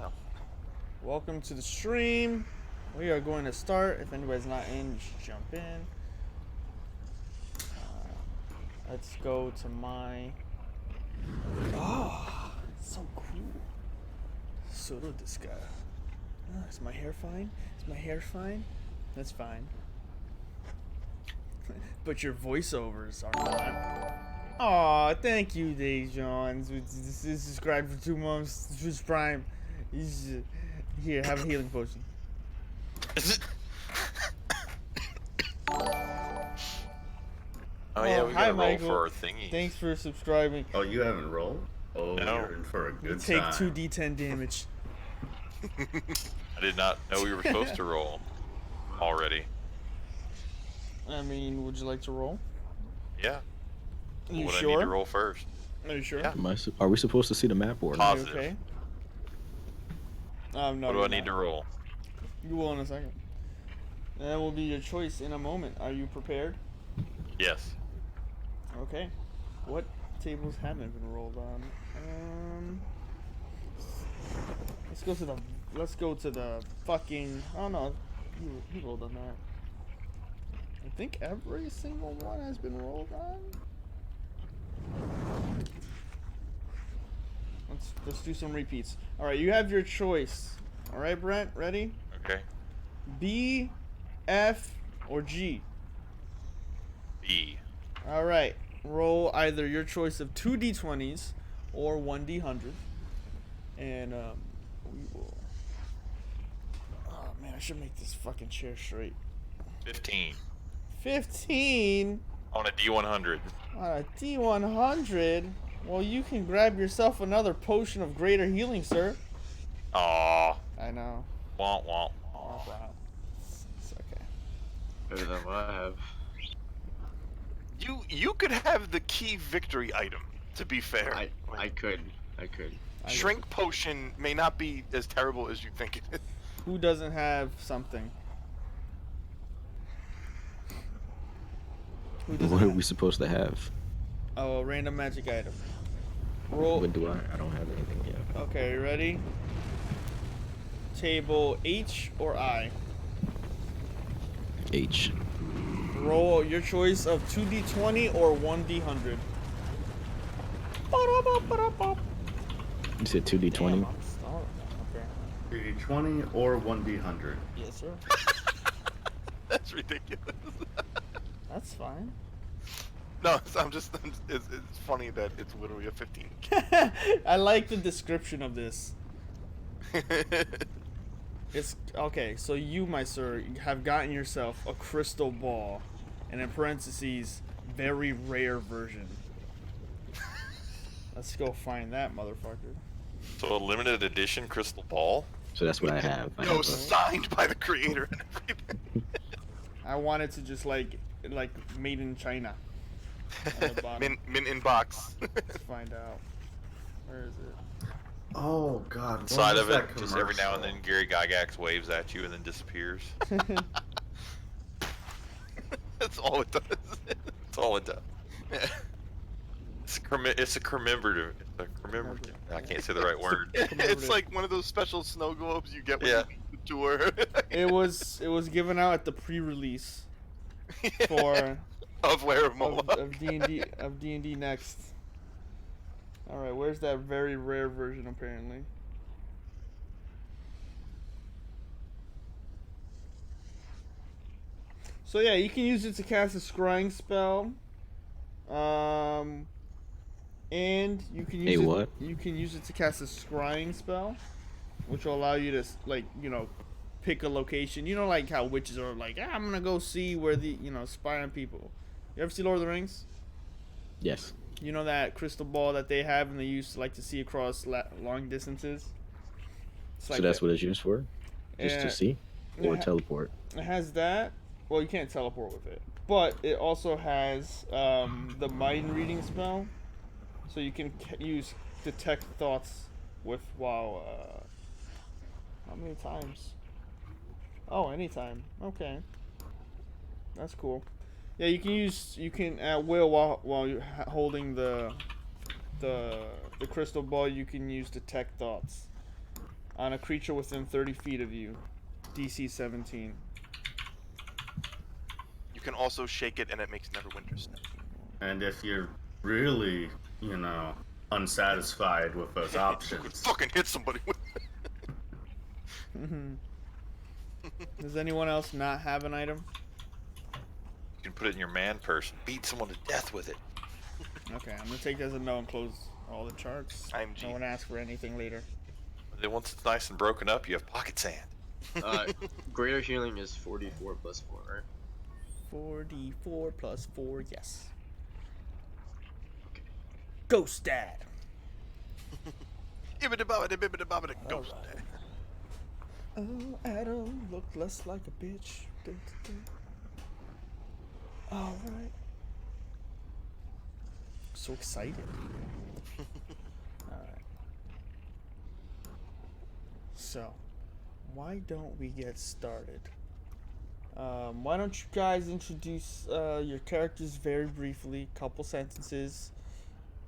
Wow. Welcome to the stream. We are going to start. If anybody's not in, just jump in. Let's go to my. Oh, so cool. Solo this guy. Is my hair fine? Is my hair fine? That's fine. But your voiceovers are not. Aw, thank you, Dejon. This is subscribed for 2 months. Twitch Prime. Here, have a healing potion. Oh yeah, we hi, gotta roll Michael. for our thingies. Thanks for subscribing. Oh, you haven't rolled? Oh, No. you're in for a You good take time. 2d10 damage. I did not know we were supposed to roll already. I mean, would you like to roll? Yeah. You What sure? I need to roll first. Are you sure? Yeah. Are we supposed to see the map or not? Are you Positive. okay? No. What do I you're need to not. roll? You will in a second. That will be your choice in a moment. Are you prepared? Yes. Okay. What tables haven't been rolled on? Let's go to the fucking. Oh no, you rolled on that. I think every single one has been rolled on. Let's do some repeats. All right, you have your choice. All right, Brent, ready? Okay. B, F, or G. B. All right. Roll either your choice of 2d20s or 1d100, and we will. Oh man, I should make this fucking chair straight. 15. 15 On a D100. on a d100. Well, you can grab yourself another potion of greater healing, sir. Aw. I know. Womp womp. Oh, wow. It's okay. Better than what I have. You could have the key victory item, to be fair. I could. Shrink potion may not be as terrible as you think it is. Who doesn't have something? Who doesn't What are have- we supposed to have? Oh, a random magic item. Roll. What do I don't have anything yet. Okay, ready? Table H or I? H. Roll your choice of 2d20 or 1d100. You said 2d20. Damn, I'm stalling now. Okay. 3d20 or 1d100. Yes, sir. That's ridiculous. That's fine. No, it's funny that it's literally a 15. I like the description of this. It's okay. So you, my sir, have gotten yourself a crystal ball, and in parentheses, very rare version. Let's go find that motherfucker. So a limited edition crystal ball? So that's what I have. I No, have signed by the creator and everything. I wanted to just like made in China. On the bottom. Mint in box. Let's find out. Where is it? Oh god. what Side was of it, that just every now and then commercial? Gary Gygax waves at you and then disappears. That's all it does. That's all it does. It's a commemorative. I can't say the right word. It's like one of those special snow globes you get when Yeah. you do the tour. It was given out at the pre-release for of Lair of Moloch. of D&D Next. All right, where's that very rare version apparently? So yeah, you can use it to cast a scrying spell. And you can use Hey, it, what? You can use it to cast a scrying spell, which will allow you to pick a location. You know, like how witches are like, I'm gonna go see where spy on people. You ever see Lord of the Rings? Yes. You know that crystal ball that they have and they used to see across long distances? It's So like that's that. what it's used for? Just Yeah. to see? Or Yeah. teleport? It has that. Well, you can't teleport with it. But it also has the mind reading spell. So you can use detect thoughts with how many times? Oh, anytime. Okay. That's cool. Yeah, you can at will while you're holding the crystal ball, you can use detect thoughts. on a creature within 30 feet of you. DC 17. You can also shake it, and it makes Neverwinter snow. And if you're really, unsatisfied with those You could options, fucking hit somebody with it. Does anyone else not have an item? You can put it in your man purse and beat someone to death with it. Okay, I'm gonna take that as a no and close all the charts. IMG. No one asks for anything later. And then once it's nice and broken up, you have pocket sand. Greater healing is 44 plus 4, right? 44 plus 4, yes. Okay. Ghost Dad. Ibba-da-babba-da-bibba-da-babba-da, ghost Alright. dad. Oh, Adam looked less like a bitch. Alright. So excited. Alright. So, why don't we get started? Why don't you guys introduce your characters very briefly, couple sentences.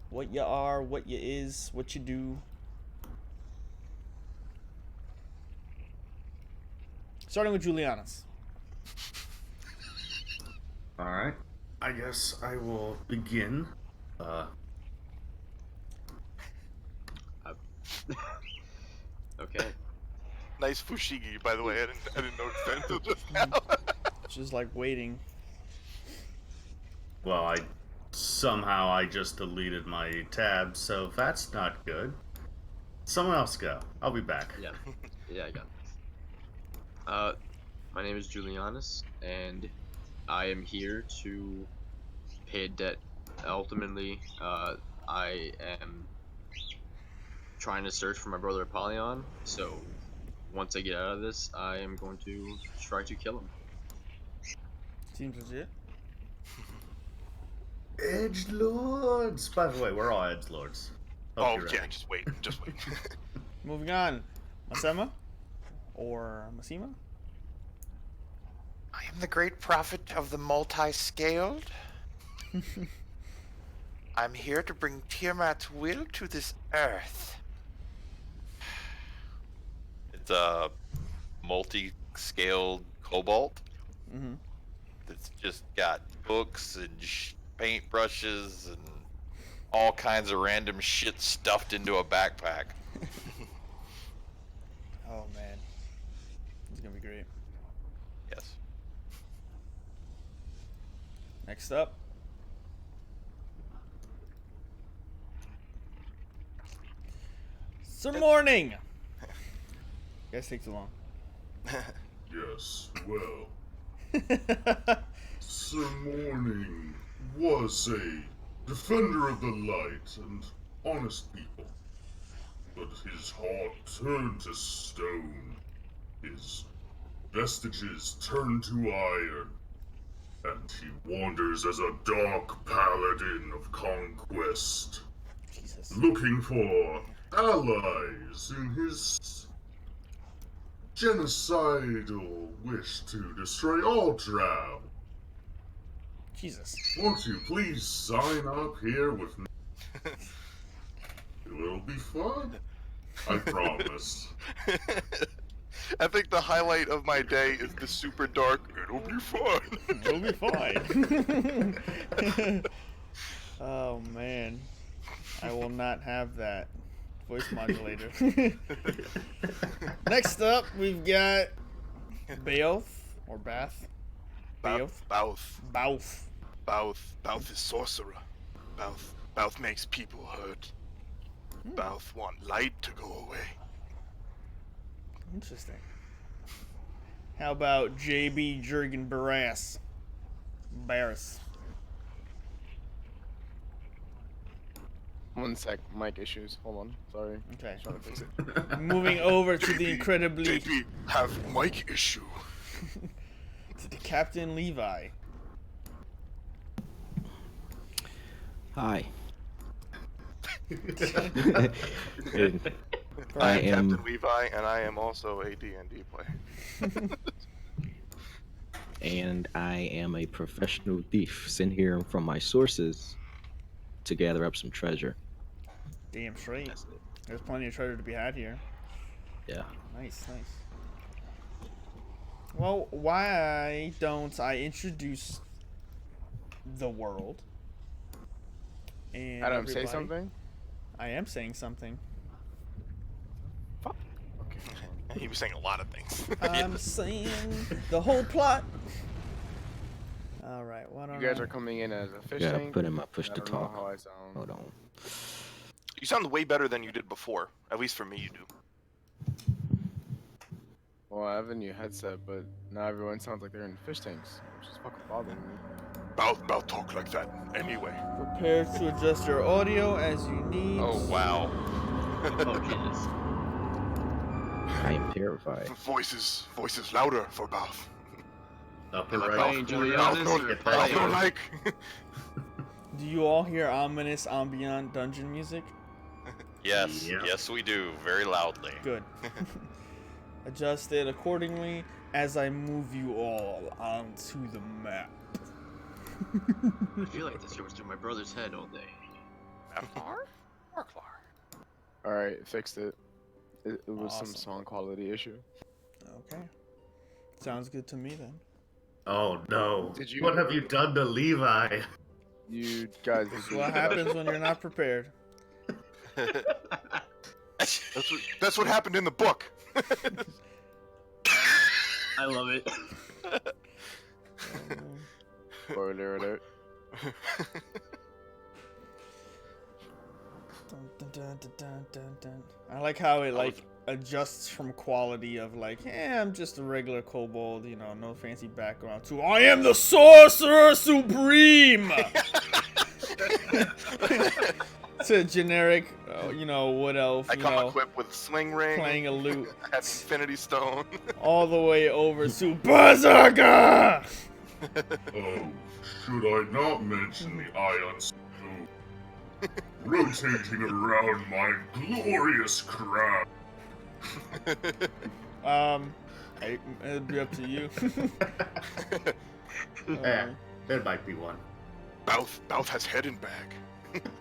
What you are, what you is, what you do. Starting with Juliana's. alright. I guess I will begin. Okay. Nice fushigi, by the way. I didn't notice that until just now. Just like waiting. Well, I just deleted my tab, so that's not good. Someone else go. I'll be back. Yeah. Yeah, I got it. My name is Julianus, and I am here to pay a debt. Ultimately, I am trying to search for my brother Apollyon, so once I get out of this, I am going to try to kill him. Seems legit. Edgelords! By the way, we're all edgelords. Hope Oh, you're yeah, ready. just wait. Moving on. Masema? Or Masima? I am the great prophet of the multi-scaled. I'm here to bring Tiamat's will to this earth. It's a multi-scaled cobalt. Mm-hmm. That's just got books and paintbrushes and all kinds of random shit stuffed into a backpack. Oh man. This is gonna be great. Yes. Next up. Sir Morning! You guys take too long. Yes, well, Sir Morning was a defender of the light and honest people, but his heart turned to stone, his vestiges turned to iron, and he wanders as a dark paladin of conquest, Jesus. looking for allies in his genocidal wish to destroy all drow. Jesus. Won't you please sign up here with me? It will be fun. I promise. I think the highlight of my day is the super dark, it'll be fun. It'll be fine. Oh man. I will not have that voice modulator. Next up, we've got Baoth or Bath. Baoth. Bouth. Baoth. Bouth is sorcerer. Bouth makes people hurt. Bouth want light to go away. Interesting. How about JB Jurgen Barras? Barras. One sec, mic issues. Hold on. Sorry. Okay. Trying to fix it. Moving over to the incredibly JP have mic issue. to the Captain Levi. Hi. I I am am Captain Levi, and I am also a D&D player. and I am a professional thief sent here from my sources to gather up some treasure. Damn straight. That's it. There's plenty of treasure to be had here. Yeah. Nice. Well, why don't I introduce the world and Adam, say everybody? something. I am saying something. Fuck. Okay. Hold on. He was saying a lot of things. I'm saying the whole plot. All right, why don't You guys I? are coming in as a fish Gotta tank. put in my push I to don't know talk. how I sound. Hold on. You sound way better than you did before. At least for me, you do. Well, I have a new headset, but now everyone sounds like they're in fish tanks, which is fucking bothering me. Bow talk like that anyway. Prepare to adjust your audio as you need. Oh wow. Oh Jesus. I am terrified. Voices louder for Balth. Upper Am I right playing corner. Julianus Balth or Get that Balth playing? don't like. Do you all hear ominous ambient dungeon music? Yes, Yeah. yes we do, very loudly. Good. Adjust it accordingly as I move you all onto the map. I feel like this goes through my brother's head all day. Marklar. All right, fixed it. It was Awesome. some song quality issue. Okay. Sounds good to me then. Oh no. Did you- What have you done to Levi? You guys. That's what happens when you're not prepared. That's what happened in the book. I love it. Spoiler alert. Dun, dun, dun, dun, dun, dun, dun. I like how it like adjusts from quality of like, I'm just a regular kobold, no fancy background, to I am the sorcerer supreme. To generic, wood elf, I come equipped with sling ring, playing a lute, have infinity stone. all the way over to Berserker. Oh, should I not mention the ion stone rotating around my glorious crown? It'd be up to you. Yeah, there might be one. Balth has head and bag.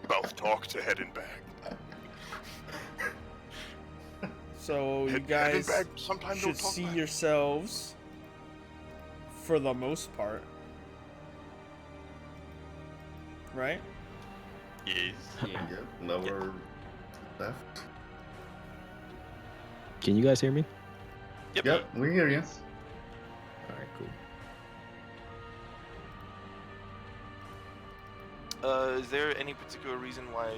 Balth talk to head and bag. So you Head and guys bag sometimes should don't talk see back. yourselves, for the most part, right? Yes. Yeah. Yep, lower left. Can you guys hear me? Yep, we hear you. All right, cool. Is there any particular reason why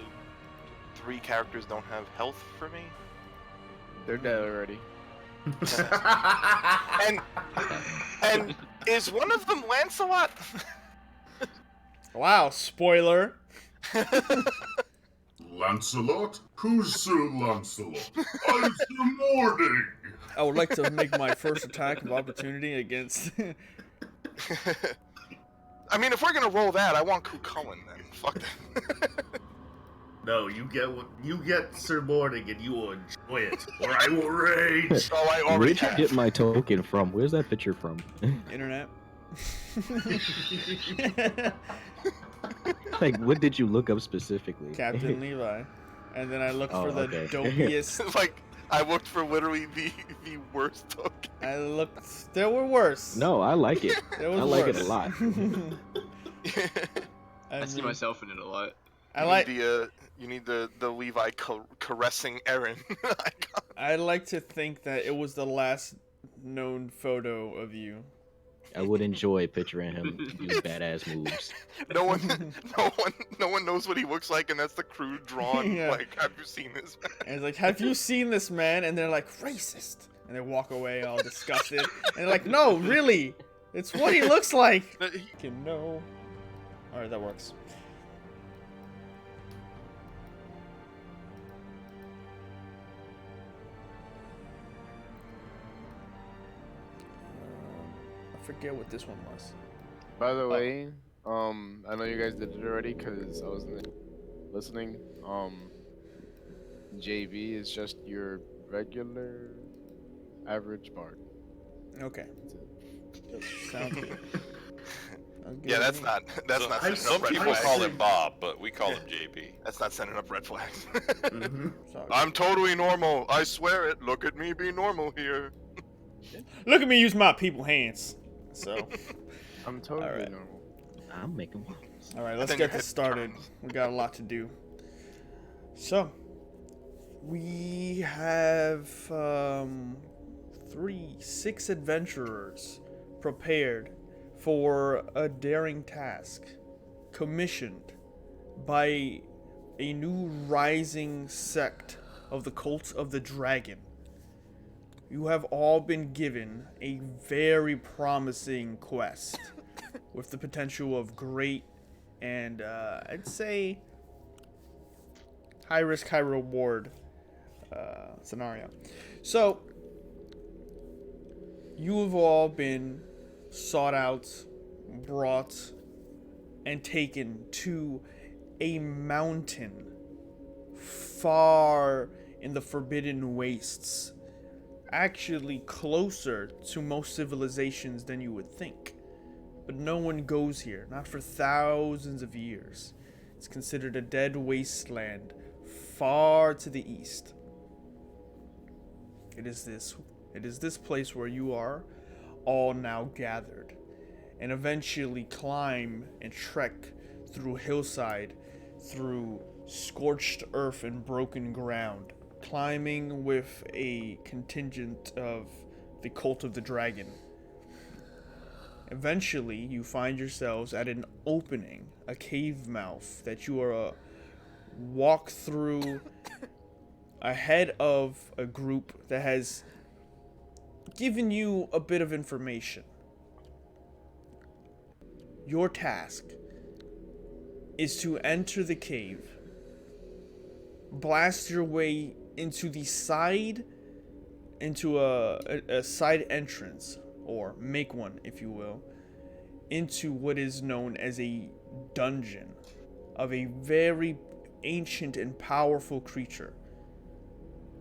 3 characters don't have health for me? They're dead already. And is one of them Lancelot? Wow, spoiler. Lancelot? Who's Sir Lancelot? I'm Sir Mording! I would like to make my first attack of opportunity against. I mean, if we're gonna roll that, I want Cucullin then. Fuck that. No, you get Sir Morning and you will enjoy it, or I will rage. Oh, I already Where'd you have. get my token from? Where's that picture from? Internet. Like, what did you look up specifically? Captain Levi. And then I looked Oh, for the okay. dopiest. Like, I looked for literally the worst token. I looked. There were worse. No, I like it. There I was like worse. it a lot. I see myself in it a lot. I like. You need the Levi caressing Aaron icon. I like to think that it was the last known photo of you. I would enjoy picturing him use badass moves. No one knows what he looks like, and that's the crude drawn. Yeah. Like, have you seen this man? And it's like, have you seen this man? And they're like, racist. And they walk away all disgusted. And they're like, no, really. It's what he looks like. No. Alright, that works. I forget what this one was. By the way, I know you guys did it already because I wasn't listening. JB is just your regular average bard. Okay. That's it. Sounds good. Yeah, that's not So- not I- setting Some up red people flags. call him Bob, but we call Yeah. him JP. That's not sending up red flags. Mhm. Sorry. I'm totally normal. I swear it. Look at me be normal here. Look at me use my people hands. So, I'm totally Alright. normal. I'm making waffles. all right, let's then get your this head started. turns. We got a lot to do. So, we have 6 adventurers prepared for a daring task commissioned by a new rising sect of the Cult of the Dragon. You have all been given a very promising quest with the potential of great and I'd say high risk, high reward scenario. So, you have all been sought out, brought, and taken to a mountain far in the Forbidden Wastes. Actually, closer to most civilizations than you would think. But no one goes here, not for thousands of years. It's considered a dead wasteland far to the east. It is this place where you are all now gathered, and eventually climb and trek through hillside, through scorched earth and broken ground, climbing with a contingent of the Cult of the Dragon. Eventually, you find yourselves at an opening, a cave mouth that you are walk through ahead of a group that has given you a bit of information. Your task is to enter the cave, blast your way into the side, into a side entrance, or make one, if you will, into what is known as a dungeon of a very ancient and powerful creature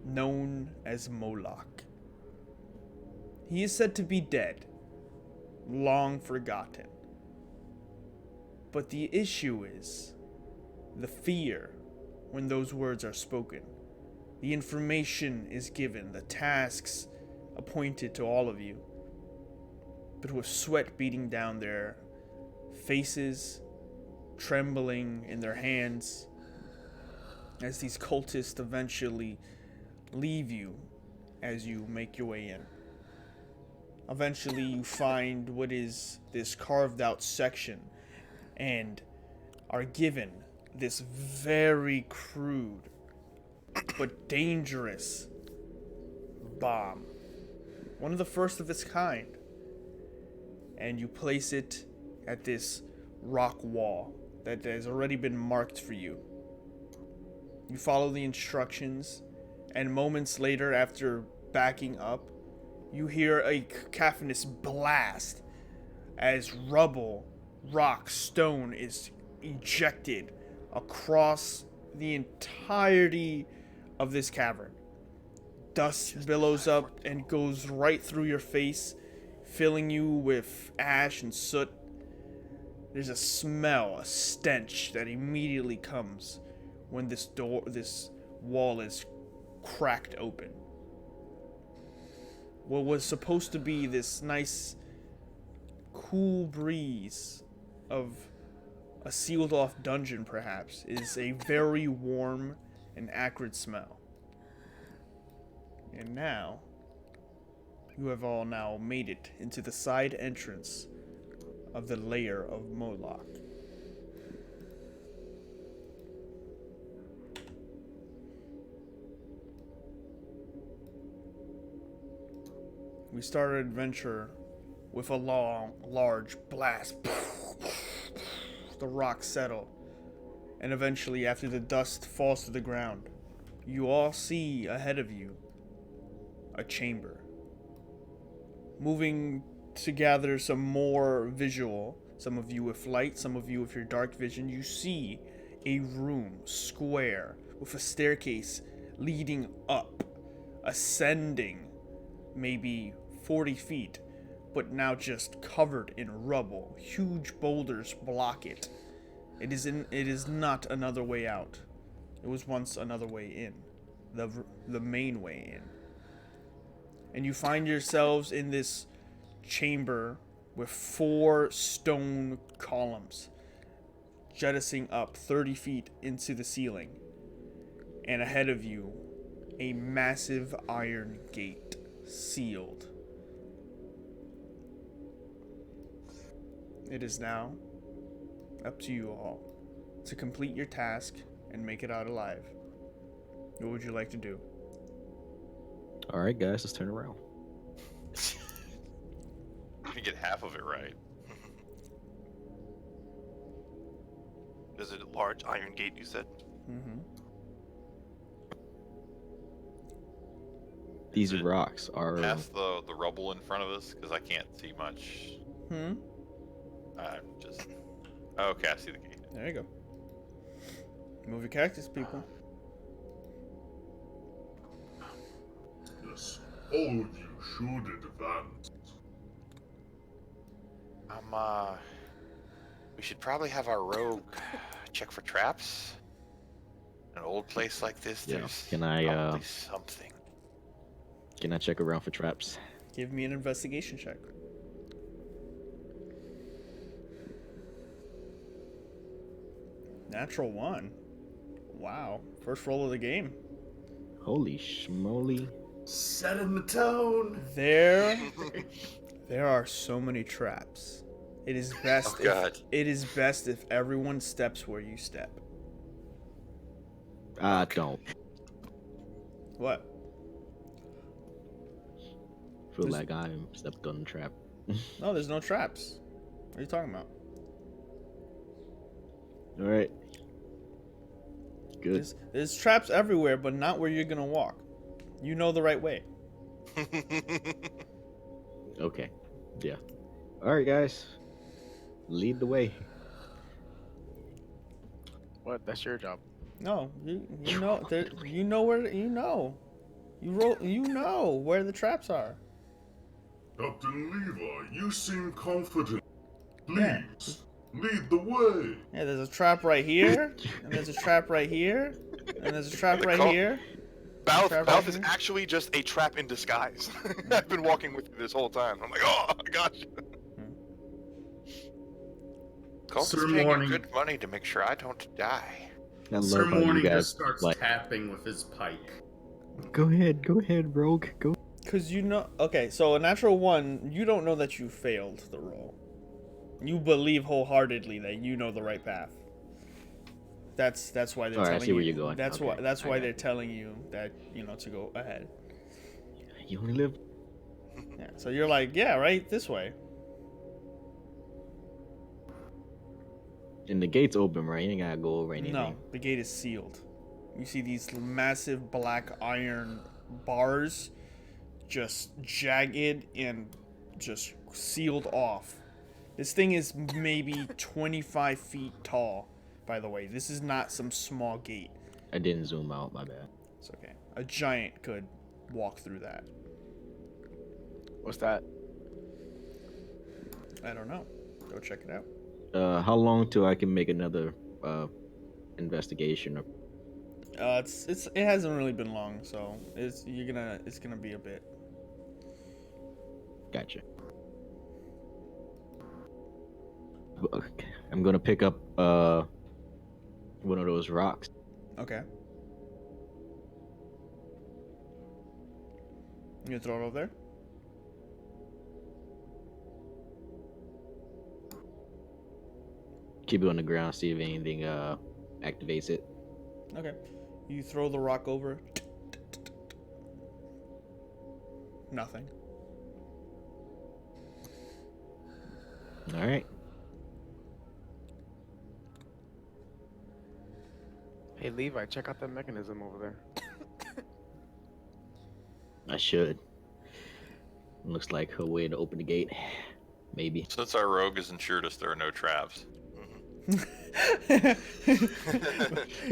known as Moloch. He is said to be dead, long forgotten. But the issue is the fear when those words are spoken. The information is given, the tasks appointed to all of you. But with sweat beating down their faces, trembling in their hands, as these cultists eventually leave you as you make your way in. Eventually you find what is this carved out section and are given this very crude but dangerous bomb. One of the first of its kind. And you place it at this rock wall that has already been marked for you. You follow the instructions, and moments later, after backing up, you hear a cacophonous blast as rubble, rock, stone is ejected across the entirety of this cavern. Dust billows up and goes right through your face, filling you with ash and soot. There's a smell, a stench that immediately comes when this wall is cracked open. What was supposed to be this nice, cool breeze of a sealed off dungeon, perhaps, is a very warm and acrid smell. And now, you have all now made it into the side entrance of the Lair of Moloch. We start our adventure with a large blast. The rocks settle, and eventually, after the dust falls to the ground, you all see ahead of you a chamber. Moving to gather some more visual, some of you with light, some of you with your dark vision, you see a room, square, with a staircase leading up, ascending maybe 40 feet, but now just covered in rubble. Huge boulders block it. It is not another way out. It was once another way in. The main way in. And you find yourselves in this chamber with 4 stone columns jettisoning up 30 feet into the ceiling. And ahead of you, a massive iron gate, sealed. It is now up to you all to complete your task and make it out alive. What would you like to do? All right, guys, let's turn around. You get half of it right. Is it a large iron gate, you said? Mm-hmm. These Is it rocks are. Past the rubble in front of us, because I can't see much. Just. Okay, I see the gate. There you go. Move your cactus, people. Yes, all of you should advance. We should probably have our rogue check for traps. An old place like this, Yeah. there's Can I probably something. Can I check around for traps? Give me an investigation check. Natural 1. Wow. First roll of the game. Holy schmoly! Setting the tone. There are so many traps. It is best Oh, God. if everyone steps where you step. Don't What? feel like I'm stepped on the trap. No, there's no traps. What are you talking about? All right. Good. There's traps everywhere, but not where you're gonna walk. You know the right way. Okay. Yeah. All right, guys. Lead the way. What? That's your job. No, you know you know where you know where the traps are. Captain Levi, you seem confident. Yeah. Please, lead the way. Yeah, there's a trap right here, and there's a trap right here, and there's a trap right here. Balth Trap is right here? actually just a trap in disguise. I've been walking with you this whole time. I'm like, oh, I got you. Cult's Sir paying Morning. good money to make sure I don't die. I Sir love how you Morning guys just starts like. tapping with his pike. Go ahead, Rogue. Go. Cause you know, okay, so a natural 1, you don't know that you failed the roll. You believe wholeheartedly that you know the right path. That's why they're All right, I telling see you. where you're going. That's Okay, why I they're got telling you that to go ahead. You only live. Yeah, so you're like, yeah, right, this way. And the gate's open, right? You ain't gotta go over anything. No, the gate is sealed. You see these massive black iron bars, just jagged and just sealed off. This thing is maybe 25 feet tall, by the way. This is not some small gate. I didn't zoom out. My bad. It's okay. A giant could walk through that. What's that? I don't know. Go check it out. How long till I can make another investigation? Or... It hasn't really been long, so it's gonna be a bit. Gotcha. I'm gonna pick up one of those rocks. Okay. You gonna throw it over there? Keep it on the ground. See if anything activates it. Okay. You throw the rock over. Nothing. All right. Hey Levi, check out that mechanism over there. I should. Looks like her way to open the gate. Maybe. Since our rogue has assured us there are no traps. You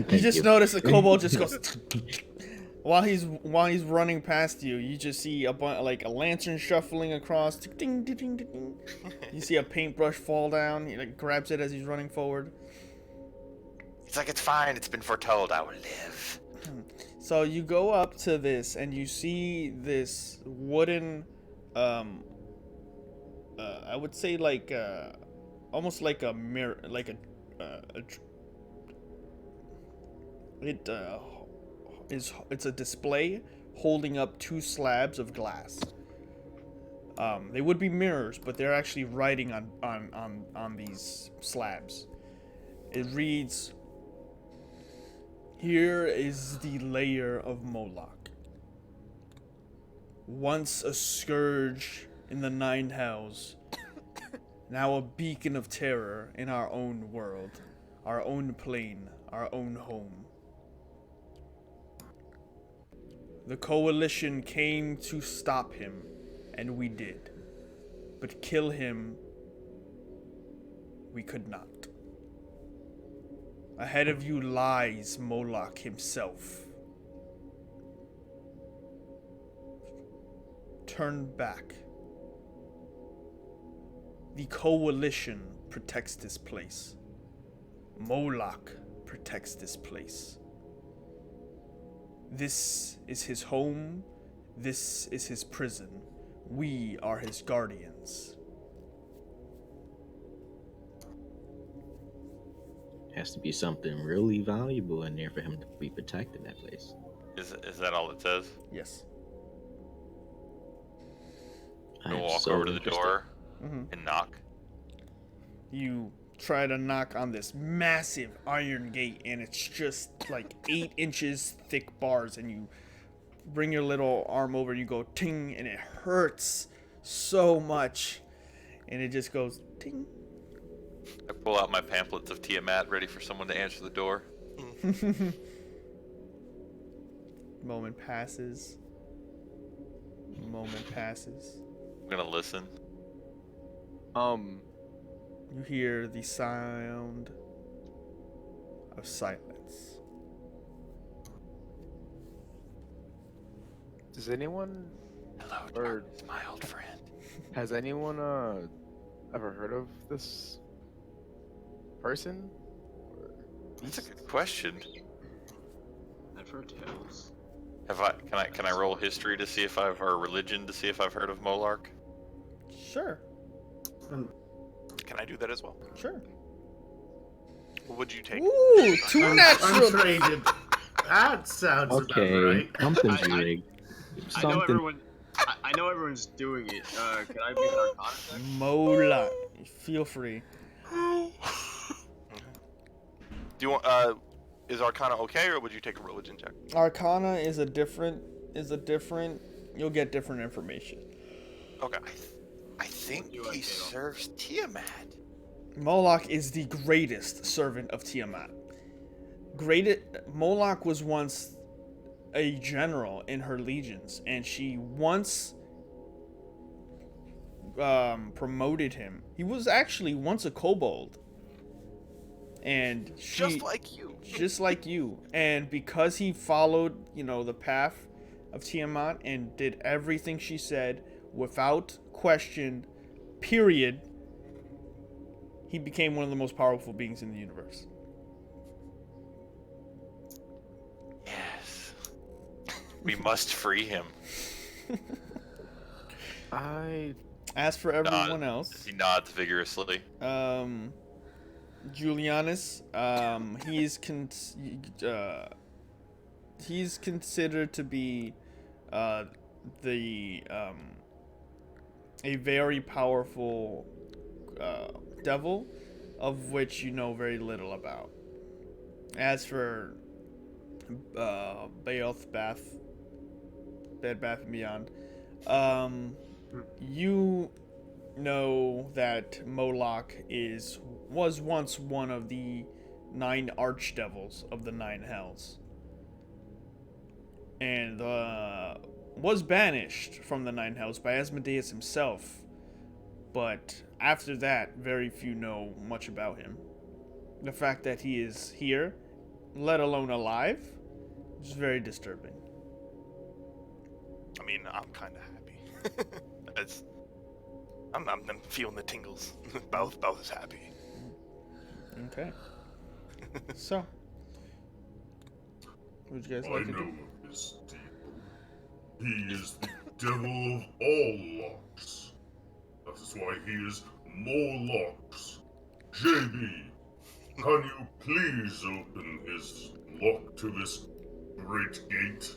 just notice the kobold just goes. While he's running past you, you just see like a lantern shuffling across. Ding, ding, ding, ding. You see a paintbrush fall down. He like grabs it as he's running forward. It's like, it's fine. It's been foretold. I will live. So you go up to this and you see this wooden, I would say like almost like a mirror, like it's a display holding up two slabs of glass. They would be mirrors, but they're actually writing on these slabs. It reads, "Here is the Lair of Moloch. Once a scourge in the nine hells, now a beacon of terror in our own world, our own plane, our own home. The coalition came to stop him, and we did. But kill him, we could not. Ahead of you lies Moloch himself. Turn back. The coalition protects this place. Moloch protects this place. This is his home. This is his prison. We are his guardians." Has to be something really valuable in there for him to be protecting that place. Is that all it says? Yes. I We'll am walk so over to the interested. door Mhm. and knock. You try to knock on this massive iron gate, and it's just like 8 inches thick bars, and you bring your little arm over and you go ting, and it hurts so much, and it just goes ting. I pull out my pamphlets of Tiamat, ready for someone to answer the door. Moment passes. Moment passes. I'm gonna listen. You hear the sound of silence. Does anyone Hello, Or- darkness, my old friend. has anyone ever heard of this person? Or That's a good question. I've heard tales. Can I roll history to see if or religion to see if I've heard of Molark? Sure, Can I do that as well? sure. What would you take? Ooh, two natural. Untraded. That sounds about Okay, right. something's I- rigged. I know Something. everyone. I know everyone's doing it. Can I make an Arcana check? Mola. Feel free. Do you want? Is Arcana okay, or would you take a religion check? Arcana is a different. You'll get different information. Okay. I think You he like Tato. serves Tiamat. Moloch is the greatest servant of Tiamat. Moloch was once a general in her legions, and she once promoted him. He was actually once a kobold, and Just like you. just like you. And because he followed, the path of Tiamat and did everything she said without question, period, he became one of the most powerful beings in the universe. Yes. We must free him. As for everyone Nod- else, He nods vigorously. Julianus, he's considered to be a very powerful devil, of which you know very little about. As for Bed Bath and Beyond, you know that Moloch was once one of the 9 archdevils of the 9 hells, and was banished from the 9 hells by Asmodeus himself. But after that, very few know much about him. The fact that he is here, let alone alive, is very disturbing. I mean, I'm kind of happy. It's, I'm feeling the tingles. Balth is happy. Okay. So, what would you guys I like to know do? of this devil. He is the devil of all locks. That is why he is Moloch. JB, can you please open his lock to this great gate?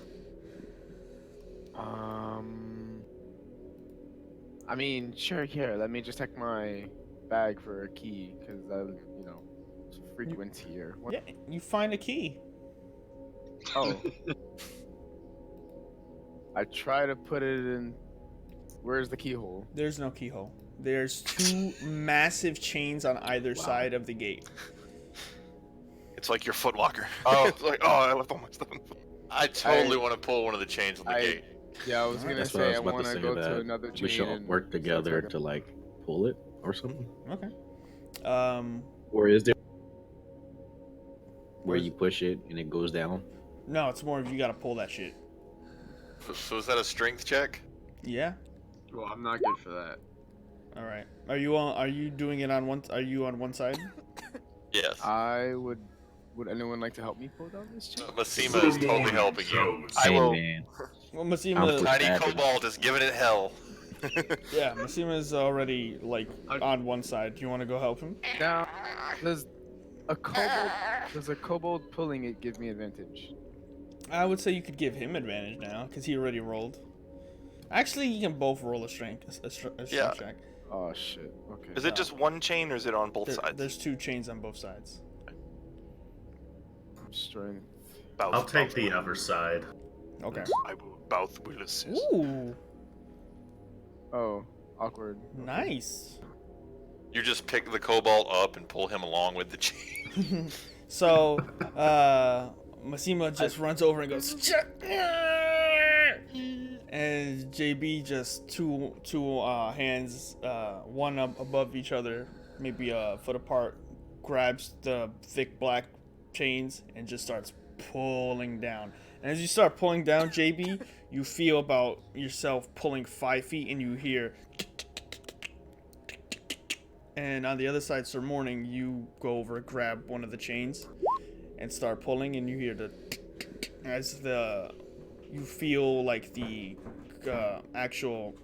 I mean, sure. Here, let me just check my bag for a key, because I, frequent here. What? Yeah, you find a key. Oh. I try to put it in. Where's the keyhole? There's no keyhole. There's two massive chains on either side of the gate. It's like your footlocker. Oh. It's like, oh, I left all my stuff in the I totally want to pull one of the chains on the gate. Yeah, I was gonna That's what I say was I about want to to say. go to That another we chain should all and work together start to like pull it or something. Okay. Or is there where Where's- you push it and it goes down? No, it's more of you gotta pull that shit. So is that a strength check? Yeah. Well, I'm not good for that. All right. Are you on? Are you doing it on one? Are you on one side? Yes. I would. Would anyone like to help me pull down this chain? Massima is totally helping you. I will. Man, Well, I'm Massima. for- Tiny Savage. Cobalt is giving it hell. Yeah, Massima is already like on one side. Do you want to go help him? Now, does a kobold pulling it give me advantage? I would say you could give him advantage now because he already rolled. Actually, you can both roll a strength Yeah. check. Oh shit. Okay. Is it just one chain or is it on both sides? There's two chains on both sides. Strength. Balth, I'll take Balth the will- other side. Okay. I will. Balth will assist. Ooh, Oh, awkward. nice. You just pick the Cobalt up and pull him along with the chain. So, Massima just runs over and goes, and JB just two hands, one up above each other, maybe a foot apart, grabs the thick black chains and just starts pulling down. And as you start pulling down, JB, you feel about yourself pulling 5 feet, and you hear. And on the other side, Sir Morning, you go over, grab one of the chains, and start pulling, and you hear the as you feel like the actual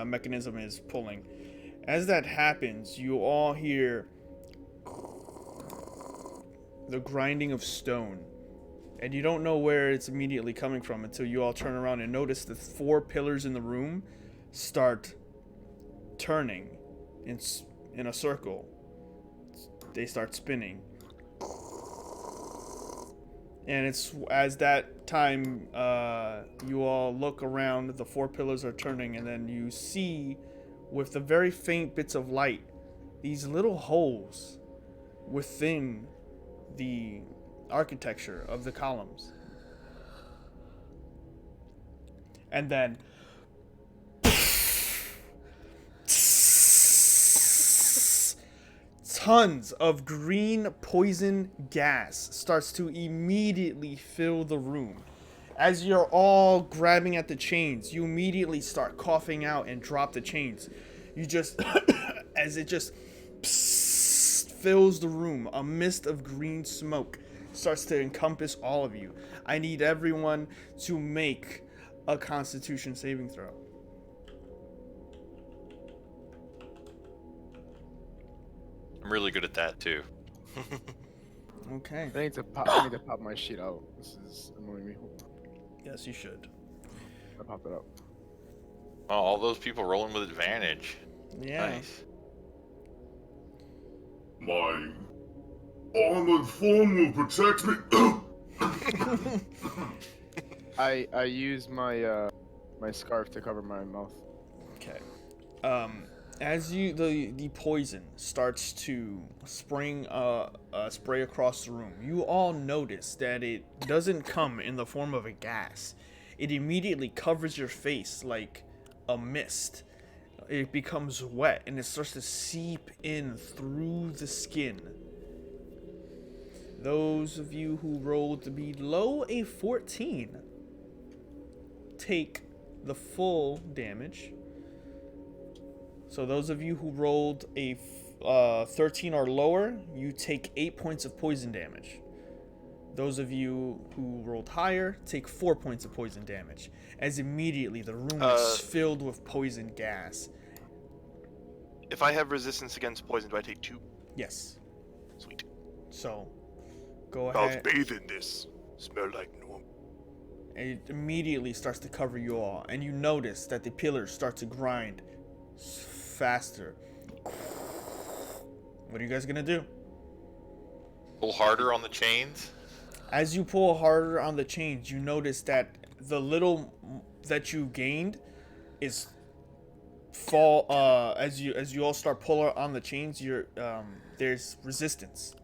mechanism is pulling. As that happens, you all hear the grinding of stone, and you don't know where it's immediately coming from until you all turn around and notice the 4 pillars in the room start turning in a circle. They start spinning. And it's as that time you all look around, the 4 pillars are turning, and then you see with the very faint bits of light these little holes within the architecture of the columns. And then tons of green poison gas starts to immediately fill the room. As you're all grabbing at the chains, you immediately start coughing out and drop the chains. You just, as it just fills the room, a mist of green smoke starts to encompass all of you. I need everyone to make a Constitution saving throw. I'm really good at that too. Okay. I need to pop my shit out. This is annoying me. Yes, you should. I popped it out. Oh, all those people rolling with advantage. Yeah. Nice. My armored form will protect me. I use my my scarf to cover my mouth. Okay. As the poison starts to spray across the room, you all notice that it doesn't come in the form of a gas. It immediately covers your face like a mist. It becomes wet and it starts to seep in through the skin. Those of you who rolled below a 14 take the full damage. So those of you who rolled a 13 or lower, you take 8 points of poison damage. Those of you who rolled higher take 4 points of poison damage, as immediately the room is filled with poison gas. If I have resistance against poison, do I take 2? Yes. Sweet. So, go I'll ahead. bathe in this. Smell like normal. And it immediately starts to cover you all, and you notice that the pillars start to grind faster. What are you guys gonna do? Pull harder on the chains. As you pull harder on the chains, you notice that the little that you gained is fall. As you all start pulling on the chains, there's resistance.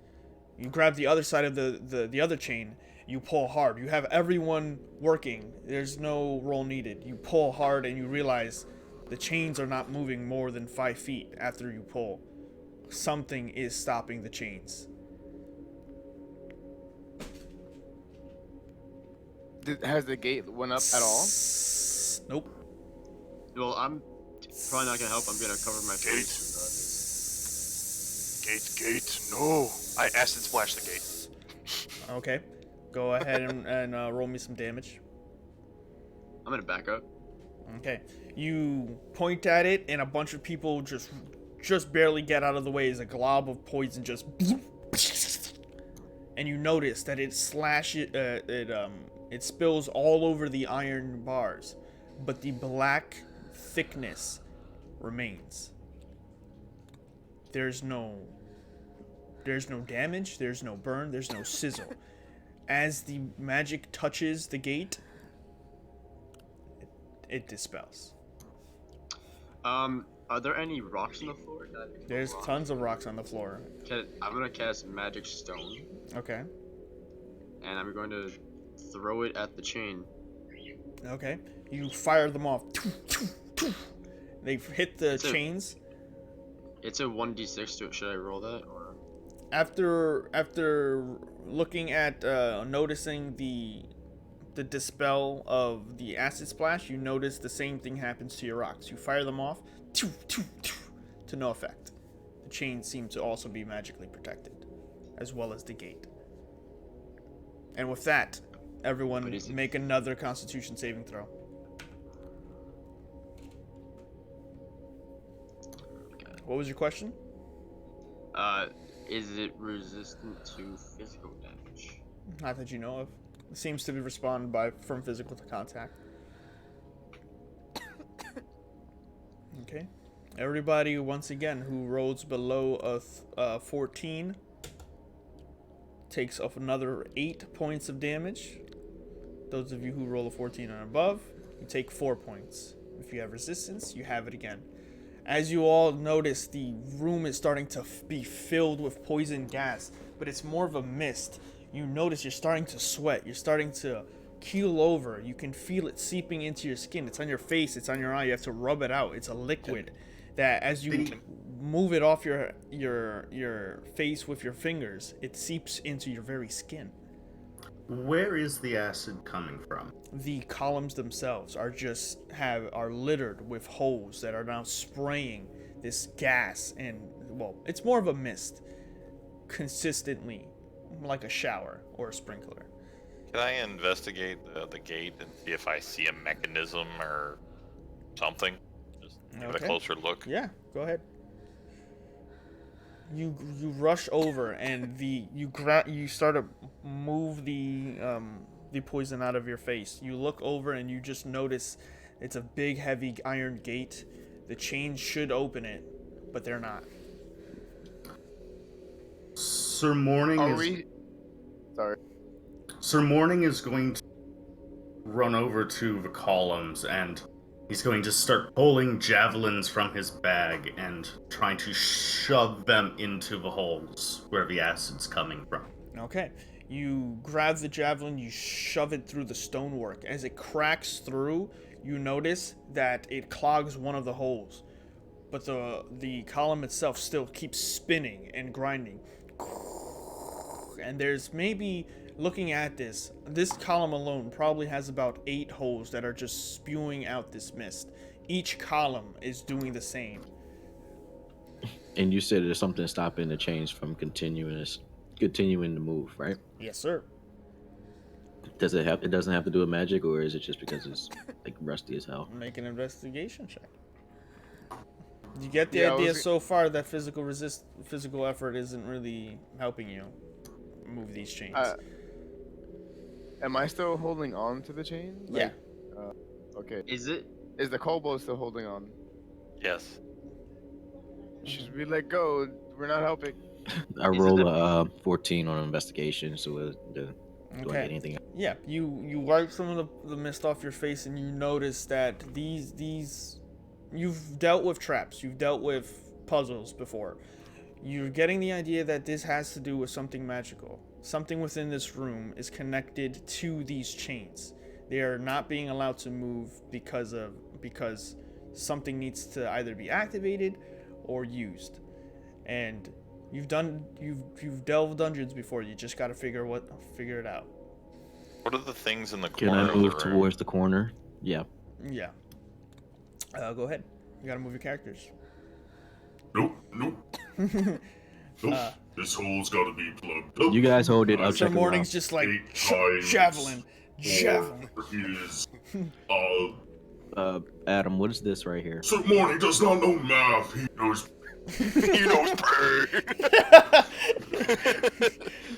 You grab the other side of the other chain. You pull hard. You have everyone working. There's no roll needed. You pull hard, and you realize the chains are not moving more than 5 feet after you pull. Something is stopping the chains. Has the gate went up at all? Nope. Well, I'm probably not gonna help. I'm gonna cover my face. Gate, no. I acid splash the gate. Okay. Go ahead and roll me some damage. I'm gonna back up. Okay. You point at it, and a bunch of people just barely get out of the way as a glob of poison just. And you notice that it spills all over the iron bars, but the black thickness remains. There's no damage, there's no burn, there's no sizzle. As the magic touches the gate, it dispels. Are there any rocks on the floor? There's tons of rocks on the floor. I'm gonna cast Magic Stone, Okay. and I'm going to throw it at the chain. Okay. You fire them off. They hit the chains. It's a 1d6. Should I roll that or? After looking at noticing the dispel of the acid splash, you notice the same thing happens to your rocks. You fire them off to no effect. The chains seem to also be magically protected, as well as the gate. And with that, everyone make another Constitution saving throw. What was your question? Is it resistant to physical damage? Not that you know of. It seems to be responded from physical to contact. Okay. Everybody, once again, who rolls below a 14 takes off another 8 points of damage. Those of you who roll a 14 and above, you take 4 points. If you have resistance, you have it again. As you all notice, the room is starting to be filled with poison gas, but it's more of a mist. You notice you're starting to sweat. You're starting to keel over. You can feel it seeping into your skin. It's on your face. It's on your eye. You have to rub it out. It's a liquid that, as you move it off your face with your fingers, it seeps into your very skin. Where is the acid coming from? The columns themselves are littered with holes that are now spraying this gas, and well, it's more of a mist, consistently, like a shower or a sprinkler. Can I investigate the gate and see if I see a mechanism or something? Just give it a closer look. Yeah, go ahead. You rush over and you start to move the poison out of your face. You look over and you just notice it's a big heavy iron gate. The chains should open it, but they're not. Sir Morning is going to run over to the columns, and he's going to start pulling javelins from his bag and trying to shove them into the holes where the acid's coming from. Okay. You grab the javelin, you shove it through the stonework. As it cracks through, you notice that it clogs one of the holes. But the column itself still keeps spinning and grinding. And there's maybe looking at this column alone probably has about 8 holes that are just spewing out this mist. Each column is doing the same. And you said there's something stopping the change from continuing to move, right? Yes, sir. Does it have? It doesn't have to do with magic, or is it just because it's like rusty as hell? Make an investigation check. You get the Yeah, I idea was- so far that physical effort isn't really helping you move these chains. Am I still holding on to the chain? Yeah. Okay. Is it? Is the kobold still holding on? Yes. Should we let go? We're not helping. I Is it roll the- a 14 on investigation, so do I get anything? Yeah, you wipe some of the mist off your face, and you notice that these you've dealt with traps, you've dealt with puzzles before. You're getting the idea that this has to do with something magical. Something within this room is connected to these chains. They are not being allowed to move because something needs to either be activated or used. And you've delved dungeons before. You just got to figure it out. What are the things in the Can corner I of the move room? towards the corner? Yeah. Yeah. Go ahead. You got to move your characters. Nope. Nope. This hole's gotta be plugged up. You guys hold it. I'll So check Morning's it just like 8 times. javelin. Or is Adam, what is this right here? So Morning does not know math. He knows. He knows bird.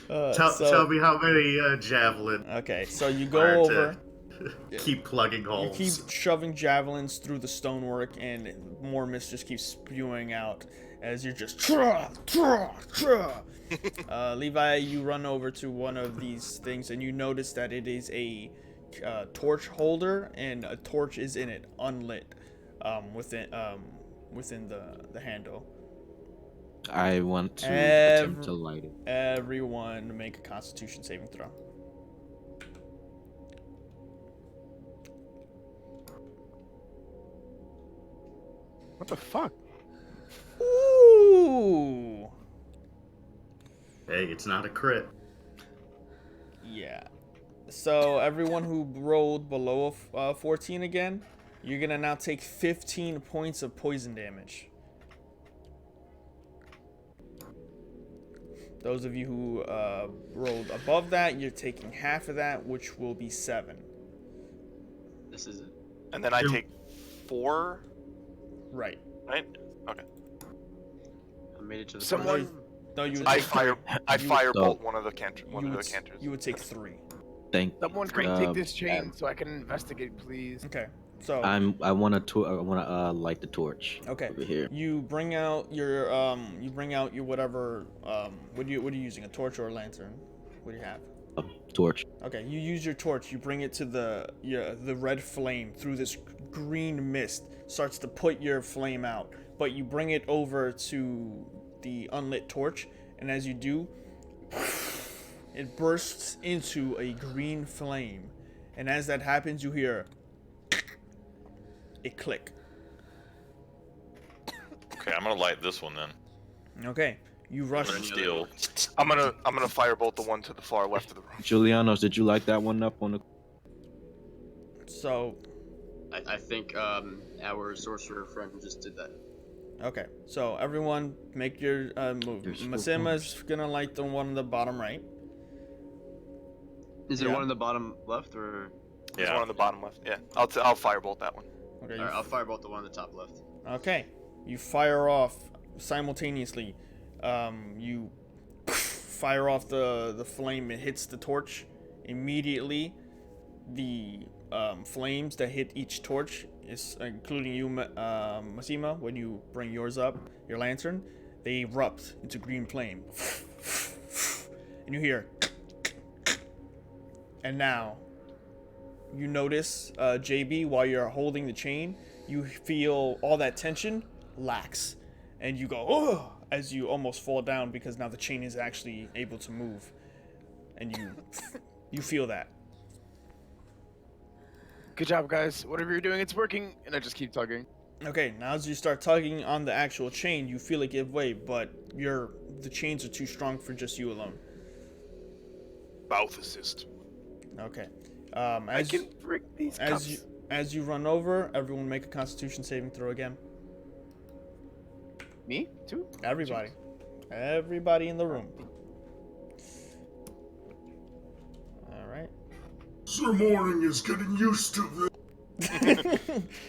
Tell me how many javelin. Okay, so you go are to over. Keep plugging You holes. keep shoving javelins through the stonework, and more mist just keeps spewing out as you're just. Levi, you run over to one of these things, and you notice that it is a torch holder, and a torch is in it, unlit, within the handle. I want to attempt to light it. Everyone make a Constitution saving throw. What the fuck? Ooh. Hey, it's not a crit. Yeah. So everyone who rolled below 14 again, you're gonna now take 15 points of poison damage. Those of you who rolled above that, you're taking half of that, which will be 7. This is it. And then I take 4, Right. right? Okay. I made it to the Someone- first. No, you would I take firebolt one of the canters. you One of would, the canters. you would take 3. Thank. Someone can take this chain so I can investigate, please. Okay. So I want to light the torch. okay. Over here. You bring out your whatever what are you using, a torch or a lantern? What do you have? Torch. Okay, you use your torch. You bring it to the red flame through this green mist. Starts to put your flame out, but you bring it over to the unlit torch, and as you do, it bursts into a green flame. And as that happens, you hear a click. Okay, I'm gonna light this one then. Okay, you rush. Steel. I'm gonna firebolt the one to the far left of the room. Julianos, did you light that one up on the? So I think our sorcerer friend just did that. okay, so everyone make your move. There's 4 Masima's gonna light the one on the bottom right. Is there Yeah. one on the bottom left or? There's Yeah. one on the bottom left. Yeah, I'll firebolt that one. Okay, Alright, I'll firebolt the one on the top left. okay. You fire off simultaneously. You fire off the flame. It hits the torch. Immediately, the flames that hit each torch, is including you, Masima, when you bring yours up, your lantern, they erupt into green flame. And you hear. And now, you notice, JB, while you're holding the chain, you feel all that tension lax, and you go, oh, as you almost fall down because now the chain is actually able to move, and you feel that. Good job, guys. Whatever you're doing, it's working. And I just keep tugging. Okay, now as you start tugging on the actual chain, you feel it give way, but the chains are too strong for just you alone. Bouth assist. Okay. I can break these cups. As you run over, everyone make a Constitution saving throw again. Me too. Everybody. Everybody in the room. All right. Sir Morning is getting used to this.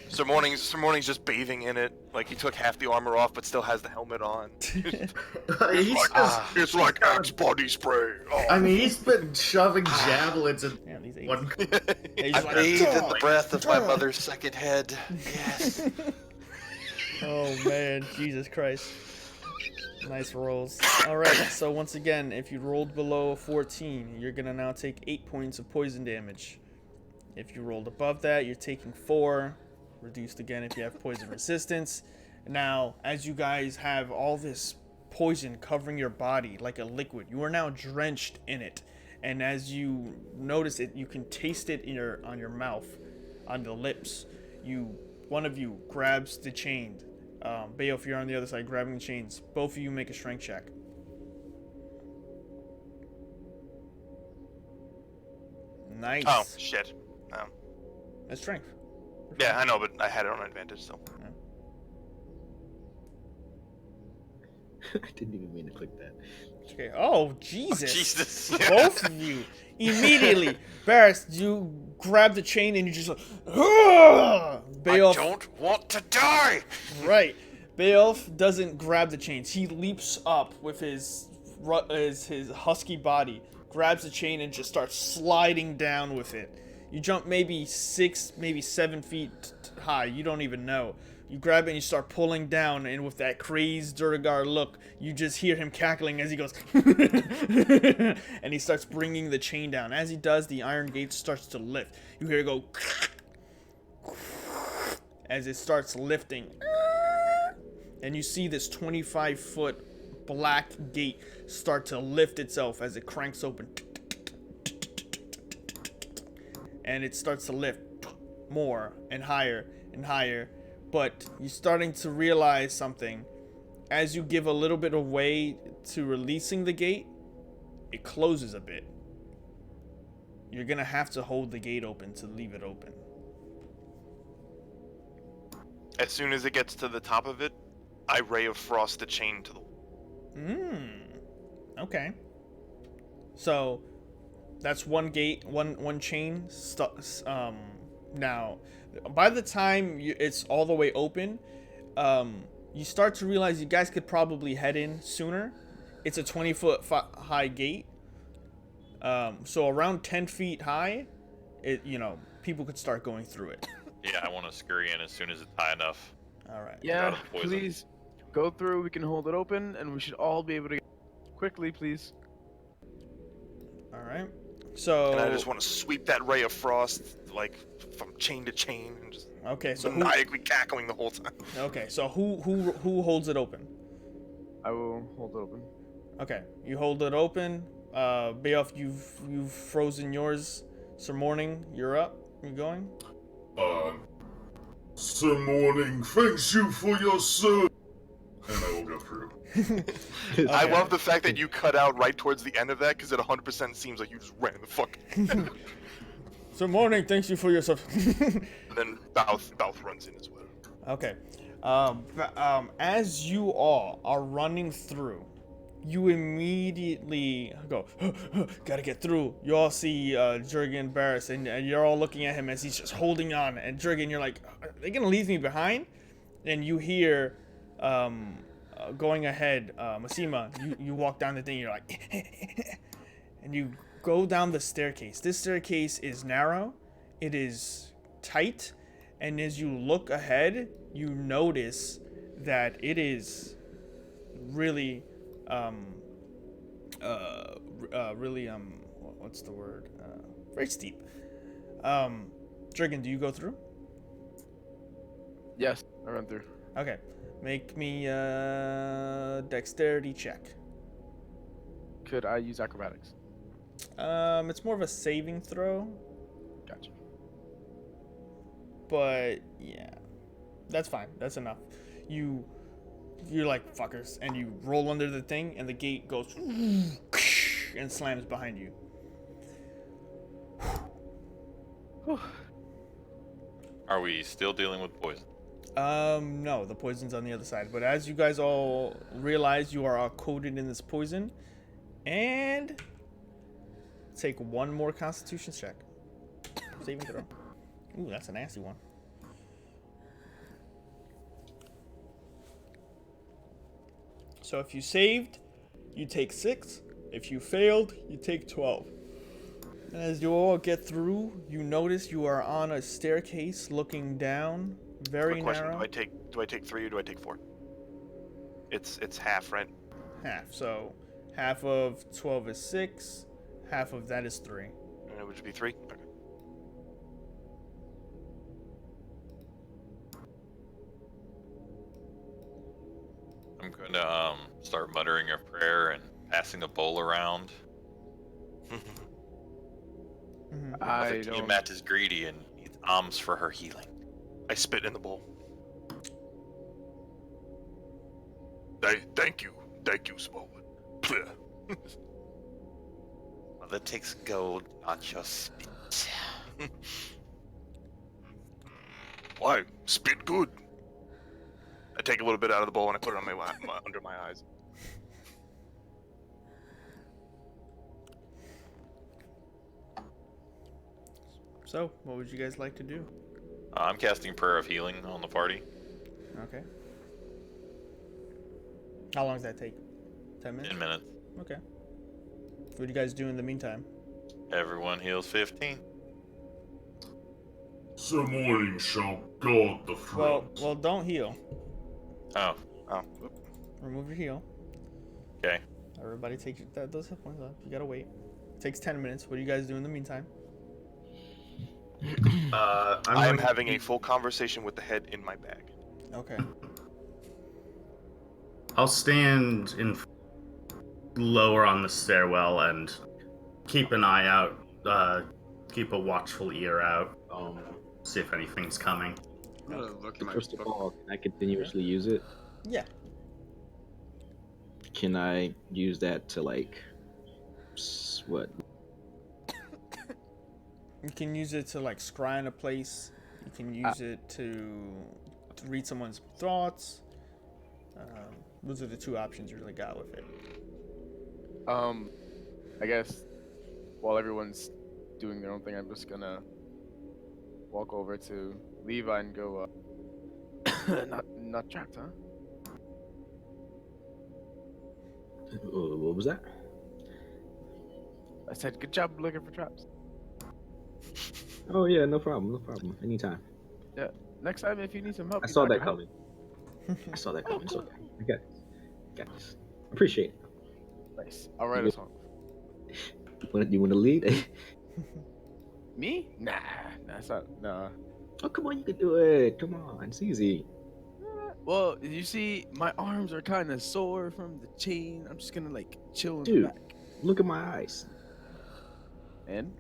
Sir Morning's just bathing in it. Like he took half the armor off, but still has the helmet on. It's like Axe body spray. Oh. I mean, he's been shoving javelins in Yeah, these one. He's I like, bathe in the "Dog, breath of my dog." mother's second head. Yes. Oh man, Jesus Christ. Nice rolls. Alright, so once again, if you rolled below a 14, you're gonna now take 8 points of poison damage. If you rolled above that, you're taking 4. Reduced again if you have poison resistance. Now, as you guys have all this poison covering your body like a liquid, you are now drenched in it. And as you notice it, you can taste it in on your mouth, on the lips. One of you grabs the chain. Beowulf, you're on the other side grabbing the chains. Both of you make a strength check. Nice. Oh shit. That's strength. Yeah, I know, but I had it on advantage, so. I didn't even mean to click that. Okay. Oh, Jesus. Jesus. Both of you. Immediately. Barris, you grab the chain and you just like, Beowulf. I don't want to die. Right. Beowulf doesn't grab the chains. He leaps up with his husky body, grabs the chain and just starts sliding down with it. You jump maybe 6, maybe 7 feet high. You don't even know. You grab it and you start pulling down, and with that crazed Durgar look, you just hear him cackling as he goes, and he starts bringing the chain down. As he does, the iron gate starts to lift. You hear it go, as it starts lifting. And you see this 25-foot black gate start to lift itself as it cranks open. And it starts to lift more and higher and higher. But you're starting to realize something. As you give a little bit of way to releasing the gate, it closes a bit. You're going to have to hold the gate open to leave it open. As soon as it gets to the top of it, I Ray of Frost the chain to the Okay. So that's one gate, one chain. Now, by the time it's all the way open, you start to realize you guys could probably head in sooner. It's a 20-foot high gate. So around 10 feet high, people could start going through it. Yeah, I want to scurry in as soon as it's high enough. All right. Yeah, poison. please go through. We can hold it open, and we should all be able to quickly, please. All right. So. And I just want to sweep that Ray of Frost, like, from chain to chain, and just Okay. So maniacally cackling the whole time. Okay. So who holds it open? I will hold it open. Okay. You hold it open. Beowulf, you've frozen yours. Sir Morning, you're up. You going? Sir Morning, thanks you for your service. And I will go through. I love the fact that you cut out right towards the end of that, because it 100% seems like you just ran the fuck. Sir Morning, thanks you for your service. And then Bouth runs in as well. Okay. As you all are running through, you immediately go, gotta get through. You all see Jurgen Barris, and you're all looking at him as he's just holding on. And Jurgen, you're like, are they gonna leave me behind? And you hear, going ahead, Masima, you walk down the thing, you're like, and you go down the staircase. This staircase is narrow, it is tight, and as you look ahead, you notice that it is really, what's the word? Very steep. Dragon, do you go through? Yes, I run through. Okay. Make me a dexterity check. Could I use acrobatics? It's more of a saving throw, Gotcha. but yeah, that's fine. That's enough. You're like fuckers, and you roll under the thing, and the gate goes and slams behind you. Are we still dealing with poison? No, the poison's on the other side. But as you guys all realize, you are all coated in this poison, and take one more Constitution check. Saving throw. Ooh, that's a nasty one. So if you saved, you take 6. If you failed, you take 12. And as you all get through, you notice you are on a staircase looking down, very Quick question: narrow. Do I take 3 or do I take 4? It's half, right? Half. So half of 12 is 6. Half of that is 3. And it would be 3. Okay. I'm gonna start muttering a prayer and passing the bowl around. I don't. Tiamat is greedy and needs alms for her healing. I spit in the bowl. Thank you, Smallwood. Clear. Mother takes gold, not your spit. Why? Spit good. I take a little bit out of the bowl and I put it on my under my eyes. So, what would you guys like to do? I'm casting prayer of healing on the party. Okay. How long does that take? 10 minutes? 10 minutes. Okay. What do you guys do in the meantime? Everyone heals 15. So morning shall guard the front. Well, don't heal. Oh, Remove your heal. okay. Everybody take those hit points off. You gotta wait. It takes 10 minutes. What do you guys do in the meantime? I am having a full conversation with the head in my bag. Okay. I'll stand in lower on the stairwell and keep an eye out, keep a watchful ear out, see if anything's coming. I'm gonna look at my First of book. all, can I continuously use it? Yeah. Can I use that to what? You can use it to like scry in a place. You can use it to read someone's thoughts. Those are the two options you really got with it. I guess while everyone's doing their own thing, I'm just gonna walk over to Levi and go, not trapped, huh? What was that? I said, good job looking for traps. Oh yeah, no problem. Anytime. Yeah. Next time, if you need some help, I you saw know, that can help. coming. I saw that coming. It's okay. I got this. Appreciate it. Nice. I'll write a song. You want to lead? Me? Nah, that's not. Nah. Oh come on, you can do it. Come on, it's easy. Well, you see, my arms are kind of sore from the chain. I'm just gonna like chill in Dude. the back. Look at my eyes. And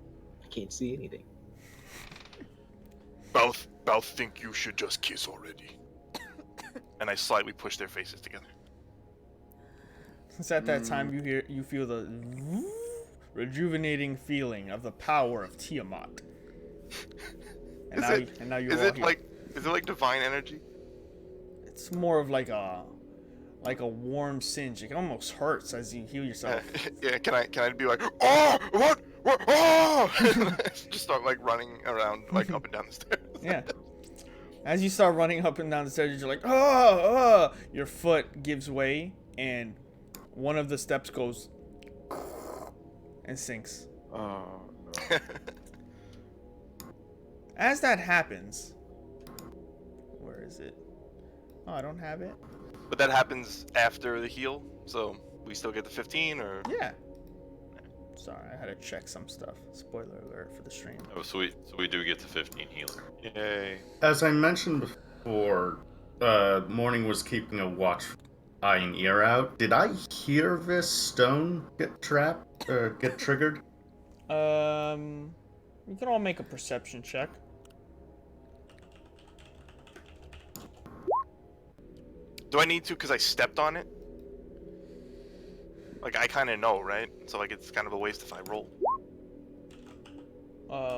I can't see anything. Both think you should just kiss already. And I slightly push their faces together. It's at that time you feel the rejuvenating feeling of the power of Tiamat. And now you're all here. Is it like divine energy? It's more of like a warm singe. It almost hurts as you heal yourself. Yeah, can I be like, oh, what, oh! Just start like running around like up and down the stairs. Yeah. As you start running up and down the stairs, you're like, oh! Your foot gives way, and one of the steps goes and sinks. oh no. As that happens, where is it? Oh, I don't have it. But that happens after the heal, so we still get the 15, or Yeah. Sorry, I had to check some stuff. Spoiler alert for the stream. Oh, so we do get to 15 healing. yay. As I mentioned before, Morning was keeping a watchful eye and ear out. Did I hear this stone get trapped or get triggered? You can all make a perception check. Do I need to because I stepped on it? Like, I kind of know, right? So, like, it's kind of a waste if I roll.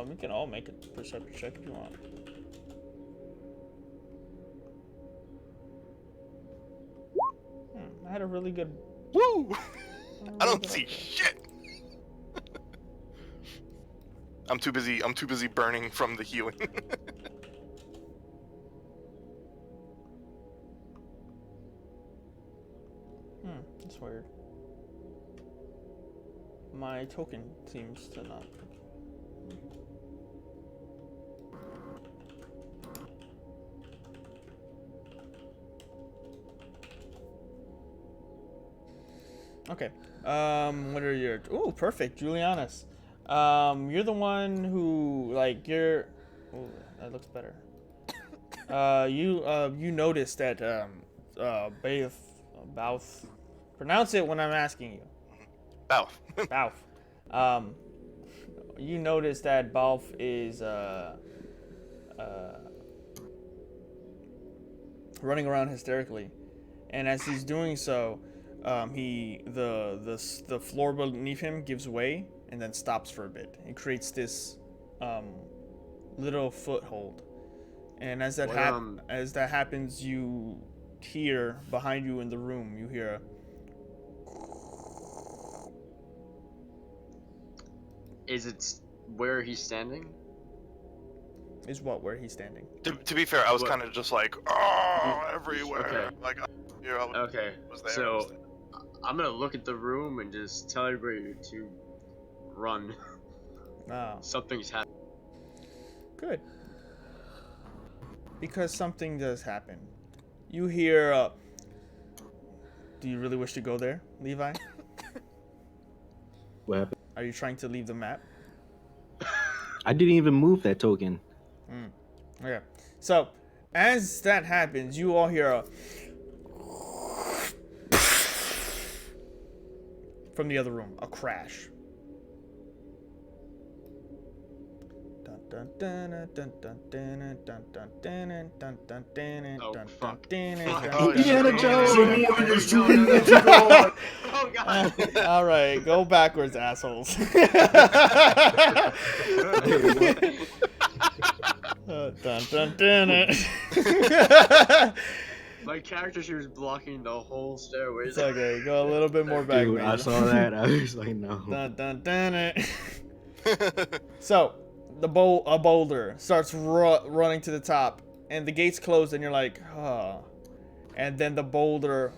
We can all make a perception check if you want. I had a really good. Woo! really I don't good see idea. shit. I'm too busy burning from the healing. That's weird. My token seems to not. Okay. What are your? Ooh, perfect, Julianus. You're the one who like you're. Ooh, that looks better. You noticed that Bouth. Pronounce it when I'm asking you. Bow. Balf. You notice that Balf is running around hysterically, and as he's doing so, the floor beneath him gives way and then stops for a bit. It creates this little foothold, and as that happens, you hear behind you in the room. You hear. Is it where he's standing? Is what where he's standing? To be fair, I was What? kind of just like, oh, everywhere. Okay. Like, Okay. was there. So I'm gonna look at the room and just tell everybody to run. Oh, Something's happening. good. Because something does happen. You hear. Do you really wish to go there, Levi? What happened? Are you trying to leave the map? I didn't even move that token. Okay. So, as that happens, you all hear a from the other room, a crash. Oh, fuck. Indiana Jones! The morning is too late. Oh god. All right, go backwards, assholes. My character she was blocking the whole stairway. It's okay. Go a little bit more back. Dude, I man. saw that. I was like, no. So, a boulder starts running to the top, and the gates close, and you're like, huh. And then the boulder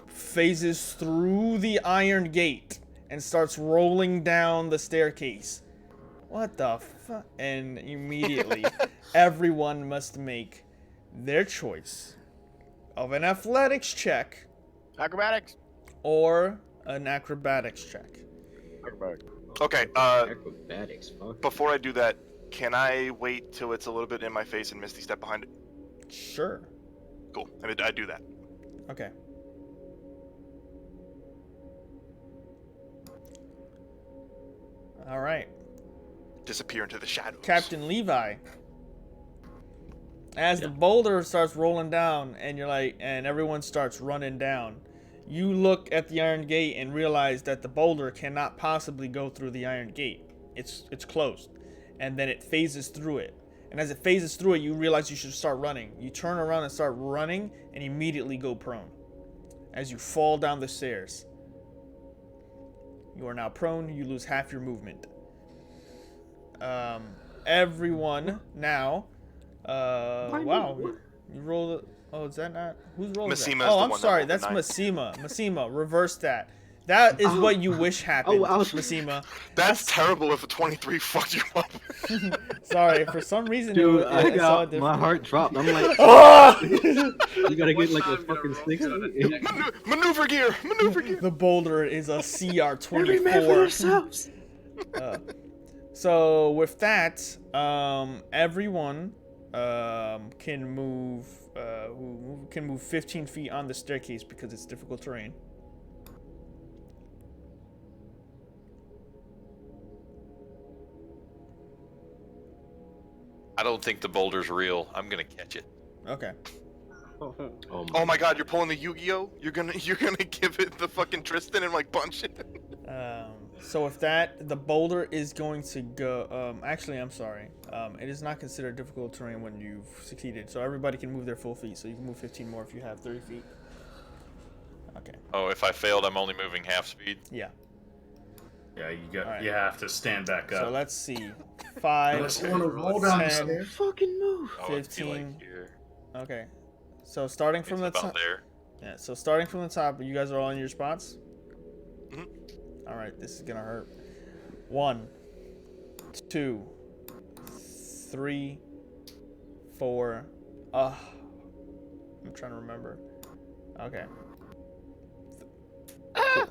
phases through the iron gate and starts rolling down the staircase. What the fuck? And immediately, everyone must make their choice of an athletics check Acrobatics. or an acrobatics check. Acrobatics. Okay, Acrobatics, fuck. before I do that, can I wait till it's a little bit in my face and Misty step behind it? Sure. Cool. I do that. Okay. All right. Disappear into the shadows. Captain Levi. As the boulder starts rolling down and everyone starts running down, you look at the iron gate and realize that the boulder cannot possibly go through the iron gate. It's closed. And then it phases through it. And as it phases through it, you realize you should start running. You turn around and start running and immediately go prone. As you fall down the stairs. You are now prone. You lose half your movement. Everyone now. Wow. You roll it. Oh, is that not? Whose roll is that? Massima is Oh, the I'm one that sorry. rolled the That's nine. Massima. Massima, reverse that. That is what you wish happened, Massima. That's terrible if a 23 fucked you up. Sorry, for some reason Dude, I saw it my different. heart dropped. I'm like, Ah! you gotta get like a I'm gonna fucking roll 60. to Maneuver gear! Maneuver gear! The boulder is a Every man for CR-24. themselves. So with that, everyone can move. Who can move 15 feet on the staircase because it's difficult terrain. I don't think the boulder's real. I'm gonna catch it. Okay. Oh my god, you're pulling the Yu-Gi-Oh? You're gonna give it the fucking Tristan and like punch it? So with that, the boulder is going to go. Actually, I'm sorry. It is not considered difficult terrain when you've succeeded. So everybody can move their full feet. So you can move 15 more if you have 30 feet. Okay. Oh, if I failed, I'm only moving half speed. Yeah. Yeah, Alright. you have to stand back up. So let's see. 5, Unless you want to roll down the 10, stairs. Fucking move. Oh, it'd be 15. like here. Okay. So starting from the It's top. about there. Yeah. So starting from the top, you guys are all in your spots. Mhm. All right. This is gonna hurt. 1, 2, 3, 4. I'm trying to remember. Okay. Cool.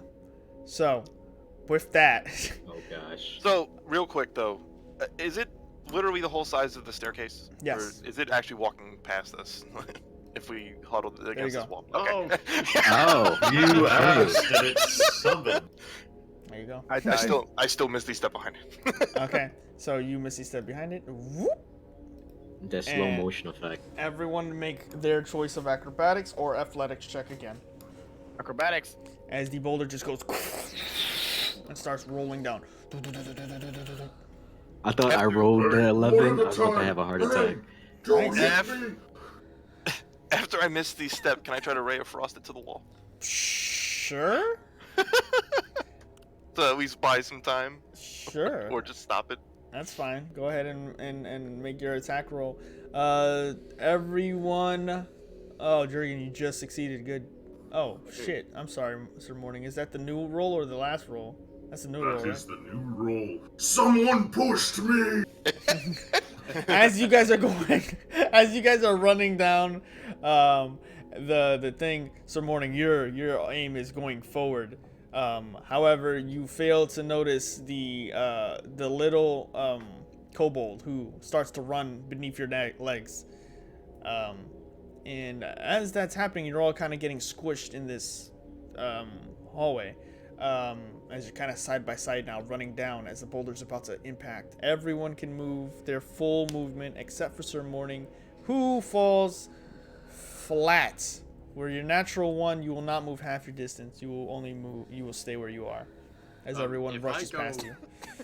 So, with that, Oh gosh. So, real quick though, is it literally the whole size of the staircase? Yes. Or is it actually walking past us? If we huddled against you this go. wall. Oh. Okay. Oh. You asked, and it's summon. there you go. I died. I still Misty step behind it. Okay. So you Missy step behind it. Whoop. That slow And- motion effect. Everyone make their choice of acrobatics or athletics check again. Acrobatics. As the boulder just goes and starts rolling down. I thought I rolled the 11. I was about to have a heart attack. Don't Nice. hit me! After I Misty step, can I try to Ray of Frost it to the wall? Sure. To at least buy some time? Sure. Or just stop it? That's fine. Go ahead and make your attack roll. Everyone. Oh, Jurgen, you just succeeded. Good. Oh, shit. I'm sorry, Sir Morning. Is that the new roll or the last roll? That's the new roll, That right? is the new roll. Someone pushed me! As you guys are going, as you guys are running down the thing, Sir Morning, your aim is going forward. However, you fail to notice the little kobold who starts to run beneath your legs. And as that's happening, you're all kind of getting squished in this hallway. As you're kind of side by side now, running down as the boulder's about to impact. Everyone can move their full movement except for Sir Morning, who falls flat. Where your natural one, you will not move half your distance. You will only move. You will stay where you are, as everyone if rushes I go, past you.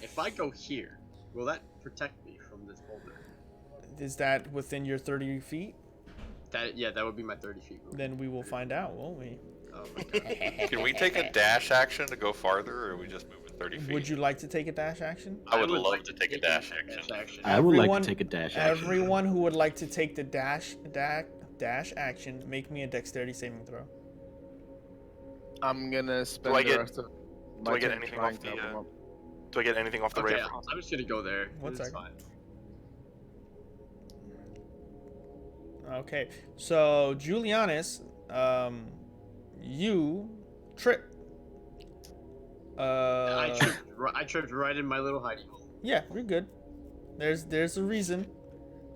If I go here, will that protect me from this boulder? Is that within your 30 feet? That would be my 30 feet move. Then we will find out, won't we? Oh my god. Can we take a dash action to go farther, or are we just moving 30 feet? Would you like to take a dash action? I would love like to take a dash action. I would like Everyone- to take a dash action. Everyone who would like to take the dash action, make me a dexterity saving throw. I'm gonna spend I the get- rest of do my I get turn anything trying off to the, help him up. Do I get anything off the Okay, Ray of Frost? I'm just gonna go there. One It's second. fine. Okay, so Julianus, you trip. I tripped right in my little hidey hole. Yeah, you're good. There's a reason.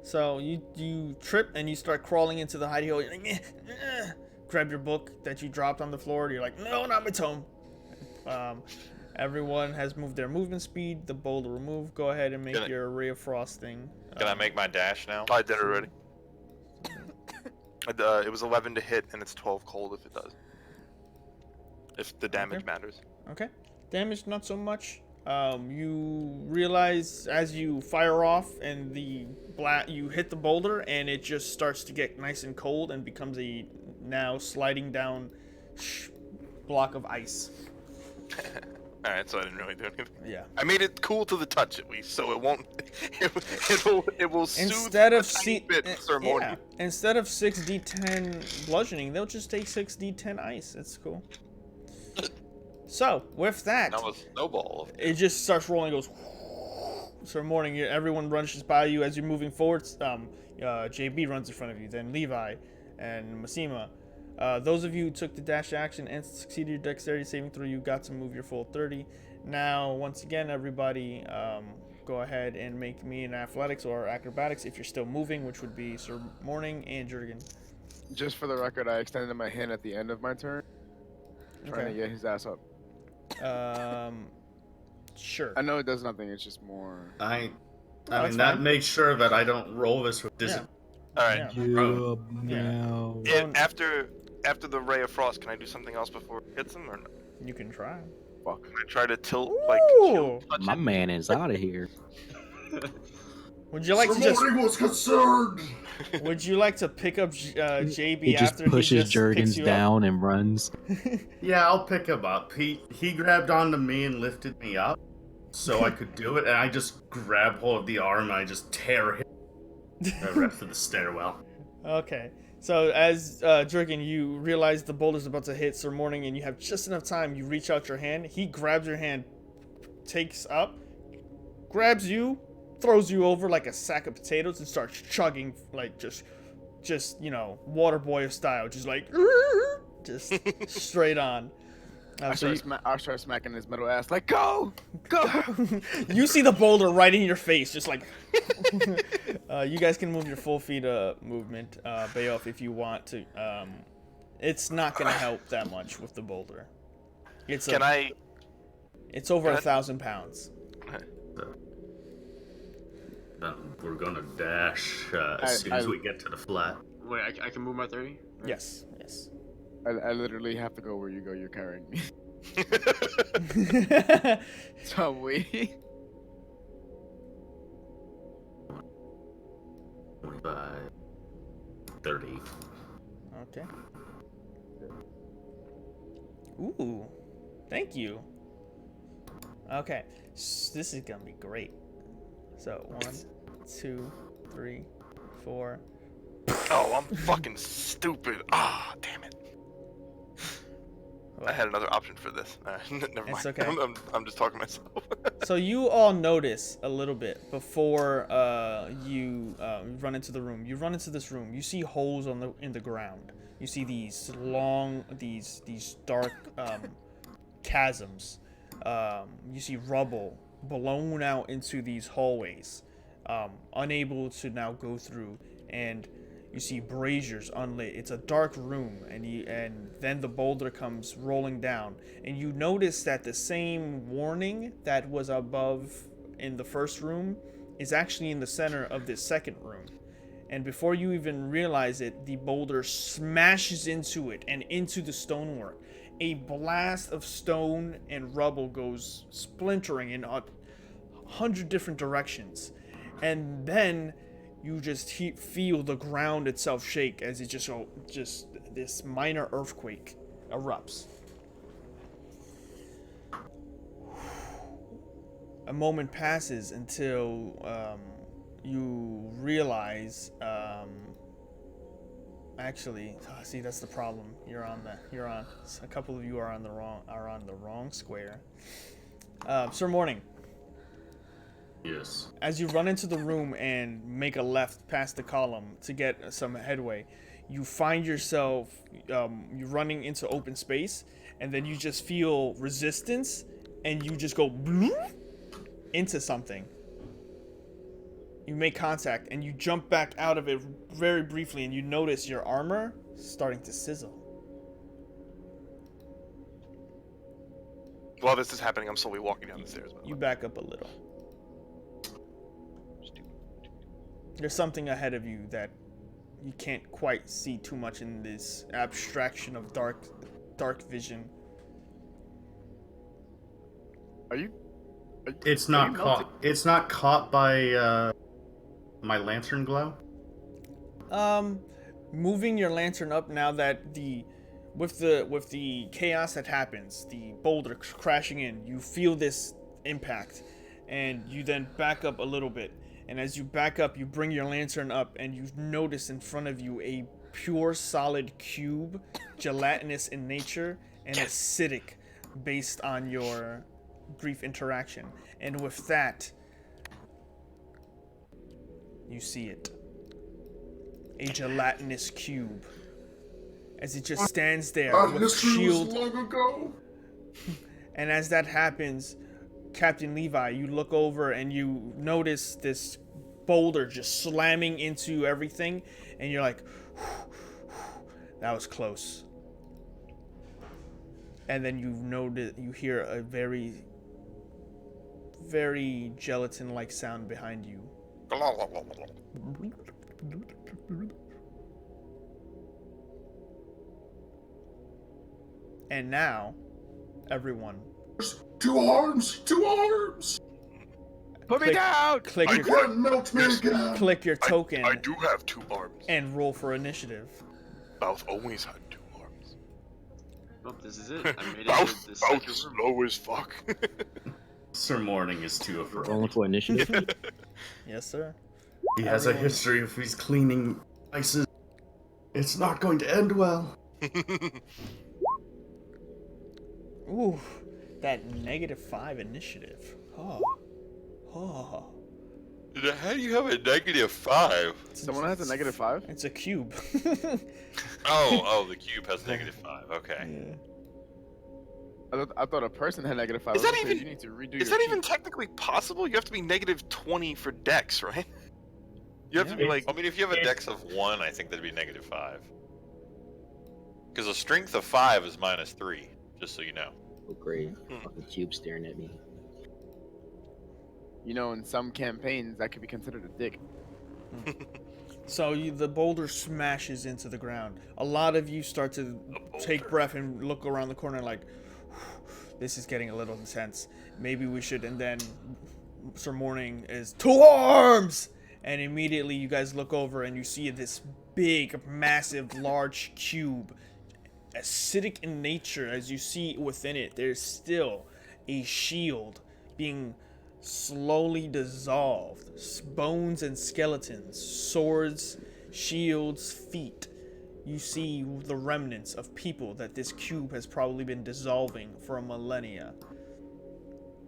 So you trip and you start crawling into the hidey hole. You're like, grab your book that you dropped on the floor. You're like, no, not my tome. Everyone has moved their movement speed. The boulder will move. Go ahead and make Can I- your ray of frost thing. Can I make my dash now? I did it already. It was 11 to hit, and it's 12 cold if it does. If the damage Okay. matters. Okay. Damage, not so much. You realize as you fire off and you hit the boulder and it just starts to get nice and cold and becomes a now sliding down block of ice. Alright, so I didn't really do anything. Yeah. I made it cool to the touch at least, so it won't. It will soothe Instead of a tiny bit ceremonial. instead of 6d10 bludgeoning, they'll just take 6d10 ice. It's cool. So with that, That was snowball. it just starts rolling. Goes. So morning, everyone rushes by you as you're moving forward. JB runs in front of you, then Levi and Masima. Those of you who took the dash action and succeeded your dexterity saving throw, you got to move your full 30. Now, once again, everybody, go ahead and make me an athletics or acrobatics if you're still moving, which would be Sir Morning and Jurgen. Just for the record, I extended my hand at the end of my turn, trying to get his ass up. Sure. I know it does nothing. It's just more. I that's mean, that fine. makes sure that I don't roll this with disadvantage. Alright. Yeah. After the Ray of Frost, can I do something else before it hits him, or no? You can try. fuck. I try to tilt like Ooh. touch My it. man is out of here. Would you like Sir to just? Morning was concerned. Would you like to pick up JB He just after pushes he just picks Jurgens you down and runs. up? Yeah, I'll pick him up. He grabbed onto me and lifted me up so I could do it, and I just grab hold of the arm and I just tear him the rest of the stairwell. Okay. So as Jurgen, you realize the boulder's about to hit Sir Morning, and you have just enough time. You reach out your hand. He grabs your hand, takes up, grabs you, throws you over like a sack of potatoes, and starts chugging like just water boy style, just like just straight on. I start smacking his metal ass like, go! You see the boulder right in your face, just like. You guys can move your full feet movement, Bayoff, if you want to. It's not gonna help that much with the boulder. It's It's over 1,000 pounds. We're gonna dash as soon as we get to the flat. Wait, I can move my 30? Right. Yes. I literally have to go where you go. You're carrying me. So I'm waiting. 25, 30. Okay. Ooh, thank you. Okay, this is gonna be great. So 1, 2, 3, 4. Oh, I'm fucking stupid. Ah, damn it. I had another option for this. Never mind. It's okay. I'm just talking to myself. So you all notice a little bit before you run into the room. You run into this room. You see holes in the ground. You see these dark chasms. You see rubble blown out into these hallways, unable to now go through, and you see braziers unlit. It's a dark room, and then the boulder comes rolling down, and you notice that the same warning that was above in the first room is actually in the center of this second room. And before you even realize it, the boulder smashes into it and into the stonework. A blast of stone and rubble goes splintering in 100 different directions, and then you just feel the ground itself shake as it just this minor earthquake erupts. A moment passes until you realize. Actually, see, that's the problem. You're on. A couple of you are on the wrong square. Sir Morning. Yes. As you run into the room and make a left past the column to get some headway, you find yourself you're running into open space, and then you just feel resistance, and you just go into something. You make contact, and you jump back out of it very briefly, and you notice your armor starting to sizzle. While this is happening, I'm slowly walking down the stairs. You back up a little. There's something ahead of you that you can't quite see too much in this abstraction of dark vision. It's not caught. It's not caught by my lantern glow. Moving your lantern up now that with the chaos that happens, the boulder crashing in, you feel this impact, and you then back up a little bit. And as you back up, you bring your lantern up, and you notice in front of you a pure solid cube, gelatinous in nature and acidic based on your brief interaction. And with that, you see it. A gelatinous cube. As it just stands there with shield. Long ago. And as that happens, Captain Levi, you look over and you notice this boulder just slamming into everything, and you're like, that was close. And then you hear a very, very gelatin-like sound behind you. And now, everyone, 2 arms! 2 arms! Put me Click- down! Click You your can't melt me again! click your token I do have 2 arms. and roll for initiative. Balth always had 2 arms. Well, this is it. I made it Balth, to the Balth's second room. slow as fuck. Sir Morning is too afraid. Rolling for initiative. Yes, sir. He has a Everyone- history of his cleaning ices. It's not going to end well. Ooh, that -5 initiative. Oh. How do you have a -5? Someone has a -5? It's a cube. Oh, the cube has -5. Okay. Yeah. I thought a person had -5. Is that I was gonna say, even- You need to redo Is your that even sheet. technically possible? You have to be -20 for dex, right? You have to be Yeah. like. I mean, if you have a dex of 1, I think that'd be -5. Because a strength of 5 is -3, just so you know. Oh, great. Fucking cube staring at me. You know, in some campaigns, that could be considered a dick. So the boulder smashes into the ground. A lot of you start to take breath and look around the corner like, this is getting a little intense. Maybe we should. And then Sir Morning is 2 arms, and immediately you guys look over and you see this big, massive, large cube, acidic in nature. As you see within it, there's still a shield being slowly dissolved. Bones and skeletons, swords, shields, feet. You see the remnants of people that this cube has probably been dissolving for a millennia.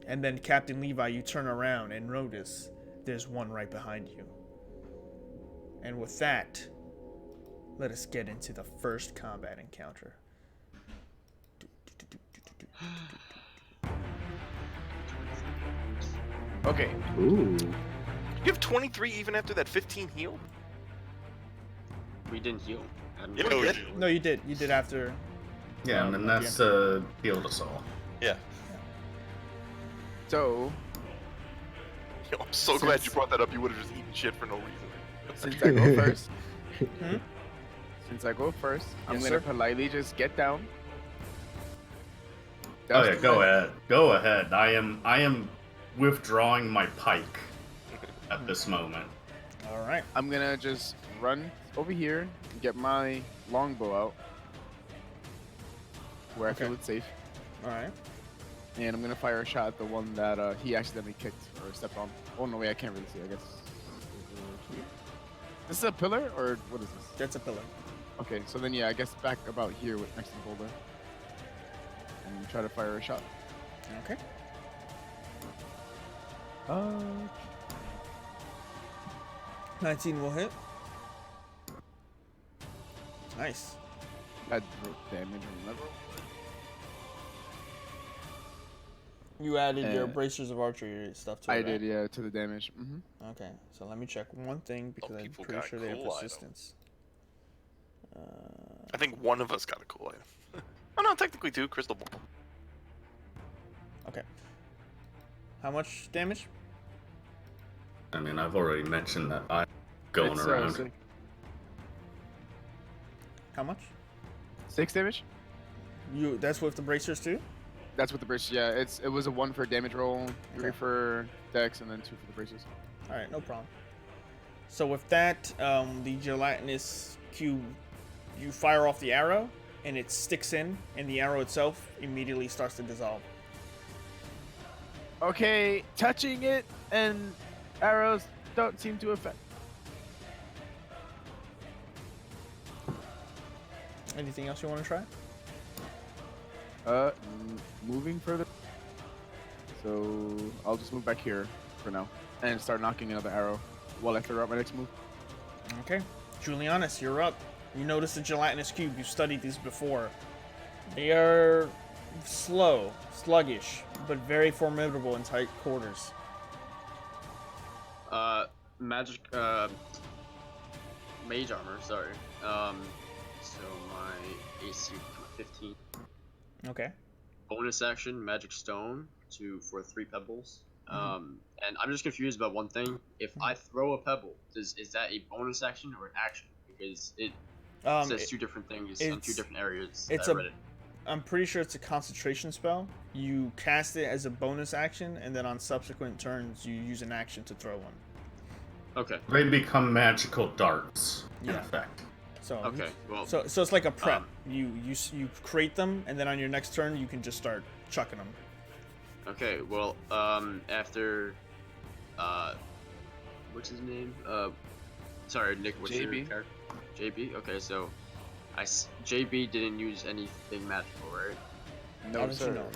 And then, Captain Levi, you turn around and notice there's one right behind you. And with that, let us get into the first combat encounter. Okay. Ooh. You have 23 even after that 15 heal? We didn't heal. Yeah, we did. No, you did. You did after. Yeah, and then that's healed us all. Yeah. So, Yo, I'm so glad you brought that up. You would have just eaten shit for no reason. since I go first, Hmm? I'm Yes, gonna sir. politely just get down. Oh Dust yeah, go my- ahead. Go ahead. I am withdrawing my pike at this moment. All right. I'm gonna just run over here and get my longbow out, where I feel Okay. it's safe, All right. and I'm gonna fire a shot at the one that he accidentally kicked or stepped on. Oh no, wait, I can't really see. I guess. This is a pillar, or what is this? That's a pillar. Okay, so then yeah, I guess back about here with next to the boulder, and try to fire a shot. Okay. 19 will hit. Nice. That damage on level. You added your Uh, bracers of archery stuff to it. I right? did, yeah, to the damage. Okay, so let me check one thing because I'm people pretty got sure they have cool items. persistence. I think one of us got a cool item. Oh no, technically 2. Crystal ball. Okay. How much damage? I mean, I've already mentioned that I'm going It's, around. How much? 6 damage. That's with the bracers too? That's what the braces. Yeah, it was a 1 for damage roll, 3 Okay. for dex, and then 2 for the braces. All right, no problem. So with that, the gelatinous cube, you fire off the arrow, and it sticks in, and the arrow itself immediately starts to dissolve. Okay, touching it and arrows don't seem to affect. Anything else you want to try? Moving further. So I'll just move back here for now and start knocking another arrow while I figure out my next move. Okay. Julianus, you're up. You notice the gelatinous cube. You've studied these before. They are slow, sluggish, but very formidable in tight quarters. Magic, mage armor, sorry. So my AC 15. Okay. Bonus action, magic stone for 3 pebbles. And I'm just confused about one thing. If I throw a pebble, is that a bonus action or an action? Because it says 2 different things on 2 it's- different areas. it's I a- read it. I'm pretty sure it's a concentration spell. You cast it as a bonus action, and then on subsequent turns, you use an action to throw one. Okay. They become magical darts, in Yeah. effect. So Okay. Well. so it's like a prep. You create them, and then on your next turn, you can just start chucking them. Okay. Well. After. What's his name? Sorry, Nick. What's your JB? character? JB. Okay. So, JB didn't use anything magical, right? How No, did you sir. know?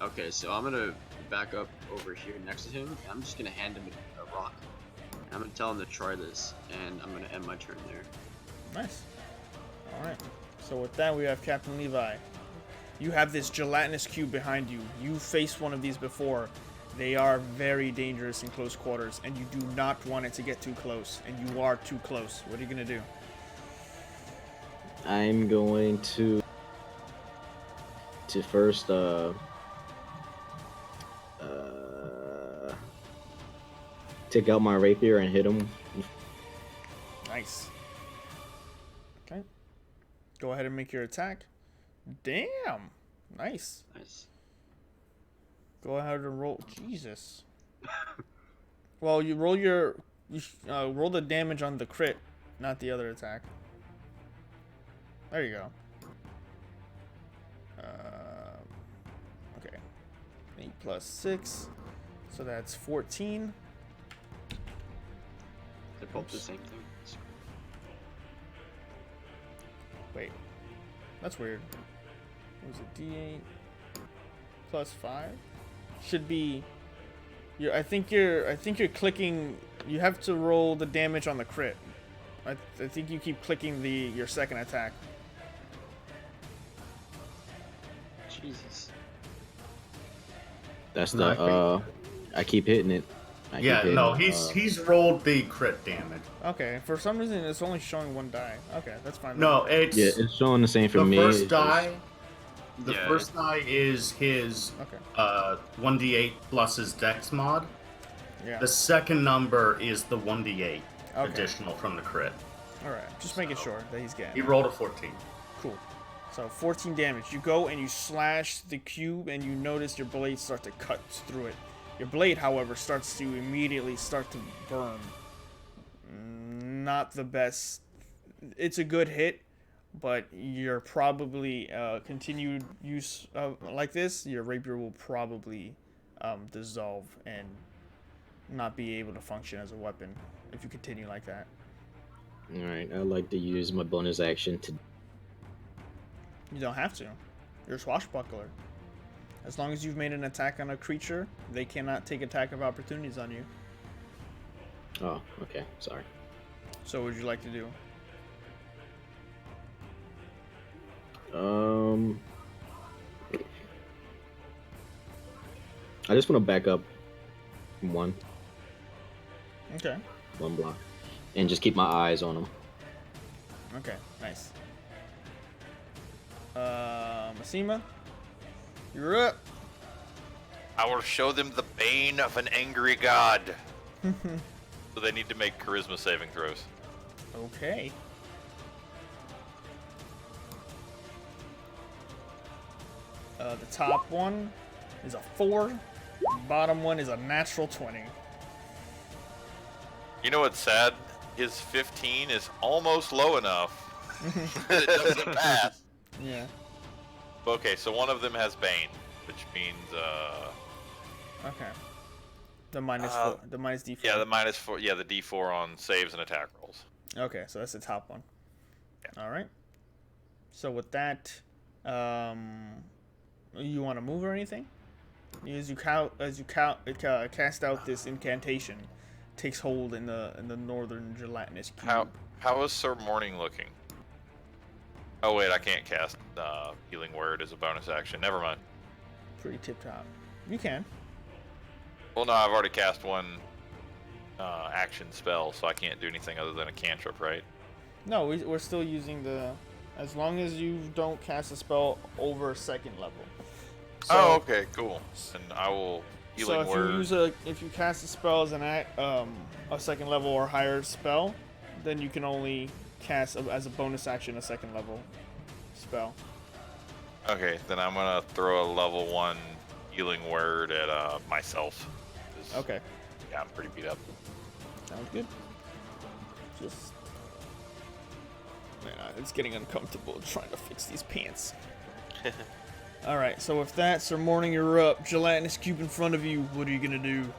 Okay. So I'm gonna back up over here next to him. And I'm just gonna hand him a rock. I'm gonna tell him to try this, and I'm gonna end my turn there. Nice. All right. So with that, we have Captain Levi. You have this gelatinous cube behind you. You faced one of these before. They are very dangerous in close quarters, and you do not want it to get too close, and you are too close. What are you gonna do? I'm going to first take out my rapier and hit him. Nice. Okay. Go ahead and make your attack. Damn. Nice. Nice. Go ahead and roll. Jesus. Well, you roll roll the damage on the crit, not the other attack. There you go. Okay. 8 plus 6. So that's 14. They're both the Oops. same thing. Wait. That's weird. What was it? D8 plus 5? Should be. I think you're clicking. You have to roll the damage on the crit. I think you keep clicking your second attack. Jesus. That's No, I the I keep hitting it. I keep Yeah, hitting no, it, he's rolled the crit damage. Okay, for some reason it's only showing one die. Okay, that's fine. No, it's Yeah, it's showing the same for the me. first It's just- die. The Yeah. first die is his Okay. 1d8 plus his dex mod. Yeah. The second number is the 1d8 Okay. additional from the crit. All right. Just making sure that he's getting. He rolled a 14. Cool. So 14 damage. You go and you slash the cube, and you notice your blade start to cut through it. Your blade, however, starts to immediately start to burn. Not the best. It's a good hit, but you're probably continued use like this. Your rapier will probably dissolve and not be able to function as a weapon if you continue like that. All right, I'd like to use my bonus action to. You don't have to. You're a swashbuckler. As long as you've made an attack on a creature, they cannot take attack of opportunities on you. Oh, okay. Sorry. So what would you like to do? I just want to back up one Okay. block, and just keep my eyes on him. Okay. Nice. Masima, you're up. I will show them the bane of an angry god. So they need to make charisma saving throws. Okay. The top one is a 4. Bottom one is a natural 20. You know what's sad? His 15 is almost low enough that it doesn't pass. Yeah. Okay, so one of them has bane, which means Okay. The minus 4. The minus D4. yeah, the -4. Yeah, the D4 on saves and attack rolls. Okay, so that's the top one. All right. So with that, you want to move or anything? As you cast out this incantation, takes hold in the northern gelatinous cube. How is Sir Morning looking? Oh wait, I can't cast Healing Word as a bonus action. Never mind. Pretty tip top. You can. Well, no, I've already cast one action spell, so I can't do anything other than a cantrip, right? No, we're still using the. As long as you don't cast a spell over second level. So, Oh, okay, cool. And I will Healing so Word. if you cast a spell as a second level or higher spell, then you can only cast as a bonus action a second level spell. Okay, then I'm gonna throw a level 1 healing word at myself. 'Cause, Okay, Yeah, I'm pretty beat up. sounds good. Just man, it's getting uncomfortable trying to fix these pants. All right, so with that, Sir Morning, you're up. Gelatinous cube in front of you. What are you gonna do?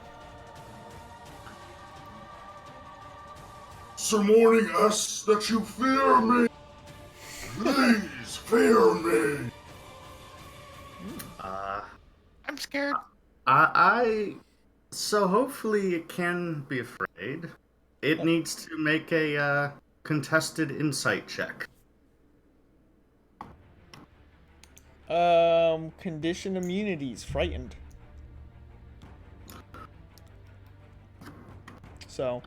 Sir Morning asks that you fear me. Please fear me. I'm scared. So hopefully it can be afraid. It needs to make a contested insight check. Condition immunities, frightened. So,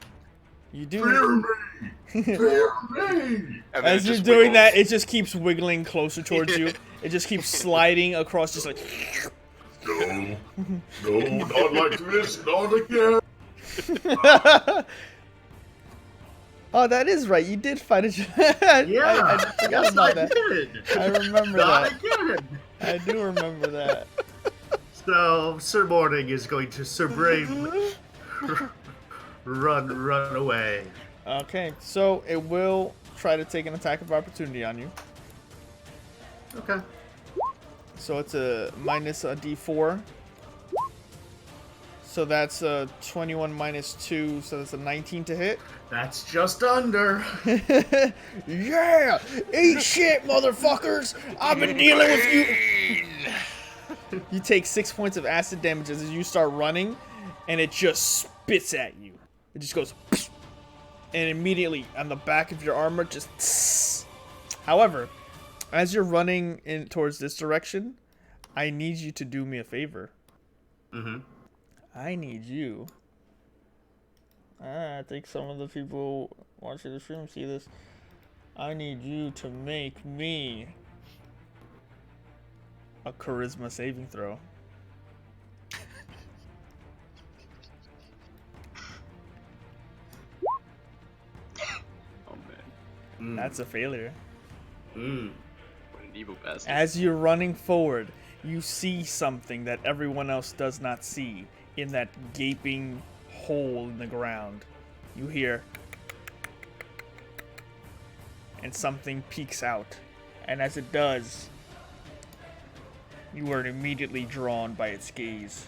you do. Fear me. Fear me. And then As it you're just doing that, wiggles. it just keeps wiggling closer towards you. It just keeps sliding across, just like. No. No, not like this. Not again. Oh, that is right. You did fight a. Yeah, I forgot yes, about I that. did. I remember Not that. again. I do remember that. So Sir Morning is going to Sir Bravely run away. Okay, so it will try to take an attack of opportunity on you. Okay. So it's a minus a d4. So that's a 21 minus 2, so that's a 19 to hit. That's just under. Yeah! Eat shit, motherfuckers! I've been dealing with you! You take 6 points of acid damage as you start running, and it just spits at you. It just goes, and immediately on the back of your armor just. However, as you're running in towards this direction, I need you to do me a favor. Mm-hmm. I need you. I think some of the people watching the stream see this. I need you to make me a charisma saving throw. Oh man, That's a failure. what an evil bastard. As you're running forward, you see something that everyone else does not see in that gaping hole in the ground. You hear, and something peeks out. And as it does, you are immediately drawn by its gaze.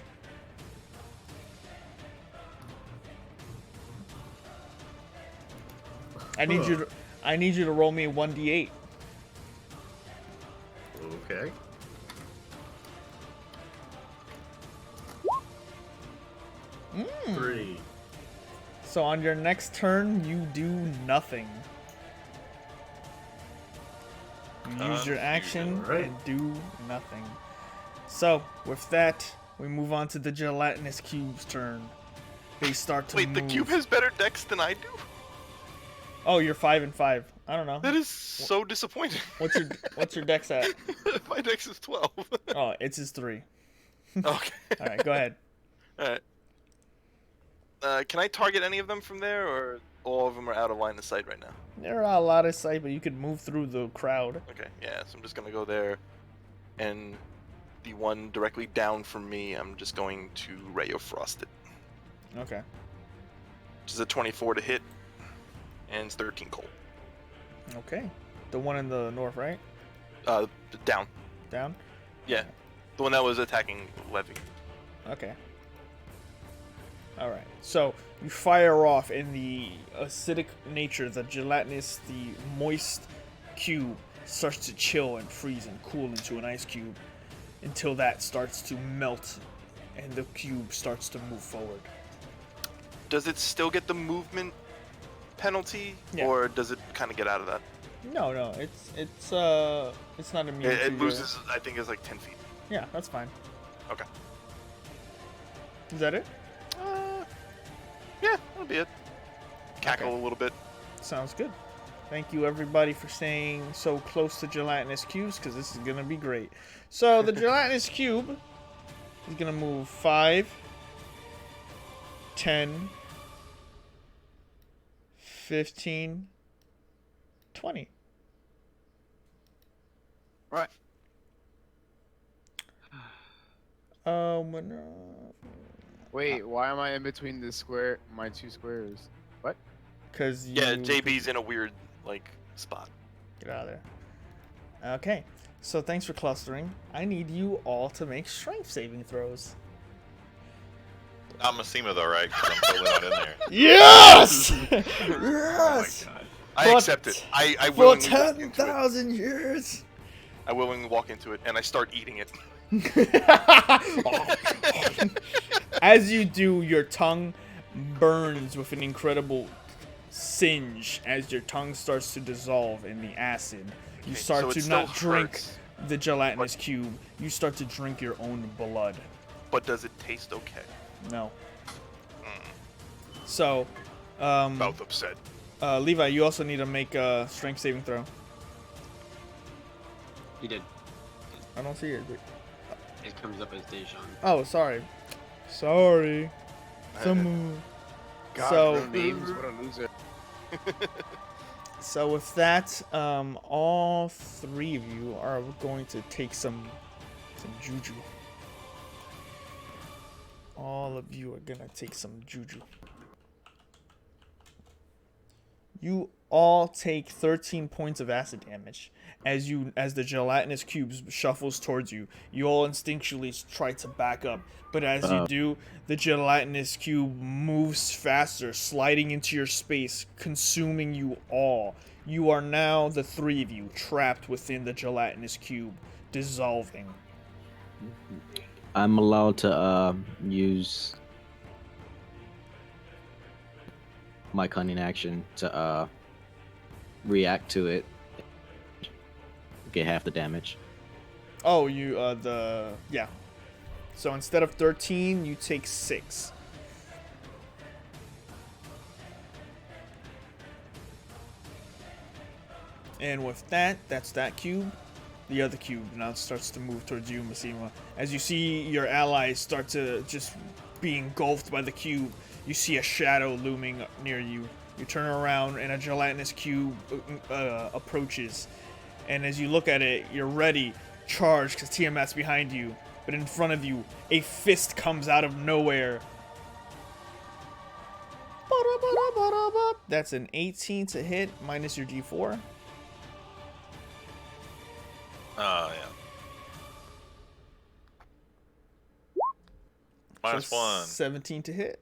I need you to roll me a 1d8. Okay. Mm. 3. So on your next turn, you do nothing. You use your action Alright. and do nothing. So with that, we move on to the gelatinous cube's turn. They start to Wait, move. the cube has better dex than I do? Oh, you're 5 and 5. I don't know. That is so disappointing. What's your dex at? My dex is 12. Oh, it's his 3. Okay. All right, go ahead. Alright. Can I target any of them from there, or all of them are out of line of sight right now? There are a lot of sight, but you could move through the crowd. Okay, yeah, so I'm just gonna go there, and the one directly down from me, I'm just going to Ray of Frost it, Okay. which is a 24 to hit, and it's 13 cold. Okay. The one in the north, right? Down. Down? Yeah, the one that was attacking Levy. Okay. Alright. So, you fire off, and the acidic nature, the gelatinous, the moist cube starts to chill and freeze and cool into an ice cube until that starts to melt and the cube starts to move forward. Does it still get the movement penalty, Yeah. or does it kind of get out of that? No, it's not immune to It your- loses, I think it's like 10 feet. Yeah, that's fine. Okay. Is that it? Yeah, that'll be it. Cackle Okay. a little bit. Sounds good. Thank you everybody for staying so close to gelatinous cubes, because this is gonna be great. So the gelatinous cube is gonna move 5, 10, 15, 20. Right. No. Wait, why am I in between my two squares? What? Because you. Yeah, JB's in a weird spot. Get out of there. Okay. So thanks for clustering. I need you all to make strength saving throws. Not Massima though, right? 'Cause I'm totally not in there. Yes! Oh Yes! my god. I For accept it. I For willingly walk into it. 10,000 years! I willingly walk into it and I start eating it. As you do, your tongue burns with an incredible singe as your tongue starts to dissolve in the acid. You Okay, start so it to still not drink hurts, the gelatinous cube. You start to drink your own blood. but does it taste okay? No. So, Mouth upset. Levi, you also need to make a strength saving throw. He did. I don't see it. It comes up as Dejan. Oh, sorry. Sorry. Someone. God, So- no names. What a loser. So with that, all three of you are going to take some juju. All of you are gonna take some juju. You all take 13 points of acid damage as the gelatinous cubes shuffles towards you. You all instinctually try to back up, but as you do, the gelatinous cube moves faster, sliding into your space, consuming you all. You are now, the three of you, trapped within the gelatinous cube, dissolving. I'm allowed to use my cunning action to react to it. Get half the damage. Oh, yeah. So instead of 13, you take 6. And with that, that's that cube. The other cube now starts to move towards you, Massima. As you see your allies start to just be engulfed by the cube, you see a shadow looming near you. You turn around and a gelatinous cube approaches. And as you look at it, you're ready, charged, because Tiamat's behind you. But in front of you, a fist comes out of nowhere. That's an 18 to hit, minus your D4. Oh, yeah. Minus So 1. 17 to hit.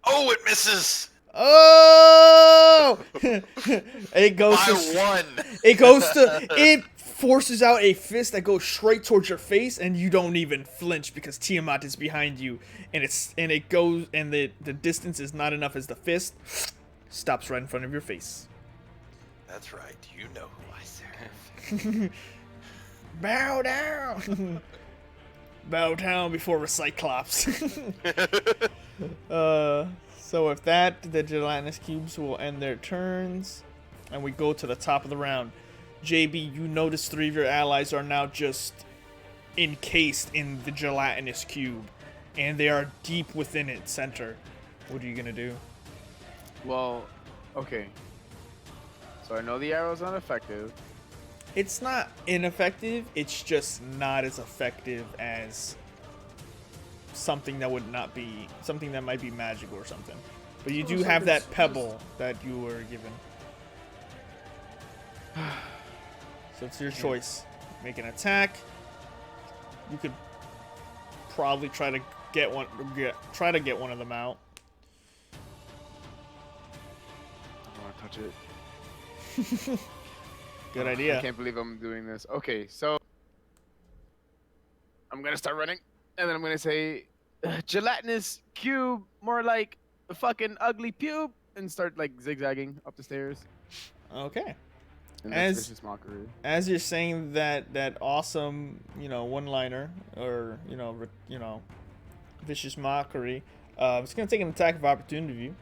Oh, it misses! Oh! It goes By to 1! it forces out a fist that goes straight towards your face, and you don't even flinch because Tiamat is behind you, and it goes, and the distance is not enough as the fist stops right in front of your face. That's right. You know who I serve. Bow down. Bow down before a Cyclops. So with that, the gelatinous cubes will end their turns, and we go to the top of the round. JB, you notice 3 of your allies are now just encased in the gelatinous cube, and they are deep within its center. What are you gonna do? Well, okay. So I know the arrow's not effective. It's not ineffective, it's just not as effective as something that might be magic or something. But you do have that pebble that you were given. So it's your choice. Make an attack. You could probably try to get one of them out. I don't want to touch it. Good I idea. can't believe I'm doing this. Okay, so I'm gonna start running, and then I'm gonna say, gelatinous cube, more like a fucking ugly pube, and start like zigzagging up the stairs. Okay. And that's As- vicious mockery. As you're saying that awesome, one-liner or vicious mockery, it's gonna take an attack of opportunity,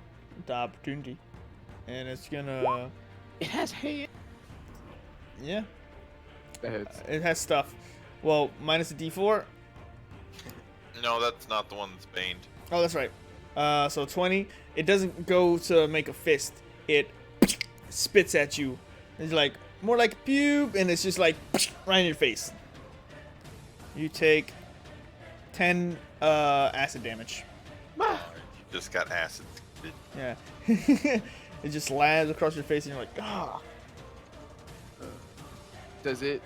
and it's gonna It has hair. yeah, That hits. it has stuff. Well, minus a D4. No, that's not the one that's baned. Oh, that's right. So 20. It doesn't go to make a fist. It spits at you. It's like more like pube, and it's just like right in your face. You take 10 acid damage. You just got acid. Yeah. It just lands across your face, and you're like, ah. Does it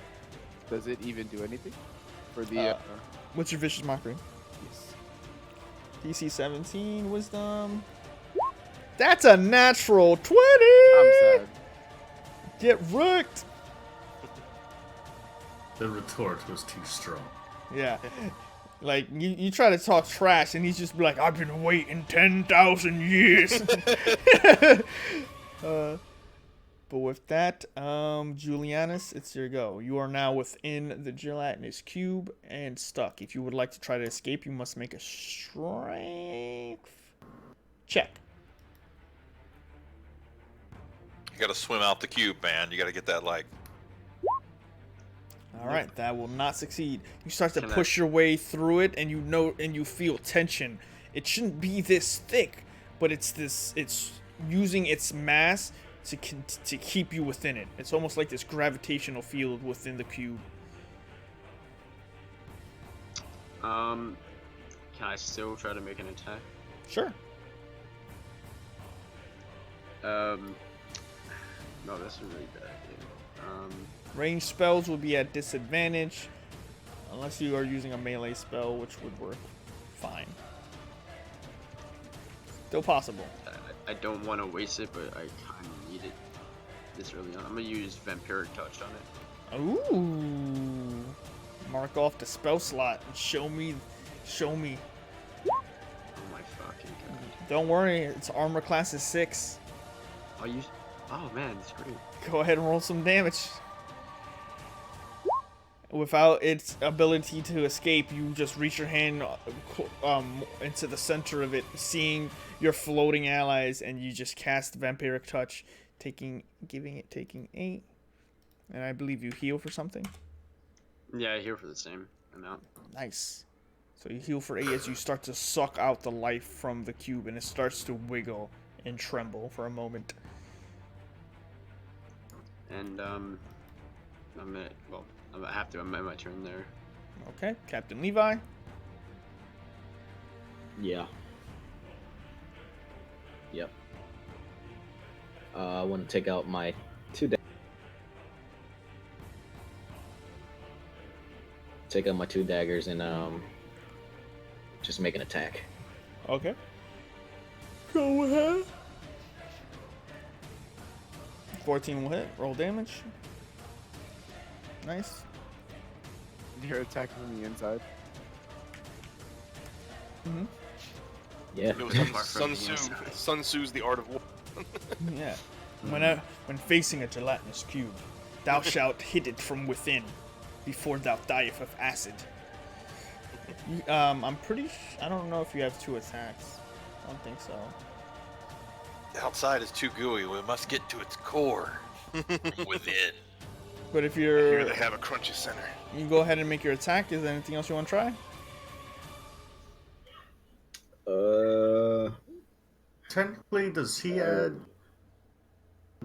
even do anything for the? What's your vicious mockery? DC 17 wisdom. That's a natural 20. I'm sad. Get wrecked. The retort was too strong. Yeah. Like, you try to talk trash, and he's just like, I've been waiting 10,000 years. But with that, Julianus, it's your go. You are now within the gelatinous cube and stuck. If you would like to try to escape, you must make a strength check. You gotta swim out the cube, man. You gotta get that, like... All right, that will not succeed. You start to Can push your way through it, and you feel tension. It shouldn't be this thick, but it's using its mass to keep you within it. It's almost like this gravitational field within the cube. Can I still try to make an attack? Sure. No, that's a really bad idea. Range spells will be at disadvantage unless you are using a melee spell, which would work fine. Still possible. I don't want to waste it, but I kind of need it this early on. I'm gonna use Vampiric Touch on it. Ooh. Mark off the spell slot and show me. Oh my fucking god. Don't worry, its armor class is 6. Oh man, that's great. Go ahead and roll some damage. Without its ability to escape, you just reach your hand into the center of it, seeing your floating allies, and you just cast Vampiric Touch, taking 8. And I believe you heal for something. Yeah, I heal for the same amount. Nice. So you heal for 8 as you start to suck out the life from the cube, and it starts to wiggle and tremble for a moment. And I'm gonna have to end my turn there. Okay, Captain Levi. Yeah. Yep. I want to take out my 2 daggers. Take out my 2 daggers and just make an attack. Okay. Go ahead. 14 will hit. Roll damage. Nice. You're attacking from the inside. Mm-hmm. Yeah. It was Sun Tzu. Sun Tzu's The Art of War. Yeah. When facing a gelatinous cube, thou shalt hit it from within, before thou dieth of acid. I'm I don't know if you have 2 attacks. I don't think so. The outside is too gooey. We must get to its core. From within. But if Here they have a crunchy center. you go ahead and make your attack. Is there anything else you want to try? Technically, does he add...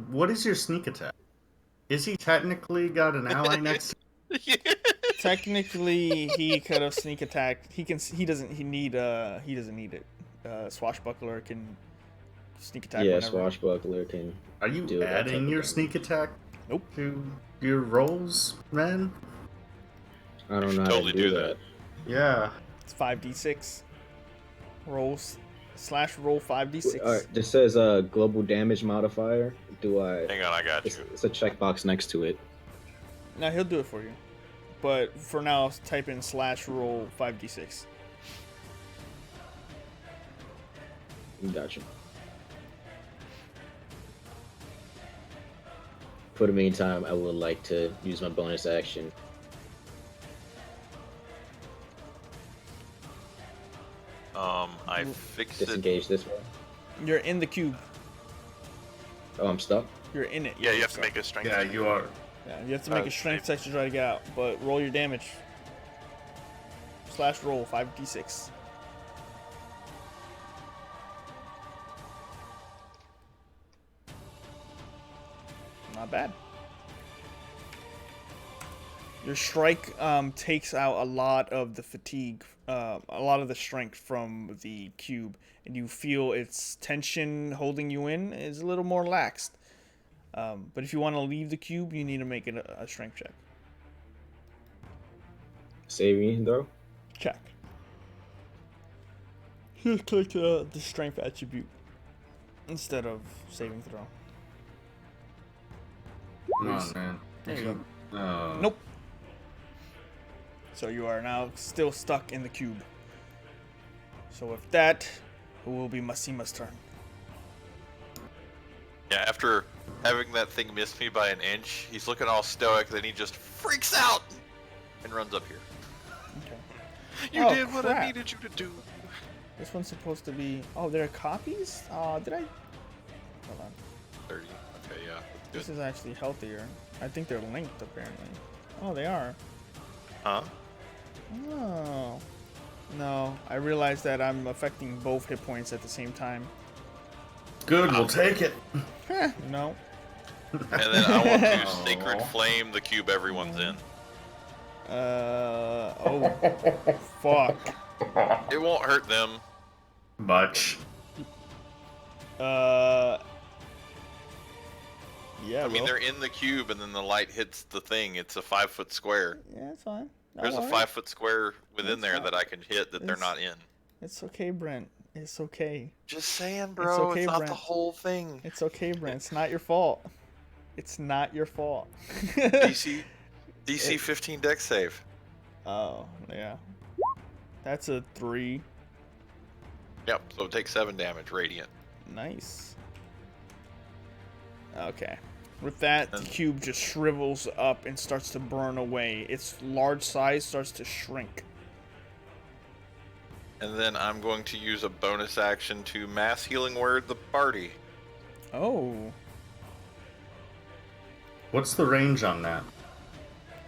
What is your sneak attack? Is he technically got an ally next to Technically, he could have sneak attacked. He doesn't need it. Swashbuckler can sneak attack. Yeah, whenever. Swashbuckler can. Are you do that type adding of your thing. sneak attack Nope. to your rolls, Ren? I don't should know how totally to do do that. Yeah. It's 5d6. Rolls / roll 5d6. Alright, this says global damage modifier. Do I? Hang on, I got It's, you. it's a checkbox next to it. No, he'll do it for you. But for now, type in / roll 5d6. Gotcha. For the meantime, I would like to use my bonus action. I fixed it. Disengage this way. You're in the cube. Oh, I'm stuck. You're in it. Yeah, you have to make a strength. Yeah, check. you are. Yeah, you have to make a strength check to try to get out. But roll your damage. / roll 5d6. Not bad. Your strike takes out a lot of the fatigue, a lot of the strength from the cube, and you feel its tension holding you in is a little more laxed. But if you want to leave the cube, you need to make it a strength check. Saving throw. Check. Just click the strength attribute instead of saving throw. Oh, man. There you go. Oh. Nope. So you are now still stuck in the cube. So with that, it will be Masima's turn. Yeah, after having that thing miss me by an inch, he's looking all stoic, then he just freaks out and runs up here. Okay. You Oh, did what I crap. needed you to do. This one's supposed to be... Oh, there are copies? Did I... Hold on. 30. Okay, yeah. This Good. is actually healthier. I think they're linked, apparently. Oh, they are. Huh? Oh. No, I realized that I'm affecting both hit points at the same time. Good, we'll take it. No. And then I want to Oh. Sacred Flame the cube everyone's in. Oh. Fuck. It won't hurt them. Much. Yeah, I mean, well. they're in the cube, and then the light hits the thing. It's a 5-foot square. Yeah, it's fine. There's a Alright. 5-foot square within That's there fine. that I can hit that they're It's- not in. It's okay, Brent. It's okay. Just saying, bro. okay, It's not Brent. the whole thing. It's okay, Brent. It's not your fault. It's not your fault. DC 15 dex save. Oh, yeah. That's a 3. Yep. So it takes 7 damage radiant. Nice. Okay. With that, the And- cube just shrivels up and starts to burn away. Its large size starts to shrink. And then I'm going to use a bonus action to mass healing word the party. Oh. What's the range on that?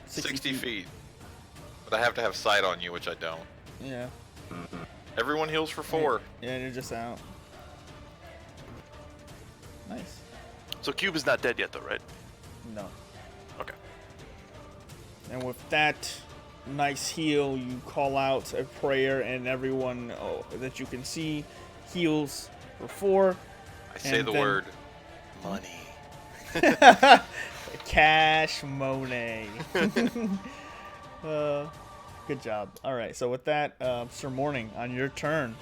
60 feet. But I have to have sight on you, which I don't. Yeah. Everyone heals for 4. Yeah, you're just out. Nice. So Cube is not dead yet, though, right? No. Okay. And with that nice heal, you call out a prayer, and everyone that you can see heals for 4. I say And the then- word money. Cash money. Good job. All right. So with that, Sir Morning, on your turn,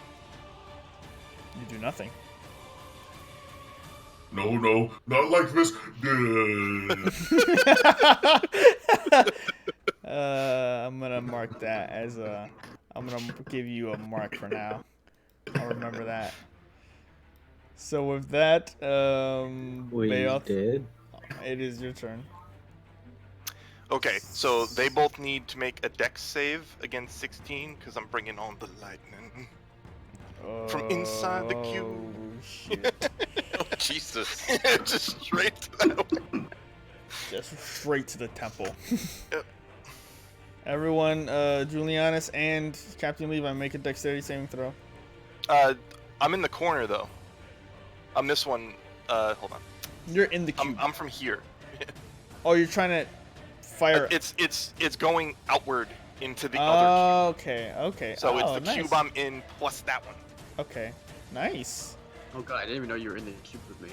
you do nothing. No, not like this. I'm gonna mark that as a. I'm gonna give you a mark for now. I'll remember that. So with that, We Bayoth, did. it is your turn. Okay, so they both need to make a dex save against 16 because I'm bringing on the lightning. From inside the cube. Oh, shit. Jesus. Just straight to that one. Just straight to the temple. Yep. Everyone, Julianus and Captain Levi, make a dexterity saving throw. I'm in the corner though. I'm this one. Hold on. You're in the cube. I'm from here. Oh, you're trying to fire. It's going outward into the other Okay, okay. cube. So it's the nice. cube I'm in plus that one. Okay, nice. Oh god, I didn't even know you were in the cube with me.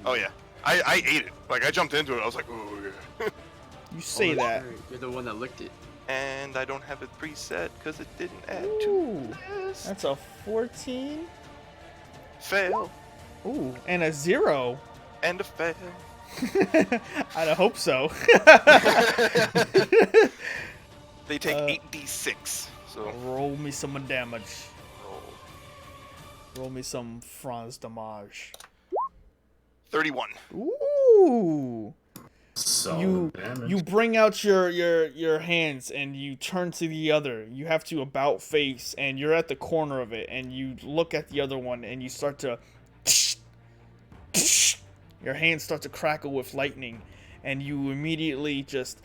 Oh yeah. I ate it. Like I jumped into it. I was like, oh yeah. You say Oh, that. right. You're the one that licked it. And I don't have it preset because it didn't add Ooh, to this. that's a 14. Fail Ooh, and a 0. and a fail. I'd hope so. They take Uh, 8d6. So Roll me some damage. roll. Roll me some Franz damage. 31. Ooh. Solid damage. You bring out your hands and you turn to the other. You have to about face and you're at the corner of it and you look at the other one and you start to your hands start to crackle with lightning and you immediately just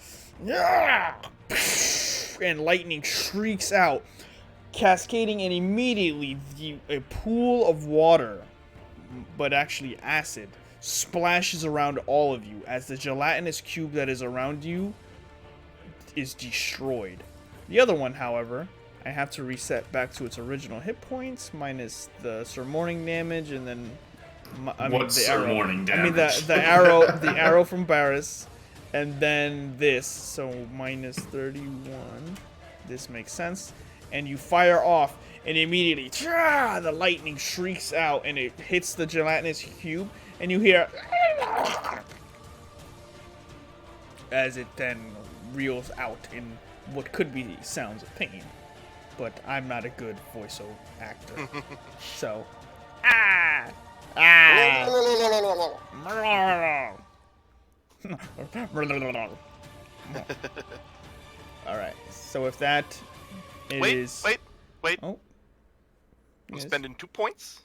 and lightning shrieks out, cascading, and immediately a pool of water, but actually acid, splashes around all of you as the gelatinous cube that is around you is destroyed. The other one, however, I have to reset back to its original hit points minus the summoning damage, and then What's the arrow. summoning I mean damage? the arrow from Barris, and then this. So minus 31. This makes sense. And you fire off, and immediately, the lightning shrieks out, and it hits the gelatinous cube, and you hear as it then reels out in what could be sounds of pain. But I'm not a good voiceover actor. So, Alright, so if that is... Wait. Oh. I'm Yes. spending 2 points.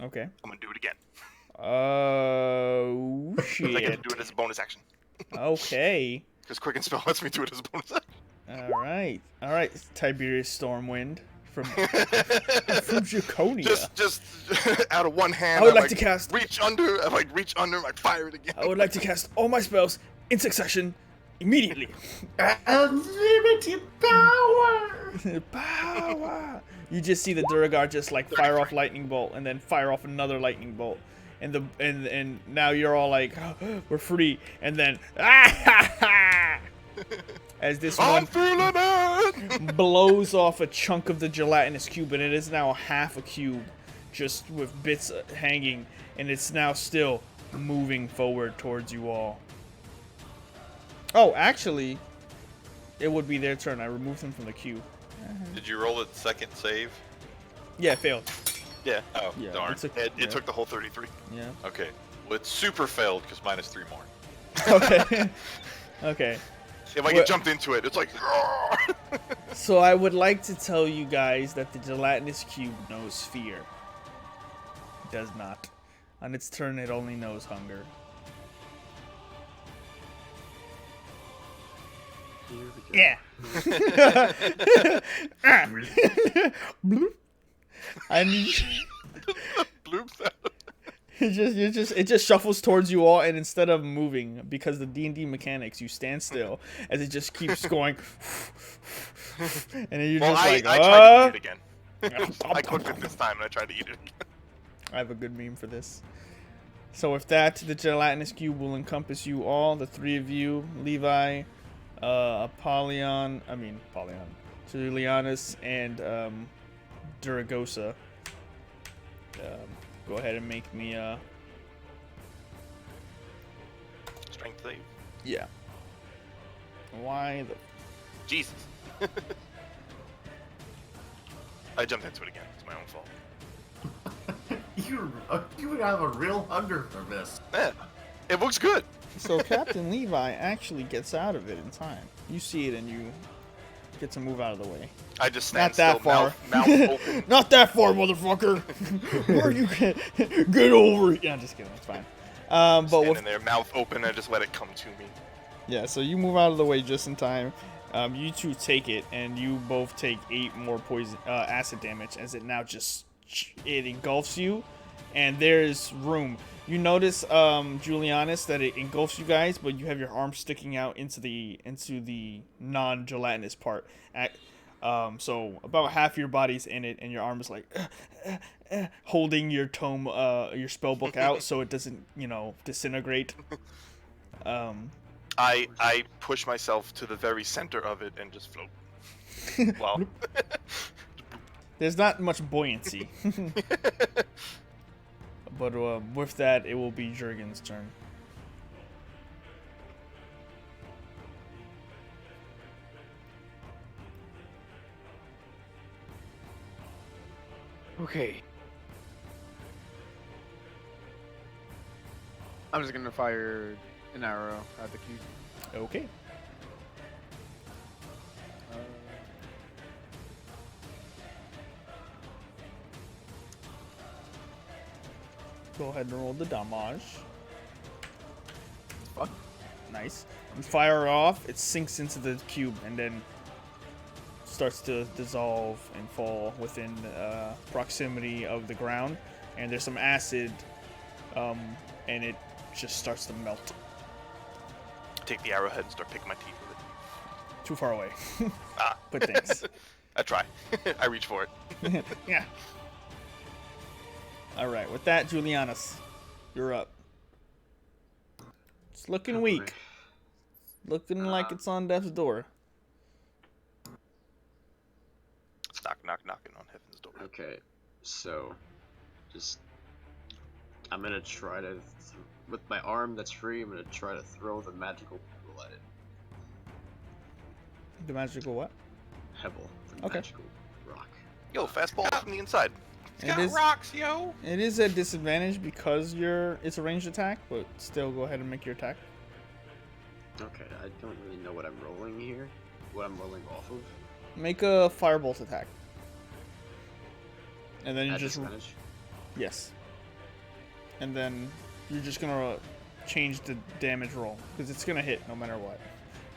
Okay. I'm gonna do it again. Oh, I get shit. to do it as a bonus action. Okay. Because Quicken Spell lets me do it as a bonus action. Alright, Tiberius Stormwind from Draconia. Just out of one hand. I would like to cast... Reach under. I reach under. I fire it again. I would like to cast all my spells in succession immediately. Unlimited power! Power! You just see the Duragar just like fire off lightning bolt and then fire off another lightning bolt. And now you're all like, oh, we're free. And then as this I'm one feeling it. blows off a chunk of the gelatinous cube, and it is now half a cube, just with bits hanging, and it's now still moving forward towards you all. Oh, actually, it would be their turn. I removed them from the queue. Did you roll its second save? Yeah, it failed. Yeah. Oh, Yeah, darn. it's a- It took the whole 33. Yeah. Okay. Well, it super failed because minus 3 more. Okay. Okay. If I Well- get jumped into it, it's like. So I would like to tell you guys that the gelatinous cube knows fear. It does not. On its turn, it only knows hunger. Yeah. Bloop. I need. Bloop. It just shuffles towards you all, and instead of moving, because the D&D mechanics, you stand still as it just keeps going, and then you're Well, just I like, tried to eat it again. I cooked it this time, and I tried to eat it again. I have a good meme for this. So with that, the gelatinous cube will encompass you all, the three of you, Levi, Apollyon, Julianus, and Duragosa. Go ahead and make me Strength save. yeah. Why the Jesus. I jumped into it again. It's my own fault. You have a real hunger for this. Yeah. It looks good. So Captain Levi actually gets out of it in time. You see it and you get to move out of the way. I just Not stand that still, far. mouth open. Not that far, motherfucker. Where you get over it? Yeah, I'm just kidding. It's fine. But Standing with, there, mouth open, I just let it come to me. yeah, so you move out of the way just in time. You two take it, and you both take 8 more poison acid damage as it now just it engulfs you, and there's room. You notice, Julianus, that it engulfs you guys, but you have your arm sticking out into the non-gelatinous part. So about half your body's in it, and your arm is like holding your tome, your spell book out, so it doesn't, disintegrate. I push myself to the very center of it and just float. Wow. There's not much buoyancy. But with that, it will be Jurgen's turn. Okay. I'm just gonna fire an arrow at the cube. Okay. Go ahead and roll the damage. Fuck. Nice. You fire off, it sinks into the cube and then starts to dissolve and fall within proximity of the ground. And there's some acid, and it just starts to melt. Take the arrowhead and start picking my teeth with it. too far away. Ah. But thanks. I try. I reach for it. Yeah. All right. With that, Julianus, you're up. It's looking weak. Looking like it's on death's door. Knocking on heaven's door. Okay, so just I'm gonna try to with my arm that's free. I'm gonna try to throw the magical pebble at it. The magical what? Pebble, the Okay. magical rock. Yo, fastball from the inside. It's got rocks, yo. It is a disadvantage because it's a ranged attack, but still go ahead and make your attack. Okay, I don't really know what I'm rolling here. What I'm rolling off of. Make a firebolt attack. And then you At just disadvantage? yes. And then you're just gonna change the damage roll because it's gonna hit no matter what,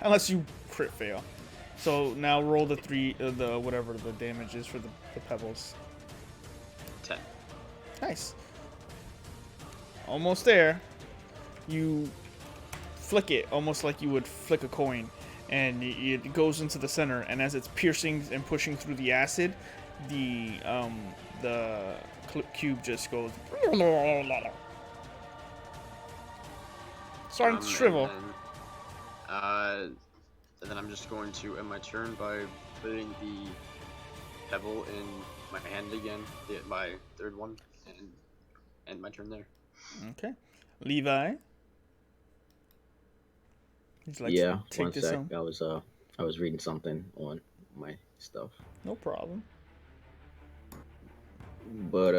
unless you crit fail. So now roll the whatever the damage is for the pebbles. 10. Nice. Almost there. You flick it almost like you would flick a coin, and it goes into the center. And as it's piercing and pushing through the acid, the cube just goes starting to shrivel. And then I'm just going to end my turn by putting the pebble in my hand again, my third one, and end my turn there. Okay, Levi. Would you like Yeah, to take one this sec. home? I was reading something on my stuff. No problem. But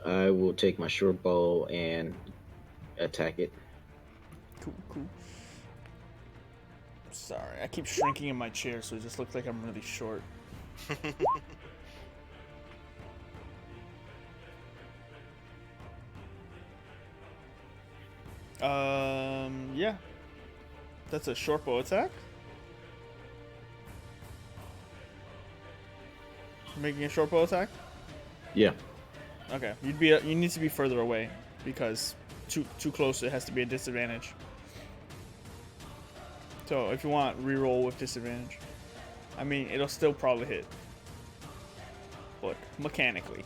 I will take my short bow and attack it. Cool. Sorry, I keep shrinking in my chair, so it just looks like I'm really short. Yeah. That's a short bow attack. Making a short bow attack? Yeah. Okay. You need to be further away because too close it has to be a disadvantage. So if you want, reroll with disadvantage. I mean, it'll still probably hit, but mechanically,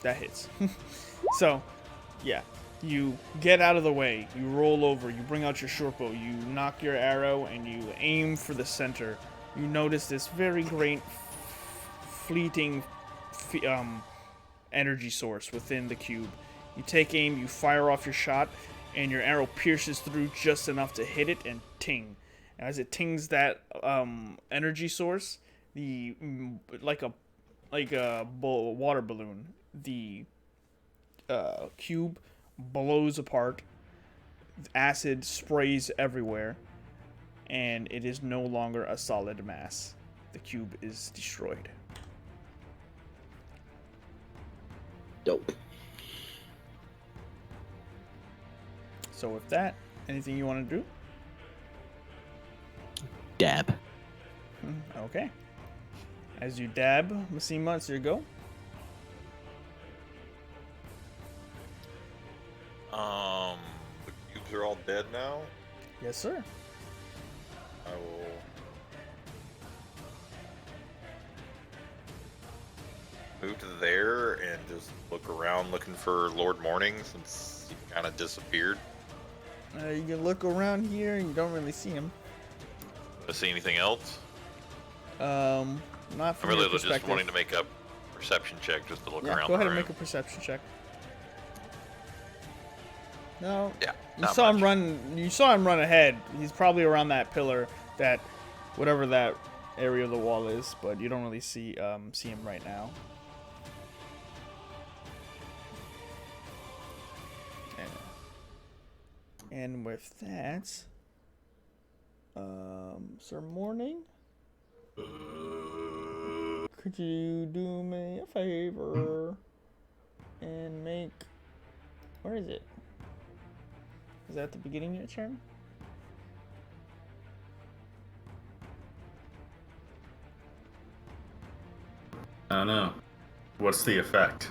that hits. So, yeah, you get out of the way, you roll over, you bring out your short bow, you knock your arrow, and you aim for the center. You notice this very great, fleeting energy source within the cube. You take aim, you fire off your shot, and your arrow pierces through just enough to hit it and ting. As it tings that energy source, like a water balloon, the cube blows apart. Acid sprays everywhere, and it is no longer a solid mass. The cube is destroyed. Dope. So with that, anything you want to do? Dab. Okay. As you dab, Masima, it's your go. The cubes are all dead now. Yes, sir. I will move to there and just look around looking for Lord Morning since he kind of disappeared. You can look around here and you don't really see him. Do I see anything else? Not I'm from really your just perspective. wanting to make a perception check just to look Yeah, around. go ahead the and room. make a perception check. No, Yeah, you not saw much. him run. You saw him run ahead. He's probably around that pillar, that whatever that area of the wall is, but you don't really see him right now. And with that, Sir Morning, could you do me a favor and make, where is it? Is that the beginning of your turn? I don't know. What's the effect?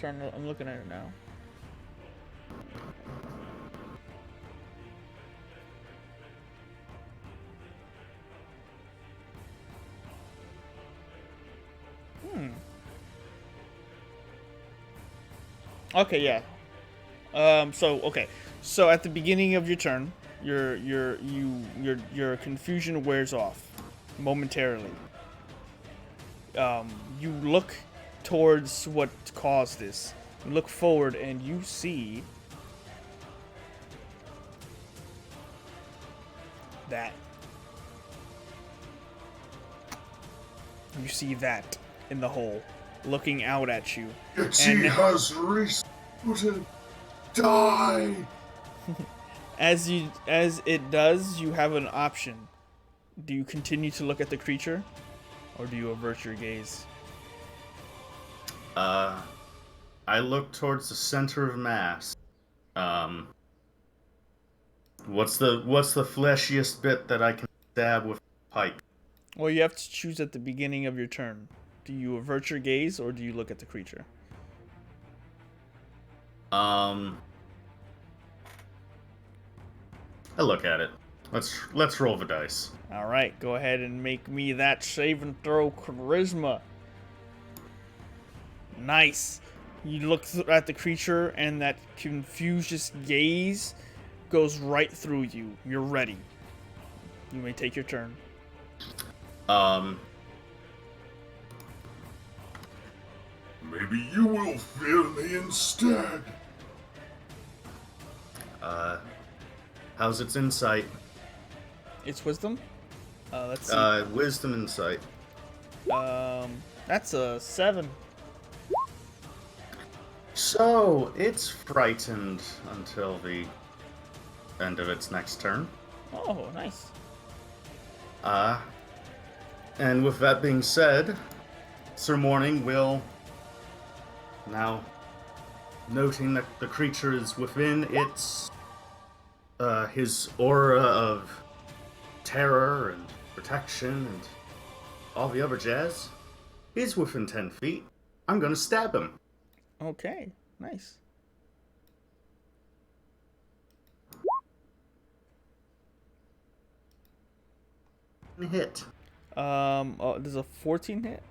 I'm looking at it now. Okay, yeah. So at the beginning of your turn, your confusion wears off momentarily. You look towards what caused this. You look forward and you see that. You see that in the hole, looking out at you. Yet she has reason to die. As it does, you have an option. Do you continue to look at the creature, or do you avert your gaze? I look towards the center of mass. What's the fleshiest bit that I can stab with a pike? Well, you have to choose at the beginning of your turn. Do you avert your gaze, or do you look at the creature? I look at it. Let's roll the dice. All right, go ahead and make me that save and throw charisma. Nice. You look at the creature, and that confused gaze goes right through you. You're ready. You may take your turn. Maybe you will fear me instead. How's its insight? It's wisdom. Let's see. Wisdom insight. That's a 7. So it's frightened until the end of its next turn. Oh, nice. And with that being said, Sir Morning will, now noting that the creature is within his aura of terror and protection and all the other jazz, he's within 10 feet. I'm gonna stab him. Okay, nice. Hit. Does a 14 hit?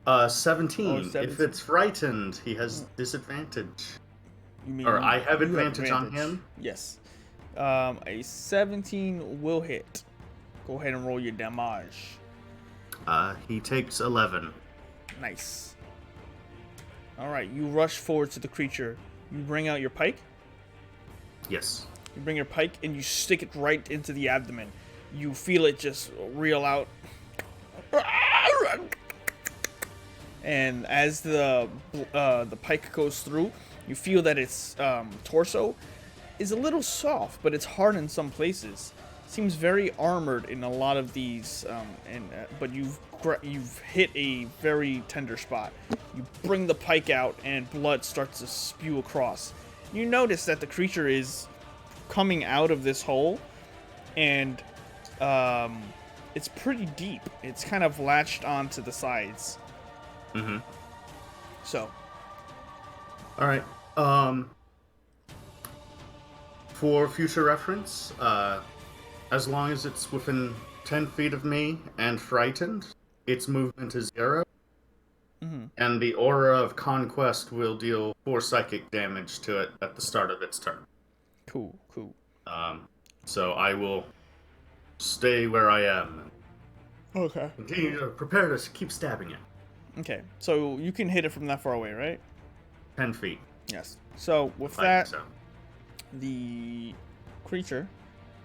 17. Oh, 17. If it's frightened, he has disadvantage. You mean Or I have you advantage on him? Yes. A 17 will hit. Go ahead and roll your damage. He takes 11. Nice. Alright, you rush forward to the creature. You bring out your pike. Yes. You bring your pike and you stick it right into the abdomen. You feel it just reel out. And as the pike goes through, you feel that its torso is a little soft, but it's hard in some places. Seems very armored in a lot of these, but you've hit a very tender spot. You bring the pike out, and blood starts to spew across. You notice that the creature is coming out of this hole, and it's pretty deep. It's kind of latched onto the sides. Mm-hmm. So. Alright. For future reference, as long as it's within 10 feet of me and frightened, its movement is 0. Mm-hmm. And the aura of conquest will deal 4 psychic damage to it at the start of its turn. Cool. So I will stay where I am. Okay. Continue to prepare to keep stabbing it. Okay, so you can hit it from that far away, right? 10 feet. Yes. So with I that, think so. the creature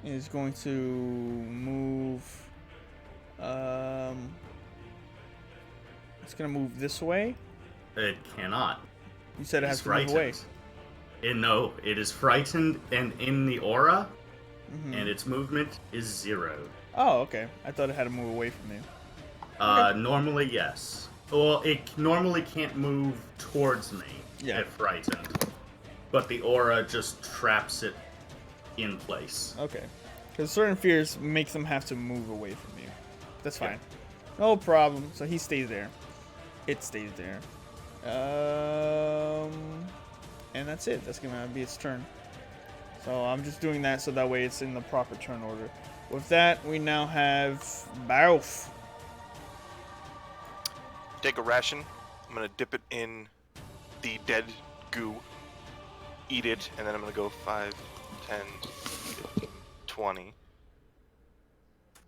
is going to move. It's gonna move this way. It cannot. You said it It's has to move away. No, it is frightened and in the aura, Mm-hmm. and its movement is 0. Oh, okay. I thought it had to move away from you. Normally, yes. Well, it normally can't move towards me if frightened, but the aura just traps it in place. Okay. Because certain fears make them have to move away from you. That's fine. No problem. So he stays there. It stays there. And that's it. That's gonna be its turn. So I'm just doing that so that way it's in the proper turn order. With that, we now have Bauf. Take a ration. I'm gonna dip it in the dead goo eat it, and then I'm gonna go 5, 10, 15, 20.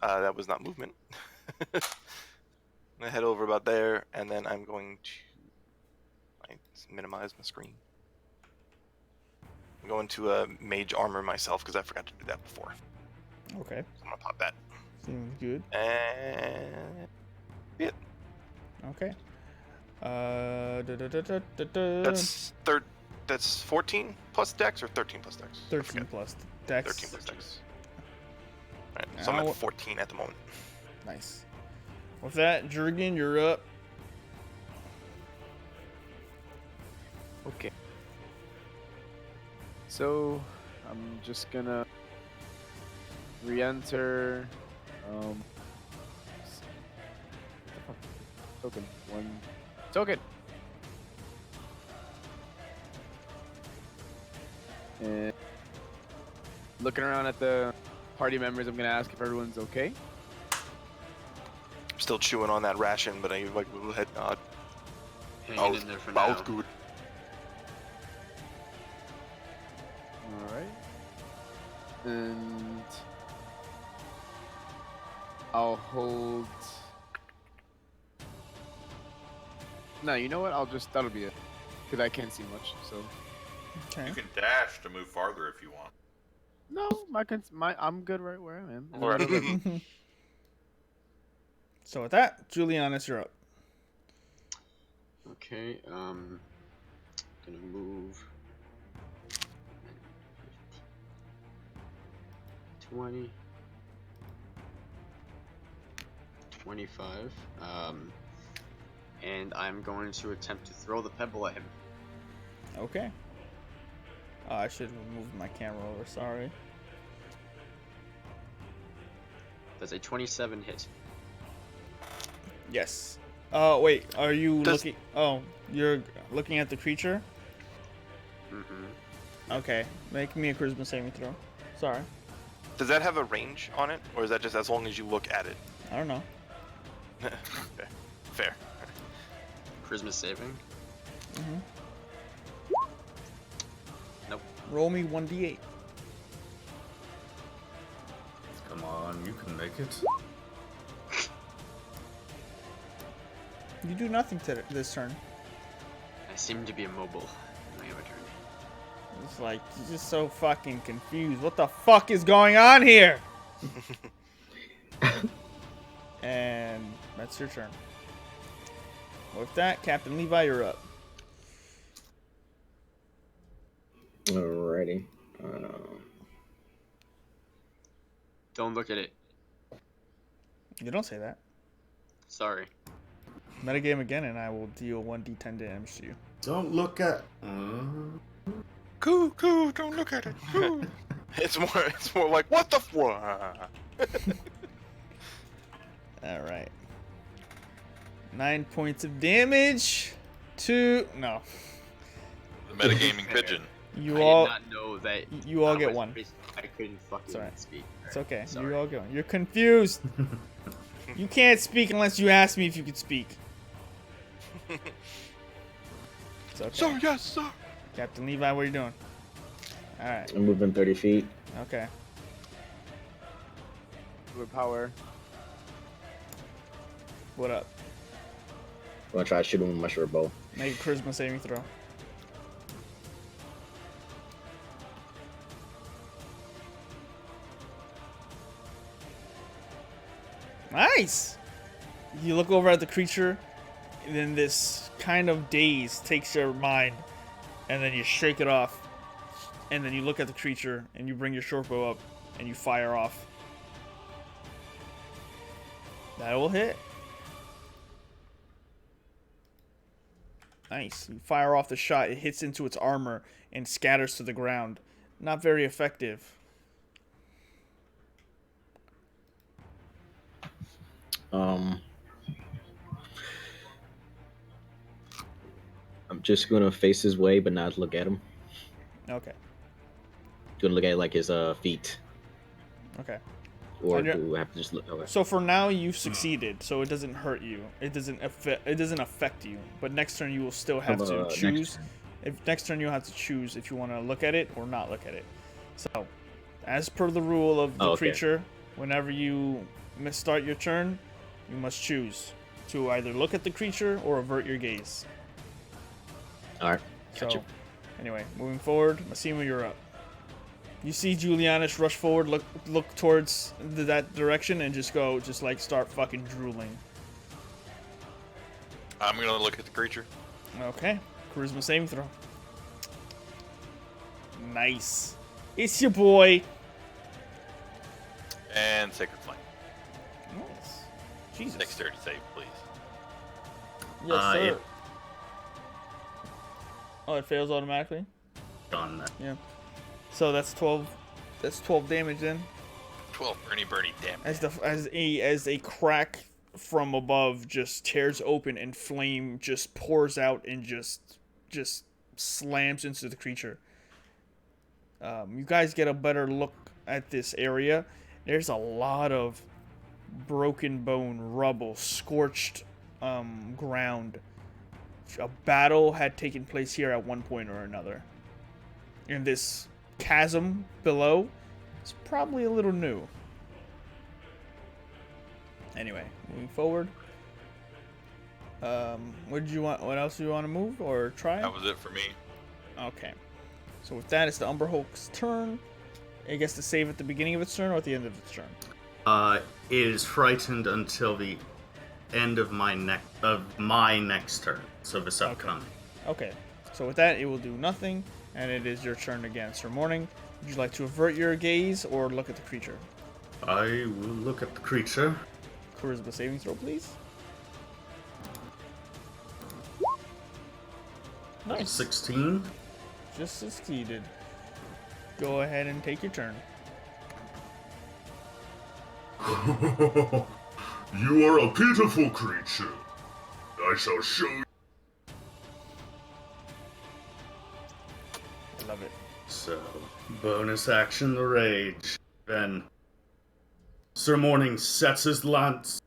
That was not movement. I'm gonna head over about there, and then I'm going to minimize my screen. I'm going to mage armor myself because I forgot to do that before. Okay. So I'm gonna pop that. Seems good. And yeah, Okay. that's 14 plus dex or 13 plus dex? 13 plus dex. 13 plus dex. Alright, so I'm Now- at 14 at the moment. Nice. With that, Jurgen, you're up. Okay. So, I'm just gonna re-enter. Token. One token. And looking around at the party members, I'm gonna ask if everyone's okay. I'm still chewing on that ration, but I like a little head nod. Hanging in there for Mouth now. good. All right. And I'll hold. No, you know what? That'll be it. Because I can't see much, so. Okay. You can dash to move farther if you want. No, I'm good right where I am. Right. So with that, Julianus, you're up. Okay, gonna move 20, 25, and I'm going to attempt to throw the pebble at him. Okay. I should have moved my camera over, sorry. That's a 27 hit. Yes. Wait, are you Does- looking... Oh, you're looking at the creature? Mm-hmm. Okay, make me a charisma saving throw. Sorry. Does that have a range on it, or is that just as long as you look at it? I don't know. Okay. Fair. Charisma saving? Mm-hmm. Nope. Roll me 1d8. Come on, you can make it. You do nothing to this turn. I seem to be immobile. I have a turn. It's like, you're just so fucking confused. What the fuck is going on here? And that's your turn. With that, Captain Levi, you're up. Alrighty. Don't look at it. You don't say that. Sorry. Metagame again, and I will deal 1d10 damage to you. Don't look at. Cool, don't look at it. Cool. It's more like, what the fuck? Alright. 9 points of damage to... No. The metagaming pigeon. You I all... did not know that. You all I get was one. I couldn't fucking It's alright. speak. It's okay. Sorry. You all go. You're confused. You can't speak unless you ask me if you could speak. It's okay. Sir, yes, sir. Captain Levi, what are you doing? Alright. I'm moving 30 feet. Okay. With power. What up? I'm gonna try to shoot him with my short bow. Make a charisma saving throw. Nice! You look over at the creature, and then this kind of daze takes your mind, and then you shake it off. And then you look at the creature, and you bring your short bow up, and you fire off. That will hit. Nice. You fire off the shot, it hits into its armor, and scatters to the ground. Not very effective. I'm just gonna face his way, but not look at him. Okay. Gonna look at like his feet, Okay. or And you're- do I have to just look? Okay. So for now you've succeeded, so it doesn't hurt you. It doesn't affect you. But next turn you will still have to next choose. turn. If next turn you'll have to choose if you want to look at it or not look at it. So, as per the rule of the creature, whenever you start your turn, you must choose to either look at the creature or avert your gaze. All right. Gotcha. So, anyway, moving forward, Massimo, you're up. You see Julianus rush forward, look towards that direction, and just start fucking drooling. I'm gonna look at the creature. Okay, charisma saving throw. Nice. It's your boy. And Sacred Flame. Nice. Jesus. Dexterity save, please. Yes, sir. Oh, it fails automatically? On that. Yeah. So that's 12. That's 12 damage then. 12 Bernie damage. As a crack from above just tears open and flame just pours out and just slams into the creature. You guys get a better look at this area. There's a lot of broken bone, rubble, scorched ground. A battle had taken place here at one point or another. And this chasm below is probably a little new. Anyway, moving forward. What did you want? What else do you want to move or try? That was it for me. Okay. So with that, it's the Umber Hulk's turn. It gets to save at the beginning of its turn or at the end of its turn. It is frightened until the end of my next turn. So this upcoming. Okay. So with that, it will do nothing, and it is your turn again, Sir Morning. Would you like to avert your gaze or look at the creature? I will look at the creature. Charisma saving throw, please. Nice. 16. Just succeeded. Go ahead and take your turn. You are a pitiful creature. I shall show you. I love it. So, bonus action, the rage. Then, Sir Morning sets his lance,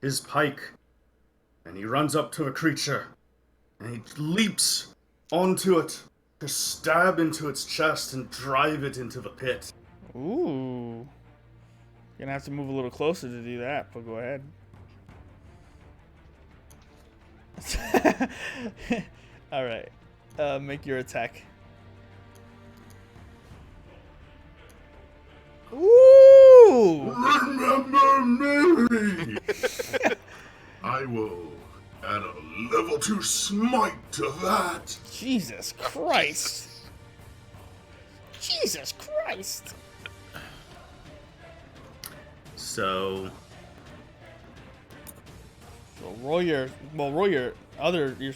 his pike, and he runs up to the creature, and he leaps onto it to stab into its chest and drive it into the pit. Ooh. Gonna have to move a little closer to do that, but go ahead. Alright. Make your attack. Ooh! Remember me! I will add a level 2 smite to that. Jesus Christ. Jesus Christ. So, roll your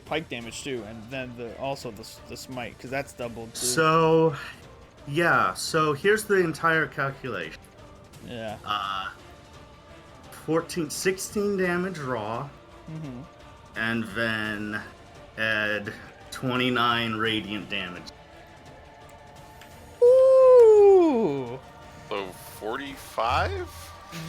pike damage too, and then the smite, because that's doubled too. so, yeah, so here's the entire calculation. Yeah. 16 damage raw, and then add 29 radiant damage. Ooh! So 45?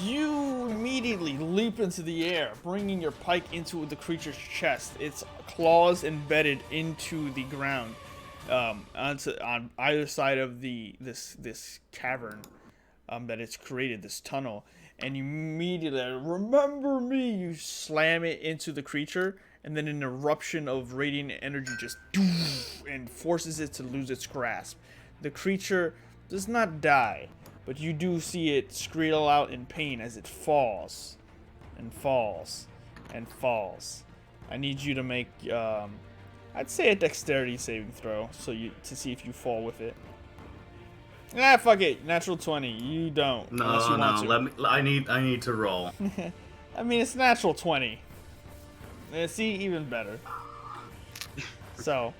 You immediately leap into the air, bringing your pike into the creature's chest. Its claws embedded into the ground, on either side of this cavern that it's created, this tunnel. And you immediately, remember me, you slam it into the creature, and then an eruption of radiant energy just and forces it to lose its grasp. The creature does not die, but you do see it squeal out in pain as it falls and falls and falls. I need you to make, I'd say a dexterity saving throw, to see if you fall with it. Ah, fuck it. Natural 20. You don't. Unless you want to. I need to roll. I mean, it's natural 20. See, even better. So,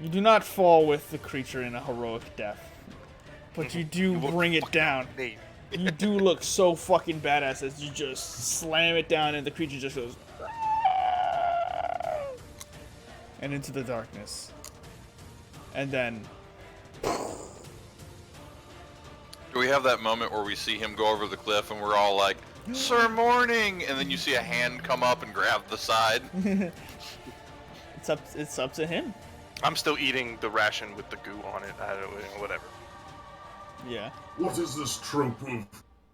you do not fall with the creature in a heroic death, but you do bring it down. You do look so fucking badass as you just slam it down, and the creature just goes and into the darkness, and then. Do we have that moment where we see him go over the cliff and we're all like, Sir Morning, and then you see a hand come up and grab the side? It's up to him. I'm still eating the ration with the goo on it. I don't, whatever. Yeah. What is this trope of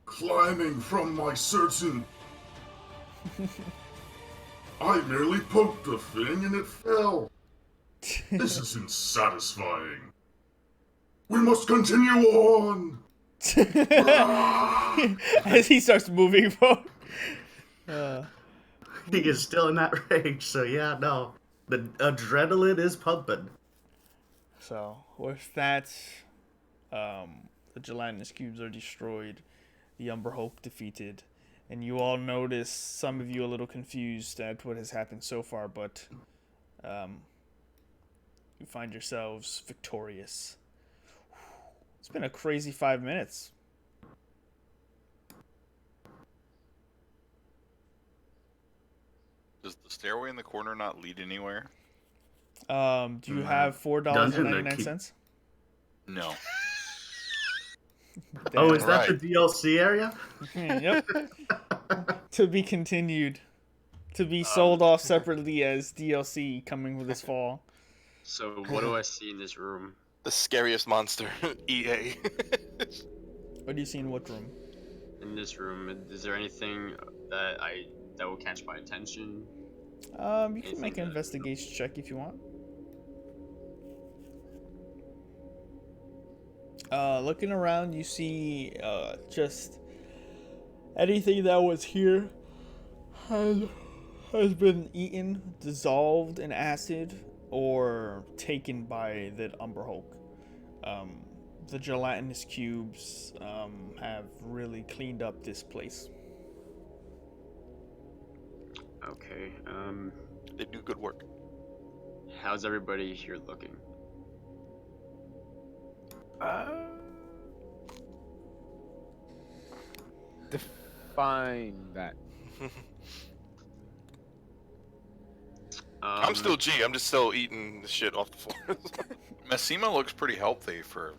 climbing from my certain? I merely poked the thing and it fell. This isn't satisfying. We must continue on. As he starts moving forward. He is still in that rage, so yeah, no. The adrenaline is pumping. So with that, the gelatinous cubes are destroyed, the Umber Hulk defeated, and you all notice, some of you a little confused at what has happened so far, but you find yourselves victorious. It's been a crazy 5 minutes. Does the stairway in the corner not lead anywhere? Do you have $4.99? No. Oh, is that Right. the DLC area? Yep. To be continued. To be sold off separately as DLC coming this fall. So what do I see in this room? The scariest monster, EA. What do you see in what room? In this room, is there anything that will catch my attention? You can make an investigation check if you want. Looking around, you see just anything that was here has been eaten, dissolved in acid, or taken by the Umber Hulk. The gelatinous cubes have really cleaned up this place. Okay. They do good work. How's everybody here looking? Define that. I'm still G. I'm just still eating the shit off the floor. Massima looks pretty healthy for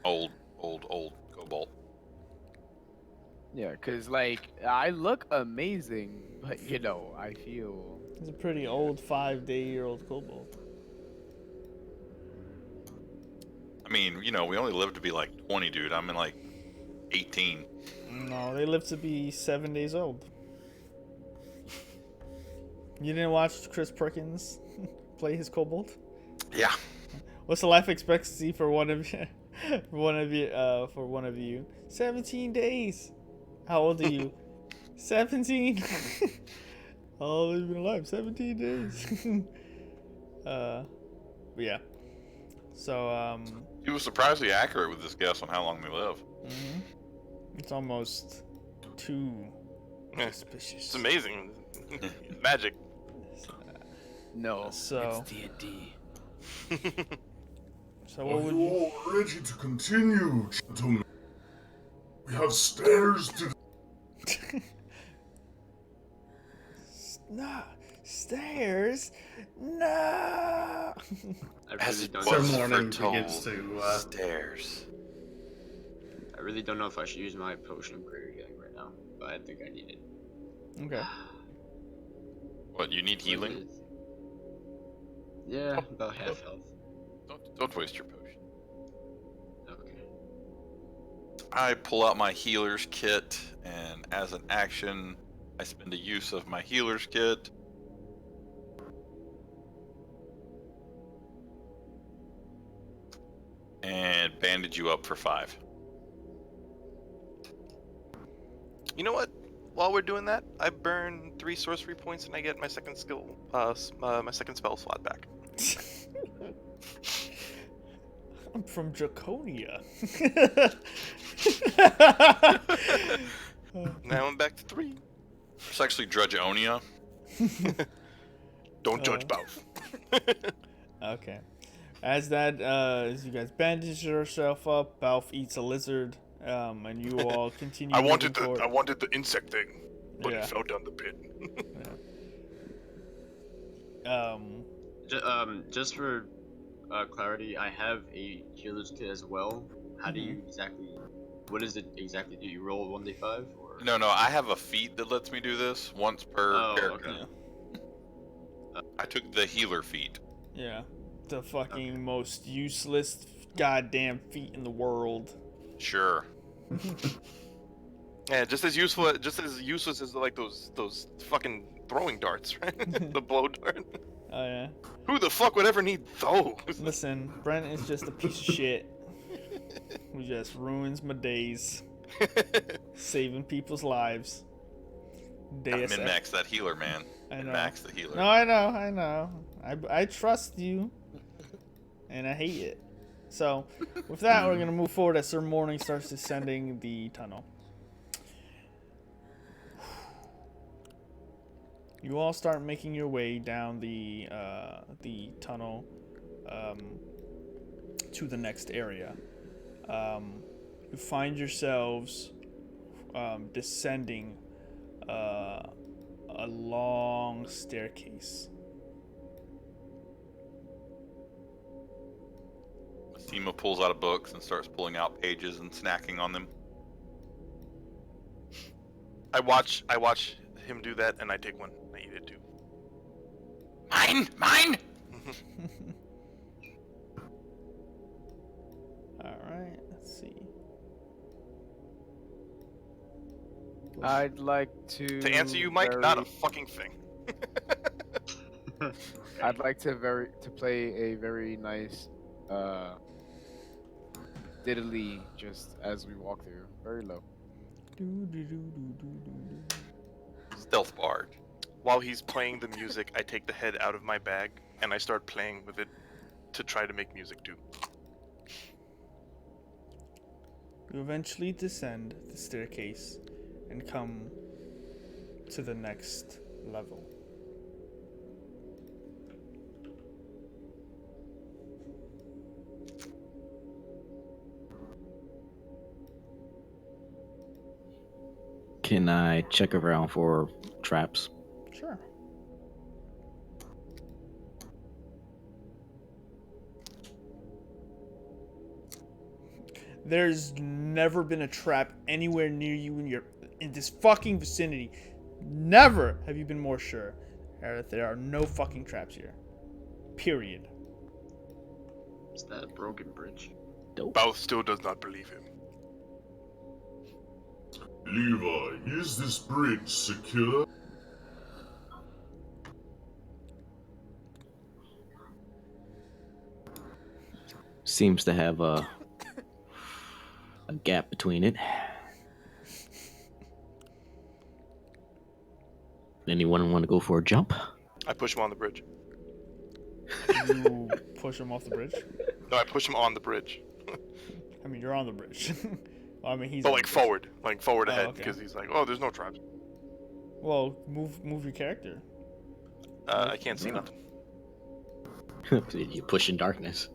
old Cobalt. Yeah, cause like I look amazing, but you know I feel. It's a pretty old 5-day-old kobold. I mean, you know, we only live to be like 20, dude. I'm in like 18. No, they live to be 7 days old. You didn't watch Chris Perkins play his kobold? Yeah. What's the life expectancy for one of you? For one of you, 17 days. How old are you? 17. How long have you been alive? 17 days. But yeah. So He was surprisingly accurate with this guess on how long they live. it's almost too Yeah, suspicious. it's amazing. Magic. No, So- it's D&D. So Are what would you you? all ready to continue, gentlemen? We have stairs to. No stairs. No. I As really it don't. So was morning foretold, begins to, stairs. I really don't know if I should use my potion of greater healing right now, but I think I need it. Okay. What, you need healing? Yeah, about half health. Don't waste your potion. Okay. I pull out my healer's kit, and as an action, I spend a use of my healer's kit. And bandage you up for 5. You know what? While we're doing that, I burn 3 sorcery points and I get my second skill, my second spell slot back. I'm from Draconia. Now I'm back to 3. It's actually Drudgeonia. Don't judge both. Okay. As you guys bandage yourself up, Balf eats a lizard, and you all continue. I moving wanted the insect thing, but Yeah. it fell down the pit. Just for clarity, I have a healer's kit as well. How do you exactly? What is it exactly? Do you roll 1d5 or? No, I have a feat that lets me do this once per Oh, character. okay. I took the healer feat. Yeah. the fucking most useless goddamn feat in the world. Sure. Yeah, just as useless as like those fucking throwing darts, right? The blow dart. Oh yeah. Who the fuck would ever need those? Listen, Brent is just a piece of shit who just ruins my days, saving people's lives. Gotta min-max that healer, man. I know. Min-max the healer. No, I know. I trust you, and I hate it. So, with that, we're gonna move forward as Sir Morning starts descending the tunnel. You all start making your way down the tunnel to the next area. You find yourselves descending a long staircase. Sima pulls out of books and starts pulling out pages and snacking on them. I watch him do that, and I take one. I eat it too. Mine! Alright, let's see. I'd like to. To answer you, Mike, not a fucking thing. I'd like to play a very nice diddly just as we walk through, very low. Stealth bard. While he's playing the music, I take the head out of my bag and I start playing with it to try to make music too. You eventually descend the staircase and come to the next level. Can I check around for traps? Sure. There's never been a trap anywhere near you in this fucking vicinity. Never have you been more sure that there are no fucking traps here. Period. Is that a broken bridge? Both still does not believe him. Levi, is this bridge secure? Seems to have a gap between it. Anyone want to go for a jump? I push him on the bridge. You push him off the bridge? No, I push him on the bridge. I mean, you're on the bridge. Well, I mean, he's But on like the bridge. forward Oh, ahead, okay. because he's like, oh, there's no traps. Well, move your character. I can't see nothing. You push in darkness.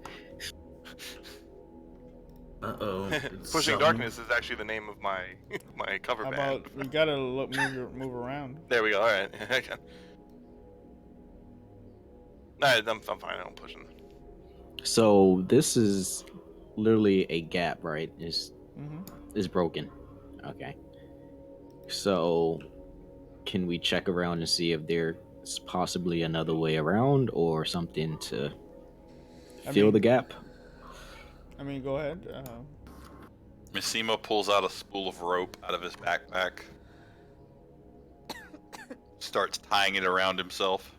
Uh-oh. Pushing Darkness is actually the name of my my cover How band. about we gotta move around? There we go. All right. Nah, I'm fine. I'm pushing. So this is literally a gap, right? Mm-hmm. Is broken. Okay. So can we check around and see if there's possibly another way around or something to fill the gap? I mean, go ahead. Missima pulls out a spool of rope out of his backpack. Starts tying it around himself.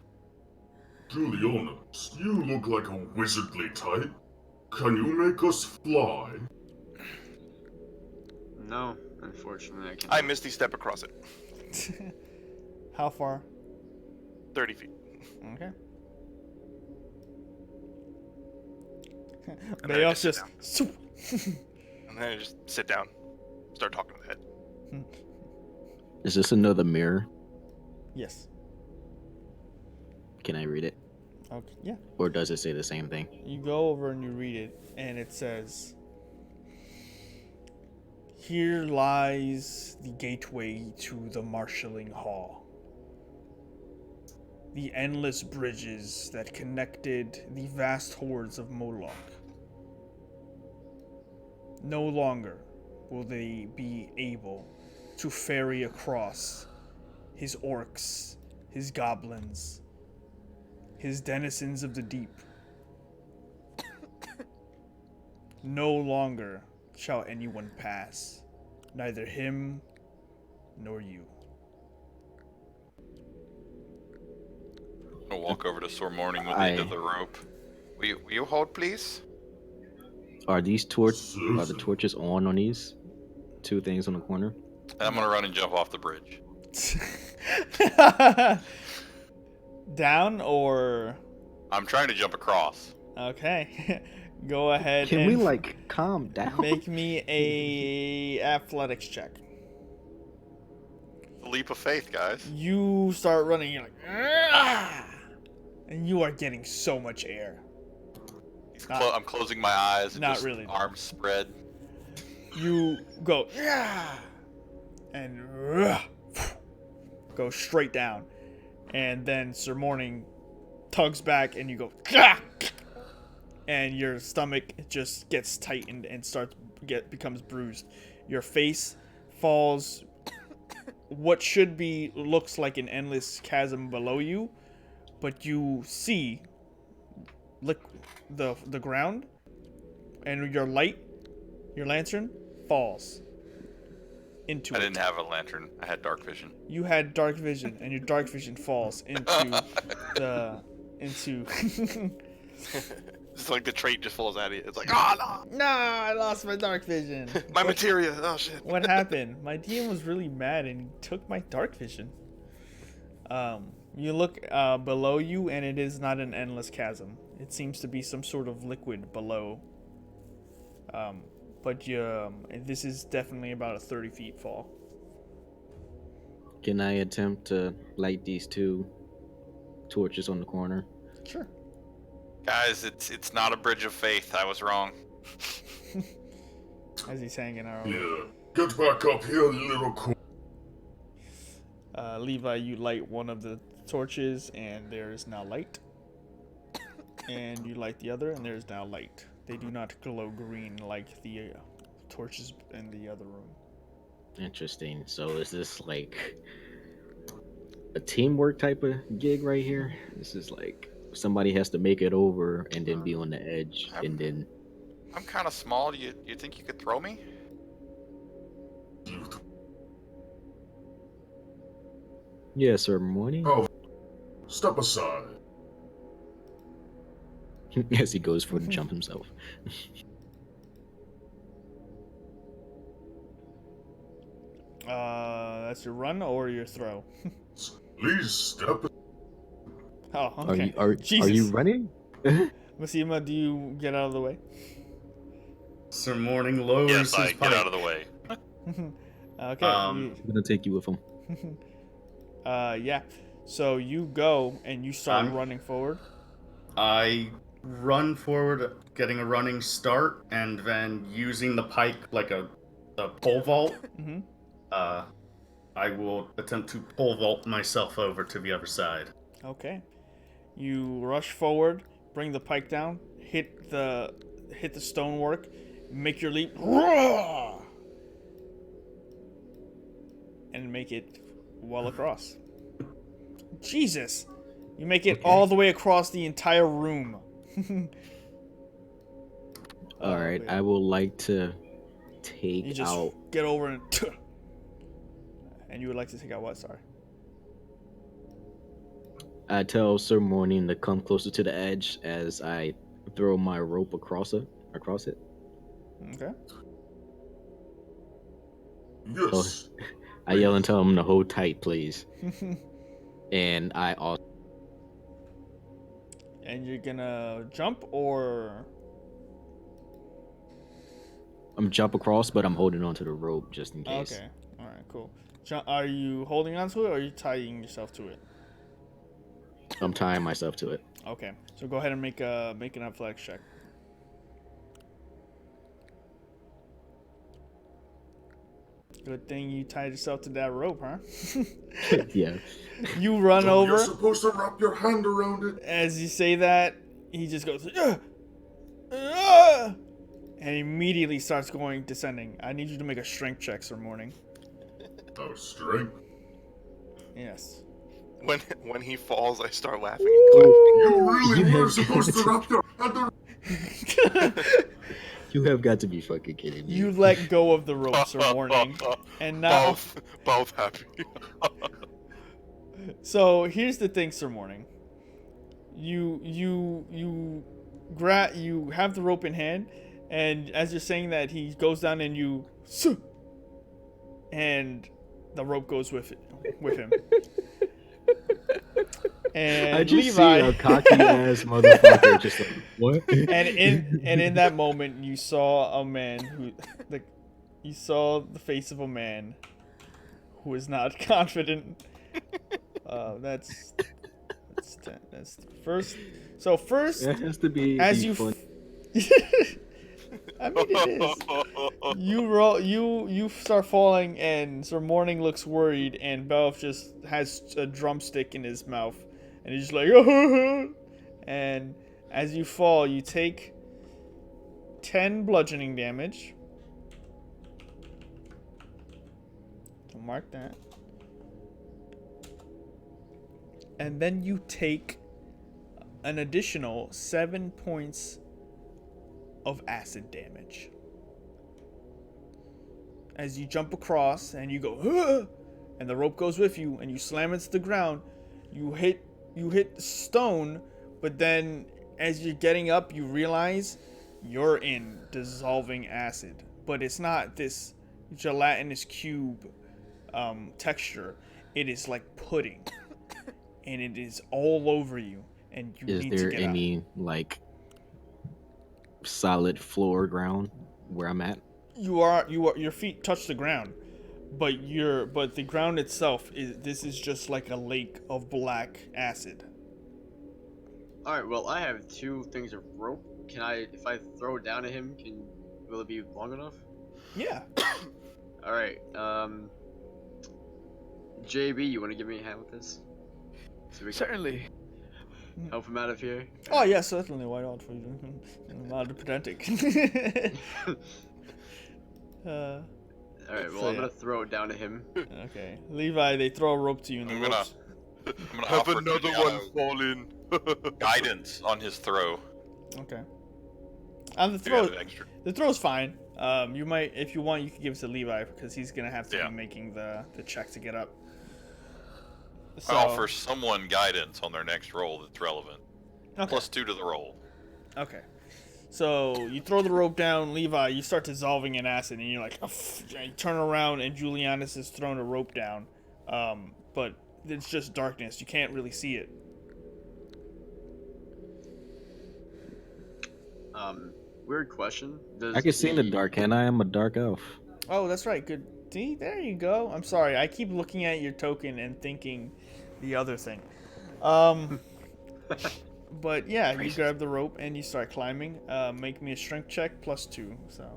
Julianus, you look like a wizardly type. Can you make us fly? No, unfortunately, I can't. I misty step across it. How far? 30 feet. Okay. And then I Bayos just just. And then I just sit down, start talking to the head. Is this another mirror? Yes. Can I read it? Okay. Yeah. Or does it say the same thing? You go over and you read it, and it says, "Here lies the gateway to the marshalling hall. The endless bridges that connected the vast hordes of Moloch. No longer will they be able to ferry across his orcs, his goblins, his denizens of the deep, No longer shall anyone pass, neither him nor you. I'll walk over to Sore Morning with the end of the rope. Will you hold, please? Are these are the torches on these two things on the corner? I'm gonna run and jump off the bridge. Down or? I'm trying to jump across. Okay. Go ahead. Can and we like calm down? make me a athletics check. The leap of faith, guys. You start running. You're like, "Ah!" And you are getting so much air. I'm closing my eyes. And not just really. Arms spread. You go, "Ah!" and go straight down, and then Sir Morning tugs back, and you go, "Ah!" and your stomach just gets tightened and becomes bruised. Your face falls. What should be looks like an endless chasm below you, but you see the ground, and your lantern falls into I it. didn't have a lantern. I had dark vision. You had dark vision, and your dark vision falls into It's like the trait just falls out of you. It's like, oh no! No, I lost my dark vision. My materia. Oh shit. What happened? My DM was really mad and he took my dark vision. You look below you, and it is not an endless chasm. It seems to be some sort of liquid below. But this is definitely about a 30 feet fall. Can I attempt to light these two torches on the corner? Sure. Guys, it's not a bridge of faith. I was wrong. As he's hanging out. Yeah. Get back up here, little cool. Levi, you light one of the torches, and there is now light. And you light the other, and there is now light. They do not glow green like the torches in the other room. Interesting. So is this like a teamwork type of gig right here? This is like somebody has to make it over and then be on the edge, and then I'm kind of small. Do you think you could throw me? yeah, Sir Morning. Oh, step aside. As he goes for the jump himself. That's your run or your throw? Please step. Oh, okay. Are you running? Masima, do you get out of the way? Sir Morning lowers Yes, his I pipe. get out of the way. Okay. I'm gonna take you with him. Yeah. So you go and you start running forward. I run forward, getting a running start, and then using the pike like a pole vault. Mm-hmm. I will attempt to pole vault myself over to the other side. Okay. You rush forward, bring the pike down, hit the stonework, make your leap, and make it well across. Jesus! You make it all the way across the entire room. All right, I would like to take You just out. get over and you would like to take out what? Sorry. I tell Sir Morning to come closer to the edge as I throw my rope across it. Okay. Yes. I yell and tell him to hold tight, please. And I also. And you're gonna jump or? I'm jump across, but I'm holding onto the rope just in case. Okay. All right. Cool. Are you holding onto it, or are you tying yourself to it? I'm tying myself to it. Okay. So go ahead and make an athletics check. Good thing you tied yourself to that rope, huh? Yeah. You run So over. You're supposed to wrap your hand around it. As you say that, he just goes, "Ugh! Ugh!" and immediately starts descending. I need you to make a strength check, Sir Morning. Oh, strength. Yes. When he falls, I start laughing. You really were supposed to wrap your hand around. You have got to be fucking kidding me. You let go of the rope, Sir Morning, and now. Both happy. So here's the thing, Sir Morning. You have the rope in hand, and as you're saying that, he goes down and you, and the rope goes with him. And I just Levi, see a cocky ass motherfucker just like, what? and in that moment, you saw a man you saw the face of a man who is not confident. That's first. So first, That has to be as the you, fun. I mean, it is. You start falling, and Sir Morning looks worried, and Belf just has a drumstick in his mouth, and he's just like, and as you fall, you take 10 bludgeoning damage. So mark that. And then you take an additional 7 points of acid damage. As you jump across and you go, "Huh!" and the rope goes with you, and you slam into the ground. You hit the stone, but then as you're getting up, you realize you're in dissolving acid. But it's not this gelatinous cube texture. It is like pudding, and it is all over you. And you Is need to there get any out. like solid floor ground where I'm at? Your feet touch the ground, but the ground itself is just like a lake of black acid. Alright, well, I have 2 things of rope. Can I, if I throw it down at him, will it be long enough? Yeah. Alright, JB, you want to give me a hand with this? So we can Certainly. help him out of here? Oh yeah, certainly. Why not? I'm not pedantic. Alright, well, So, I'm yeah. gonna throw it down to him. Okay, Levi. They throw a rope to you, and the I'm ropes. gonna Have offer another Giuliano one fall in. guidance on his throw. Okay. And Do you have an extra? the throw's fine. You might, if you want, you could give it to Levi because he's gonna have to Yeah. be making the check to get up. I So, offer someone guidance on their next roll that's relevant. okay. +2 to the roll. Okay. So you throw the rope down, Levi. You start dissolving in acid, and you're like, you turn around, and Julianus has thrown a rope down. But it's just darkness. You can't really see it. Weird question. Does I can see in the dark, and I am a dark elf. Oh, that's right. Good. See, there you go. I'm sorry. I keep looking at your token and thinking the other thing. But yeah, you grab the rope and you start climbing. Make me a strength check +2. So,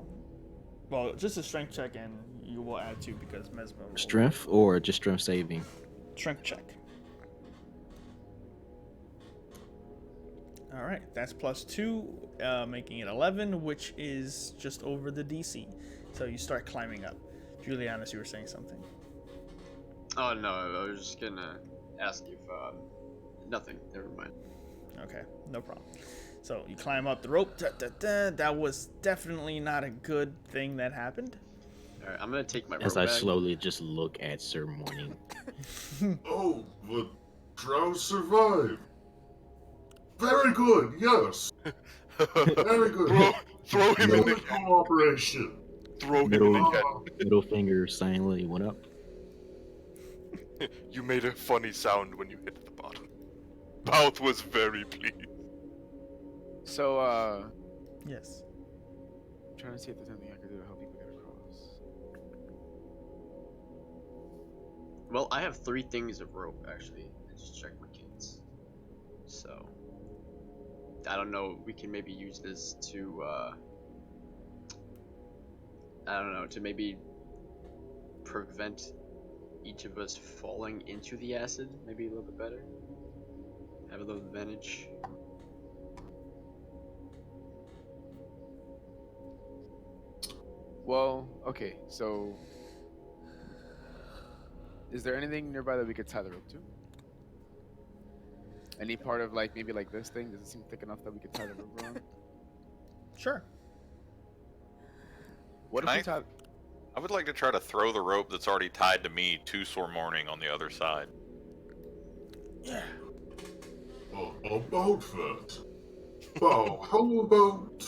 well, just a strength check, and you will add 2 because Mesmo. Strength or just strength saving? Strength check. All right, that's +2, making it 11, which is just over the DC. So you start climbing up. Julianus, you were saying something. Oh no, I was just gonna ask if nothing. Never mind. Okay, no problem. So you climb up the rope. That was definitely not a good thing that happened. All right, I'm gonna take my rope As I back. slowly just look at Sir Morning. Oh, but Drow survived. Very good, yes. Very good. Throw him in the Good cooperation. Throw him in the Ah, cat. Middle finger silently went up. You made a funny sound when you hit the bottom. Mouth was very pleased. So, Yes. I'm trying to see if there's anything I can do to help people get across. Well, I have 3 things of rope actually. I just checked my kids. So I don't know. We can maybe use this to I don't know, to maybe prevent each of us falling into the acid. Maybe a little bit better. Have a little advantage. Well, okay, so is there anything nearby that we could tie the rope to? Any part of like maybe like this thing? Does it seem thick enough that we could tie the rope around? Sure. What if Can we tie? I would like to try to throw the rope that's already tied to me to Sore Morning on the other side. About that. Bow, how about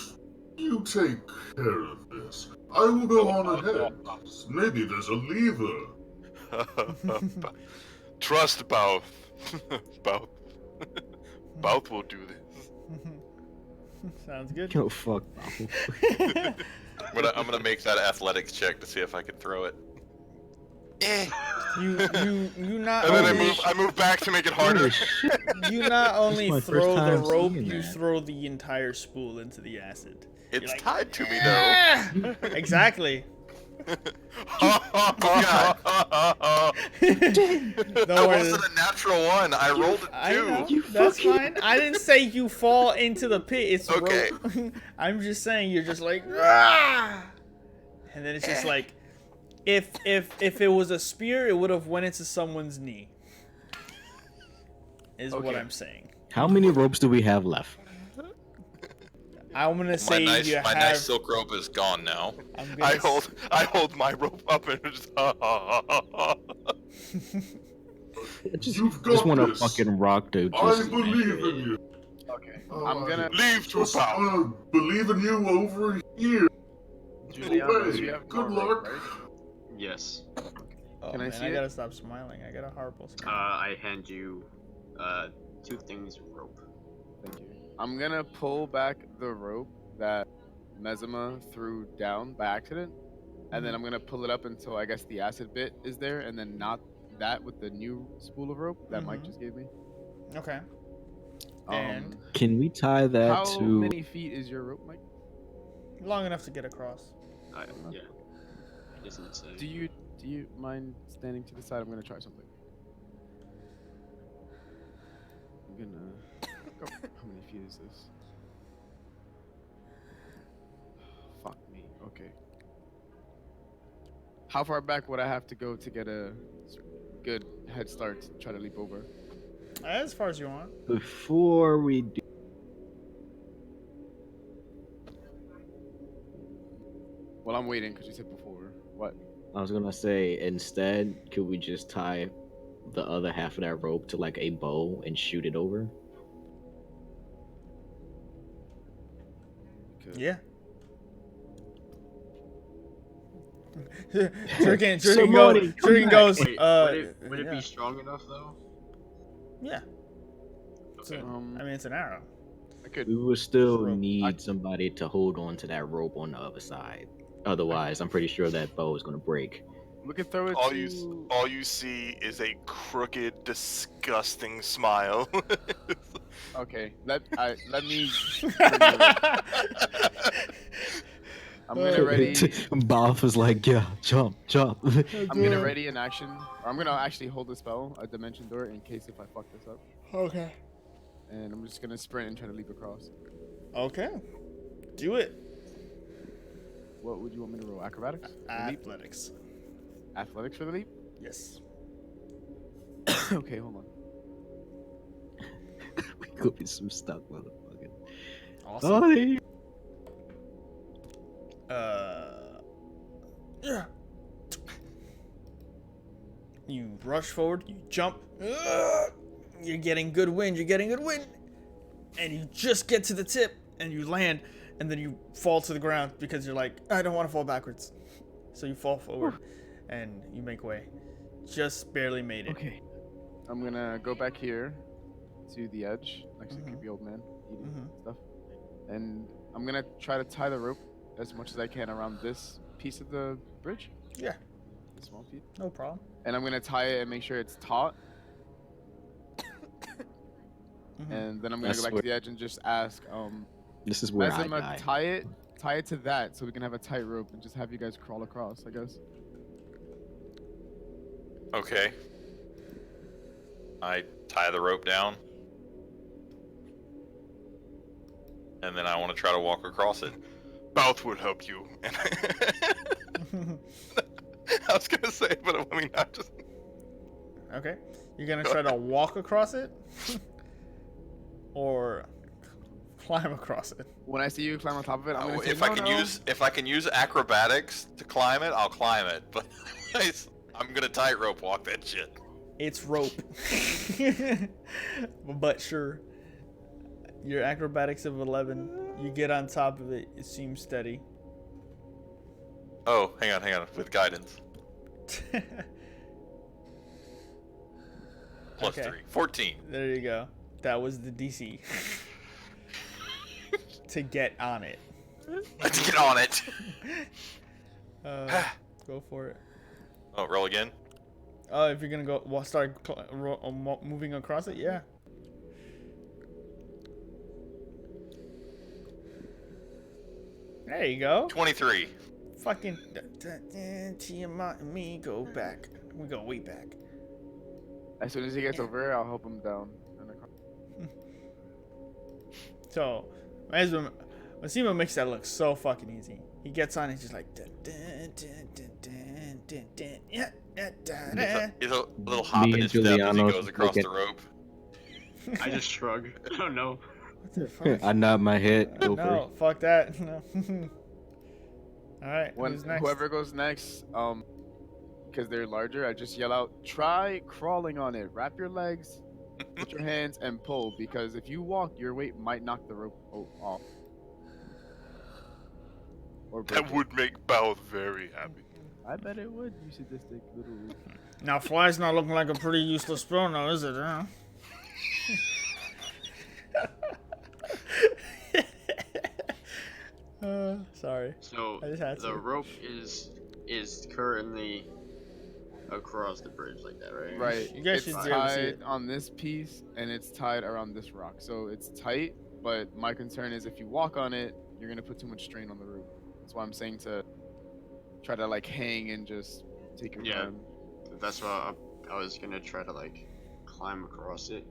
you take care of this? I will go on ahead. Maybe there's a lever. Trust Bouth. Bouth. Bouth will do this. Sounds good. Oh fuck. I'm gonna make that athletics check to see if I can throw it. You not And then only I move back to make it harder. you not only my first throw the time rope, seeing you that. throw the entire spool into the acid. It's like, tied to me though. Ah! Exactly. Oh god! Don't That worry. wasn't a natural one. I rolled a I know. 2. That's fine. I didn't say you fall into the pit. It's Okay. rope. I'm just saying you're just like, "Ah!" And then it's just like, if it was a spear, it would have went into someone's knee. Is what Okay. I'm saying. How many ropes do we have left? I'm gonna My say nice, you my have. nice silk rope is gone now. I'm gonna I hold my rope up and just You've got Just want to this. fucking rock dude. I believe in you. Okay. I'm gonna. leave to Just Bouth. believe in you over here. Juliana, Away. you have Good more rope, luck. right? Yes. Oh, Can I man, see I it? gotta stop smiling. I got a horrible smile. I hand you 2 things of rope. Thank you. I'm gonna pull back the rope that Mezima threw down by accident, and then I'm gonna pull it up until I guess the acid bit is there, and then knot that with the new spool of rope that Mike Mhm. just gave me. Okay. And? Can we tie that How to? many feet is your rope, Mike? Long enough to get across. Yeah. It doesn't say. Do you mind standing to the side? I'm gonna try something. I'm gonna. How many feet is this? Fuck me. Okay. How far back would I have to go to get a good head start to try to leap over? As far as you want. Before we do, Well, I'm waiting because you said before. What? I was gonna say instead, could we just tie the other half of that rope to like a bow and shoot it over? Yeah. Shuriken Somebody, come back. goes, Wait, would it yeah. be strong enough though? Yeah. It's a- Okay. I mean, it's an arrow. I could. We would still Rope. need somebody to hold on to that rope on the other side. Otherwise, I'm pretty sure that bow is gonna break. We could throw it all to. you see is a crooked, disgusting smile. Okay. Let me. I'm Oh. gonna ready. Boff is like, yeah, jump. I'm gonna ready an action, or I'm gonna actually hold the spell, a dimension door, in case if I fuck this up. Okay. And I'm just gonna sprint and try to leap across. Okay. Do it. What would you want me to roll? Acrobatics? For leap? Athletics. Athletics for the leap? Yes. Okay, hold on. We could be some stuck, motherfucker. Awesome. Oh, there you Yeah. You rush forward, you jump. You're getting good wind, and you just get to the tip, and you land, and then you fall to the ground because you're like, I don't want to fall backwards. So you fall forward, and you make way. Just barely made it. Okay. I'm gonna go back here to the edge, next to the Mhm. creepy old man eating Mhm. stuff. And I'm gonna try to tie the rope as much as I can around this piece of the bridge. Yeah. The small piece. No problem. And I'm gonna tie it and make sure it's taut. Mhm. And then I'm gonna That's go back what- to the edge and just ask, This is where I Mazima, die. tie it to that so we can have a tight rope and just have you guys crawl across, I guess. Okay. I tie the rope down. And then I want to try to walk across it. Bouth will help you. I was gonna say, but I mean, I just. Okay. You're gonna try to walk across it? Or climb across it. When I see you climb on top of it, I'm gonna say if no, I can use acrobatics to climb it, I'll climb it. But I'm gonna tightrope walk that shit. It's rope. But sure. Your acrobatics of 11. You get on top of it. It seems steady. Oh, hang on. With guidance. Plus Okay. 3. 14. There you go. That was the DC. To get on it. Let's get on it. Go for it. Oh, roll again? Oh, if you're gonna go, start moving across it, yeah. There you go. 23. Fucking Tiamat and me go back. We go way back. As soon as he gets over here, I'll help him down. So, Masima makes that look so fucking easy. He gets on, he's just like, dun, dun, dun, dun, dun, dun, dun, yeah, da, da, da. He's a little hop in and his step as he Juliano's goes across looking- the rope. I just shrug. I don't know. What the fuck? I nod my head. Go No, fuck that. No. Alright, When who's next? whoever goes next, because they're larger, I just yell out, "Try crawling on it. Wrap your legs, put your hands, and pull. Because if you walk, your weight might knock the rope off." Or break That it. would make Bao very happy. I bet it would. You sadistic little. Now, fly's not looking like a pretty useless spell now, is it, huh? Sorry. So I just had the to. rope is currently across the bridge like that, right? Right. You guys It's should be able to see tied it. on this piece, and it's tied around this rock. So it's tight, but my concern is if you walk on it, you're gonna put too much strain on the rope. That's why I'm saying to try to like hang and just take your Yeah. time. That's why I was gonna try to like climb across it.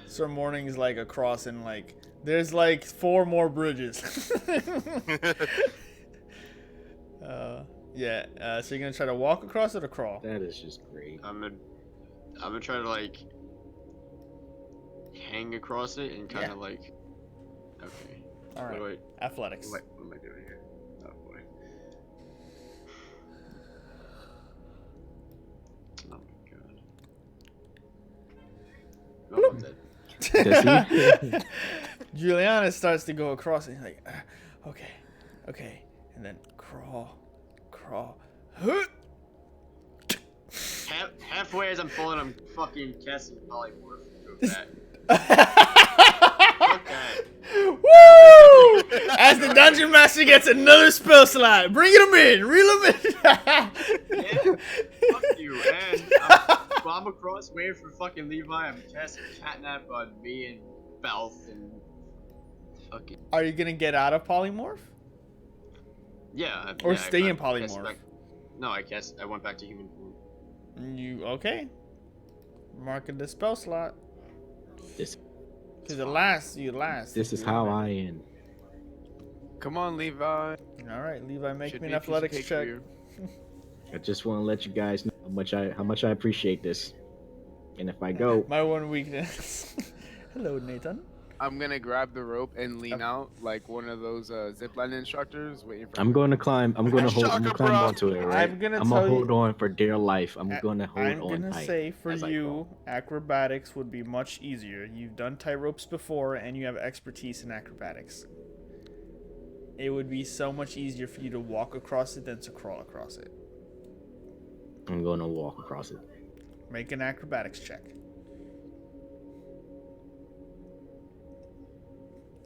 Sir Morning's like across and like there's like 4 more bridges. Yeah. So you're gonna try to walk across it or crawl? That is just great. I'm gonna try to like hang across it and kind of Yeah. like. Okay. All right. Wait. Athletics. What am I doing here? Oh boy. Oh my god. Oh, I'm dead. Does he? Juliana starts to go across it. He's like, okay, and then crawl. Halfway as I'm falling, I'm fucking casting polymorph. Go back. Fuck that. Woo! As the dungeon master gets another spell slot, bringing him in, reel him in. Yeah, fuck you. And while I'm across waiting for fucking Levi, I'm casting catnap on me and Balth and fucking. Are you gonna get out of polymorph? Yeah. Or yeah, stay in I polymorph? casted back- No, I went back to human form. You okay? Marking the spell slot. This Cause you last. this is how I end. Come on, Levi. All right, Levi, make Should me be an a piece of athletics cake for check. you. I just want to let you guys know how much I appreciate this. And if I go, My one weakness. Hello, Nathan. I'm gonna grab the rope and lean out like one of those zipline instructors waiting for. I'm going to climb. I'm going to hold. I'm Shaka, going to climb bro. onto it. Right? I'm gonna I'm tell gonna hold you- on for dear life. I'm going to hold I'm on gonna tight. say for as I you, crawl. acrobatics would be much easier. You've done tight ropes before, and you have expertise in acrobatics. It would be so much easier for you to walk across it than to crawl across it. I'm going to walk across it. Make an acrobatics check.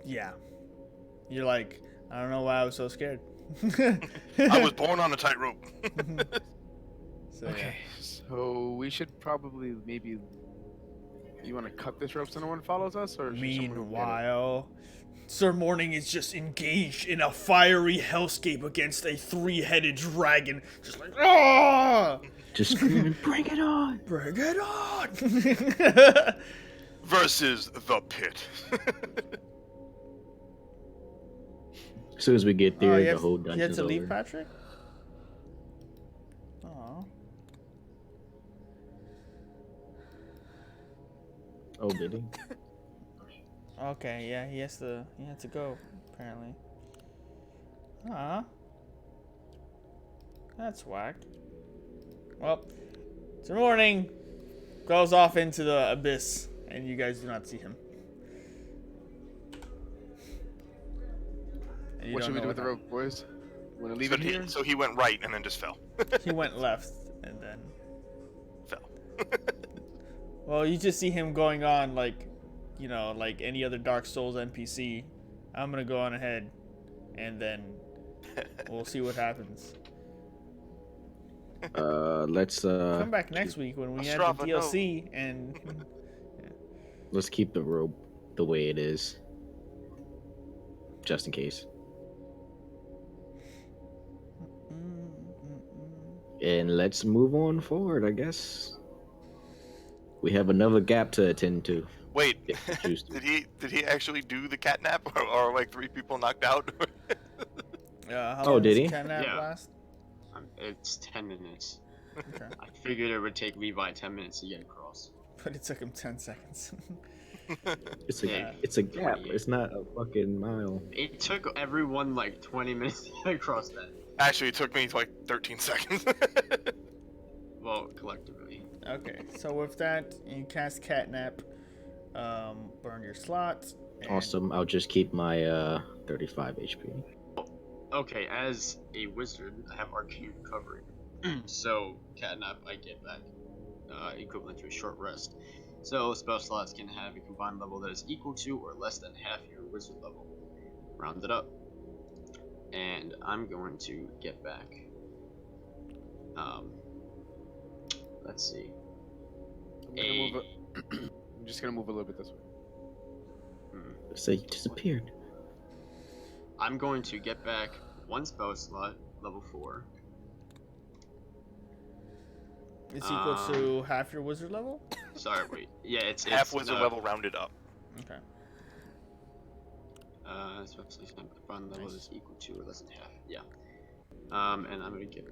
Yeah. You're like, I don't know why I was so scared. I was born on a tightrope. So, Okay, so we should probably maybe. You want to cut this rope so no one follows us, or should someone get it? meanwhile, Sir Morning is just engaged in a fiery hellscape against a 3-headed dragon. Just like, ah! Just screaming, bring it on! Bring it on! Versus the pit. As soon as we get there, you the have, whole you had dungeon's to leave, over. Patrick? Aw. Oh, did he? Okay, yeah, he had to go, apparently. That's whack. Well, it's morning. Goes off into the abyss, and you guys do not see him. And you What don't should we know do with the happened. rope, boys? Want to leave So it here? so he went right and then just fell. He went left, and then. Fell. Well, you just see him going on like, like any other Dark Souls NPC. I'm gonna go on ahead, and then we'll see what happens. Let's Come back next week when we add the Ostrava, no. DLC and. let's keep the rope the way it is, just in case. And let's move on forward, I guess. We have another gap to attend to. Wait, if we choose to. did he actually do the catnap, or like 3 people knocked out? How Oh, long did does he? catnap Yeah. last? It's 10 minutes. Okay. I figured it would take Levi 10 minutes to get across. But it took him 10 seconds. It's a Yeah. it's a gap. It's not a fucking mile. It took everyone like 20 minutes to get across that. Actually, it took me like 13 seconds. Well, collectively. Okay, so with that, you cast catnap, burn your slot. and- Awesome. I'll just keep my 35 HP. Okay, as a wizard, I have arcane recovery. So, catnap, I get back equivalent to a short rest. So, spell slots can have a combined level that is equal to or less than half your wizard level. Round it up. And I'm going to get back. Let's see. I'm just gonna move a little bit this way. So you disappeared. I'm going to get back 1 spell slot, level 4. It's equal to half your wizard level? Sorry, wait. Yeah, it's Half wizard level rounded up. Okay. Especially combined level Nice. is equal to or less than half. Yeah. And I'm gonna get.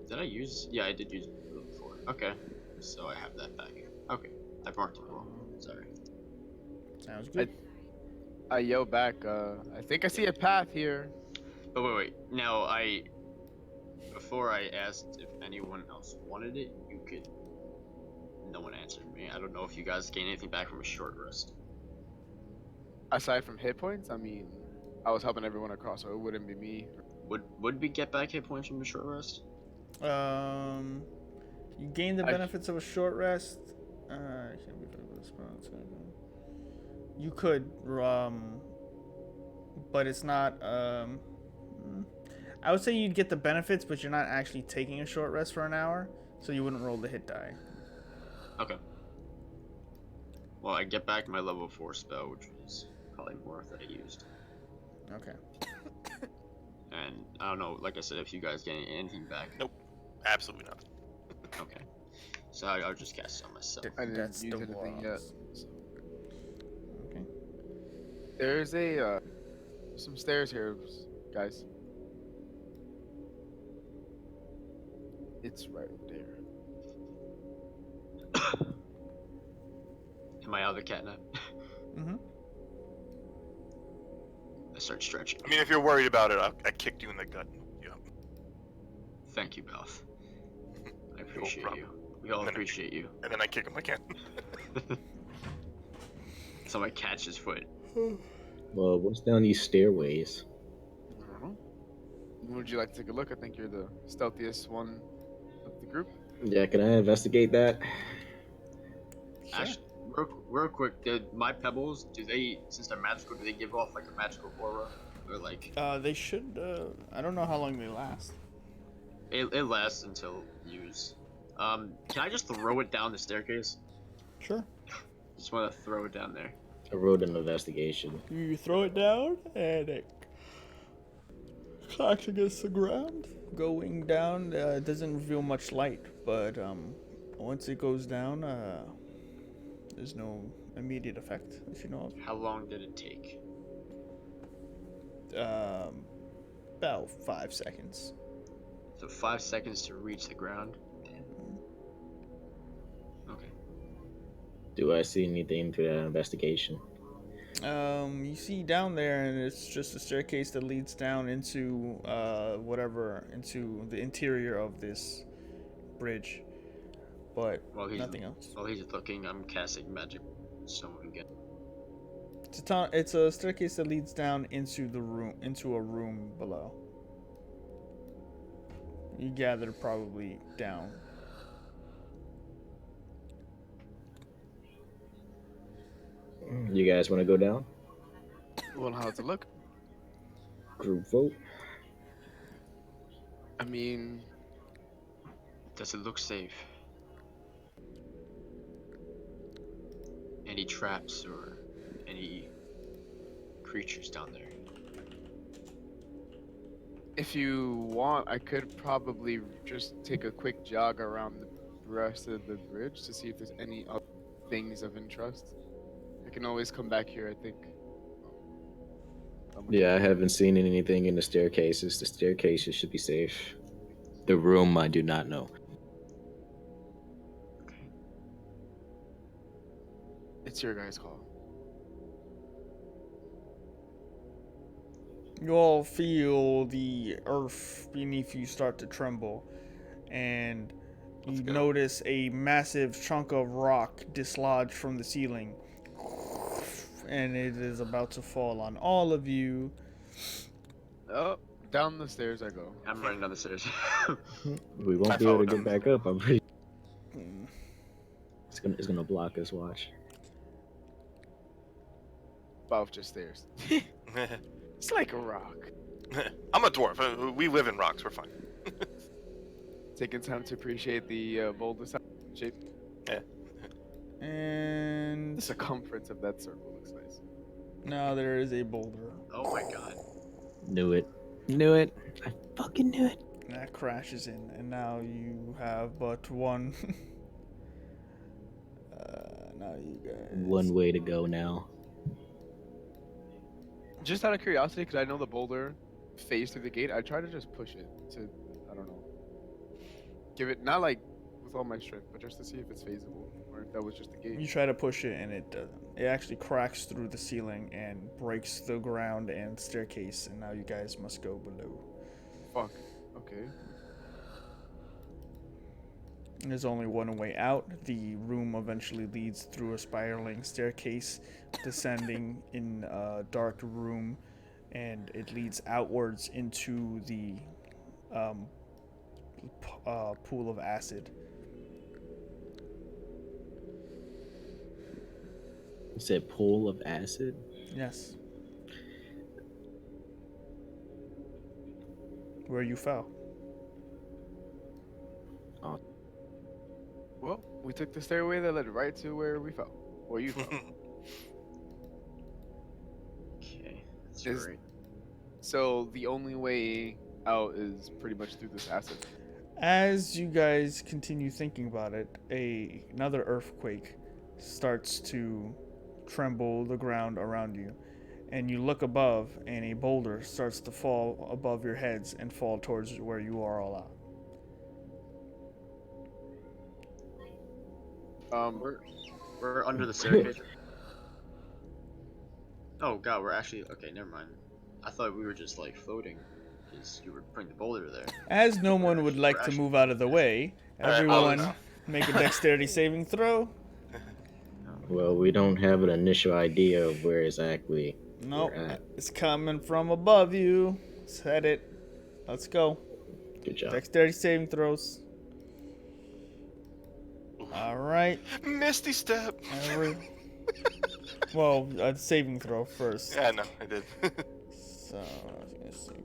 Did I use? Yeah, I did use level 4. Okay. So I have that back. Okay. I marked it wrong. Sorry. Sounds good. I yell back, I think I see a path here. But wait. Now before I asked if anyone else wanted it, you could. No one answered me. I don't know if you guys gain anything back from a short rest. Aside from hit points, I mean, I was helping everyone across, so it wouldn't be me. Would we get back hit points from a short rest? You gain the benefits of a short rest. Can't be affected by the spell. You could, but it's not. I would say you'd get the benefits, but you're not actually taking a short rest for an hour, so you wouldn't roll the hit die. Okay. Well, I get back my level 4 spell, which was probably more that I used. Okay. And I don't know, like I said, if you guys get anything back. Nope. Absolutely not. Okay. So I'll just cast it on myself. I didn't That's use the anything yet. walls. So. Okay. There's a some stairs here, guys. It's right there. Am I out of the catnap? Mm-hmm. I start stretching. I mean, if you're worried about it, I kicked you in the gut. Yep. Thank you, Belth. I appreciate problem. you. We all And then- appreciate you. And then I kick him again. So I catch his foot. Well, what's down these stairways? Would you like to take a look? I think you're the stealthiest one of the group. Yeah, can I investigate that? Actually, real quick, my pebbles, since they're magical, do they give off like a magical aura? Or like... They should, I don't know how long they last. It lasts until used. Can I just throw it down the staircase? Sure. Just want to throw it down there. I wrote an investigation. You throw it down, and it cracks against the ground. Going down doesn't reveal much light, but once it goes down, there's no immediate effect that you know How long did it take? of. About 5 seconds. So 5 seconds to reach the ground? Damn. Okay. Do I see anything through that investigation? You see down there, and it's just a staircase that leads down into into the interior of this bridge, but nothing else. While he's looking, I'm casting magic stone again. It's a staircase that leads down into a room below. You gather probably down. You guys want to go down? Well, how's it look? Group vote. I mean, Does it look safe? Any traps or any creatures down there? if you want, I could probably just take a quick jog around the rest of the bridge to see if there's any other things of interest. I can always come back here, I think. Yeah, I haven't seen anything in the staircases. The staircases should be safe. The room, I do not know. It's your guys' call. You all feel the earth beneath you start to tremble, and you notice a massive chunk of rock dislodge from the ceiling, and it is about to fall on all of you. Oh, down the stairs I go. I'm running down the stairs. We won't be able to get back up. I'm pretty. It's gonna block us. Watch. Above just stairs. It's like a rock. I'm a dwarf. We live in rocks. We're fine. Taking time to appreciate the boulder shape. Yeah. And The circumference of that circle looks nice. now there is a boulder. Oh my god. Knew it. Knew it. I fucking knew it. That crashes in, and now you have but one. Now you guys. One way to go now. Just out of curiosity, because I know the boulder phased through the gate, I try to just push it to, I don't know, give it, not like with all my strength, but just to see if it's feasible, or if that was just the gate. You try to push it, and it doesn't. It actually cracks through the ceiling and breaks the ground and staircase, and now you guys must go below. Fuck. Okay. There's only one way out. The room eventually leads through a spiraling staircase, descending in a dark room, and it leads outwards into the pool of acid. You said pool of acid? Yes. Where you fell. Oh. Well, we took the stairway that led right to where we fell. Where you fell. Okay, that's Is- great. So the only way out is pretty much through this acid. As you guys continue thinking about it, another earthquake starts to tremble the ground around you, and you look above, and a boulder starts to fall above your heads and fall towards where you are all at. We're under the staircase. Oh god, we're actually okay. Never mind. I thought we were just like floating, because you were putting the boulder there. As no one would like to move out of the way, everyone make a dexterity saving throw. Well, we don't have an initial idea of where exactly. Nope, we're at. it's coming from above you. Let's head it. Let's go. Good job. Dexterity saving throws. All right. Misty step. Well, a saving throw first. Yeah, no, I did. So, I was gonna say.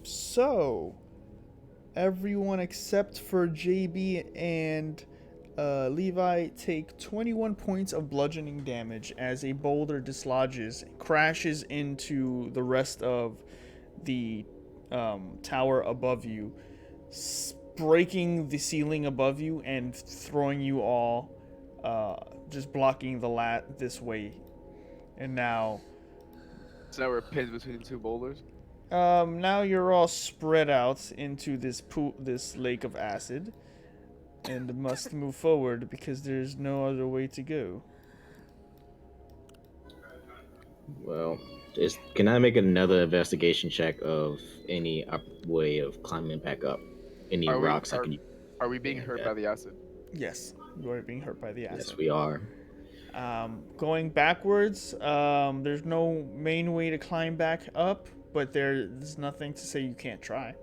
So everyone except for JB and Levi take 21 points of bludgeoning damage as a boulder dislodges, crashes into the rest of the tower above you, breaking the ceiling above you and throwing you all, just blocking the this way. And now, So now we're pinned between two boulders. now you're all spread out into this lake of acid. and must move forward because there's no other way to go. Well, can I make another investigation check of any way of climbing back up? Any Are we rocks I are, can use? are we being hurt by the acid? Yes, you are being hurt by the acid. Yes, we are. Going backwards, there's no main way to climb back up, but there's nothing to say you can't try.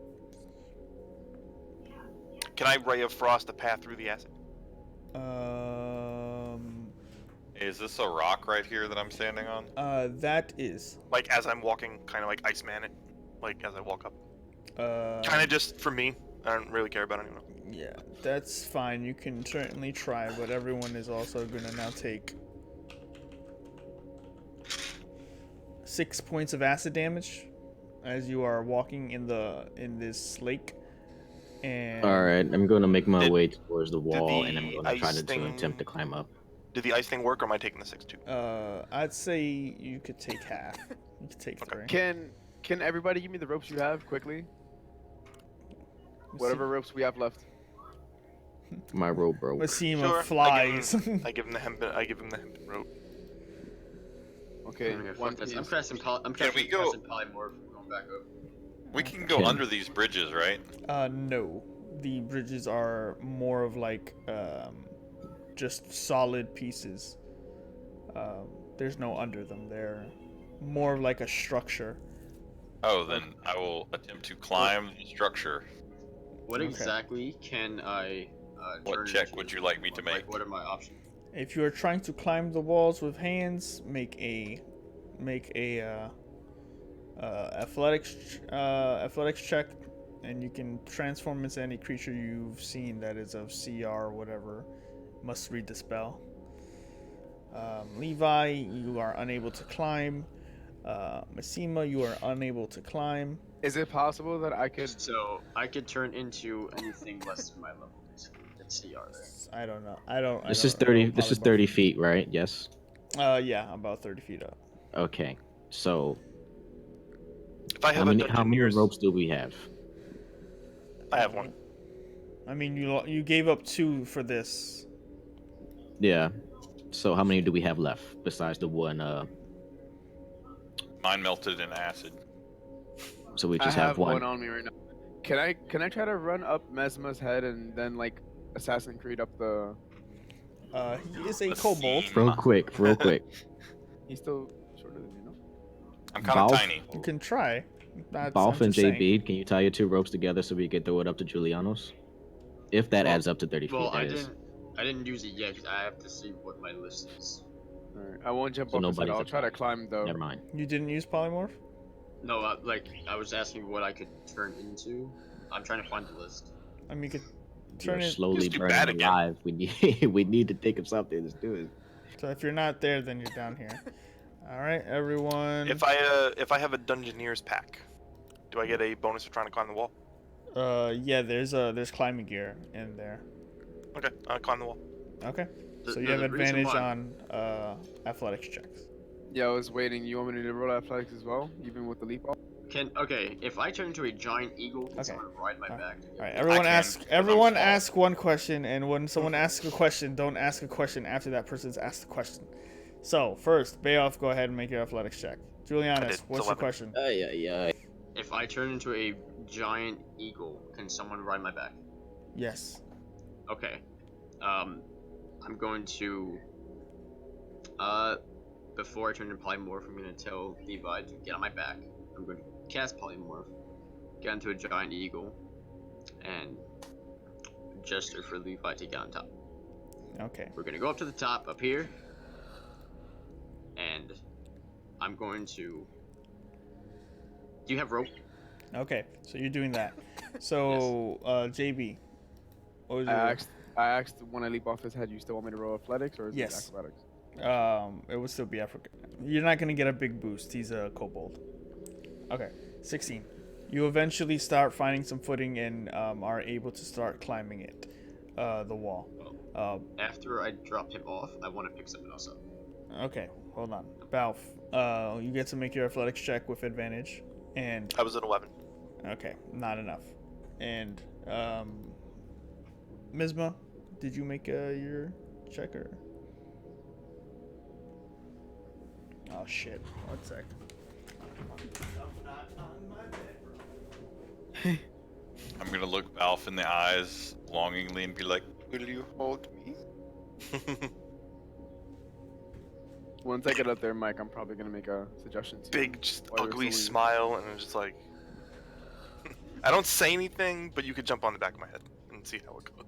Can I ray of frost a path through the acid? Is this a rock right here that I'm standing on? That is. Like as I'm walking, kind of like Iceman it, like as I walk up. Uh, Kind of just for me. I don't really care about anyone else. Yeah, that's fine. You can certainly try, but everyone is also gonna now take 6 points of acid damage as you are walking in this lake. And All right, I'm going to make my Did- way towards the wall, and I'm the going to try ice to thing- attempt to climb up. Did the ice thing work, or am I taking the 6 too? I'd say you could take half. You could take 3. Can everybody give me the ropes you have quickly? Whatever ropes we have left. My rope broke. Masima Sure, flies. I give him the hempen. I give him the hempen rope. Okay, Okay, one fuck this. piece. I'm casting Can we go- polymorph. Going back up. We can go Can- under these bridges, right? No. The bridges are more of like just solid pieces. There's no under them. They're more of like a structure. Oh, then I will attempt to climb the structure. What Okay. exactly can I What turn check into? would you like me to Like, make? what are my options? If you are trying to climb the walls with hands, make a athletics check, and you can transform into any creature you've seen that is of CR or whatever. Must read the spell. Levi, you are unable to climb. Masima, you are unable to climb. Is it possible that I could? So I could turn into anything less than my level, basically. That's CR there. I don't know. I don't. This I is don't 30. know This is polymorph. 30 feet, right? Yes. Yeah, about 30 feet up. Okay. So If I how have many a Dungeoneer's, ropes do we have? I have one. I mean, you gave up 2 for this. Yeah. So how many do we have left besides the one? Mine melted in acid. So we I just have one. one on me right now. Can I try to run up Mesma's head and then like Assassin Creed up the? He is a Let's kobold. see. Real quick. He's still shorter than me, no? I'm kind of Balf? tiny. You can try. Balf and JB, can you tie your 2 ropes together so we can throw it up to Julianos? If that Well- adds up to 30 Well, feet, that is. I didn't use it yet because I have to see what my list is. Alright, I won't jump So off his head. nobody's I'll at try to all. climb though. Never mind. You didn't use polymorph? No, I was asking what I could turn into. I'm trying to find the list. I mean, you could You're turn it. slowly Just do bad burning again. alive. We need we need to think of something. Let's do it. So if you're not there, then you're down here. All right, everyone. If I have a Dungeoneer's pack, do I get a bonus for trying to climb the wall? Yeah, there's climbing gear in there. Okay, I'll climb the wall. Okay. The- So you the have reason advantage why- on athletics checks. Yeah, I was waiting. You want me to roll athletics as well, even with the leap off? If I turn into a giant eagle, can Okay. someone ride my back? All right, everyone can, ask. 'cause I'm Everyone small. ask one question, and when someone asks a question, don't ask a question after that person's asked the question. So first, Bayoff, go ahead and make your athletics check. I Julianus, did. what's It's your question? Yeah. If I turn into a giant eagle, can someone ride my back? Yes. Okay. I'm going to. Before I turn into polymorph, I'm going to tell Levi to get on my back. I'm going to cast polymorph, get into a giant eagle, and gesture for Levi to get on top. Okay. We're going to go up to the top, up here, and I'm going to. Do you have rope? Okay. So you're doing that. So JB, what was I your? asked when I leap off his head. You still want me to roll athletics or is Yes. it acrobatics? It would still be Africa. You're not gonna get a big boost. He's a kobold. Okay, 16. You eventually start finding some footing and are able to start climbing it, the wall. After I drop him off, I want to pick something else up. Okay, hold on. Balf, you get to make your athletics check with advantage, and I was at 11. okay, not enough. And Mizma, did you make your checker? Oh shit! 1 sec. I'm not on my bed, bro. I'm gonna look Balf in the eyes longingly and be like, "Will you hold me?" Once I get up there, Mike, I'm probably gonna make a suggestion to Big, you just while we're ugly still leaving. smile, and I'm just like, I don't say anything, but you could jump on the back of my head and see how it goes.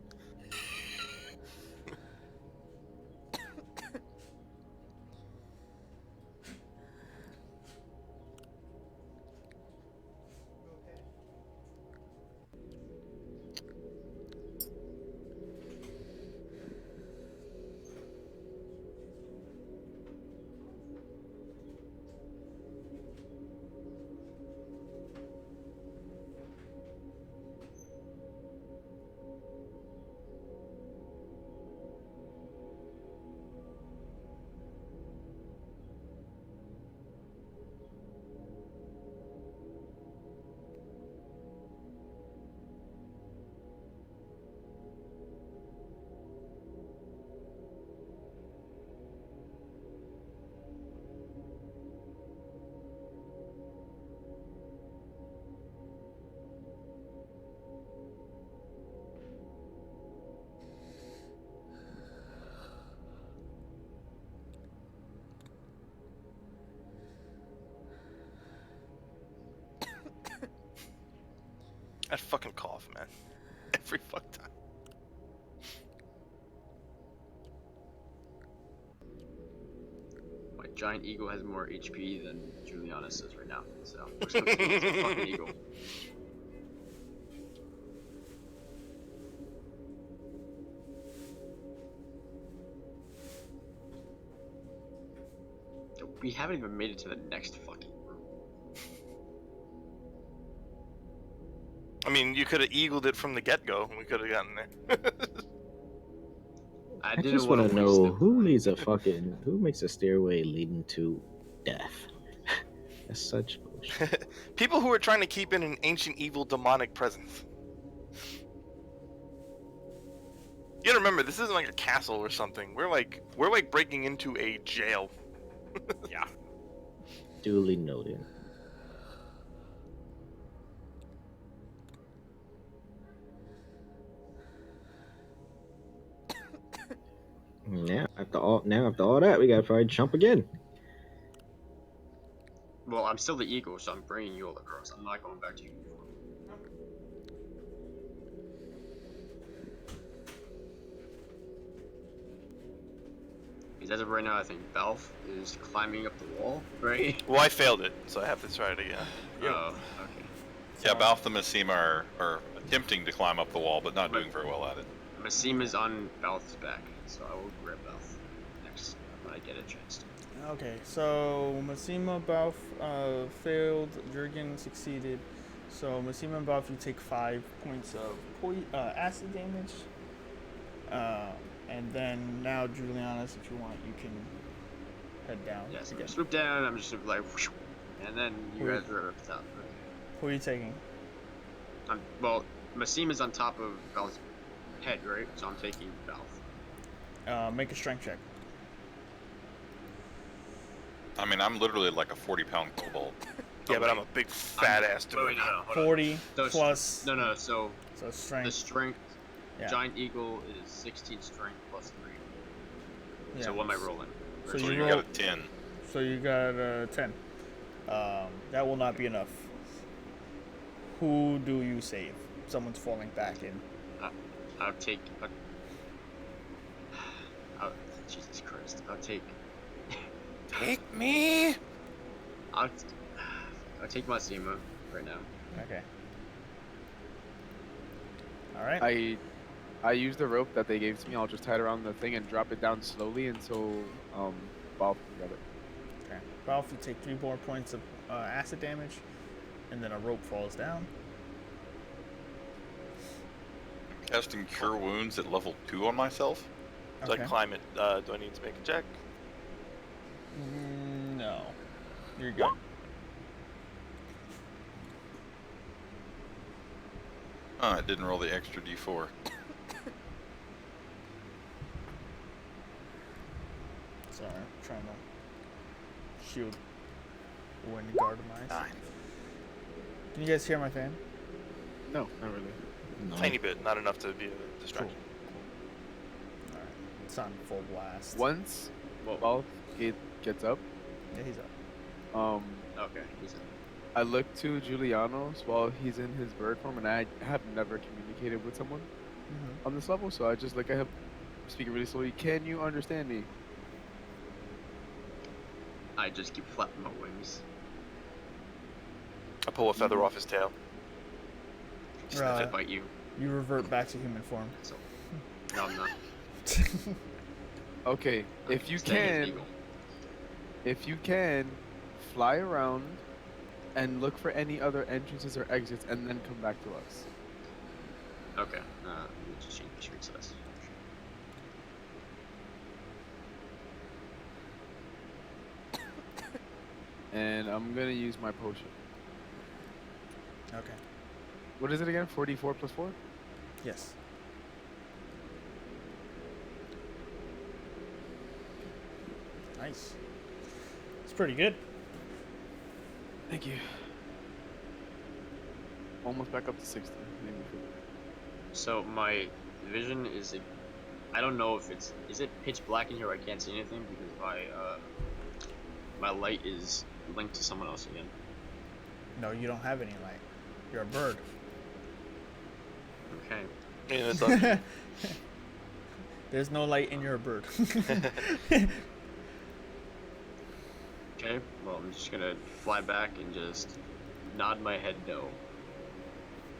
That fucking cough, man. Every fuck time. My giant eagle has more HP than Julianus does right now, so we're just gonna feed it to the fucking eagle. We haven't even made it to the next fucking room. I mean, you could have eagled it from the get-go, and we could have gotten there. I didn't just wanna want to waste know it. who makes a stairway leading to death. That's such bullshit. People who are trying to keep in an ancient evil demonic presence. You gotta remember, this isn't like a castle or something. We're like breaking into a jail. Yeah. Duly noted. Now after all that, we gotta probably jump again. Well, I'm still the eagle, so I'm bringing you all across. I'm not going back to you before. Because as of right now, I think Balf is climbing up the wall, right? Well, I failed it, so I have to try it again. Oh, okay. Yeah, Balf and Massima are attempting to climb up the wall, but not But- doing very well at it. Massim is on Balf's back, so I will grab Balf next when I get a chance to. Okay, so Massima Balf failed, Jurgen succeeded. So Massima and Balf, you take 5 points of acid damage. And then now Julianus, if you want, you can head down. Yeah, so again. swoop down, I'm just like, whoosh, and then you Wait. guys are up top. Who are you taking? Well, Massim is on top of Balf's head, right? So I'm taking Balf. Make a strength check. I mean, I'm literally like a 40-pound kobold. Yeah, but I'm a big fat ass dude. Wait, no, hold on. 40 So it's- plus. No, so So the strength. strength, Yeah. Giant Eagle is 16 strength plus 3. Yeah. So what am I rolling? So So you you roll- got a 10. So you got 10. That will not be enough. Who do you save? Someone's falling back in. I'll take. Jesus Christ! I'll take. Take me. I'll take Massima right now. Okay. All right. I use the rope that they gave to me. I'll just tie it around the thing and drop it down slowly until Bob can grab it. Okay. Ralph, you take 3 more points of acid damage, and then a rope falls down. Casting Cure Wounds at level 2 on myself? So I climb it. Do I need to make a check? No. You're good. Oh, I didn't roll the extra d4. Sorry, I'm trying to shield wind guard my eyes. 9. Can you guys hear my fan? No, not really. No. Tiny bit, not enough to be a distraction. Alright. It's on full blast. Once Whoa. Balth gets up, Yeah, he's up. Okay, he's in. I look to Julianos while he's in his bird form, and I have never communicated with someone Mm-hmm. on this level, so I just look at him, speaking really slowly. Can you understand me? I just keep flapping my wings. I pull a feather off his tail. Just Right. to bite you. You revert back to human form. So, no, I'm not. Okay, if you Staying as an can, eagle. if you can, fly around and look for any other entrances or exits, and then come back to us. Okay. Let me just change the screen size. And I'm gonna use my potion. Okay. What is it again? 44 plus 4? Yes. Nice. It's pretty good. Thank you. Almost back up to 60. Maybe 50. So my vision is, I don't know if is it pitch black in here where I can't see anything because my light is linked to someone else again. No, you don't have any light. You're a bird. Okay. In a dungeon. There's no light and you're a bird. Okay. Well, I'm just gonna fly back and just nod my head no,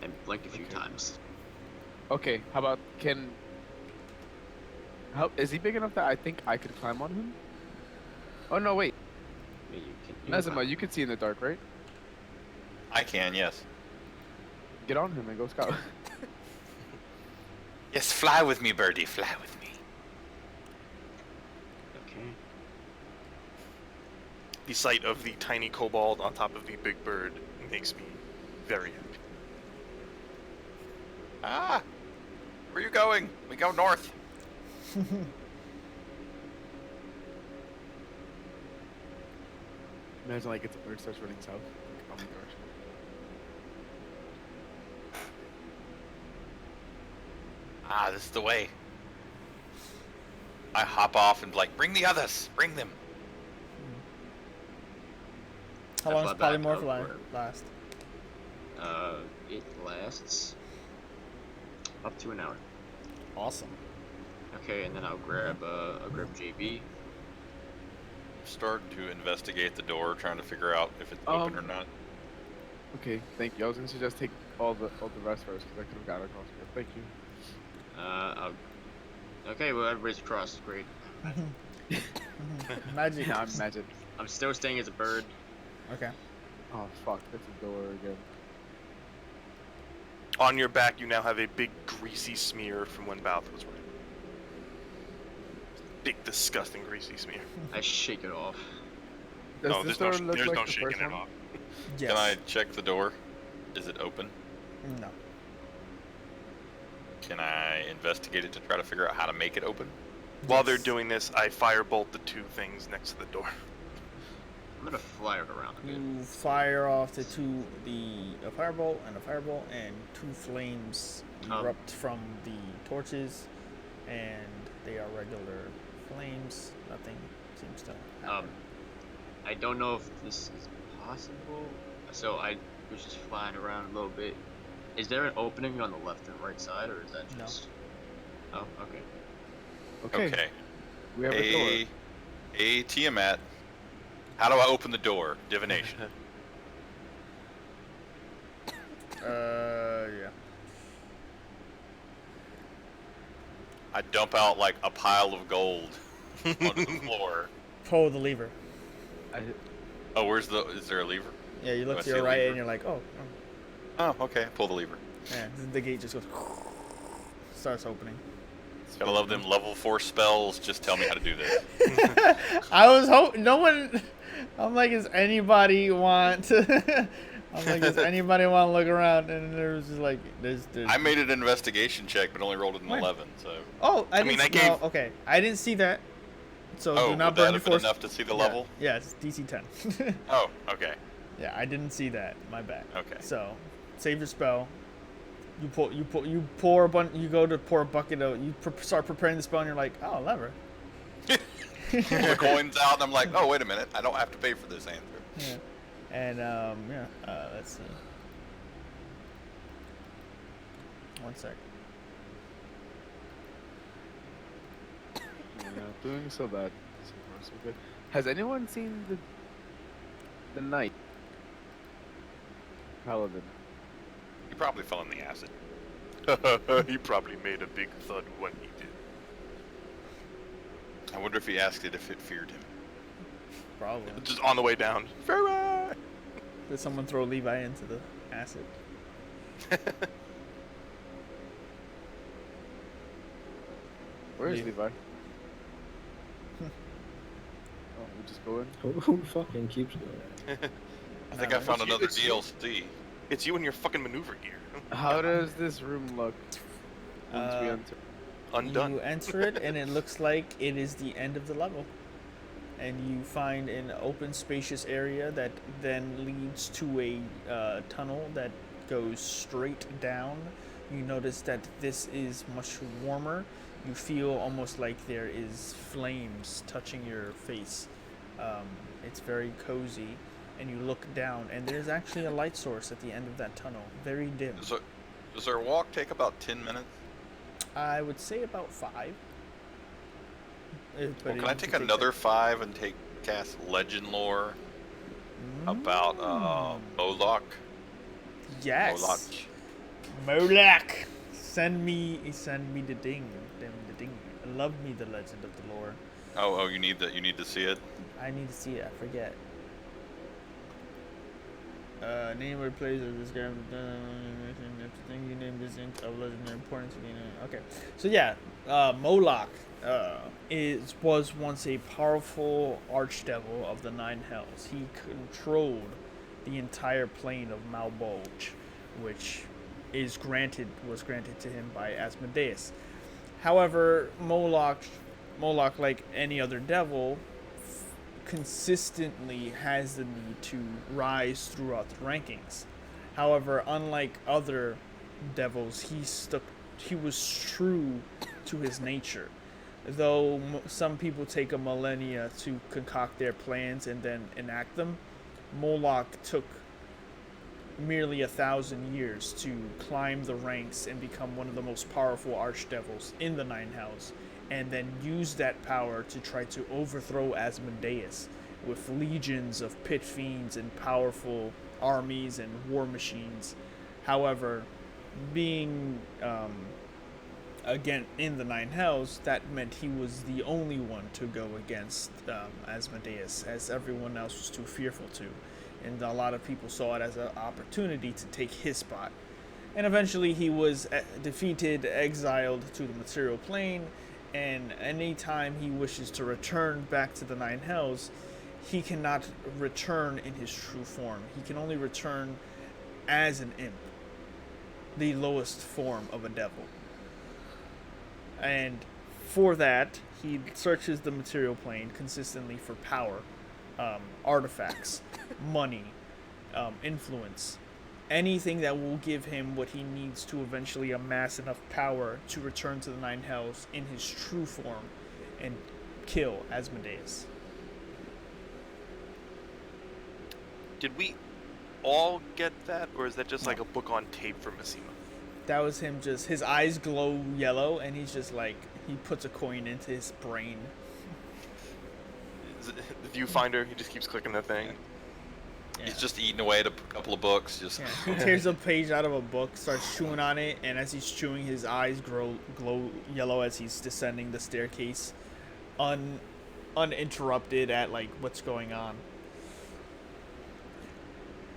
and blink a few times. Okay, how about is he big enough that I think I could climb on him? Oh no, wait. Yeah, you can Nezima, climb. you can see in the dark, right? I can, yes. Get on him and go scout. Yes, fly with me, birdie, fly with me. Okay. The sight of the tiny kobold on top of the big bird makes me very happy. Ah! Where are you going? We go north. Imagine like it's a bird starts running south. Like, wrong direction. Ah, this is the way. I hop off and like, bring the others, bring them. How I long does fly back polymorph upward. last? It lasts up to an hour. Awesome. Okay, and then I'll grab JB. Start to investigate the door, trying to figure out if it's open or not. Okay, thank you. I was gonna suggest take all the rest first because I could have got across here. Thank you. Okay, well everybody's across. Great. Magic. Yeah, I'm magic. I'm still staying as a bird. Okay. Oh fuck, that's a door again. On your back, you now have a big greasy smear from when Balth was running. Big, disgusting, greasy smear. I shake it off. Does No, this there's door no, look there's like no the shaking first it one? off. Yes. Can I check the door? Is it open? No. Can I investigate it to try to figure out how to make it open? While they're Yes. doing this, I firebolt the two things next to the door. I'm gonna fly it around a bit. You fire off a firebolt and a firebolt, and two flames erupt from the torches, and they are regular flames. Nothing seems to happen. I don't know if this is possible. So I was just flying around a little bit. Is there an opening on the left and right side, or is that No. just? Oh, okay. Okay. We have a door. Tiamat. How do I open the door? Divination. Yeah. I dump out like a pile of gold onto the floor. Pull the lever. Oh, is there a lever? Yeah, you Do I look to see your a right lever? and you're like, oh. Oh, okay. Pull the lever. Yeah, the gate just goes, starts opening. Gotta love them level 4 spells. Just tell me how to do this. I was hoping no one. I'm like, does anybody want to? I'm like, does anybody want to look around? And there was just like, there's. I made an investigation check, but only rolled an When? 11. So Oh, I mean, didn't. I gave- No, okay, I didn't see that. So Oh, do not would burn that your have been force. enough to see the Yeah, level? Yeah, it's DC 10. Oh, okay. Yeah, I didn't see that. My bad. Okay. So, save your spell. You go to pour a bucket of. Start preparing the spell, and you're like, oh, lever. Pull the coins out, and I'm like, oh, wait a minute. I don't have to pay for this answer. Yeah. And let's see. One sec. Yeah, doing so bad. So far, so good. Has anyone seen the knight? Paladin. He probably fell in the acid. He probably made a big thud when he did. I wonder if he asked it if it feared him. Probably. Just on the way down. Farewell! Did someone throw Levi into the acid? Where is Yeah. Levi? Oh, we just go in. Who fucking keeps going? I think I found another it's you. DLC. It's you and your fucking maneuver gear. How does this room look once we enter? Undone. You enter it, and it looks like it is the end of the level. And you find an open, spacious area that then leads to a tunnel that goes straight down. You notice that this is much warmer. You feel almost like there is flames touching your face. It's very cozy. And you look down, and there's actually a light source at the end of that tunnel. Very dim. Does our walk take about 10 minutes? I would say about 5. Well, can I take another 5 and cast legend lore about Moloch? Yes. Moloch. Moloch. Send me the ding. The ding. Love me the legend of the lore. Oh, you need to see it. I need to see it. I forget. Name or place of this game. Thing you name this of legendary importance. Okay. So yeah, Moloch was once a powerful archdevil of the Nine Hells. He controlled the entire plane of Malbolge, which was granted to him by Asmodeus. However, Moloch, like any other devil, consistently has the need to rise throughout the rankings. However, unlike other devils, he was true to his nature. Though some people take a millennia to concoct their plans and then enact them, Moloch took merely 1,000 years to climb the ranks and become one of the most powerful archdevils in the Nine Hells, and then use that power to try to overthrow Asmodeus with legions of pit fiends and powerful armies and war machines. However, being again in the Nine Hells, that meant he was the only one to go against Asmodeus, as everyone else was too fearful to. And a lot of people saw it as an opportunity to take his spot. And eventually he was defeated, exiled to the material plane, and anytime he wishes to return back to the Nine Hells, he cannot return in his true form. He can only return as an imp, the lowest form of a devil. And for that, he searches the material plane consistently for power, artifacts, money, influence, anything that will give him what he needs to eventually amass enough power to return to the Nine Hells in his true form and kill Asmodeus. Did we all get that, or is that just like a book on tape for Massimo? That was him. Just his eyes glow yellow, and he's just like, he puts a coin into his brain. The viewfinder, he just keeps clicking the thing. Yeah. He's just eating away at a couple of books. Just Yeah. He tears a page out of a book, starts chewing on it, and as he's chewing, his eyes glow yellow as he's descending the staircase, uninterrupted at like what's going on.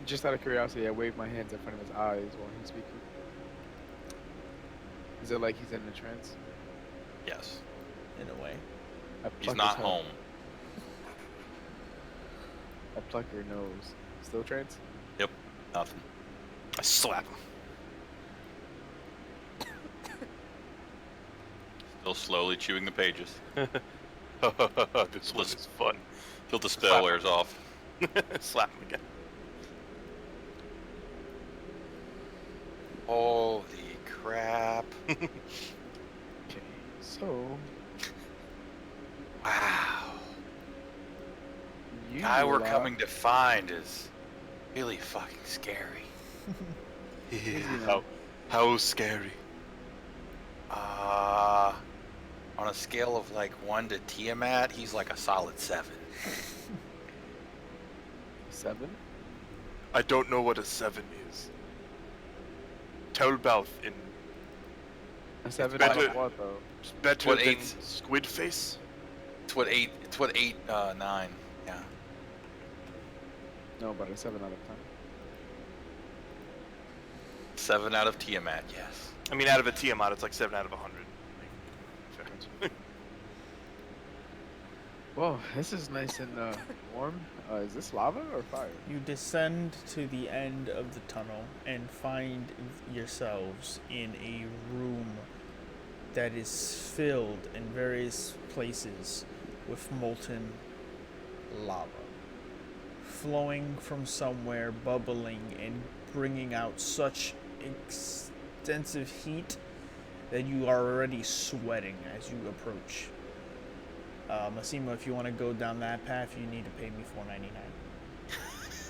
Just out of curiosity, I wave my hands in front of his eyes while he's speaking. Is it like he's in a trance? yes, In a way. I he's pluck not his head. home. I pluck your nose. Still trance? Yep, nothing. I slap him. Still slowly chewing the pages. This one is fun. Till the Slap spell him. wears off. Slap him again. Holy crap. Okay, so Wow. you Guy we're lot- coming to find is really fucking scary. How scary. On a scale of like 1 to Tiamat, he's like a solid 7. 7. I don't know what a 7 is. Tell Balth in A 7 better- out of what though? it's better What, than 8? Squid Face. It's what 8, 9. Yeah. No, but a 7 out of 10. 7 out of Tiamat, yes. I mean, out of a Tiamat, it's like 7 out of 100. Whoa, this is nice and warm. Is this lava or fire? You descend to the end of the tunnel and find yourselves in a room that is filled in various places with molten lava, flowing from somewhere, bubbling and bringing out such extensive heat that you are already sweating as you approach. Massimo, if you want to go down that path, you need to pay me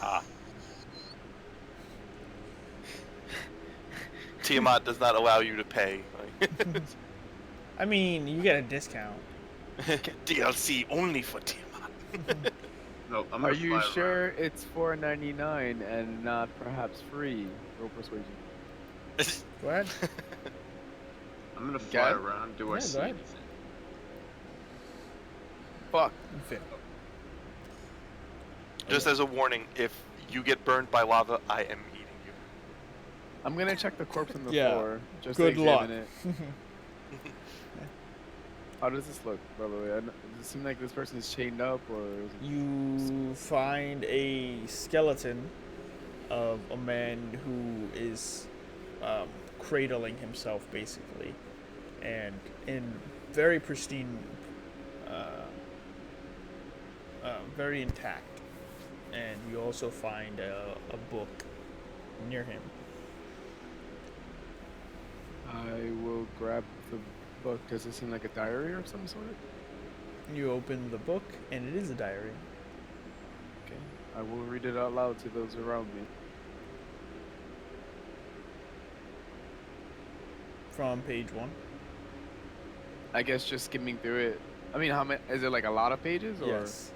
$4.99. Tiamat does not allow you to pay. I mean, you get a discount. DLC only for Tiamat. No, I'm Are gonna you fly sure it's $4.99 and not perhaps free? Roll persuasion. Go ahead. I'm gonna fly Again? around. Do I Yeah, see go ahead. anything? Fuck. You fail. Just as a warning, if you get burned by lava, I am eating you. I'm gonna check the corpse on the Yeah, floor. Just good to luck. examine it. How does this look, by the way? Does it seem like this person is chained up, or is it... You find a skeleton of a man who is cradling himself, basically, and in very pristine, very intact. And you also find a book near him. I will grab the book. Does it seem like a diary or some sort? You open the book, and it is a diary. Okay. I will read it out loud to those around me. From page 1. I guess just skimming through it. I mean, how many? Is it like a lot of pages? Or? Yes.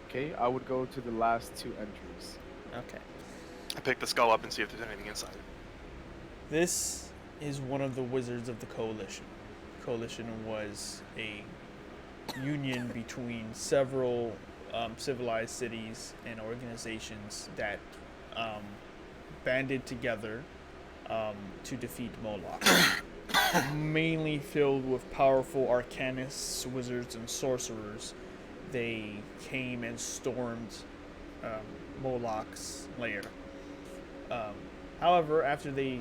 Okay, I would go to the last 2 entries. Okay. I pick the skull up and see if there's anything inside. This is one of the wizards of the Coalition. Coalition was a union between several civilized cities and organizations that banded together to defeat Moloch. Mainly filled with powerful arcanists, wizards, and sorcerers, they came and stormed Moloch's lair. However, after they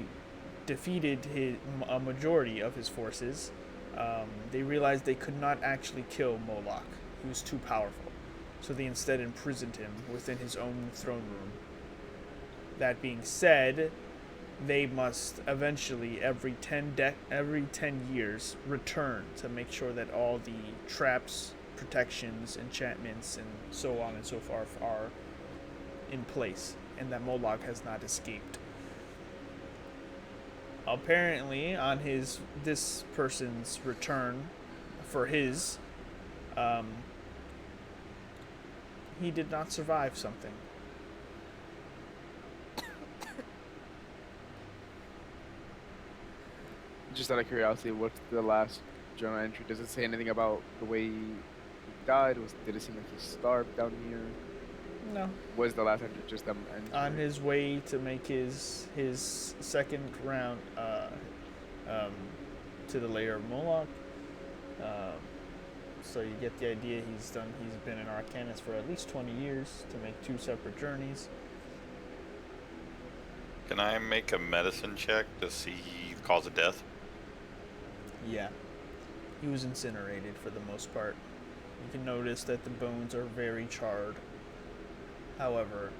defeated a majority of his forces, they realized they could not actually kill Moloch. He was too powerful. So they instead imprisoned him within his own throne room. That being said, they must eventually, every 10 years, return to make sure that all the traps, protections, enchantments, and so on and so forth are in place, and that Moloch has not escaped. Apparently, on this person's return for his, he did not survive something. Just out of curiosity, what's the last journal entry? Does it say anything about the way he died? Did it seem like he starved down here? No. Was the last entry just them? On his way to make his second round to the Lair of Moloch. So you get the idea. He's been an Arcanist for at least 20 years to make 2 separate journeys. Can I make a medicine check to see the cause of death? Yeah. He was incinerated for the most part. You can notice that the bones are very charred. However,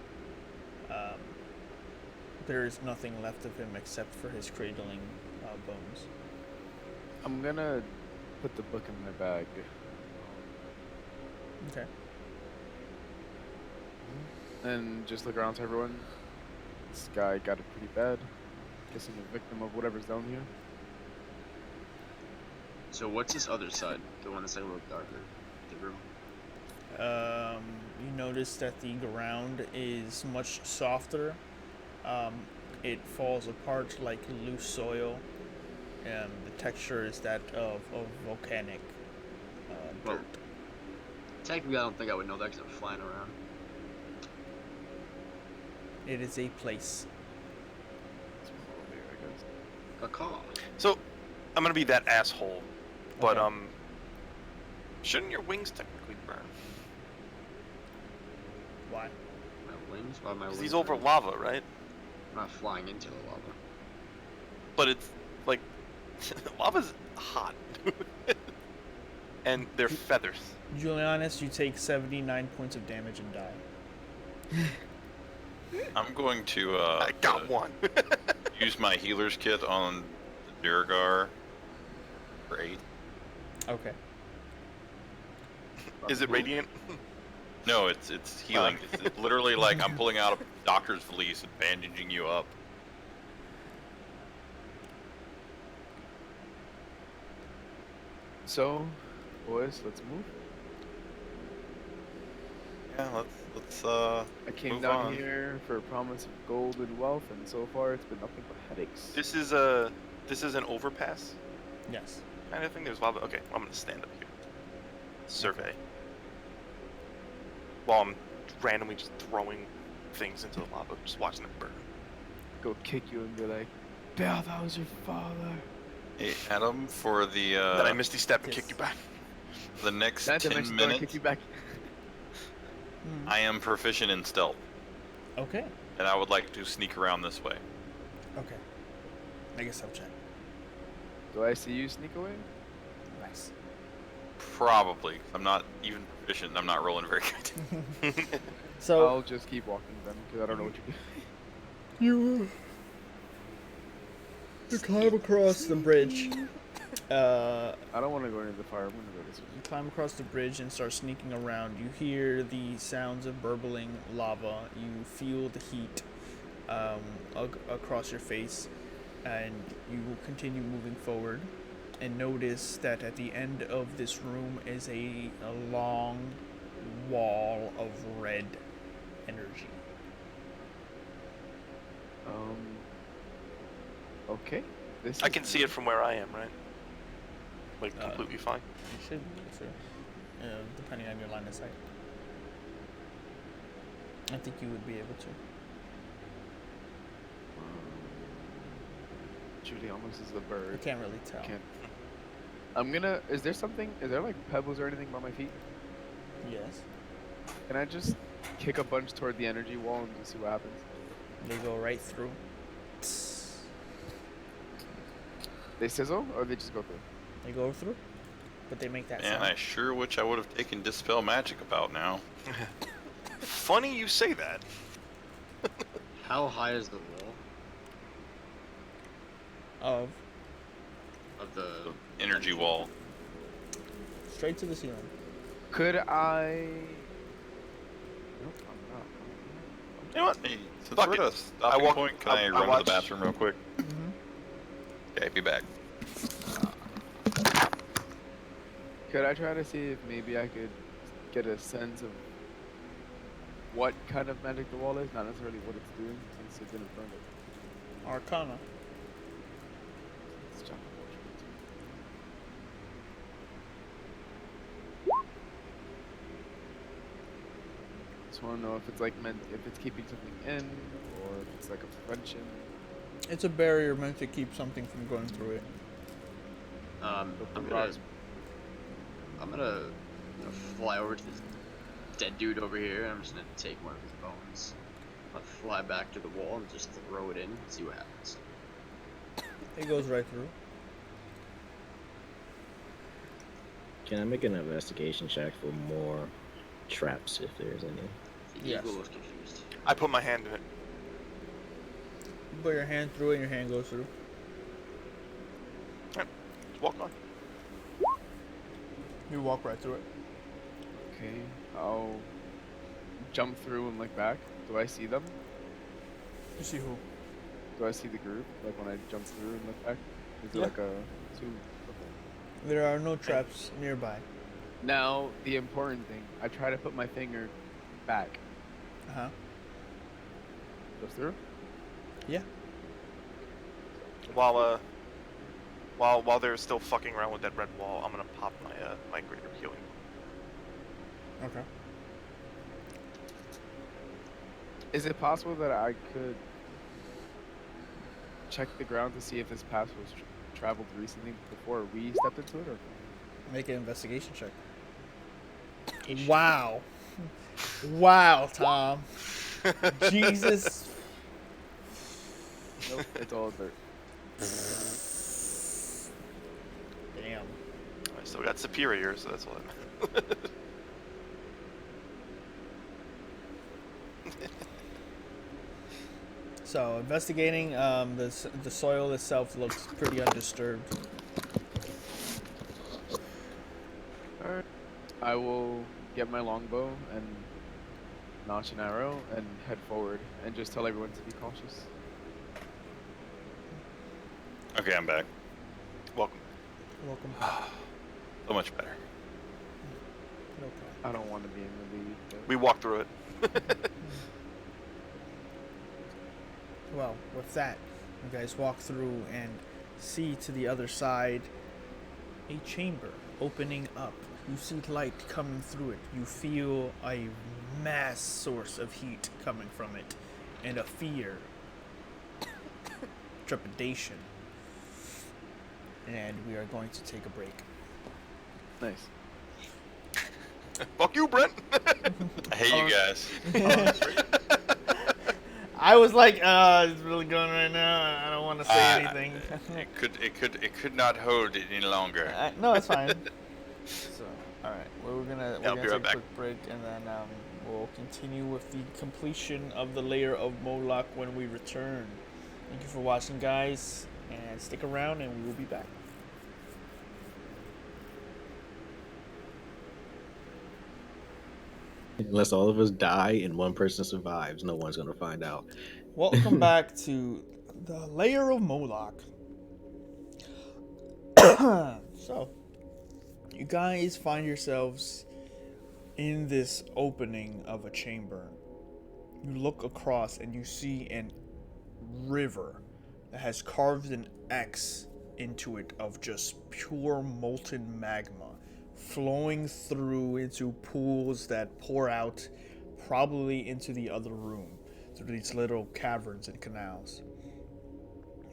there is nothing left of him except for his cradling bones. I'm gonna put the book in my bag. Okay. And just look around to everyone. This guy got it pretty bad. Guessing a victim of whatever's down here. So what's this other side? The one that's like a little darker? The room? You notice that the ground is much softer. It falls apart like loose soil. The texture is that of volcanic Well, dirt. technically, I don't think I would know that because I'm flying around. It is a place. I guess. A car. So, I'm gonna be that asshole, but Okay. shouldn't your wings technically burn? Why? My wings? Why my Because wings? he's over burn? lava, right? I'm not flying into the lava. But it's like lava's hot, and they're feathers. Julianus, you take 79 points of damage and die. I'm going to I got one. use my healer's kit on the Durgar for 8. Okay. Is it radiant? No, it's healing. It's literally like I'm pulling out a doctor's valise and bandaging you up. So, boys, let's move. Yeah, let's I came move down on. here for a promise of gold and wealth, and so far it's been nothing but headaches. This is an overpass Yes. kind of thing. There's lava. Okay, I'm gonna stand up here. Survey. While I'm randomly just throwing things into the lava, just watching it burn. Go kick you and be like, Belle, that was your father. Hey, Adam, for the Then I misty step and yes. kick you back. the next That 10 dimension's gonna kick minutes, you back. I am proficient in stealth, Okay. and I would like to sneak around this way. Okay. Make a sub check. Do I see you sneak away? Nice. Probably. I'm not even proficient. And I'm not rolling very good. So I'll just keep walking then, because I don't know what you're doing. you climb across the bridge. I don't want to go into the fire. I'm gonna go this way. You climb across the bridge and start sneaking around. You hear the sounds of burbling lava. You feel the heat across your face, and you will continue moving forward. And notice that at the end of this room is a long wall of red energy. Okay. This I is can see it from where I am, right? Like completely fine. You should, sure. Depending on your line of sight. I think you would be able to. Judy almost is the You bird. can't really tell. Can't. I'm gonna. Is there something? Is there like pebbles or anything by my feet? Yes. Can I just kick a bunch toward the energy wall and just see what happens? They go right through. They sizzle or they just go through? They go through, but they make that And sound. I sure wish I would have taken Dispel Magic about now. Funny you say that. How high is the wall Of of the? Energy wall. straight to the ceiling. Could I? Nope, I'm not. You know what? Hey, since Fuck we're it. at a stopping walk- point, can I- I I run to watch- the bathroom real quick? Mm-hmm. Okay, be back. Could I try to see if maybe I could get a sense of what kind of magic the wall is, not necessarily what it's doing, since it didn't burn it. Arcana. Let's jump forward. Just want to know if it's like meant, if it's keeping something in, or if it's like a prevention. It's a barrier meant to keep something from going through it. I'm the gonna, rocks. I'm gonna fly over to this dead dude over here. I'm just gonna take one of his bones. I'll fly back to the wall and just throw it in and see what happens. It goes right through. Can I make an investigation check for more traps if there's any? The Yes. eagle was confused. I put my hand in it. You put your hand through it and your hand goes through. Just walk on. You walk right through it. Okay, I'll jump through and look back. Do I see them? You see who? Do I see the group? Like when I jump through and look back? Is it Yeah. like a two? There are no traps nearby. Now, the important thing. I try to put my finger back. Uh-huh. Goes through? Yeah. While they're still fucking around with that red wall, I'm gonna pop my greater healing. Okay. Is it possible that I could check the ground to see if this path was traveled recently before we stepped into it? Or Make an investigation check. Wow. Wow, Tom. Jesus. nope, it's all dirt. Damn. I still got superior, so that's all that matters. So, investigating, the soil itself looks pretty undisturbed. Alright. I will get my longbow and notch an arrow and head forward and just tell everyone to be cautious. Okay, I'm back. Welcome. Welcome. So much better. No problem. I don't want to be in the lead. But... We walked through it. Well, with that, you guys walk through and see to the other side a chamber opening up. You see light coming through it. You feel a mass source of heat coming from it, and a fear, trepidation. And we are going to take a break. Nice. Fuck you, Brent. I hate you guys. I was like, it's really going right now. I don't want to say anything. It could not hold it any longer. No, it's fine. So, all right, well, we're gonna I'll be take right a back. quick break, and then we'll continue with the completion of the Lair of Moloch when we return. Thank you for watching, guys, and stick around, and we will be back. Unless all of us die and one person survives, no one's gonna find out. Welcome back to the Lair of Moloch. So, you guys find yourselves in this opening of a chamber. You look across and you see a river that has carved an X into it of just pure molten magma flowing through into pools that pour out probably into the other room through these little caverns and canals.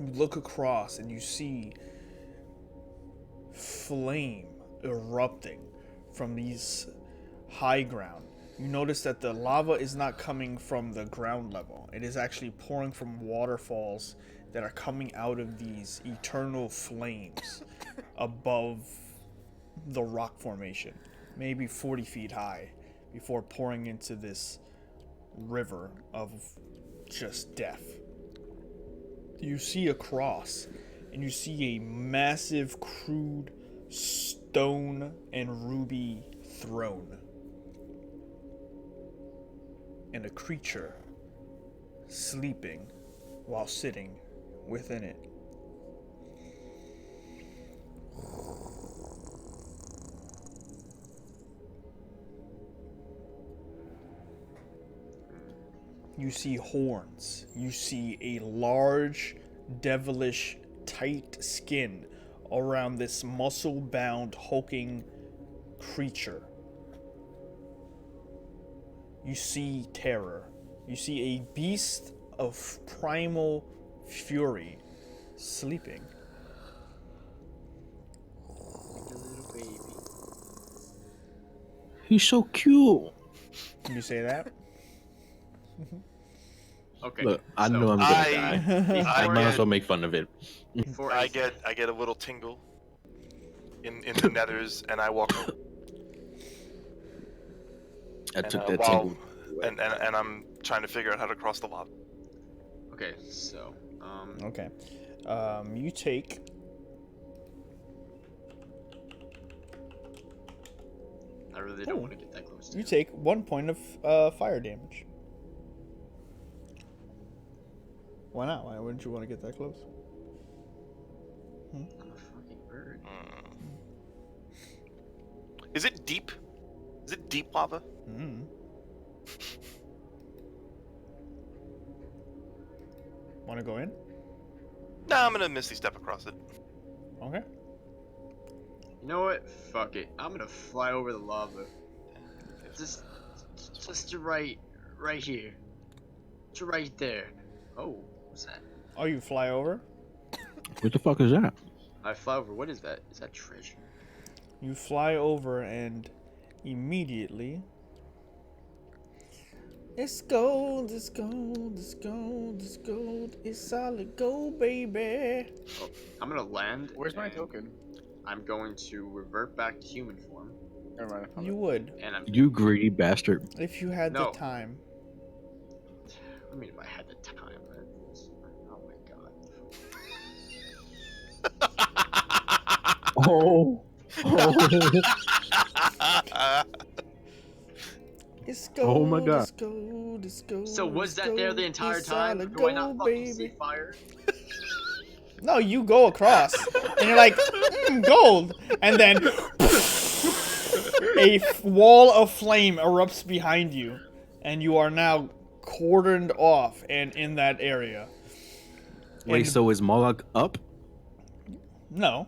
You look across and you see flame erupting from these high ground. You notice that the lava is not coming from the ground level. It is actually pouring from waterfalls that are coming out of these eternal flames above the rock formation, maybe 40 feet high, before pouring into this river of just death. You see a cross, and you see a massive crude stone and ruby throne, and a creature sleeping while sitting within it. You see horns. You see a large, devilish, tight skin around this muscle-bound, hulking creature. You see terror. You see a beast of primal fury sleeping. Little baby. He's so cute. Can you say that? Okay. Look, I so know I'm gonna I- die. I before might I- as well make fun of it. Before I get a little tingle. in the nethers, and I walk. I took that while, tingle. and I'm trying to figure out how to cross the lava. Okay, so Okay. You take. I really don't want to get that close. To You him. take 1 point of fire damage. Why not? Why wouldn't you want to get that close? I'm a fucking bird. Is it deep? Is it deep lava? Mm. Want to go in? Nah, I'm gonna misty step across it. Okay. You know what? Fuck it. I'm gonna fly over the lava. Just to right here. To right there. Oh, what's that? Oh, you fly over? What the fuck is that? I fly over. What is that? Is that treasure? You fly over and immediately. It's gold, it's gold, it's gold, it's gold, it's solid gold, baby. Oh, I'm gonna land. Where's my and token? I'm going to revert back to human form. Never mind. I found You it. would, And I'm. You greedy bastard. if you had No. the time. I mean, if I had the time. Oh my god. Oh. It's gold, Oh my God. it's gold, it's gold. So was it's that there gold, the entire it's time? solid Do I not gold, fucking see baby. fire? No, you go across, and you're like, gold, and then a wall of flame erupts behind you, and you are now cordoned off and in that area. Wait, And- so is Moloch up? No.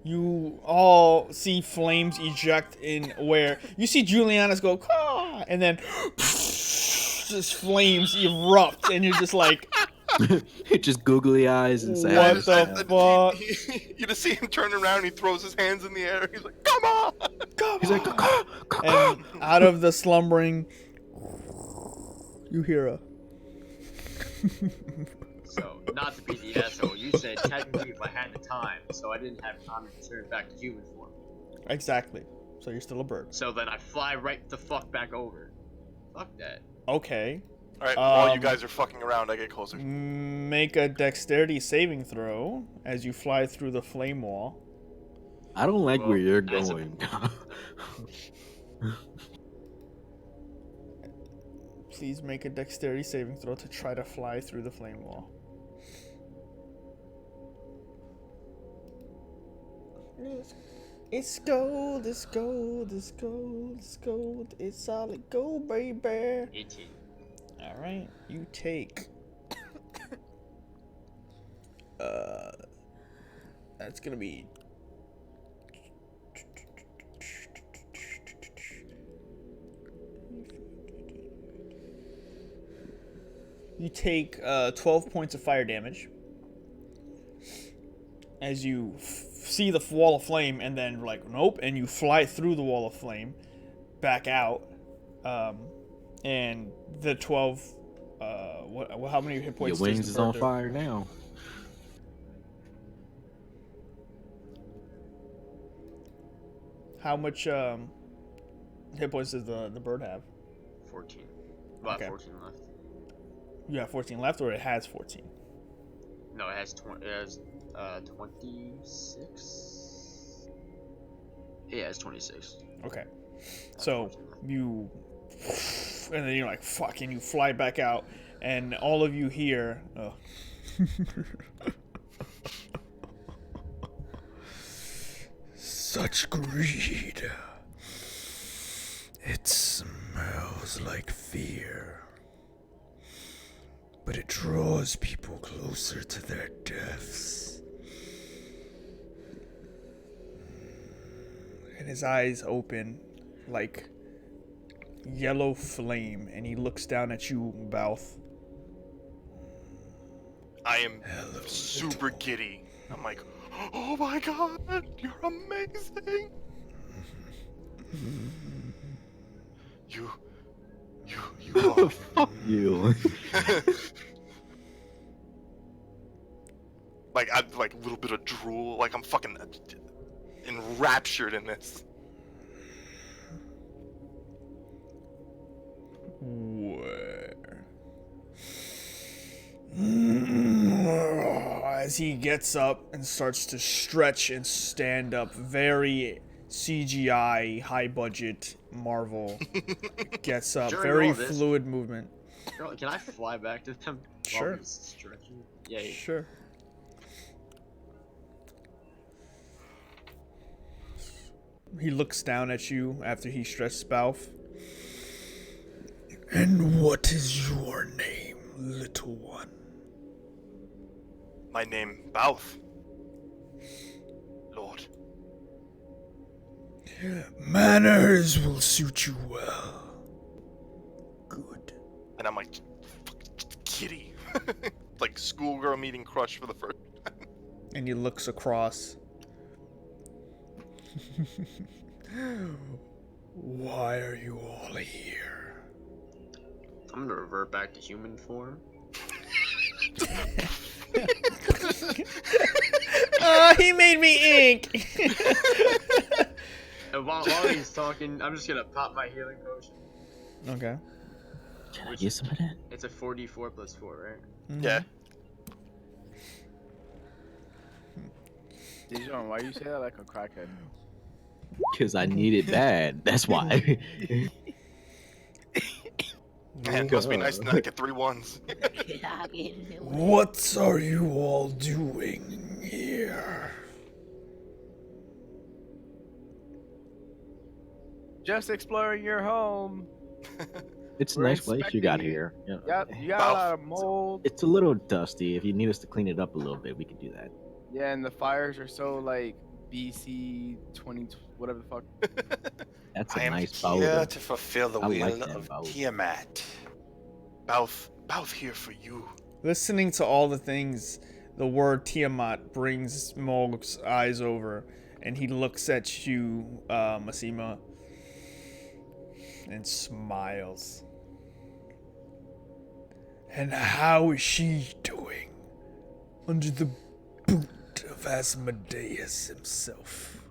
You all see flames eject in where you see Julianus go, "Caw," and then just flames erupt, and you're just like, Just googly eyes and sad. What the fuck? You just see him turn around and he throws his hands in the air. He's like, come on! He's like, and out of the slumbering, you hear a. So, not to be the asshole, you said technically if I had the time, so I didn't have time to turn back to human form. Exactly. So you're still a bird. So then I fly right the fuck back over. Fuck that. Okay. Alright, while you Um, guys are fucking around, I get closer. Make a dexterity saving throw as you fly through the flame wall. I don't like Well, where you're as a- going. Please make a dexterity saving throw to try to fly through the flame wall. It's gold, it's gold, it's gold, it's gold, it's solid gold, baby. 18. Alright, you take. That's gonna be. You take 12 points of fire damage as you see the wall of flame, and then like nope, and you fly through the wall of flame back out, and the 12. How many hit Your points? does wings the is bird on do? fire now. How much hit points does the bird have? 14. About Okay. 14 left. You have 14 left, or it has 14? No, it has 26. Yeah, it's 26. Okay. So you, and then you're like, fuck, and you fly back out, and all of you hear, oh. Such greed. It smells like fear. But it draws people closer to their deaths. And his eyes open like yellow flame, and he looks down at you, Balth. I am super giddy. I'm like, oh my god, you're amazing. You are. Fuck you. Like, I like a little bit of drool. Like, I'm fucking enraptured in this. Where? As he gets up and starts to stretch and stand up, very CGI, high budget Marvel gets up, During very all this- fluid movement. Girl, can I fly back to them Sure. while he's stretching? Yay. Sure. He looks down at you after he stretches Balf. And what is your name, little one? My name, Balth. Lord. Manners will suit you well. Good. And I'm like, kitty. Like schoolgirl meeting crush for the first. And he looks across. Why are you all here? I'm gonna revert back to human form. Oh, he made me ink. And while he's talking, I'm just gonna pop my healing potion. Okay. Can I get some of that? It's a 4d4 plus 4, right? Yeah. Dijon, why you say that like a crackhead? Because I need it bad. That's why. Man, it must be nice to not get 3 1s. What are you all doing here? Just exploring your home. It's a We're nice place you got inspecting here. Yeah. Yep, you got a lot of mold. It's a little dusty. If you need us to clean it up a little bit, we can do that. Yeah, and the fires are so like BC 20, whatever the fuck. That's I a am nice here powder. to fulfill the I will like that of bow. Tiamat. Balth here for you. Listening to all the things the word Tiamat brings Mog's eyes over, and he looks at you, Masima, and smiles. And how is she doing? Under the boot of Asmodeus himself.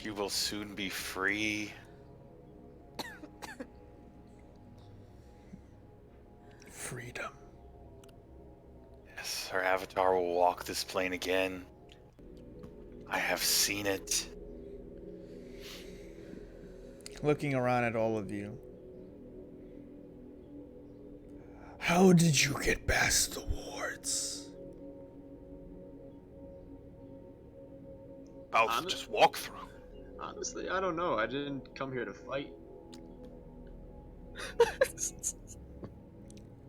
You will soon be free. Freedom. Yes, our avatar will walk this plane again. I have seen it. Looking around at all of you. How did you get past the wards? Balth, I'm- just walk through. Honestly, I don't know. I didn't come here to fight.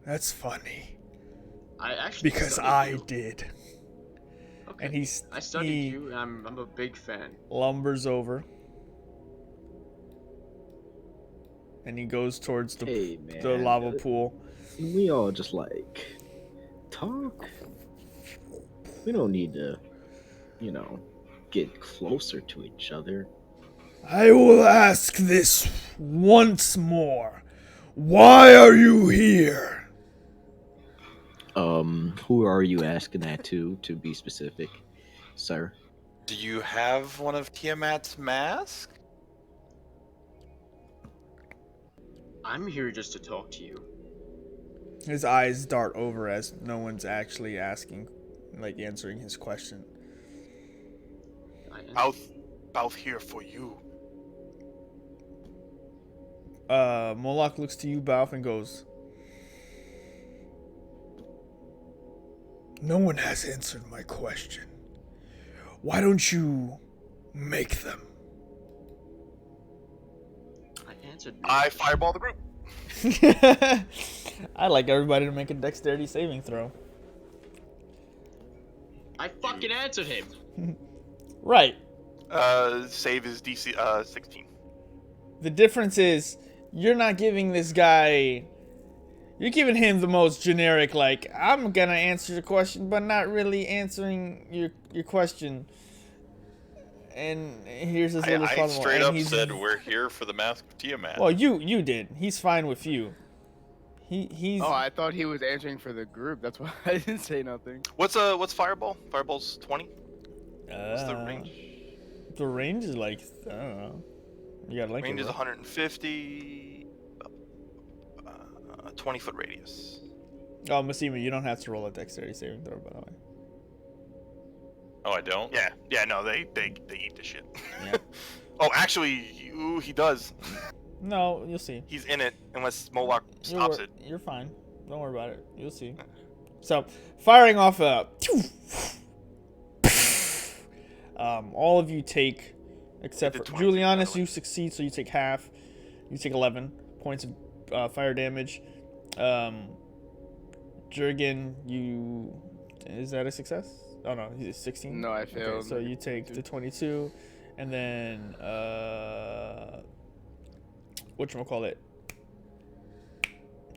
That's funny. I actually Because studied I you. did. Okay. And I studied he you, and I'm a big fan. lumbers over. And he goes towards the, Hey, man. the lava pool. We all just like talk. We don't need to, get closer to each other. I will ask this once more. Why are you here? Who are you asking that to be specific, sir? Do you have one of Tiamat's masks? I'm here just to talk to you. His eyes dart over as no one's actually answering his question. Balth here for you. Moloch looks to you, Balf, and goes, no one has answered my question. Why don't you make them? I answered. I fireball the group. I like everybody to make a dexterity saving throw. I fucking answered him. Right. Save is DC 16. The difference is you're not giving this guy. You're giving him the most generic, like, I'm gonna answer your question, but not really answering your question. And here's his little I funnel, straight and up he's- said we're here for the mask of Tiamat. Well, you did. He's fine with you. He's. Oh, I thought he was answering for the group. That's why I didn't say nothing. What's fireball? Fireball's 20. What's the range? The range is like, I don't know. You gotta like Range it, is bro. 150. 20-foot radius. Oh, Massima, you don't have to roll a dexterity saving throw, by the way. Oh, I don't. Yeah. No, they eat the shit. Yeah. Oh, actually, he does. No, you'll see. He's in it unless Moloch stops it. You're fine. Don't worry about it. You'll see. So, firing off all of you take, except for 22, Julianus, by the way. you succeed, so you take half. You take 11 points of fire damage. Jurgen, is that a success? Oh no, he's 16. No, I failed. Okay, so you take the 22, and then whatchamacallit?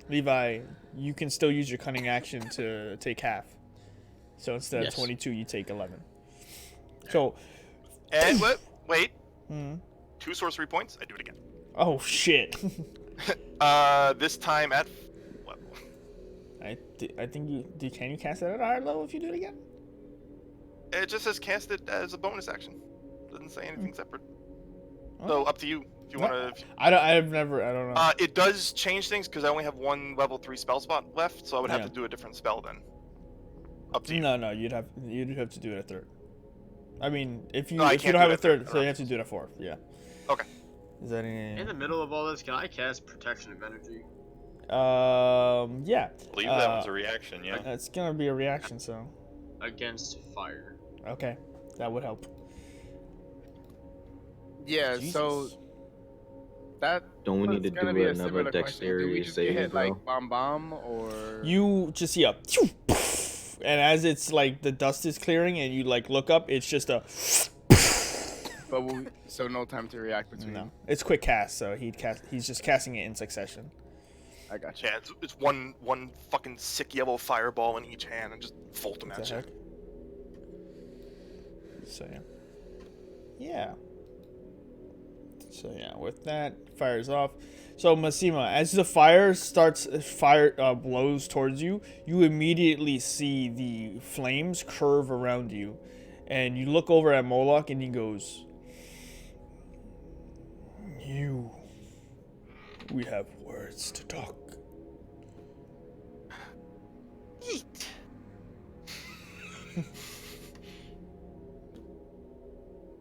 Levi, you can still use your cunning action to take half. So instead Yes. of 22, you take 11. So, And wait. hmm. 2 sorcery points. I do it again. Oh shit! This time at level. I think can you cast it at a higher level if you do it again? It just says cast it as a bonus action. Doesn't say anything separate. Okay. So up to you if you No, want to. I don't know. It does change things because I only have 1 level 3 spell spot left, so I would have Yeah. to do a different spell then. Up to you. No, you'd have to do it at third. I mean, if you No, I if you can't don't do have a it at third, third. so you have to do it at fourth. Yeah. Okay. Is that any? In the middle of all this, can I cast Protection of Energy? Yeah. I believe that was a reaction. Yeah. It's gonna be a reaction, so Against fire. okay, that would help. Yeah, so Jesus. that Don't we need was to gonna do be a another similar question. Do dexterity we just saving get hit throw? like bomb or You just see a, and as it's like the dust is clearing, and you like look up, it's just a. but so no time to react between. No, it's quick cast, so he's just casting it in succession. I got you. Yeah, it's one fucking sick yellow fireball in each hand and just fold them What at the you. heck? So yeah. So yeah, with that, fires off. So Massima, as the fire blows towards you, you immediately see the flames curve around you, and you look over at Moloch, and he goes, we have words to talk. Yeet.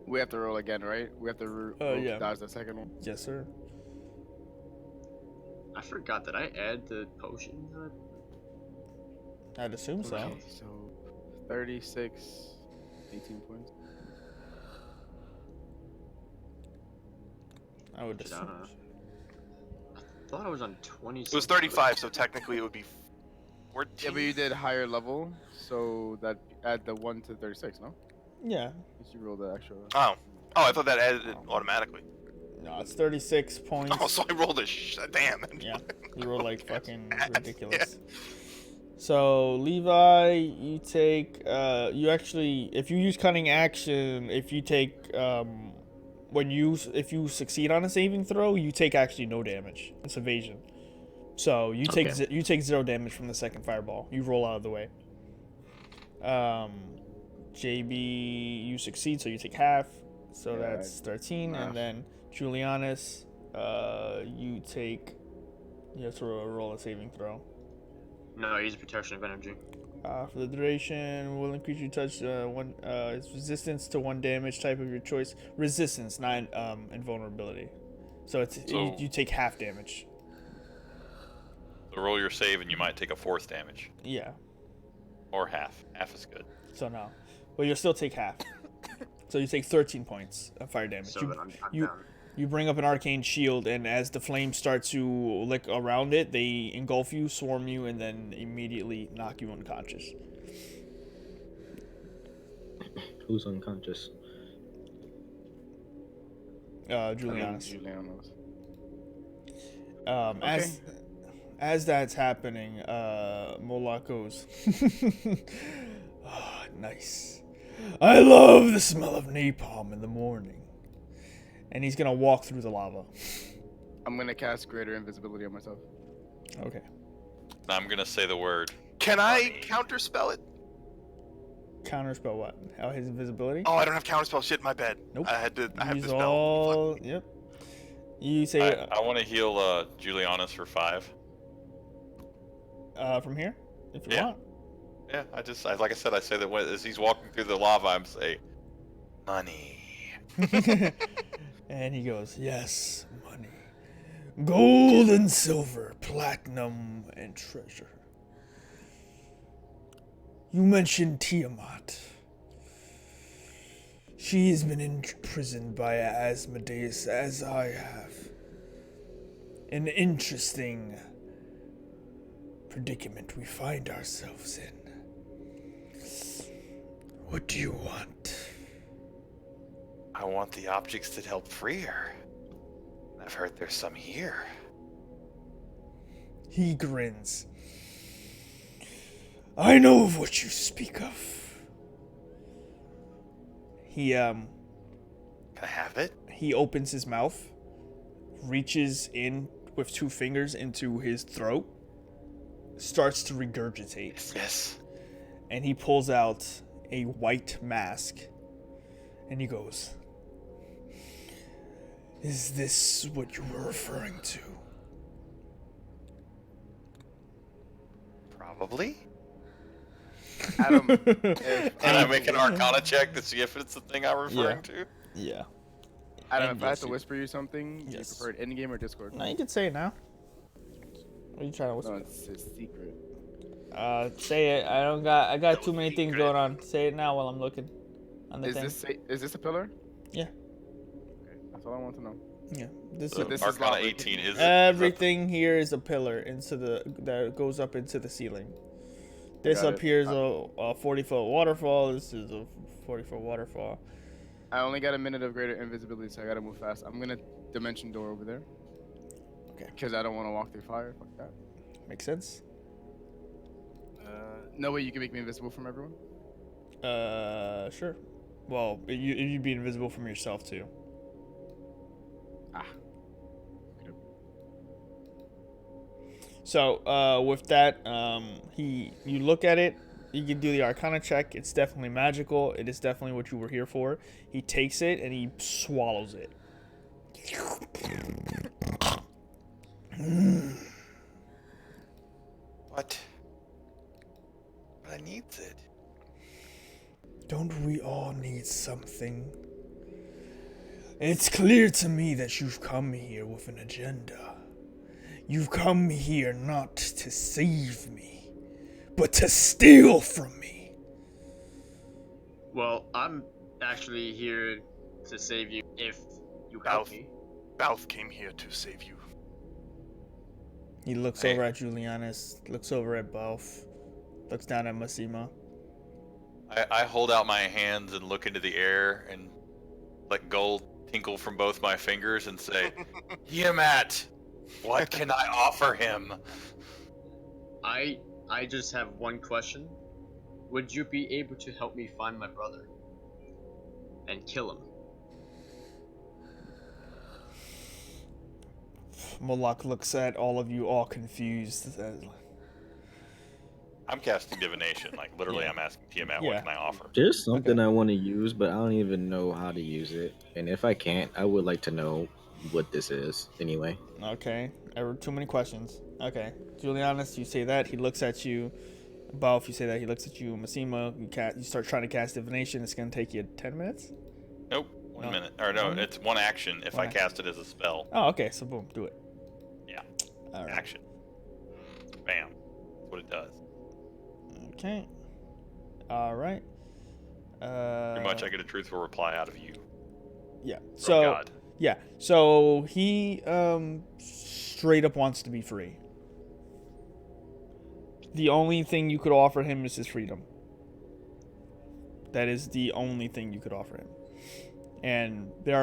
We have to roll again, right? We have to roll yeah. to dodge the second one. Yes, sir. I forgot that I add the potion. I'd assume so. Okay, so 36, 18 points. I would Shit, I assume. don't know. I thought I was on 20. It was 35, so technically it would be 14. Yeah, but you did higher level, so that add the 1 to 36, no? Yeah. You roll the extra. Oh, I thought that added it automatically. No, it's 36 points. Oh, so I rolled a damn. Yeah, you were like fucking ridiculous. Yeah. So Levi, you take you actually, if you use cunning action, if you take if you succeed on a saving throw, you take actually no damage. It's evasion. So you take you take 0 damage from the second fireball. You roll out of the way. JB, you succeed, so you take half. So Yeah, that's 13, half. and then Julianus, you have to roll a saving throw. No, I use Protection of Energy. For the duration, will increase your touch its resistance to 1 damage type of your choice. Resistance, not invulnerability. So you take half damage. So roll your save, and you might take a 4th damage, Yeah. or half. Half is good. So no, but you'll still take half. So you take 13 points of fire damage. So You- that I'm you- down. You bring up an arcane shield, and as the flames start to lick around it, they engulf you, swarm you, and then immediately knock you unconscious. Who's unconscious? Julianus. Julianus. As that's happening, Moloch goes, "Ah, nice. I love the smell of napalm in the morning." And he's gonna walk through the lava. I'm gonna cast greater invisibility on myself. Okay. I'm gonna say the word. Can I counterspell it? Counterspell what? How his invisibility? Oh, I don't have counterspell. Shit, my bad. Nope. I had to. I have Use the spell. all. Fuck. Yep. You say I want to heal Julianus for 5. from here, if you Yeah. want. Yeah, like I said, I say that as he's walking through the lava, I'm say, money. And he goes, yes, money. Gold and silver, platinum and treasure. You mentioned Tiamat. She has been imprisoned by Asmodeus as I have. An interesting predicament we find ourselves in. What do you want? I want the objects that help free her. I've heard there's some here. He grins. I know of what you speak of. He Can I have it? he opens his mouth, reaches in with 2 fingers into his throat, starts to regurgitate, Yes. and he pulls out a white mask, and he goes, "Is this what you were referring to?" Probably. Adam, Can I make an Arcana check to see if it's the thing I'm referring to? Yeah. Adam, And if I had yes, to you- whisper you something, do you Yes. prefer it in game or Discord? No, you can say it now. What are you trying to whisper? No, it's a secret. Say it. I got too many things going on. Say it now while I'm looking on the Is thing. this a pillar? Yeah. Okay, that's all I want to know. Yeah. This So is this is Arcana not 18 is everything here is a pillar into that goes up into the ceiling. This Got it. up here is a 40-foot waterfall. This is a 40-foot waterfall. I only got a minute of greater invisibility, so I gotta move fast. I'm gonna dimension door over there. Okay. Because I don't want to walk through fire. Fuck that. Makes sense. No way you can make me invisible from everyone. Sure. Well, you'd be invisible from yourself too. Ah. So, with that, you look at it. You can do the Arcana check. It's definitely magical. It is definitely what you were here for. He takes it and he swallows it. What? But I need it. Don't we all need something? It's clear to me that you've come here with an agenda. You've come here not to save me, but to steal from me. Well, I'm actually here to save you if you help Balth. me. Balth came here to save you. He looks over at Julianus, looks over at Balth, looks down at Massima. I hold out my hands and look into the air and let gold tinkle from both my fingers and say, Yamat, what can I offer him? I just have one question. Would you be able to help me find my brother and kill him? Moloch looks at all of you, all confused. I'm casting divination. Like, literally, Yeah. I'm asking Tiamat, Yeah. what can I offer? There's something I want to use, but I don't even know how to use it. And if I can't, I would like to know what this is anyway. Okay, too many questions. Okay, Julianus, you say that. He looks at you. Balth, you say that. He looks at you. Massima, you start trying to cast divination. It's going to take you 10 minutes? Nope. 1 No. minute. Or no, One minute? it's 1 action if One I action. cast it as a spell. Oh, okay, so boom, do it. Yeah. All right. Action. Bam. That's what it does. Okay. All right. Pretty much I get a truthful reply out of you. Yeah. From So God. yeah. So he straight up wants to be free. The only thing you could offer him is his freedom. That is the only thing you could offer him. And there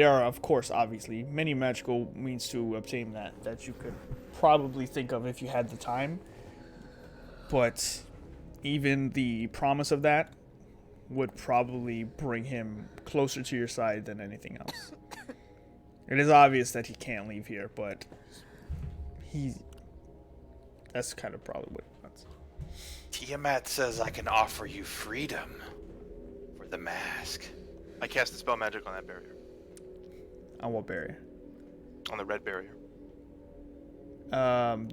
are of course obviously many magical means to obtain that you could probably think of if you had the time. But even the promise of that would probably bring him closer to your side than anything else. It is obvious that he can't leave here, but that's kind of probably what he wants. Tiamat says I can offer you freedom for the mask. I cast Dispel Magic on that barrier. On what barrier? On the red barrier.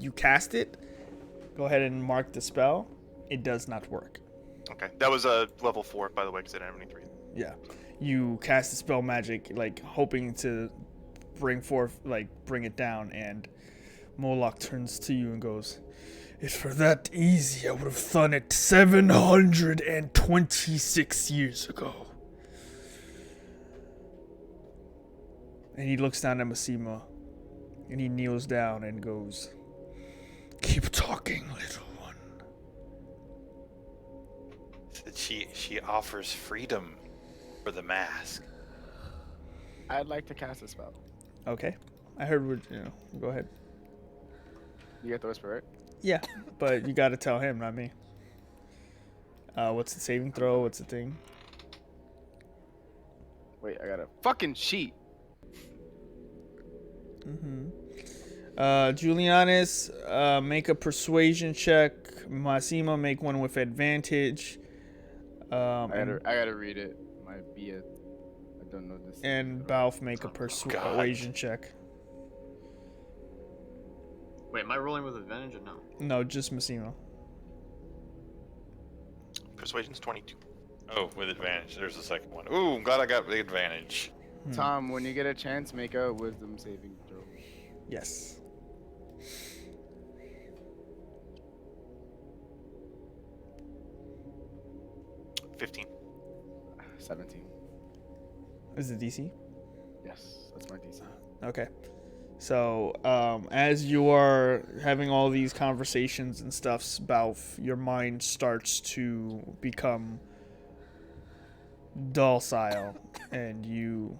You cast it. Go ahead and mark the spell. It does not work. Okay. That was a level 4, by the way, because I didn't have any 3. Yeah. You cast the spell magic, like, hoping to bring it down, and Moloch turns to you and goes, "If for that easy, I would have done it 726 years ago." And he looks down at Massima, and he kneels down and goes, "Keep talking, little one." She offers freedom for the mask. I'd like to cast a spell. Okay. I heard what, go ahead. You get the whisper, right? Yeah, but you gotta tell him, not me. What's the saving throw? What's the thing? Wait, I got a fucking sheet. Julianus, make a persuasion check. Massimo, make one with advantage. I gotta read it. Might be I don't know this. And Balf, make a persuasion check. Wait, am I rolling with advantage or no? No, just Massimo. Persuasion's 22. Oh, with advantage. There's the second one. Ooh, I'm glad I got the advantage. Tom, when you get a chance, make a wisdom saving throw. Yes. 15. 17. Is it DC? Yes, that's my DC. Okay. So, as you are having all these conversations and stuff, Balf, your mind starts to become docile, and you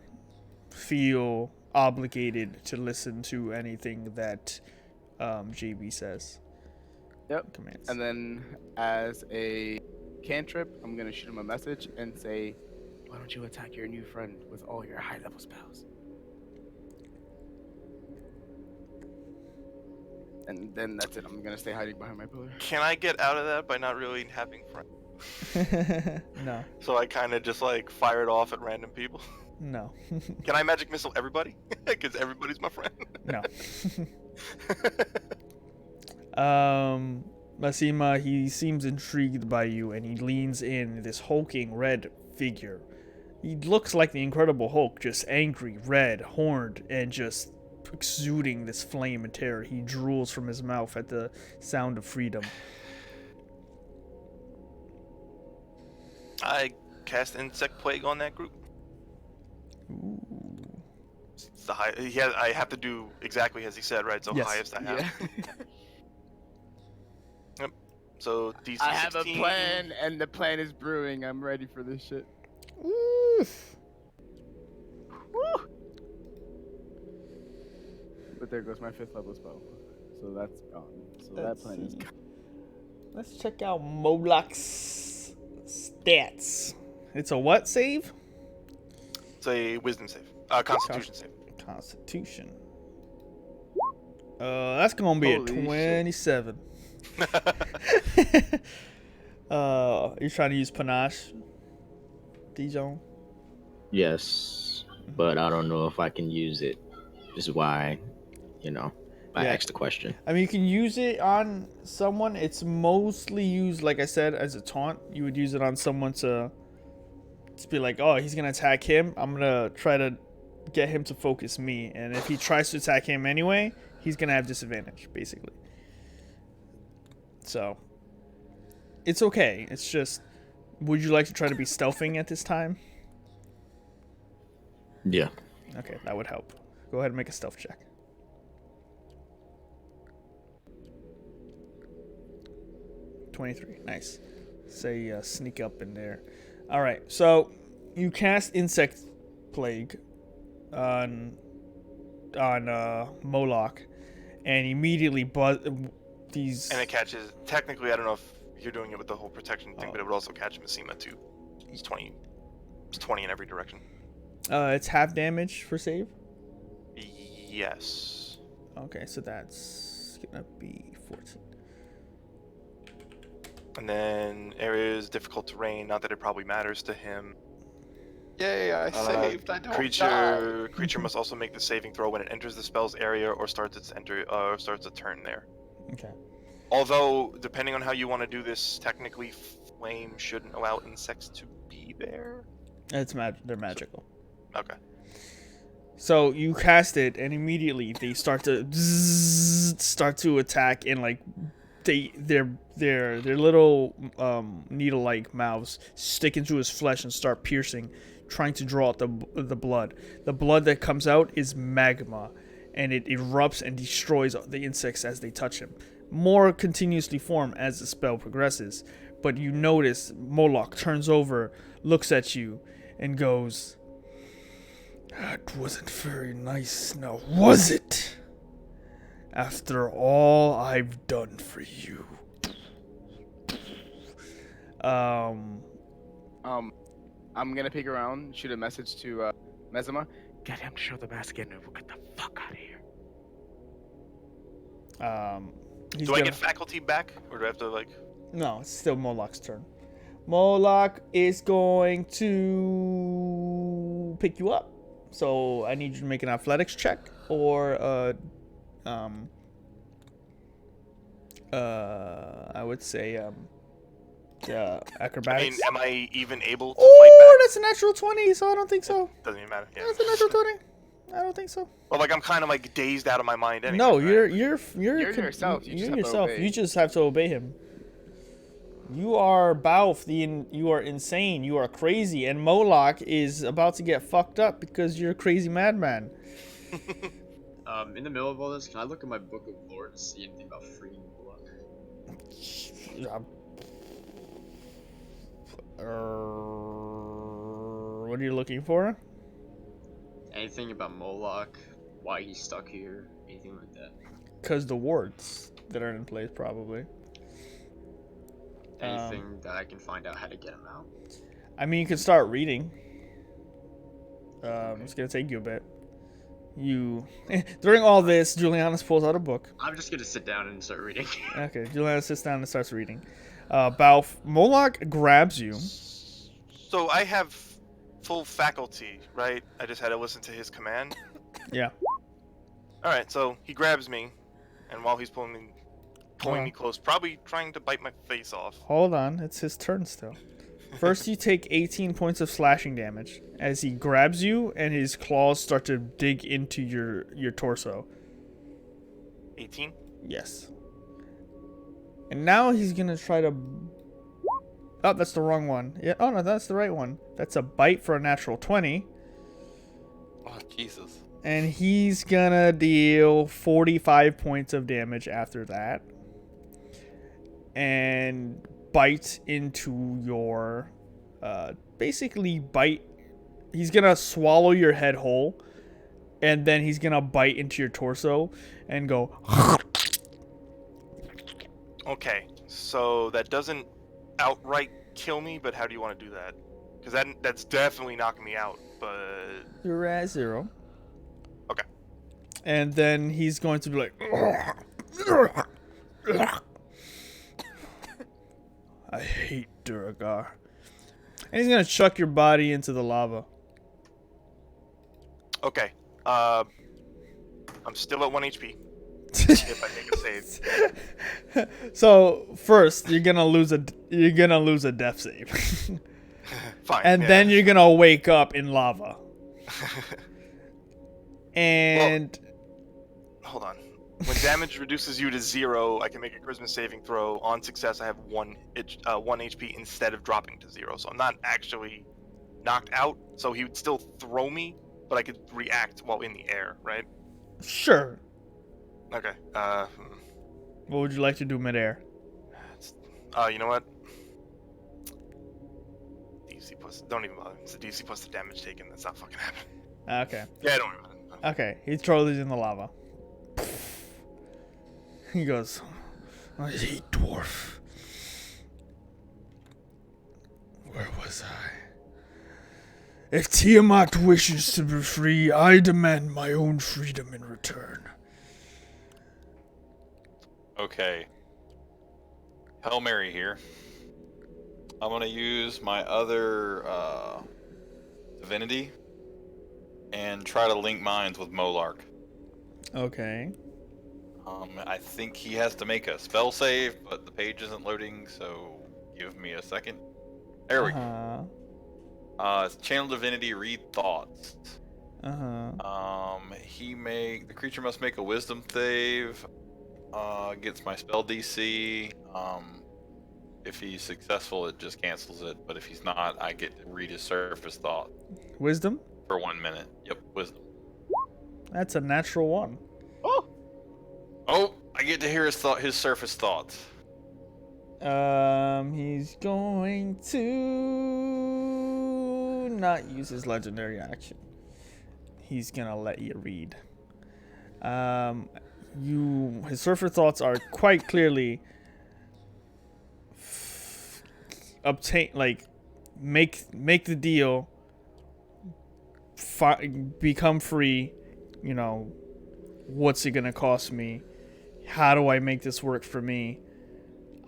feel obligated to listen to anything that JB says. Yep. Commands. And then, as a cantrip, I'm gonna shoot him a message and say, "Why don't you attack your new friend with all your high-level spells?" And then that's it. I'm gonna stay hiding behind my pillar. Can I get out of that by not really having friends? No. So I kind of just like fire it off at random people. No. Can I magic missile everybody? Because everybody's my friend. No. Massima, he seems intrigued by you, and he leans in, this hulking red figure. He looks like the Incredible Hulk, just angry, red, horned, and just exuding this flame and terror. He drools from his mouth at the sound of freedom. I cast Insect Plague on that group. Ooh. It's the high. I have to do exactly as he said, right? So Yes. highest I have. Yeah. Yep. So DC 16. I have a plan, and the plan is brewing. I'm ready for this shit. Oof. Woo! But there goes my 5th level spell. So that's gone. So that plan is gone. Let's check out Moloch's stats. It's a what save? It's a Wisdom save. Constitution save. Constitution. That's gonna be Holy a 27. You're trying to use panache, Dijon? Yes, but I don't know if I can use it. This is why, I Yeah. asked the question. I mean, you can use it on someone. It's mostly used, like I said, as a taunt. You would use it on someone to be like, oh, he's gonna attack him. I'm gonna try to get him to focus me, and if he tries to attack him anyway, he's gonna have disadvantage, basically. So it's okay. It's just, would you like to try to be stealthing at this time? Yeah. Okay, that would help. Go ahead and make a stealth check. 23. Nice. Say sneak up in there. All right. So you cast Insect Plague on Moloch, and immediately these. And it catches. Technically, I don't know if you're doing it with the whole protection thing, but it would also catch Massima too. He's 20. It's 20 in every direction. It's half damage for save. Yes. Okay, so that's gonna be 14. And then areas difficult terrain. Not that it probably matters to him. Yay! I saved. I don't Creature must also make the saving throw when it enters the spell's area or starts a turn there. Okay. Although, depending on how you want to do this, technically, flame shouldn't allow insects to be there. They're magical. Okay. So you cast it, and immediately they start to attack, and like their little needle-like mouths stick into his flesh and start piercing, trying to draw out the blood. The blood that comes out is magma, and it erupts and destroys the insects as they touch him. More continuously form as the spell progresses, but you notice Moloch turns over, looks at you, and goes, "That wasn't very nice, now was it? After all I've done for you." I'm gonna peek around, shoot a message to Mezima. Get him to show the mask again, and we'll get the fuck out of here. He's Do I gonna- get faculty back, or do I have to like? No, it's still Moloch's turn. Moloch is going to pick you up. So I need you to make an athletics check or I would say acrobatics. I mean, am I even able to Oh, fight that's a natural 20, so I don't think so. back? Doesn't even matter. Yeah. That's a natural 20. I don't think so. Well, like I'm kind of like dazed out of my mind anyway. No, right? you're yourself. You just have to yourself. obey. You just have to obey him. You are Balf, you are insane, you are crazy, and Moloch is about to get fucked up because you're a crazy madman. In the middle of all this, can I look at my book of lore to see anything about freeing Moloch? What are you looking for? Anything about Moloch, why he's stuck here, anything like that. Because the wards that are in place, probably. Anything that I can find out how to get him out. I mean, you can start reading. It's gonna take you a bit. During all this, Julianus pulls out a book. I'm just gonna sit down and start reading. Okay, Julianus sits down and starts reading. Balf, Moloch grabs you. So I have full faculty, right? I just had to listen to his command. Yeah. All right, so he grabs me, and while he's pulling me close, probably trying to bite my face off. Hold on, it's his turn still. First, you take 18 points of slashing damage as he grabs you and his claws start to dig into your torso. 18? Yes. And now he's gonna try to... Oh, that's the wrong one. Yeah. Oh, no, that's the right one. That's a bite for a natural 20. Oh, Jesus. And he's gonna deal 45 points of damage after that. And bite into your... basically bite... He's gonna swallow your head whole. And then he's gonna bite into your torso and go... Okay, so that doesn't outright kill me, but how do you want to do that? Because that's definitely knocking me out, but... You're at 0. Okay. And then he's going to be like... I hate Duragar. And he's going to chuck your body into the lava. Okay, I'm still at 1 HP. If I make a save. So first, you're gonna lose a death save, Fine. and yeah. then you're gonna wake up in lava. And Hold on. When damage reduces you to 0, I can make a charisma saving throw. On success, I have 1 HP instead of dropping to 0. So I'm not actually knocked out. So he would still throw me, but I could react while in the air, right? sure, Okay. what would you like to do midair? You know what? DC plus. Don't even bother. It's the DC plus the damage taken. That's not fucking happening. Okay, Yeah, don't worry about it. okay, he throws it in the lava. He goes, I hate dwarf. Where was I? If Tiamat wishes to be free, I demand my own freedom in return. Okay. Hail Mary here. I'm gonna use my other divinity and try to link minds with Molark. Okay. I think he has to make a spell save, but the page isn't loading, so give me a second. There we go. It's Channel Divinity, read thoughts. The creature must make a Wisdom save. Gets my spell DC. If he's successful, it just cancels it. But if he's not, I get to read his surface thought Wisdom? for 1 minute. Yep, Wisdom. That's a natural 1. Oh, I get to hear his surface thoughts. He's going to not use his legendary action. He's gonna let you read. His surface thoughts are quite clearly make the deal, become free. You know, what's it gonna cost me? How do I make this work for me?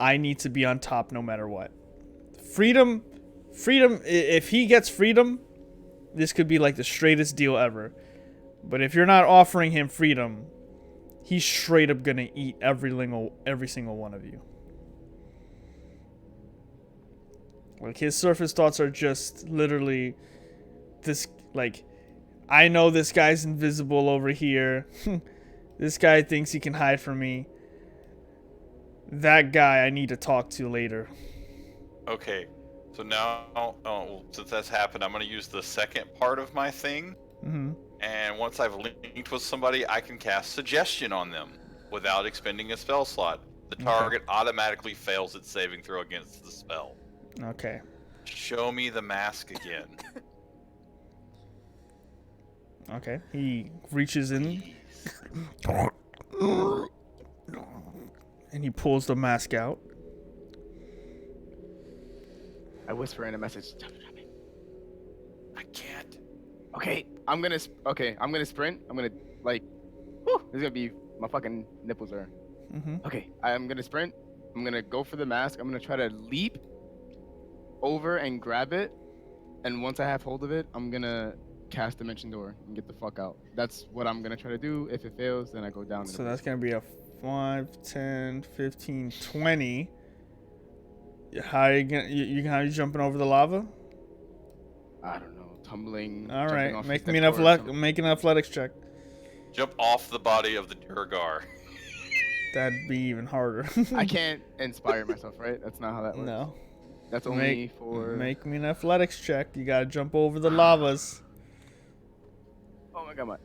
I need to be on top no matter what. Freedom, if he gets freedom, this could be like the straightest deal ever. But if you're not offering him freedom, he's straight up gonna eat every single one of you. Like, his surface thoughts are just literally this, like, I know this guy's invisible over here. This guy thinks he can hide from me. That guy I need to talk to later. Okay, so now, since that's happened, I'm going to use the second part of my thing. Mm-hmm. And once I've linked with somebody, I can cast Suggestion on them without expending a spell slot. The target automatically fails its saving throw against the spell. Okay. Show me the mask again. Okay. He reaches in and he pulls the mask out. I whisper in a message. I can't. Okay, I'm gonna sprint. I'm gonna this is gonna be my fucking nipples are. Okay, I'm gonna sprint. I'm gonna go for the mask. I'm gonna try to leap over and grab it, and once I have hold of it, I'm gonna cast Dimension Door and get the fuck out. That's what I'm gonna try to do. If it fails, then I go down. So that's gonna be a 5, 10, 15, 20. How are you jumping over the lava? I don't know, tumbling. All right, make an athletics check. Jump off the body of the Durgar. That'd be even harder. I can't inspire myself, right? That's not how that works. No. That's only for. Make me an athletics check. You gotta jump over the lavas. Oh my god,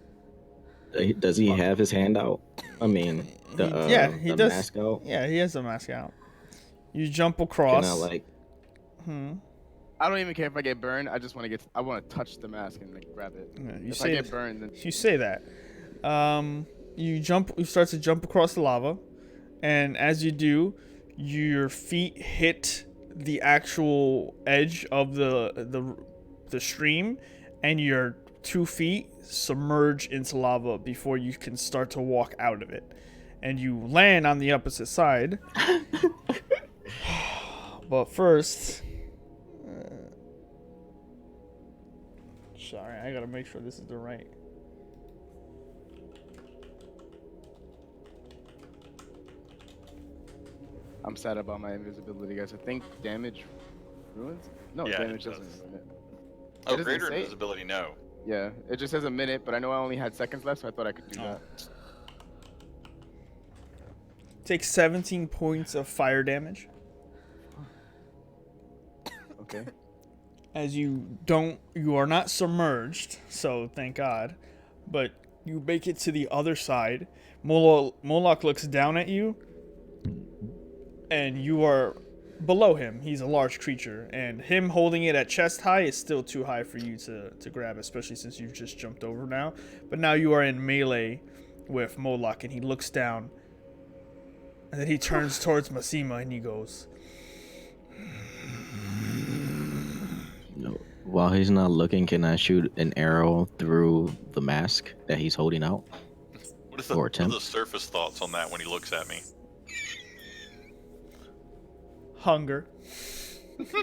Does he have his hand out? I mean, he the does. mask out? Yeah, he has the mask out. You jump across. I don't even care if I get burned. I just want to I want to touch the mask and like grab it. Yeah, if I get burned, then you say that. You start to jump across the lava, and as you do, your feet hit the actual edge of the stream, and your 2 feet submerge into lava before you can start to walk out of it, and you land on the opposite side. But first, sorry, I gotta make sure this is the right. I'm sad about my invisibility, guys. I think damage ruins. No, Yeah, damage it doesn't does. ruin it. Oh, doesn't greater say- invisibility, no. Yeah, it just says a minute, but I know I only had seconds left, so I thought I could do that. Take 17 points of fire damage. Okay. As you are not submerged, so thank God, but you make it to the other side. Moloch looks down at you, and you are below him. He's a large creature, and him holding it at chest high is still too high for you to grab, especially since you've just jumped over now. But now you are in melee with Moloch, and he looks down, and then he turns towards Masima, and he goes, No. While he's not looking, can I shoot an arrow through the mask that he's holding out? What Or are attempt? the surface thoughts on that when he looks at me? hunger.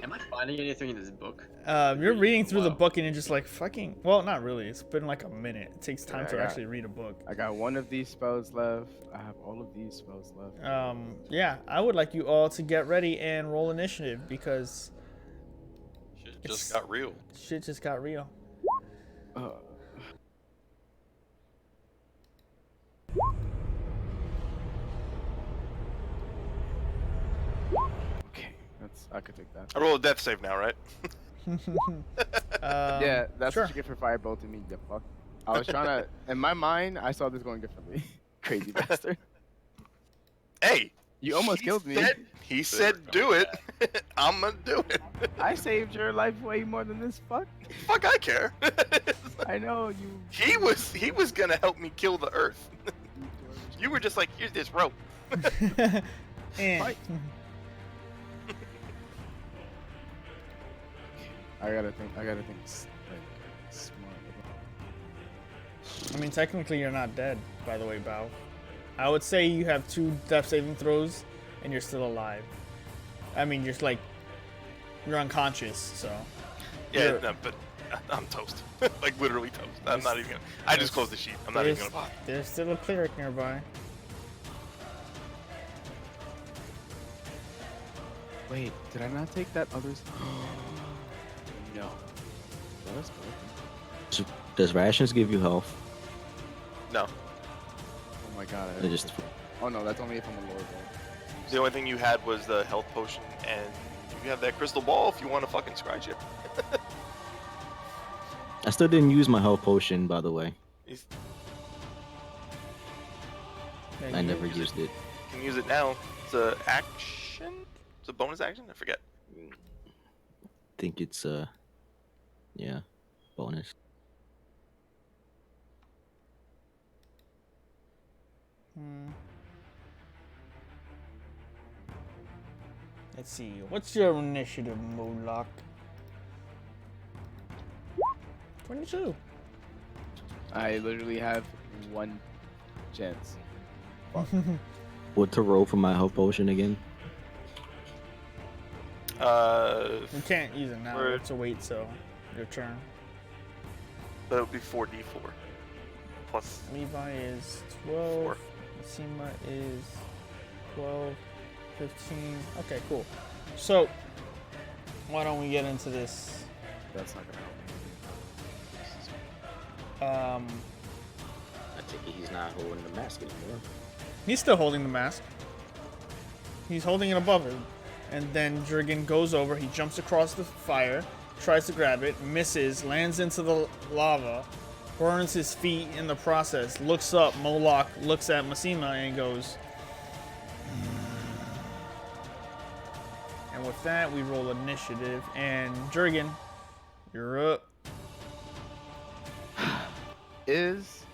Am I finding anything in this book? You're reading through the Wow. book and you're just like, fucking. Well, not really. It's been like a minute. It takes time Yeah, to actually read a book. I got one of these spells left. I have all of these spells left. Yeah, I would like you all to get ready and roll initiative because Shit just got real. shit just got real. Uh, okay, I could take that. I roll a death save now, right? Yeah, that's sure. what you get for firebolting me, you fuck. I was trying to. In my mind, I saw this going differently. Crazy bastard. Hey, You almost killed me. He said do it. I'm gonna do it. I saved your life way more than this fuck. Fuck, I care. I know you. He was gonna help me kill the Earth. You were just like, here's this rope. And Fight. I gotta think. Like smart. I mean, technically, you're not dead, by the way, Bao. I would say you have 2 death saving throws, and you're still alive. I mean, you're unconscious, so. Yeah, no, but I'm toast. Like literally toast. I'm not even gonna. I just closed the sheet. I'm not even gonna bother. There's still a cleric nearby. Wait, did I not take that other's? No. Well, that's good. Does rations give you health? No. Oh my god. They just Oh no, that's only if I'm a lord. Though. The only thing you had was the health potion, and you have that crystal ball if you want to fucking scratch it. I still didn't use my health potion, by the way. He's- Yeah, I you- never used it. You can use it now. It's a action. It's a bonus action. I forget. Think it's yeah, bonus. Let's see. What's your initiative, Moloch? 22. I literally have one chance. What to roll for my health potion again? You can't use it now. You have to wait till your turn. That would be 4d4 plus. Levi is 12. 4. Sima is 12. 15. Okay, cool. So, why don't we get into this? That's not gonna help me. I take it he's not holding the mask anymore. He's still holding the mask. He's holding it above him. And then Jurgen goes over, he jumps across the fire, tries to grab it, misses, lands into the lava, burns his feet in the process, looks up, Moloch looks at Masima and goes... And with that, we roll initiative. And Jurgen, you're up. Is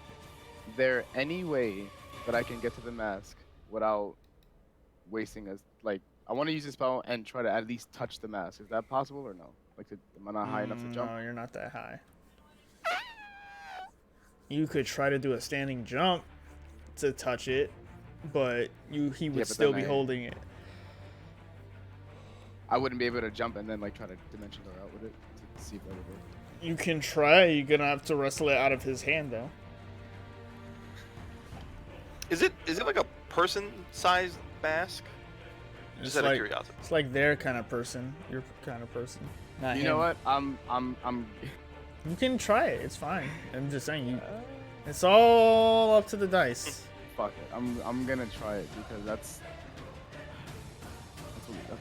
there any way that I can get to the mask without wasting a like? I want to use the spell and try to at least touch the mask. Is that possible or no? Like, am I not high enough to jump? No, you're not that high. You could try to do a standing jump to touch it, but he would but still then be I- holding it. I wouldn't be able to jump and then like try to dimension door out with it to see if that would work. You can try. You're gonna have to wrestle it out of his hand, though. Is it like a person-sized mask? It's Just out of like, curiosity. it's like their kind of person, your kind of person. Not You him. know what? I'm. You can try it. It's fine. I'm just saying you. It's all up to the dice. Fuck it. I'm gonna try it because that's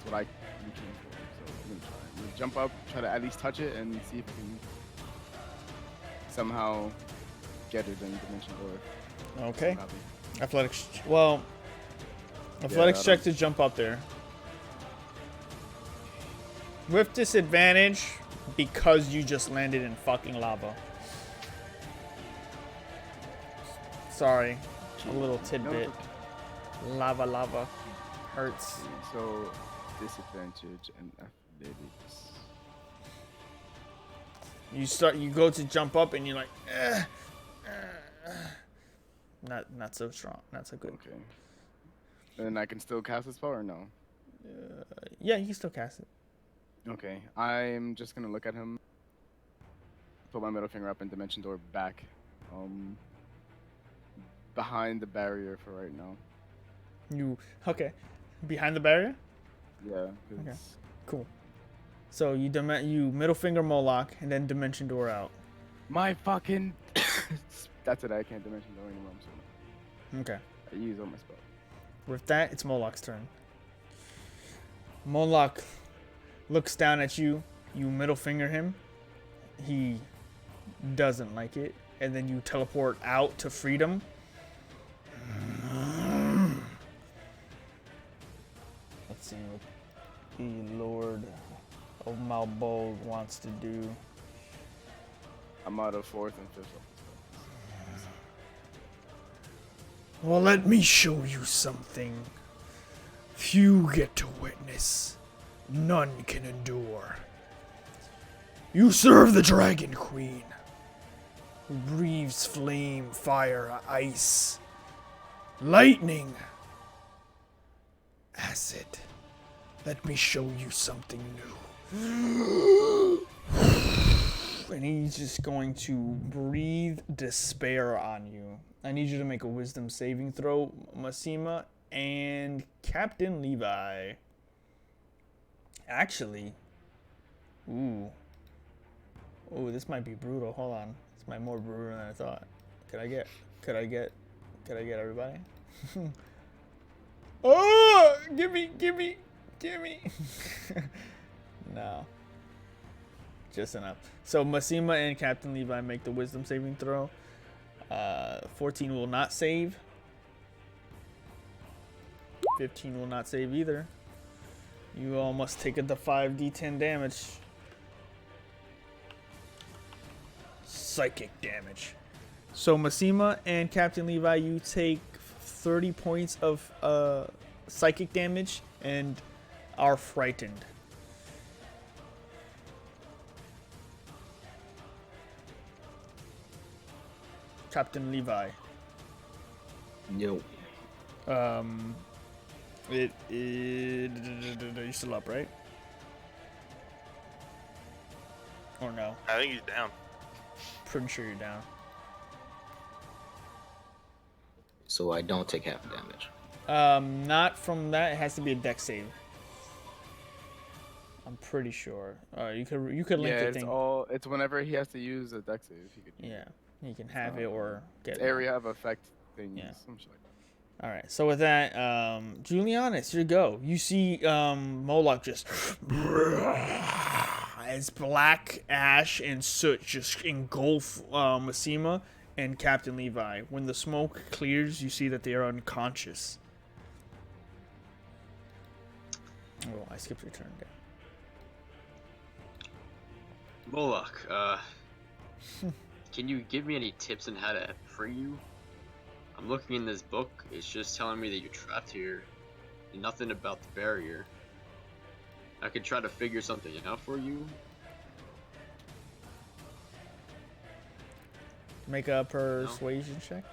what I came for. So I'm gonna try it. I'm gonna jump up, try to at least touch it, and see if I can somehow get it in dimension door. Okay. Athletics. Well, athletics check to jump up there. With disadvantage because you just landed in fucking lava. Sorry. A little tidbit. Lava hurts. So disadvantage and athletics. You go to jump up and you're like, not so strong, not so good. Okay. And then I can still cast the spell or no? Yeah, you can still cast it. Okay, I'm just gonna look at him. Put my middle finger up and dimension door back. Behind the barrier for right now. You okay? Behind the barrier. Yeah. Okay. Cool. So you you middle finger Moloch and then dimension door out. My fucking. That's it. I can't dimension door anymore. I'm sorry. Okay. I use all my spells. With that, it's Moloch's turn. Moloch looks down at you. You middle finger him. He doesn't like it, and then you teleport out to freedom. Let's see what the Lord of Malbold wants to do. I'm out of 4th and 5th. Well, let me show you something few get to witness, none can endure. You serve the Dragon Queen, who breathes flame, fire, ice, lightning, acid. Let me show you something new. And he's just going to breathe despair on you. I need you to make a wisdom saving throw, Masima and Captain Levi. Actually, ooh, this might be brutal. Hold on, this might be more brutal than I thought. Could I get everybody? Oh, give me. No. Just enough. So Masima and Captain Levi make the wisdom saving throw. 14 will not save. 15 will not save either. You all must take the 5d10 damage. Psychic damage. So Masima and Captain Levi, you take 30 points of psychic damage and are frightened. Captain Levi. Yo. It is. You're still up, right? Or no? I think he's down. Pretty sure you're down. So I don't take half damage. Not from that. It has to be a dex save. I'm pretty sure. You could link the it's thing. it's whenever he has to use a dex save. He could use Yeah, you can have it or get area of effect things. Yeah. Some shit like that. All right. So with that, Julianus, your go. You see Moloch just as black ash and soot just engulf Masima and Captain Levi. When the smoke clears, you see that they are unconscious. Oh, I skipped your turn there. Moloch, can you give me any tips on how to free you? I'm looking in this book, it's just telling me that you're trapped here, and nothing about the barrier. I could try to figure something out for you. Make a persuasion check.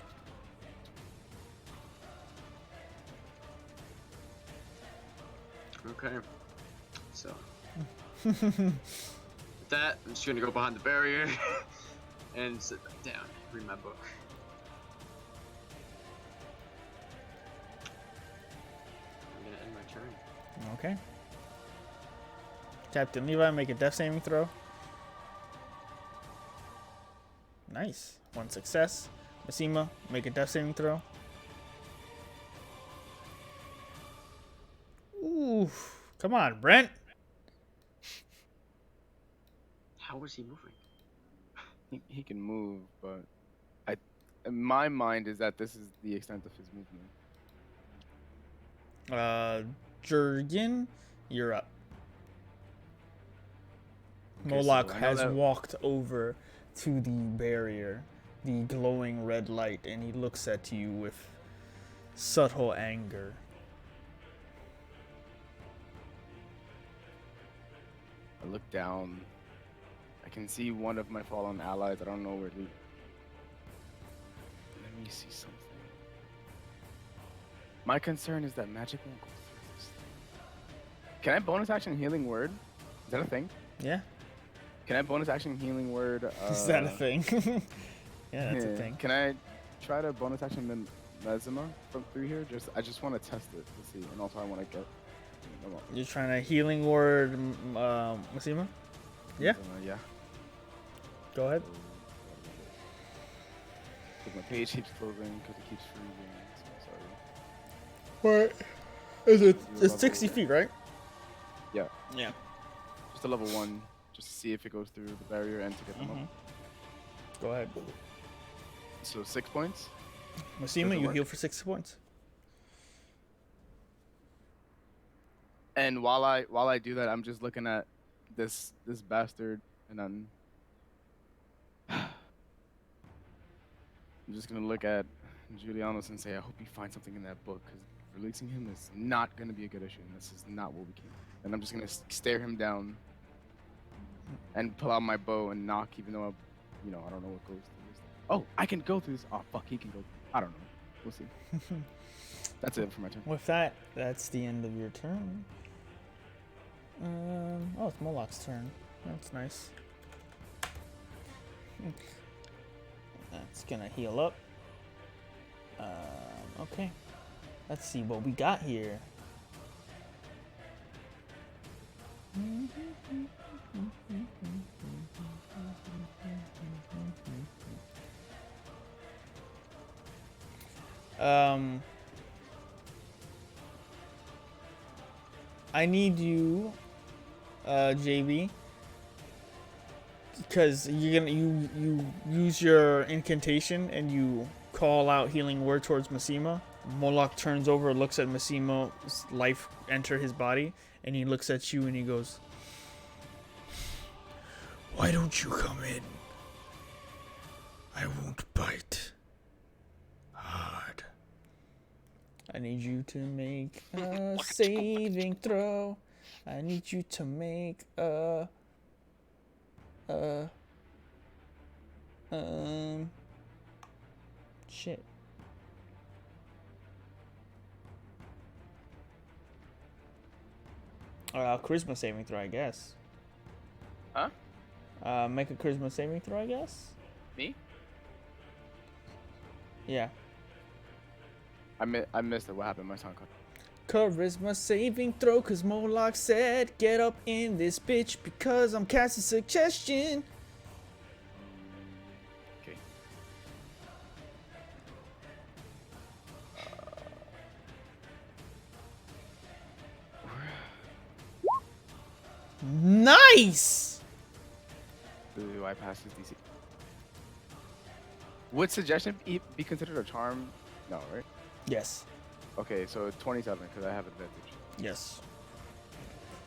Okay, so with that, I'm just gonna go behind the barrier and sit back down, read my book. I'm gonna end my turn. Okay. Captain Levi, make a death saving throw. Nice. One success. Masima, make a death saving throw. Ooh. Come on, Brent. How is he moving? He can move, but in my mind is that this is the extent of his movement. Jurgen, you're up. Okay, Moloch so I know has that- walked over to the barrier, the glowing red light, and he looks at you with subtle anger. I look down. I can see one of my fallen allies. I don't know where to. Let me see something. My concern is that magic won't go through this thing. Can I bonus action healing word? that a thing? Yeah. Can I bonus action healing word? Is that a thing? Yeah, that's a thing. Can I try to bonus action then Mesima from through here? I just want to test it to see, and also I want to get. You're trying to healing word, Masima? Yeah. Yeah. Go ahead. Because my page keeps closing because it keeps freezing. So sorry. What? Is it? You're It's 60 feet, right? Yeah. Yeah. Just a level 1, just to see if it goes through the barrier and to get them up. Go ahead. So 6 points. Masima, you heal for 60 points. And while I do that, I'm just looking at this bastard, and I'm just gonna look at Julianos and say, I hope you find something in that book, because releasing him is not gonna be a good issue, and this is not what we came. And I'm just gonna stare him down and pull out my bow and knock, even though I don't know what goes through this. Oh, I can go through this. Oh fuck, he can go. I don't know. We'll see. That's it for my turn. With that, that's the end of your turn. Oh, it's Moloch's turn. That's nice. That's gonna heal up. Okay. Let's see what we got here. I need you, JB, because you use your incantation and you call out healing word towards Masima. Moloch turns over, looks at Masima's life enter his body, and he looks at you and he goes, "Why don't you come in? I won't bite hard." I need you to make a saving throw. I need you to make a shit. Charisma saving throw, I guess. Huh? Make a charisma saving throw, I guess. Me? Yeah. I missed it. What happened? My sound cut. Charisma saving throw, cause Moloch said, "Get up in this bitch because I'm casting suggestion." Okay. Nice! Do I pass this DC? Would suggestion be considered a charm? No, right? Yes. Okay, so 27 because I have advantage. Yes.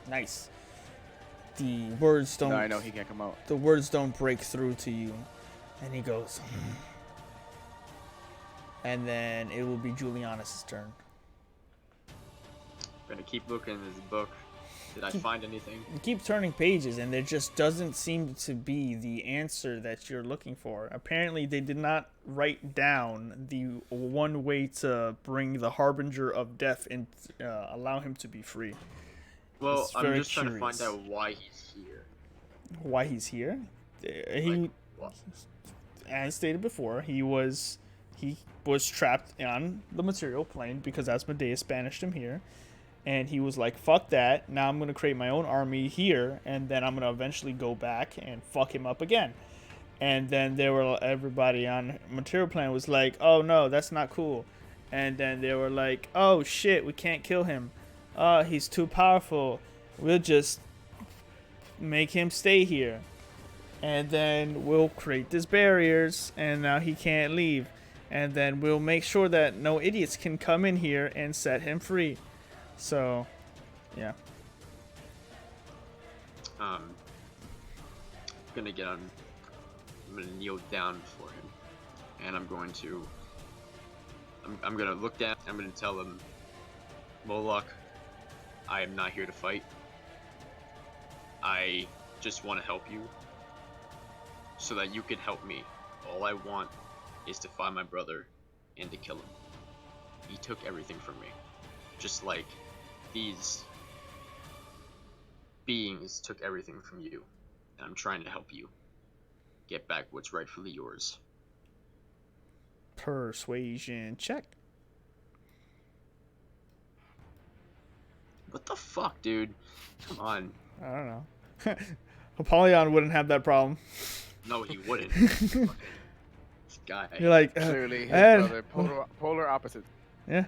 Nice. The words don't. No, I know he can't come out. The words don't break through to you, and he goes. And then it will be Julianus' turn. I'm gonna keep looking in this book. Did I find anything? You keep turning pages, and there just doesn't seem to be the answer that you're looking for. Apparently, they did not write down the one way to bring the Harbinger of Death and allow him to be free. Well, It's I'm very just trying to curious. find out why he's here. Why he's here? He, Like, what? as stated before, he was trapped on the material plane because Asmodeus banished him here. And he was like, fuck that, now I'm going to create my own army here, and then I'm going to eventually go back and fuck him up again. And then everybody on Material Plane was like, oh no, that's not cool. And then they were like, oh shit, we can't kill him. He's too powerful. We'll just make him stay here. And then we'll create these barriers, and now he can't leave. And then we'll make sure that no idiots can come in here and set him free. So, yeah. I'm gonna get on. I'm gonna kneel down before him, and I'm going to. I'm gonna look down. I'm gonna tell him, Moloch, I am not here to fight. I just want to help you, so that you can help me. All I want is to find my brother and to kill him. He took everything from me, just like these beings took everything from you, and I'm trying to help you get back what's rightfully yours. Persuasion check. What the fuck, dude? Come on. I don't know. Apollyon wouldn't have that problem. No, he wouldn't. Fucking this guy. You're like, Clearly, his and- brother, polar opposites. yeah.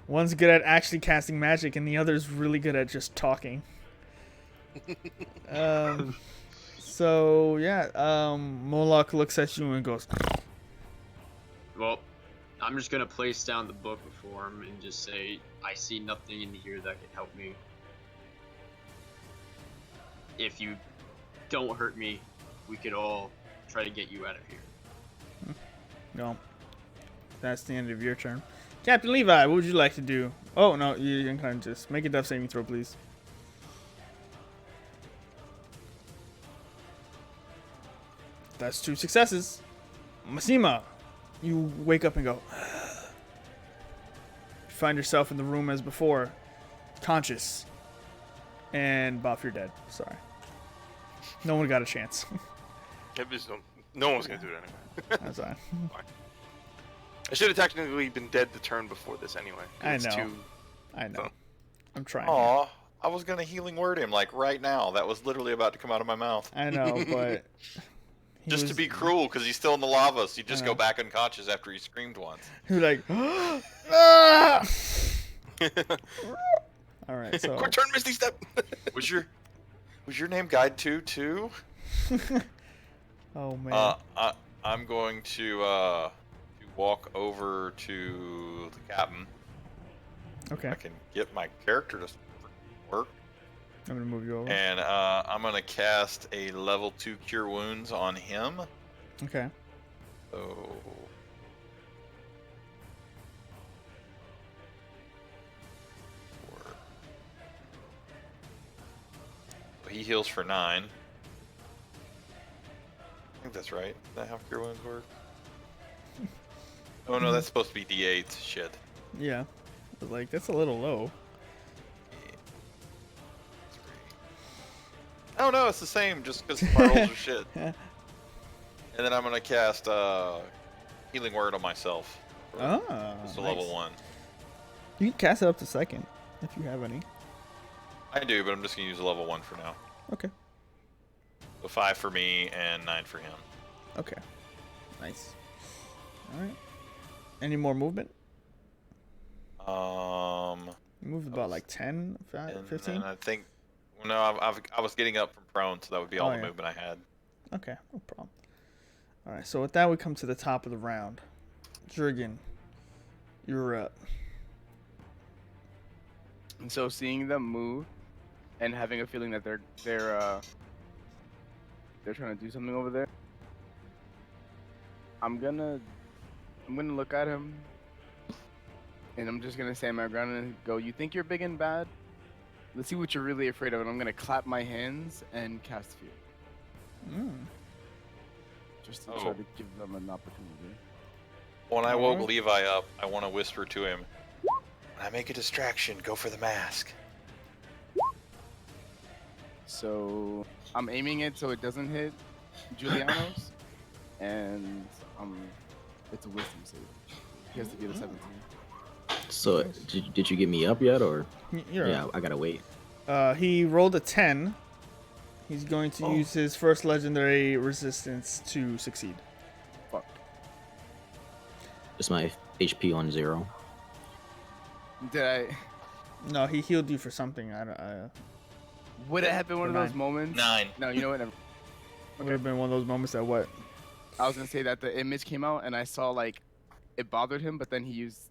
One's good at actually casting magic, and the other's really good at just talking. So yeah, Moloch looks at you and goes, Well, I'm just gonna place down the book before him and just say, I see nothing in here that can help me. If you don't hurt me, we could all try to get you out of here. no. That's the end of your turn. Captain Levi, what would you like to do? Oh, no, you're unconscious. Make a death saving throw, please. That's 2 successes. Masima, you wake up and go. You find yourself in the room as before, conscious. And Bob, you're dead. Sorry. No one got a chance. No one was gonna do it anyway. That's fine. I should have technically been dead the turn before this anyway. 'Cause I it's know. too- I know. So. I'm trying. Aw, I was gonna healing word him like right now. That was literally about to come out of my mouth. I know, but he Just to was- be cruel, because he's still in the lava, so you just I go know. back unconscious after he screamed once. He was like, ah! All right, so Quick turn, Misty Step. Was your name Guide 2 too? oh man, I'm going to walk over to the captain. okay, I can get my character to work, I'm gonna move you over. and I'm gonna cast a level 2 Cure Wounds on him. Okay, So he heals for 9. I think that's right. Is that how Cure Wounds work? Oh no, that's supposed to be D8. Shit. yeah, but like that's a little low. Oh no, it's the same. Just because my rolls are shit. And then I'm gonna cast Healing Word on myself. Ah, It's a level 1. You can cast it up to second if you have any. I do, but I'm just gonna use a level 1 for now. Okay, So 5 for me and 9 for him. okay, nice. All right. Any more movement? You moved about like 10, 15. And I think, well, no, I was getting up from prone, so that would be all Oh, the yeah. movement I had. Okay, no problem. All right, so with that, we come to the top of the round. Jurgen, you're up. And so seeing them move and having a feeling that they're trying to do something over there, I'm gonna look at him and I'm just gonna stand my ground and go, you think you're big and bad? Let's see what you're really afraid of. And I'm gonna clap my hands and cast fear. Just to try Oh. to give them an opportunity. When I woke Alright. Levi up, I want to whisper to him, when I make a distraction, go for the mask. So I'm aiming it so it doesn't hit Julianos, and it's a wisdom save. He has to get a 17. So did you get me up yet, or You're yeah, up. I gotta wait. He rolled a 10. He's going to use his first legendary resistance to succeed. Fuck. Is my HP on 0? Did I? No, he healed you for something. Would it have been one of those 9. moments? 9. No, you know what? It would have been one of those moments that what? I was gonna say that the image came out and I saw like it bothered him, but then he used,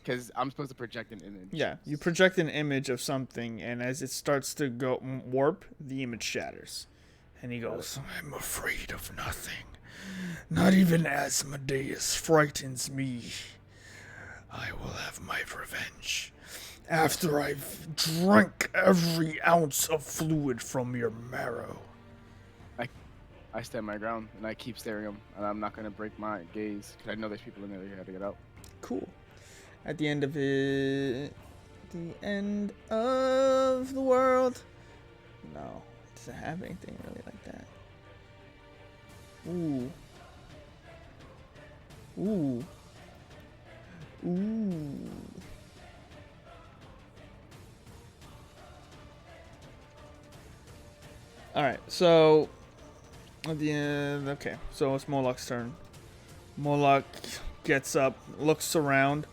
because I'm supposed to project an image. Yeah, you project an image of something, and as it starts to go warp, the image shatters. And he goes, I'm afraid of nothing. Not even Asmodeus frightens me. I will have my revenge. After I've drank every ounce of fluid from your marrow. I stand my ground and I keep staring him, and I'm not gonna break my gaze because I know there's people in there that gotta get out. Cool. At the end of the end of the world. No, it doesn't have anything really like that. Ooh. Ooh. Ooh. Alright, so at the end, okay, so it's Moloch's turn. Moloch gets up, looks around,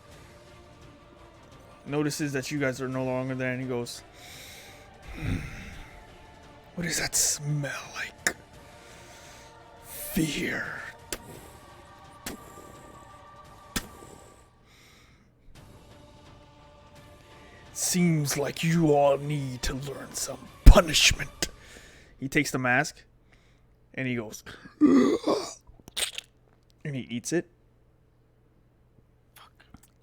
notices that you guys are no longer there, and he goes, what does that smell like? Fear. Seems like you all need to learn some punishment. He takes the mask, and he goes, and he eats it.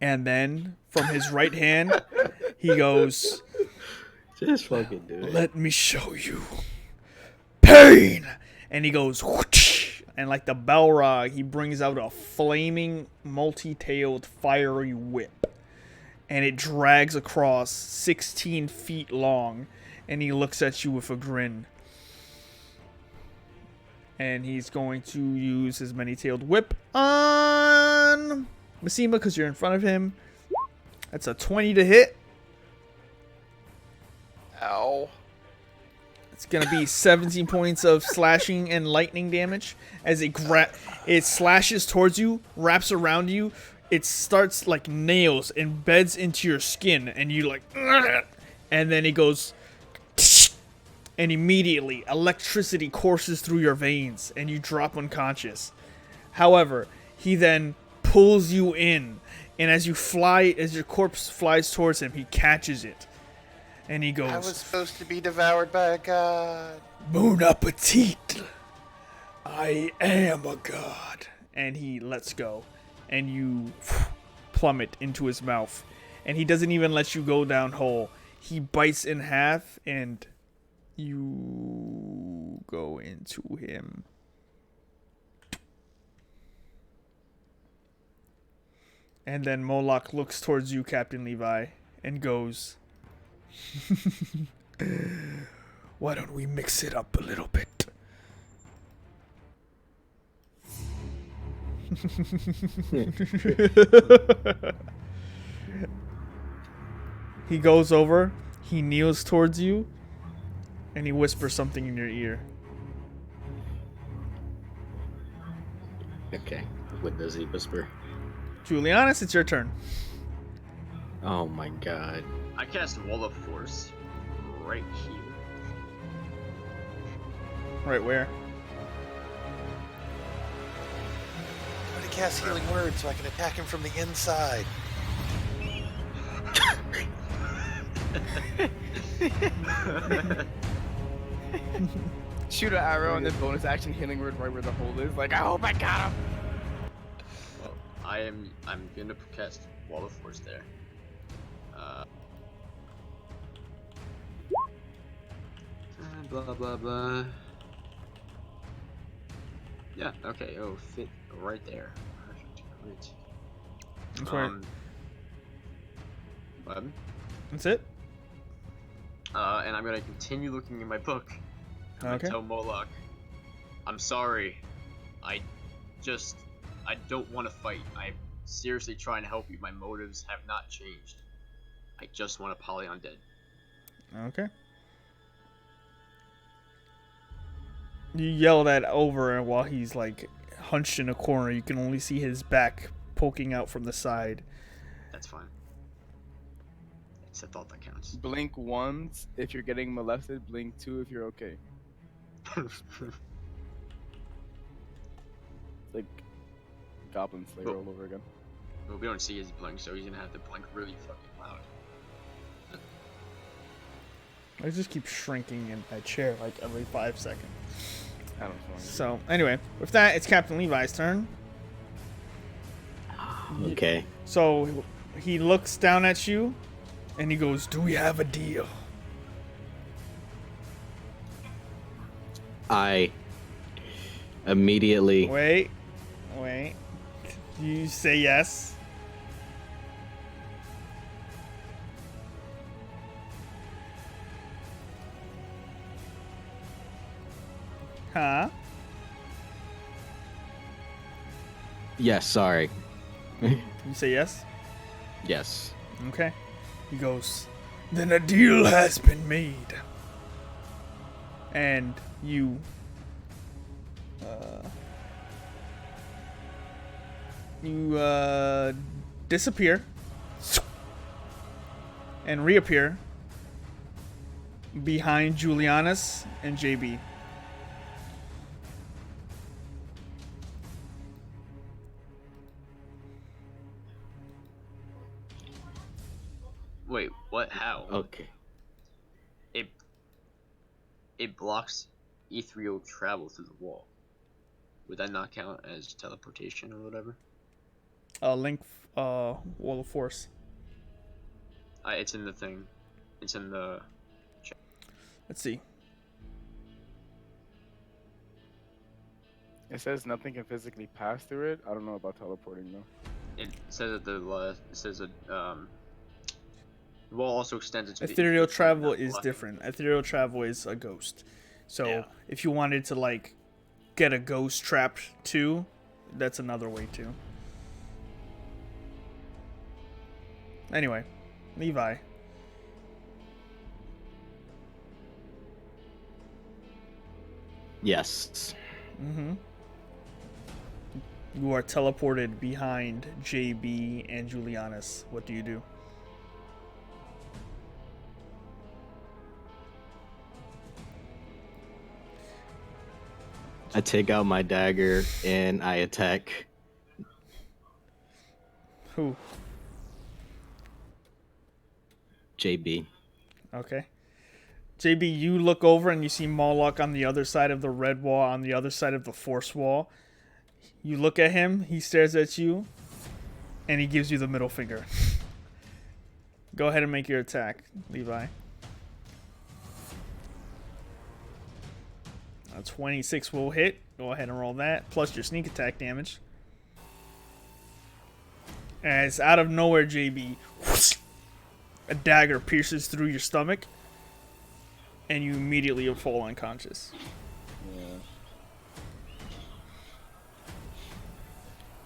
And then, from his right hand, he goes, Just fucking do it. let me show you pain. And he goes, whoosh, and like the Balrog, he brings out a flaming, multi-tailed, fiery whip. And it drags across 16 feet long. And he looks at you with a grin. And he's going to use his many-tailed whip on Masima because you're in front of him. That's a 20 to hit. Ow. It's going to be 17 points of slashing and lightning damage as it slashes towards you, wraps around you. It starts like nails, embeds into your skin, and you like, and then it goes, and immediately electricity courses through your veins, and you drop unconscious. However, he then pulls you in, and as your corpse flies towards him, he catches it, and he goes, I was supposed to be devoured by a god. Bon appetit. I am a god. And he lets go. And you plummet into his mouth. And he doesn't even let you go down whole. He bites in half and you go into him. And then Moloch looks towards you, Captain Levi, and goes, why don't we mix it up a little bit? He goes over, he kneels towards you, and he whispers something in your ear. Okay. What does he whisper? Julianus, it's your turn. Oh my god. I cast Wall of Force right here. Right where? I'm gonna cast Healing Word so I can attack him from the inside. Shoot an arrow and then bonus action healing word right where the hole is. Like, I hope I got him. Well, I'm gonna cast Wall of Force there. Blah blah blah. Yeah. Okay. Oh, fit right there. Perfect. Great. That's right. What? That's it? And I'm gonna continue looking in my book. I'm Okay. gonna tell Moloch, I'm sorry. I don't want to fight. I'm seriously trying to help you. My motives have not changed. I just want Apollyon dead. Okay. You yell that over, and while he's like hunched in a corner, you can only see his back poking out from the side. That's fine. It's a thought that counts. Blink once if you're getting molested. Blink two if you're okay. Like Goblin Slayer Cool. all over again. Well, we don't see his blink, so he's gonna have to blink really fucking loud. I just keep shrinking in my chair like every 5 seconds. I don't know. So, anyway, with that, it's Captain Levi's turn. Okay. So, he looks down at you, and he goes, do we have a deal? I immediately. Wait. You say yes. Huh? Yes, sorry. You say yes? Yes. Okay. He goes, then a deal has been made. And you disappear and reappear behind Julianus and JB. Wait, what? How? Okay. It blocks ethereal travel through the wall. Would that not count as teleportation or whatever? Link, Wall of Force. It's in the thing. It's in the. Let's see. It says nothing can physically pass through it. I don't know about teleporting though. It says that it says that the wall also extends into the Ethereal plane, travel not is blocking. different. Ethereal travel is a ghost. So Yeah. if you wanted to like get a ghost trapped too, that's another way too. Anyway, Levi. Yes. Mm-hmm. You are teleported behind JB and Julianus. What do you do? I take out my dagger and I attack Who? JB. Okay. JB, you look over and you see Moloch on the other side of the red wall, on the other side of the force wall. You look at him, he stares at you, and he gives you the middle finger. Go ahead and make your attack, Levi. A 26 will hit. Go ahead and roll that, plus your sneak attack damage. As out of nowhere, JB, a dagger pierces through your stomach, and you immediately fall unconscious.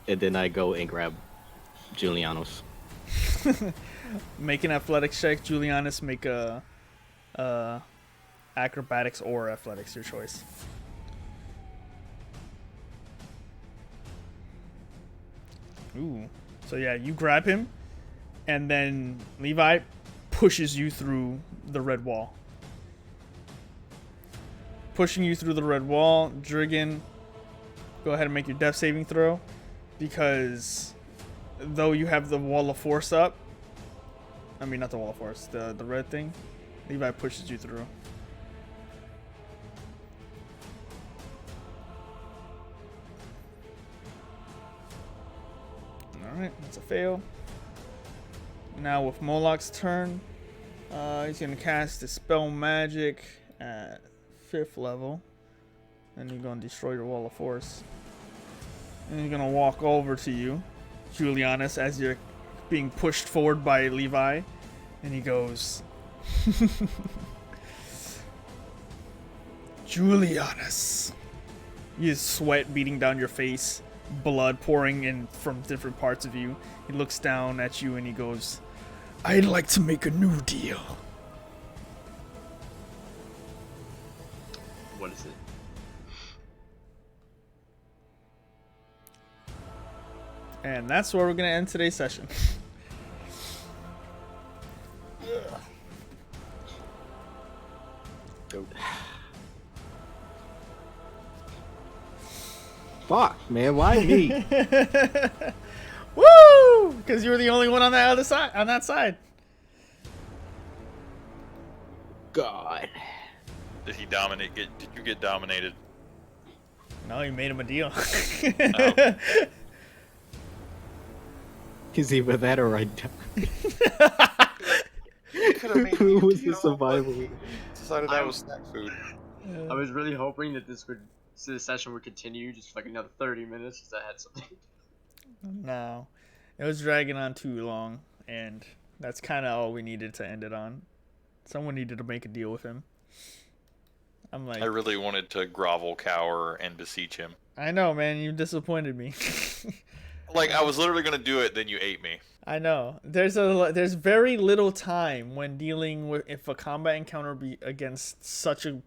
And then I go and grab Julianus. Make an athletics check. Julianus, make a acrobatics or athletics, your choice. Ooh. So yeah, you grab him, and then Levi pushes you through the red wall. Pushing you through the red wall, Drigan, go ahead and make your death saving throw, because though you have the wall of force up, I mean not the wall of force, the red thing, Levi pushes you through. Alright, that's a fail. Now with Moloch's turn, he's going to cast Dispel Magic at 5th level. And you're going to destroy your wall of force. And he's going to walk over to you, Julianus, as you're being pushed forward by Levi. And he goes, Julianus. You have sweat beating down your face, blood pouring in from different parts of you. He looks down at you and he goes, I'd like to make a new deal. What is it? And that's where we're going to end today's session. Fuck, man, why me? Woo! Because you were the only one on that other side. On that side. God. Did he dominate? Did you get dominated? No, you made him a deal. Oh. Is either that or I die. Could've made Who me a was the deal, survival? Decided that was snack food. I was really hoping that this session would continue just for like another 30 minutes because I had something. No. It was dragging on too long, and that's kind of all we needed to end it on. Someone needed to make a deal with him. I'm like, I really wanted to grovel, cower, and beseech him. I know, man, you disappointed me. Like, I was literally gonna do it, then you ate me. I know. There's very little time when dealing with if a combat encounter be against such a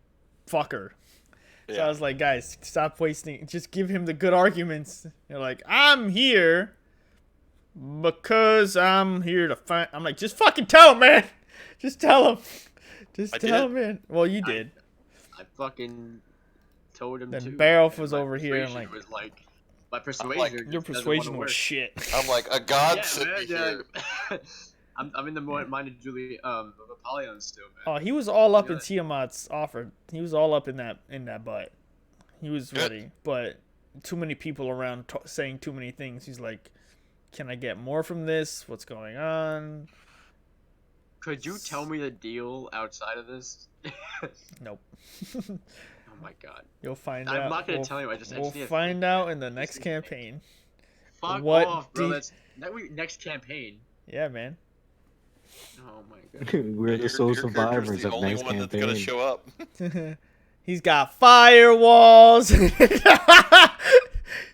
fucker. So I was like, guys, stop wasting. Just give him the good arguments. You're like, I'm here because I'm here to find. I'm like, just fucking tell him, man. Just tell him. Just tell him, man. Well, you did. I fucking told him Then to. Barrelf and was my over here and persuasion like, was like, my persuasion. like, your just doesn't persuasion wanna was work. shit. I'm like, a god Yeah, sent man, me here. yeah. I'm in the mind of Julie, of Apollyon still, man. Oh, he was all up Yeah. in Tiamat's offer. He was all up in that butt. He was ready, but too many people around saying too many things. He's like, can I get more from this? What's going on? Could you tell me the deal outside of this? Nope. Oh my god. You'll find out. I'm not gonna tell you. I just We'll need to find out in the next campaign. Fuck What off, bro. de- That's next campaign. Yeah, man. Oh my god. We're the sole Your character's survivors the of only next one that's campaign. gonna show up. He's got firewalls.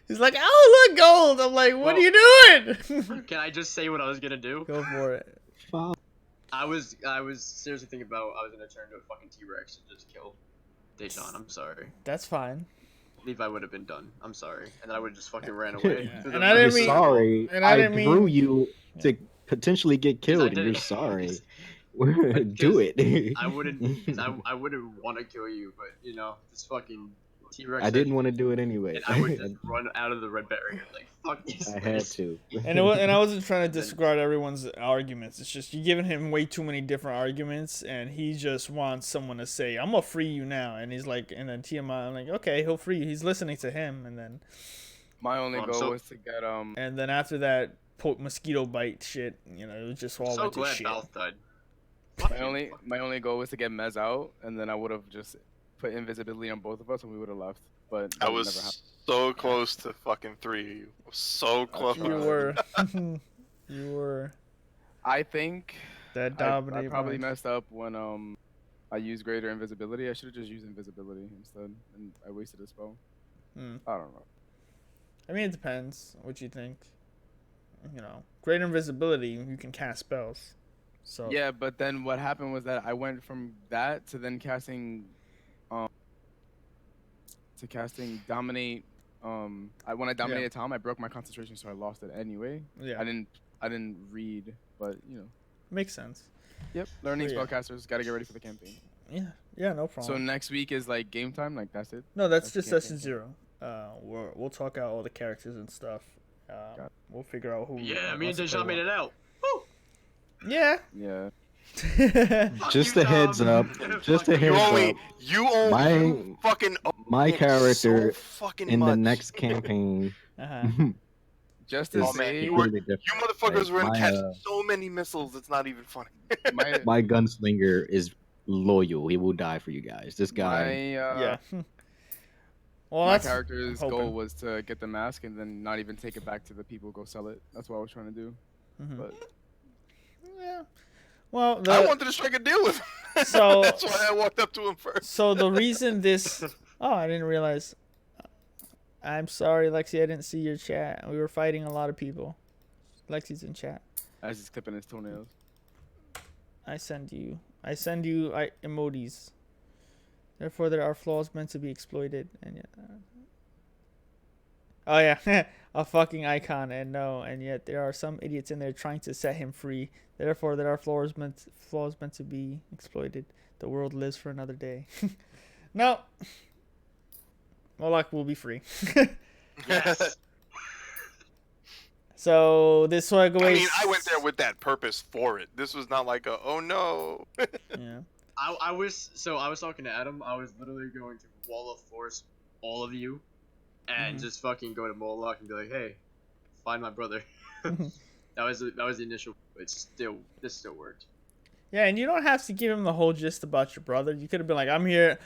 He's like, oh, look, gold. I'm like, what are you doing? Can I just say what I was gonna do? Go for it. Fuck. I was seriously thinking about I was gonna turn into a fucking T-Rex and just kill Deshaun. I'm sorry. That's fine. Levi would have been done. I'm sorry, and then I would have just fucking ran away. Yeah. through And the I didn't You're mean- sorry. and I didn't drew mean- you to potentially get killed, and you're didn't- sorry. Because Do it. I wouldn't. Cause I wouldn't want to kill you, but you know, this fucking T-Rex. I didn't want to do it anyway. And I would just run out of the red barrier. Like fuck this. I had to. And I wasn't trying to disregard everyone's arguments. It's just you're giving him way too many different arguments, and he just wants someone to say, "I'm gonna free you now." And he's like, and then Tiamat, I'm like, okay, he'll free you. He's listening to him, and then My only goal so- was to get and then after that, mosquito bite shit. You know, it was just all I'm so went to glad shit. Balth died. my only goal was to get Mez out, and then I would have just put invisibility on both of us, and we would have left. But that I never was happened. so close to fucking 3 of you. So close. You were, you were I think that I dominated. probably messed up when I used greater invisibility. I should have just used invisibility instead, and I wasted a spell. Hmm. I don't know. I mean, it depends what you think. You know, great invisibility, you can cast spells. So Yeah, but then what happened was that I went from that to then casting dominate. When I dominated Tom, I broke my concentration, so I lost it anyway. yeah, I didn't read, but you know. makes sense. Yep, learning Yeah. spellcasters. Got to get ready for the campaign. Yeah, no So problem. next week is like game time. Like that's it. No, that's that's just the session campaign. 0. We'll talk out all the characters and stuff. Got it. We'll figure out who. Yeah, me and wants to Deshaun play made it out. Woo! Yeah. Yeah. Just you, a heads Tom. up. Just a You heads only, up. you only, My- you fucking own My it character so fucking in the much. next campaign Uh-huh. Just to Oh, man, say, you were- completely different. You motherfuckers were gonna My, catch uh, so many missiles. It's not even funny. My gunslinger is loyal. He will die for you guys. This guy. Yeah. Well, My that's character's I'm goal hoping. was to get the mask and then not even take it back to the people, go sell it. That's what I was trying to do. Mhm. But Yeah. Well, I wanted to strike a deal with him. So- That's why I walked up to him first. So the reason this. Oh, I didn't realize. I'm sorry, Lexi. I didn't see your chat. We were fighting a lot of people. Lexi's in chat. as he's clipping his toenails. I send you emojis. Therefore, there are flaws meant to be exploited, and yet. Oh yeah, a fucking icon, and yet there are some idiots in there trying to set him free. Therefore, there are flaws meant to be exploited. The world lives for another day. No. Moloch will be free. Yes. So this swag away. I mean, I went there with that purpose for it. This was not like a, oh no. Yeah. I was talking to Adam. I was literally going to wall of force all of you, and just fucking go to Moloch and be like, "Hey, find my brother." that was the initial. This still worked. Yeah, and you don't have to give him the whole gist about your brother. You could have been like, "I'm here,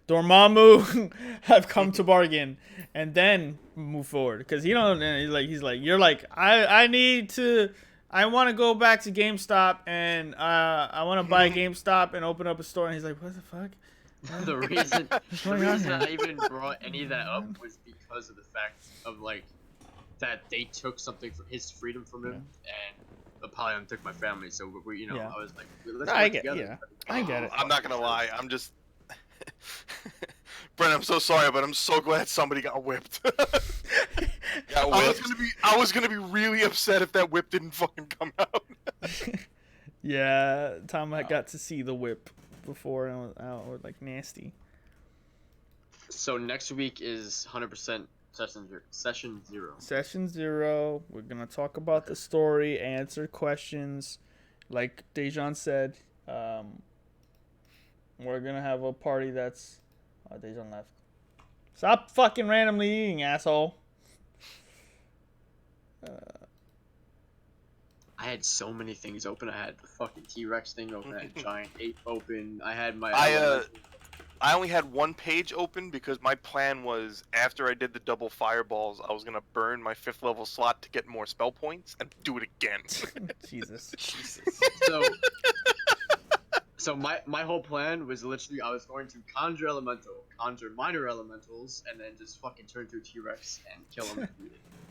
Dormammu, have come to bargain," and then move forward. Because he don't. He's like, you're like, I want to go back to GameStop and I want to buy GameStop and open up a store. And he's like, what the fuck? The reason What's the going on reason here? I even brought any of that up was because of the fact of like that they took something from his freedom from him, and the Apollyon took my family. So we you know, Yeah. I was like, let's I work get, together. yeah, I get it. I'm not gonna lie. I'm just. Brent, I'm so sorry, but I'm so glad somebody got whipped. Got I whipped. was gonna be really upset if that whip didn't fucking come out. Yeah, Tom had got to see the whip before and it was out or like nasty. So next week is 100% session 0. Session 0. We're gonna talk about the story, answer questions. Like Dejan said, we're gonna have a party that's. Oh, Dejan left. Stop fucking randomly eating, asshole. I had so many things open. I had the fucking T-Rex thing open. I had Giant Ape open. I had my. I only had one page open because my plan was after I did the double fireballs, I was gonna burn my 5th level slot to get more spell points and do it again. Jesus. So my whole plan was literally I was going to conjure elemental, conjure minor elementals, and then just fucking turn to a T-Rex and kill them.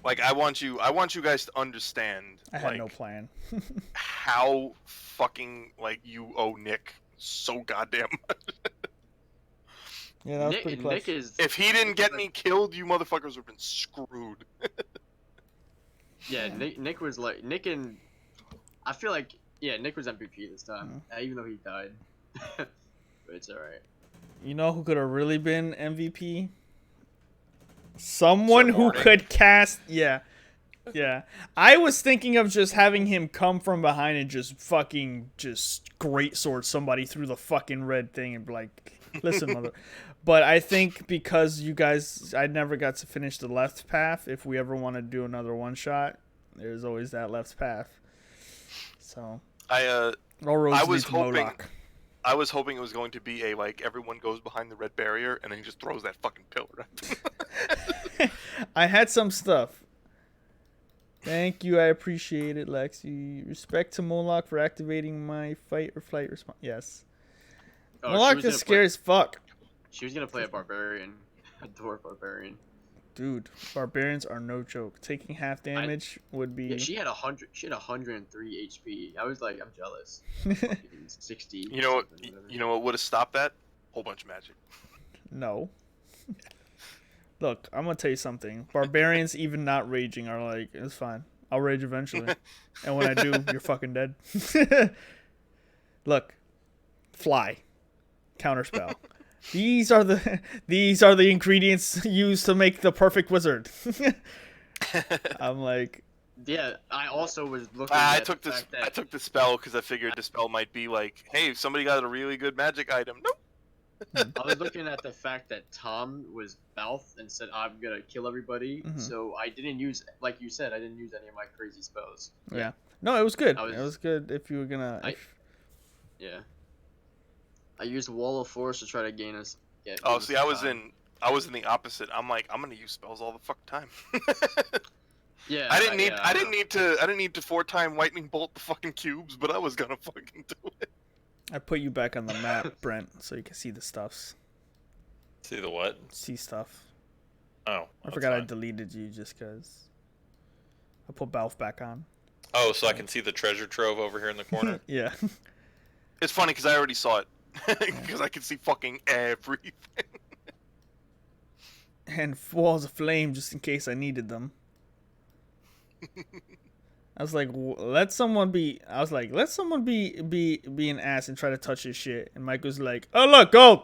Like I want you guys to understand. I had like, no plan. how fucking like you owe Nick so goddamn much. Yeah, that was pretty close. Nick is. If he didn't get me killed, you motherfuckers would have been screwed. Yeah, Nick was like and I feel like Nick was MVP this time, even though he died. But it's alright. You know who could have really been MVP? Someone who Morning. could cast. Yeah. I was thinking of just having him come from behind and just fucking just greatsword somebody through the fucking red thing and be like, listen, mother. But I think because you guys, I never got to finish the left path. If we ever want to do another one shot, there's always that left path. So all roads lead to Moloch. I was hoping it was going to be a like everyone goes behind the red barrier and then he just throws that fucking pillar at them. I had some stuff. Thank you, I appreciate it, Lexi. Respect to Moloch for activating my fight or flight response. Yes. Oh, Moloch is scary as fuck. She was gonna play a barbarian, a dwarf barbarian. Dude, barbarians are no joke. Taking half damage would be. Yeah, she had 100. She had 103 HP. I was like, I'm jealous. 60. You know what would have stopped that? Whole bunch of magic. No. Look, I'm gonna tell you something. Barbarians, even not raging, are like, it's fine. I'll rage eventually, and when I do, you're fucking dead. Look, fly, counterspell. These are the ingredients used to make the perfect wizard. I'm like, yeah. I also was looking. I at took the this. fact that I took the spell because I figured the spell might be like, hey, if somebody got a really good magic item. Nope. I was looking at the fact that Tom was Balth and said, I'm gonna kill everybody. So I didn't use, like you said, I didn't use any of my crazy spells. yeah. No, it was good. I was- It was good if you were gonna. Yeah. I used Wall of Force to try to gain us. Oh, see, I was in the opposite. I'm like, I'm gonna use spells all the fuck time. Yeah. I didn't need to 4-time lightning bolt the fucking cubes, but I was gonna fucking do it. I put you back on the map, Brent, so you can see the stuffs. See the what? See stuff. Oh, I forgot I deleted you just because. I put Balf back on. Oh, so I can see the treasure trove over here in the corner. Yeah. It's funny because I already saw it. Because I could see fucking everything. And walls of flame just in case I needed them. I was like, let someone be an ass and try to touch his shit. And Mike was like, oh look, gold.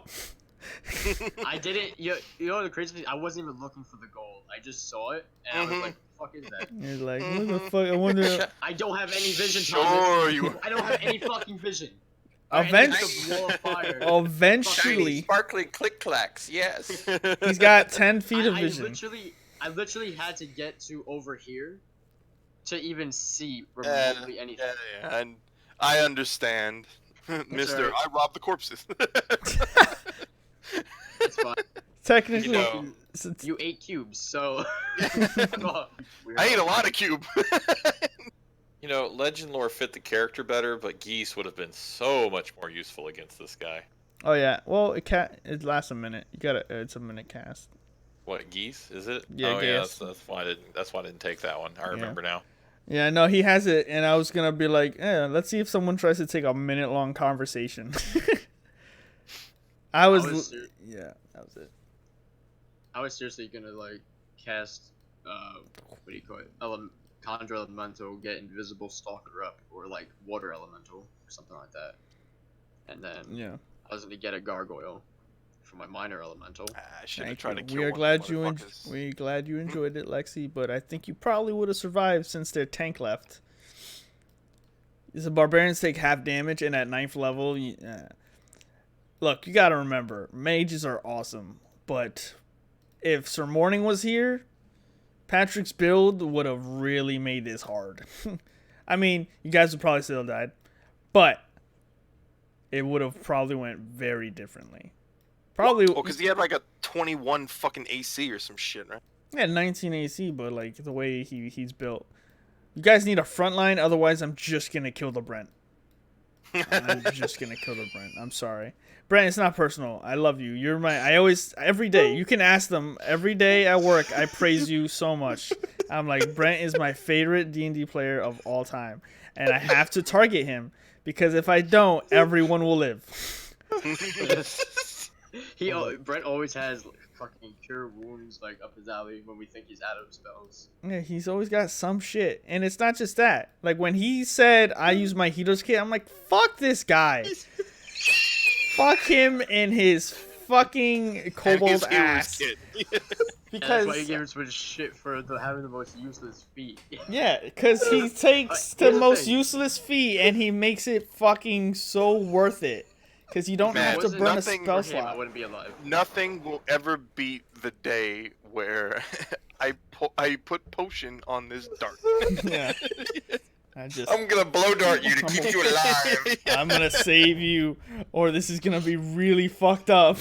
I didn't. You know the crazy thing? I wasn't even looking for the gold. I just saw it and I was like, "What the fuck is that?" You're like, what the fuck? I wonder. I don't have any vision. Sure, Thomas. you. I don't have any fucking vision. Eventually, sparkly click clacks. Yes. he's got 10 feet of vision. I literally had to get to over here to even see remotely anything. Yeah, and I understand, Mister. Alright. I robbed the corpses. It's fine. Technically, You know. You ate cubes, so. I ate a lot of cube. You know, legend lore fit the character better, but geese would have been so much more useful against this guy. Oh yeah. Well, it lasts a minute. You gotta. It's a minute cast. What, geese? Is it? Yeah, oh yeah, geese. that's why I didn't take that one. I remember now. Yeah, no, he has it, and I was gonna be like, let's see if someone tries to take a minute-long conversation. Yeah, that was it. I was seriously gonna like cast, what do you call it? Conjure elemental, get invisible stalker up, or like water elemental, or something like that. And then I was gonna get a gargoyle for my minor elemental. I should have Thank tried you. to kill We are one glad of you the motherfuckers. we're glad you enjoyed it, Lexi. But I think you probably would have survived since their tank left. The barbarians take half damage, and at 9th level, look, you gotta remember, mages are awesome. But if Sir Morning was here, Patrick's build would have really made this hard. I mean, you guys would probably still died, but it would have probably went very differently. Probably. Well, because he had like a 21 fucking AC or some shit, right? Yeah, 19 AC, but like the way he's built. You guys need a front line, otherwise I'm just gonna kill the Brent. I'm just gonna kill the Brent. I'm sorry. Brent, it's not personal. I love you. You're every day, you can ask them, every day at work, I praise you so much. I'm like, Brent is my favorite D&D player of all time. And I have to target him, because if I don't, everyone will live. Brent always has like, fucking cure wounds like up his alley when we think he's out of spells. Yeah, he's always got some shit. And it's not just that. Like when he said I use my Hero's Kit, I'm like, fuck this guy. Fuck him and his fucking kobold ass. Because that's why you gave him so much shit for having the most useless feat. Yeah, because he takes the most useless feat and he makes it fucking so worth it. Because you don't have to burn a spell slot. I wouldn't be alive. Nothing will ever beat the day where I put potion on this dart. Yeah. I'm gonna blow dart you to keep you alive. I'm gonna save you, or this is gonna be really fucked up.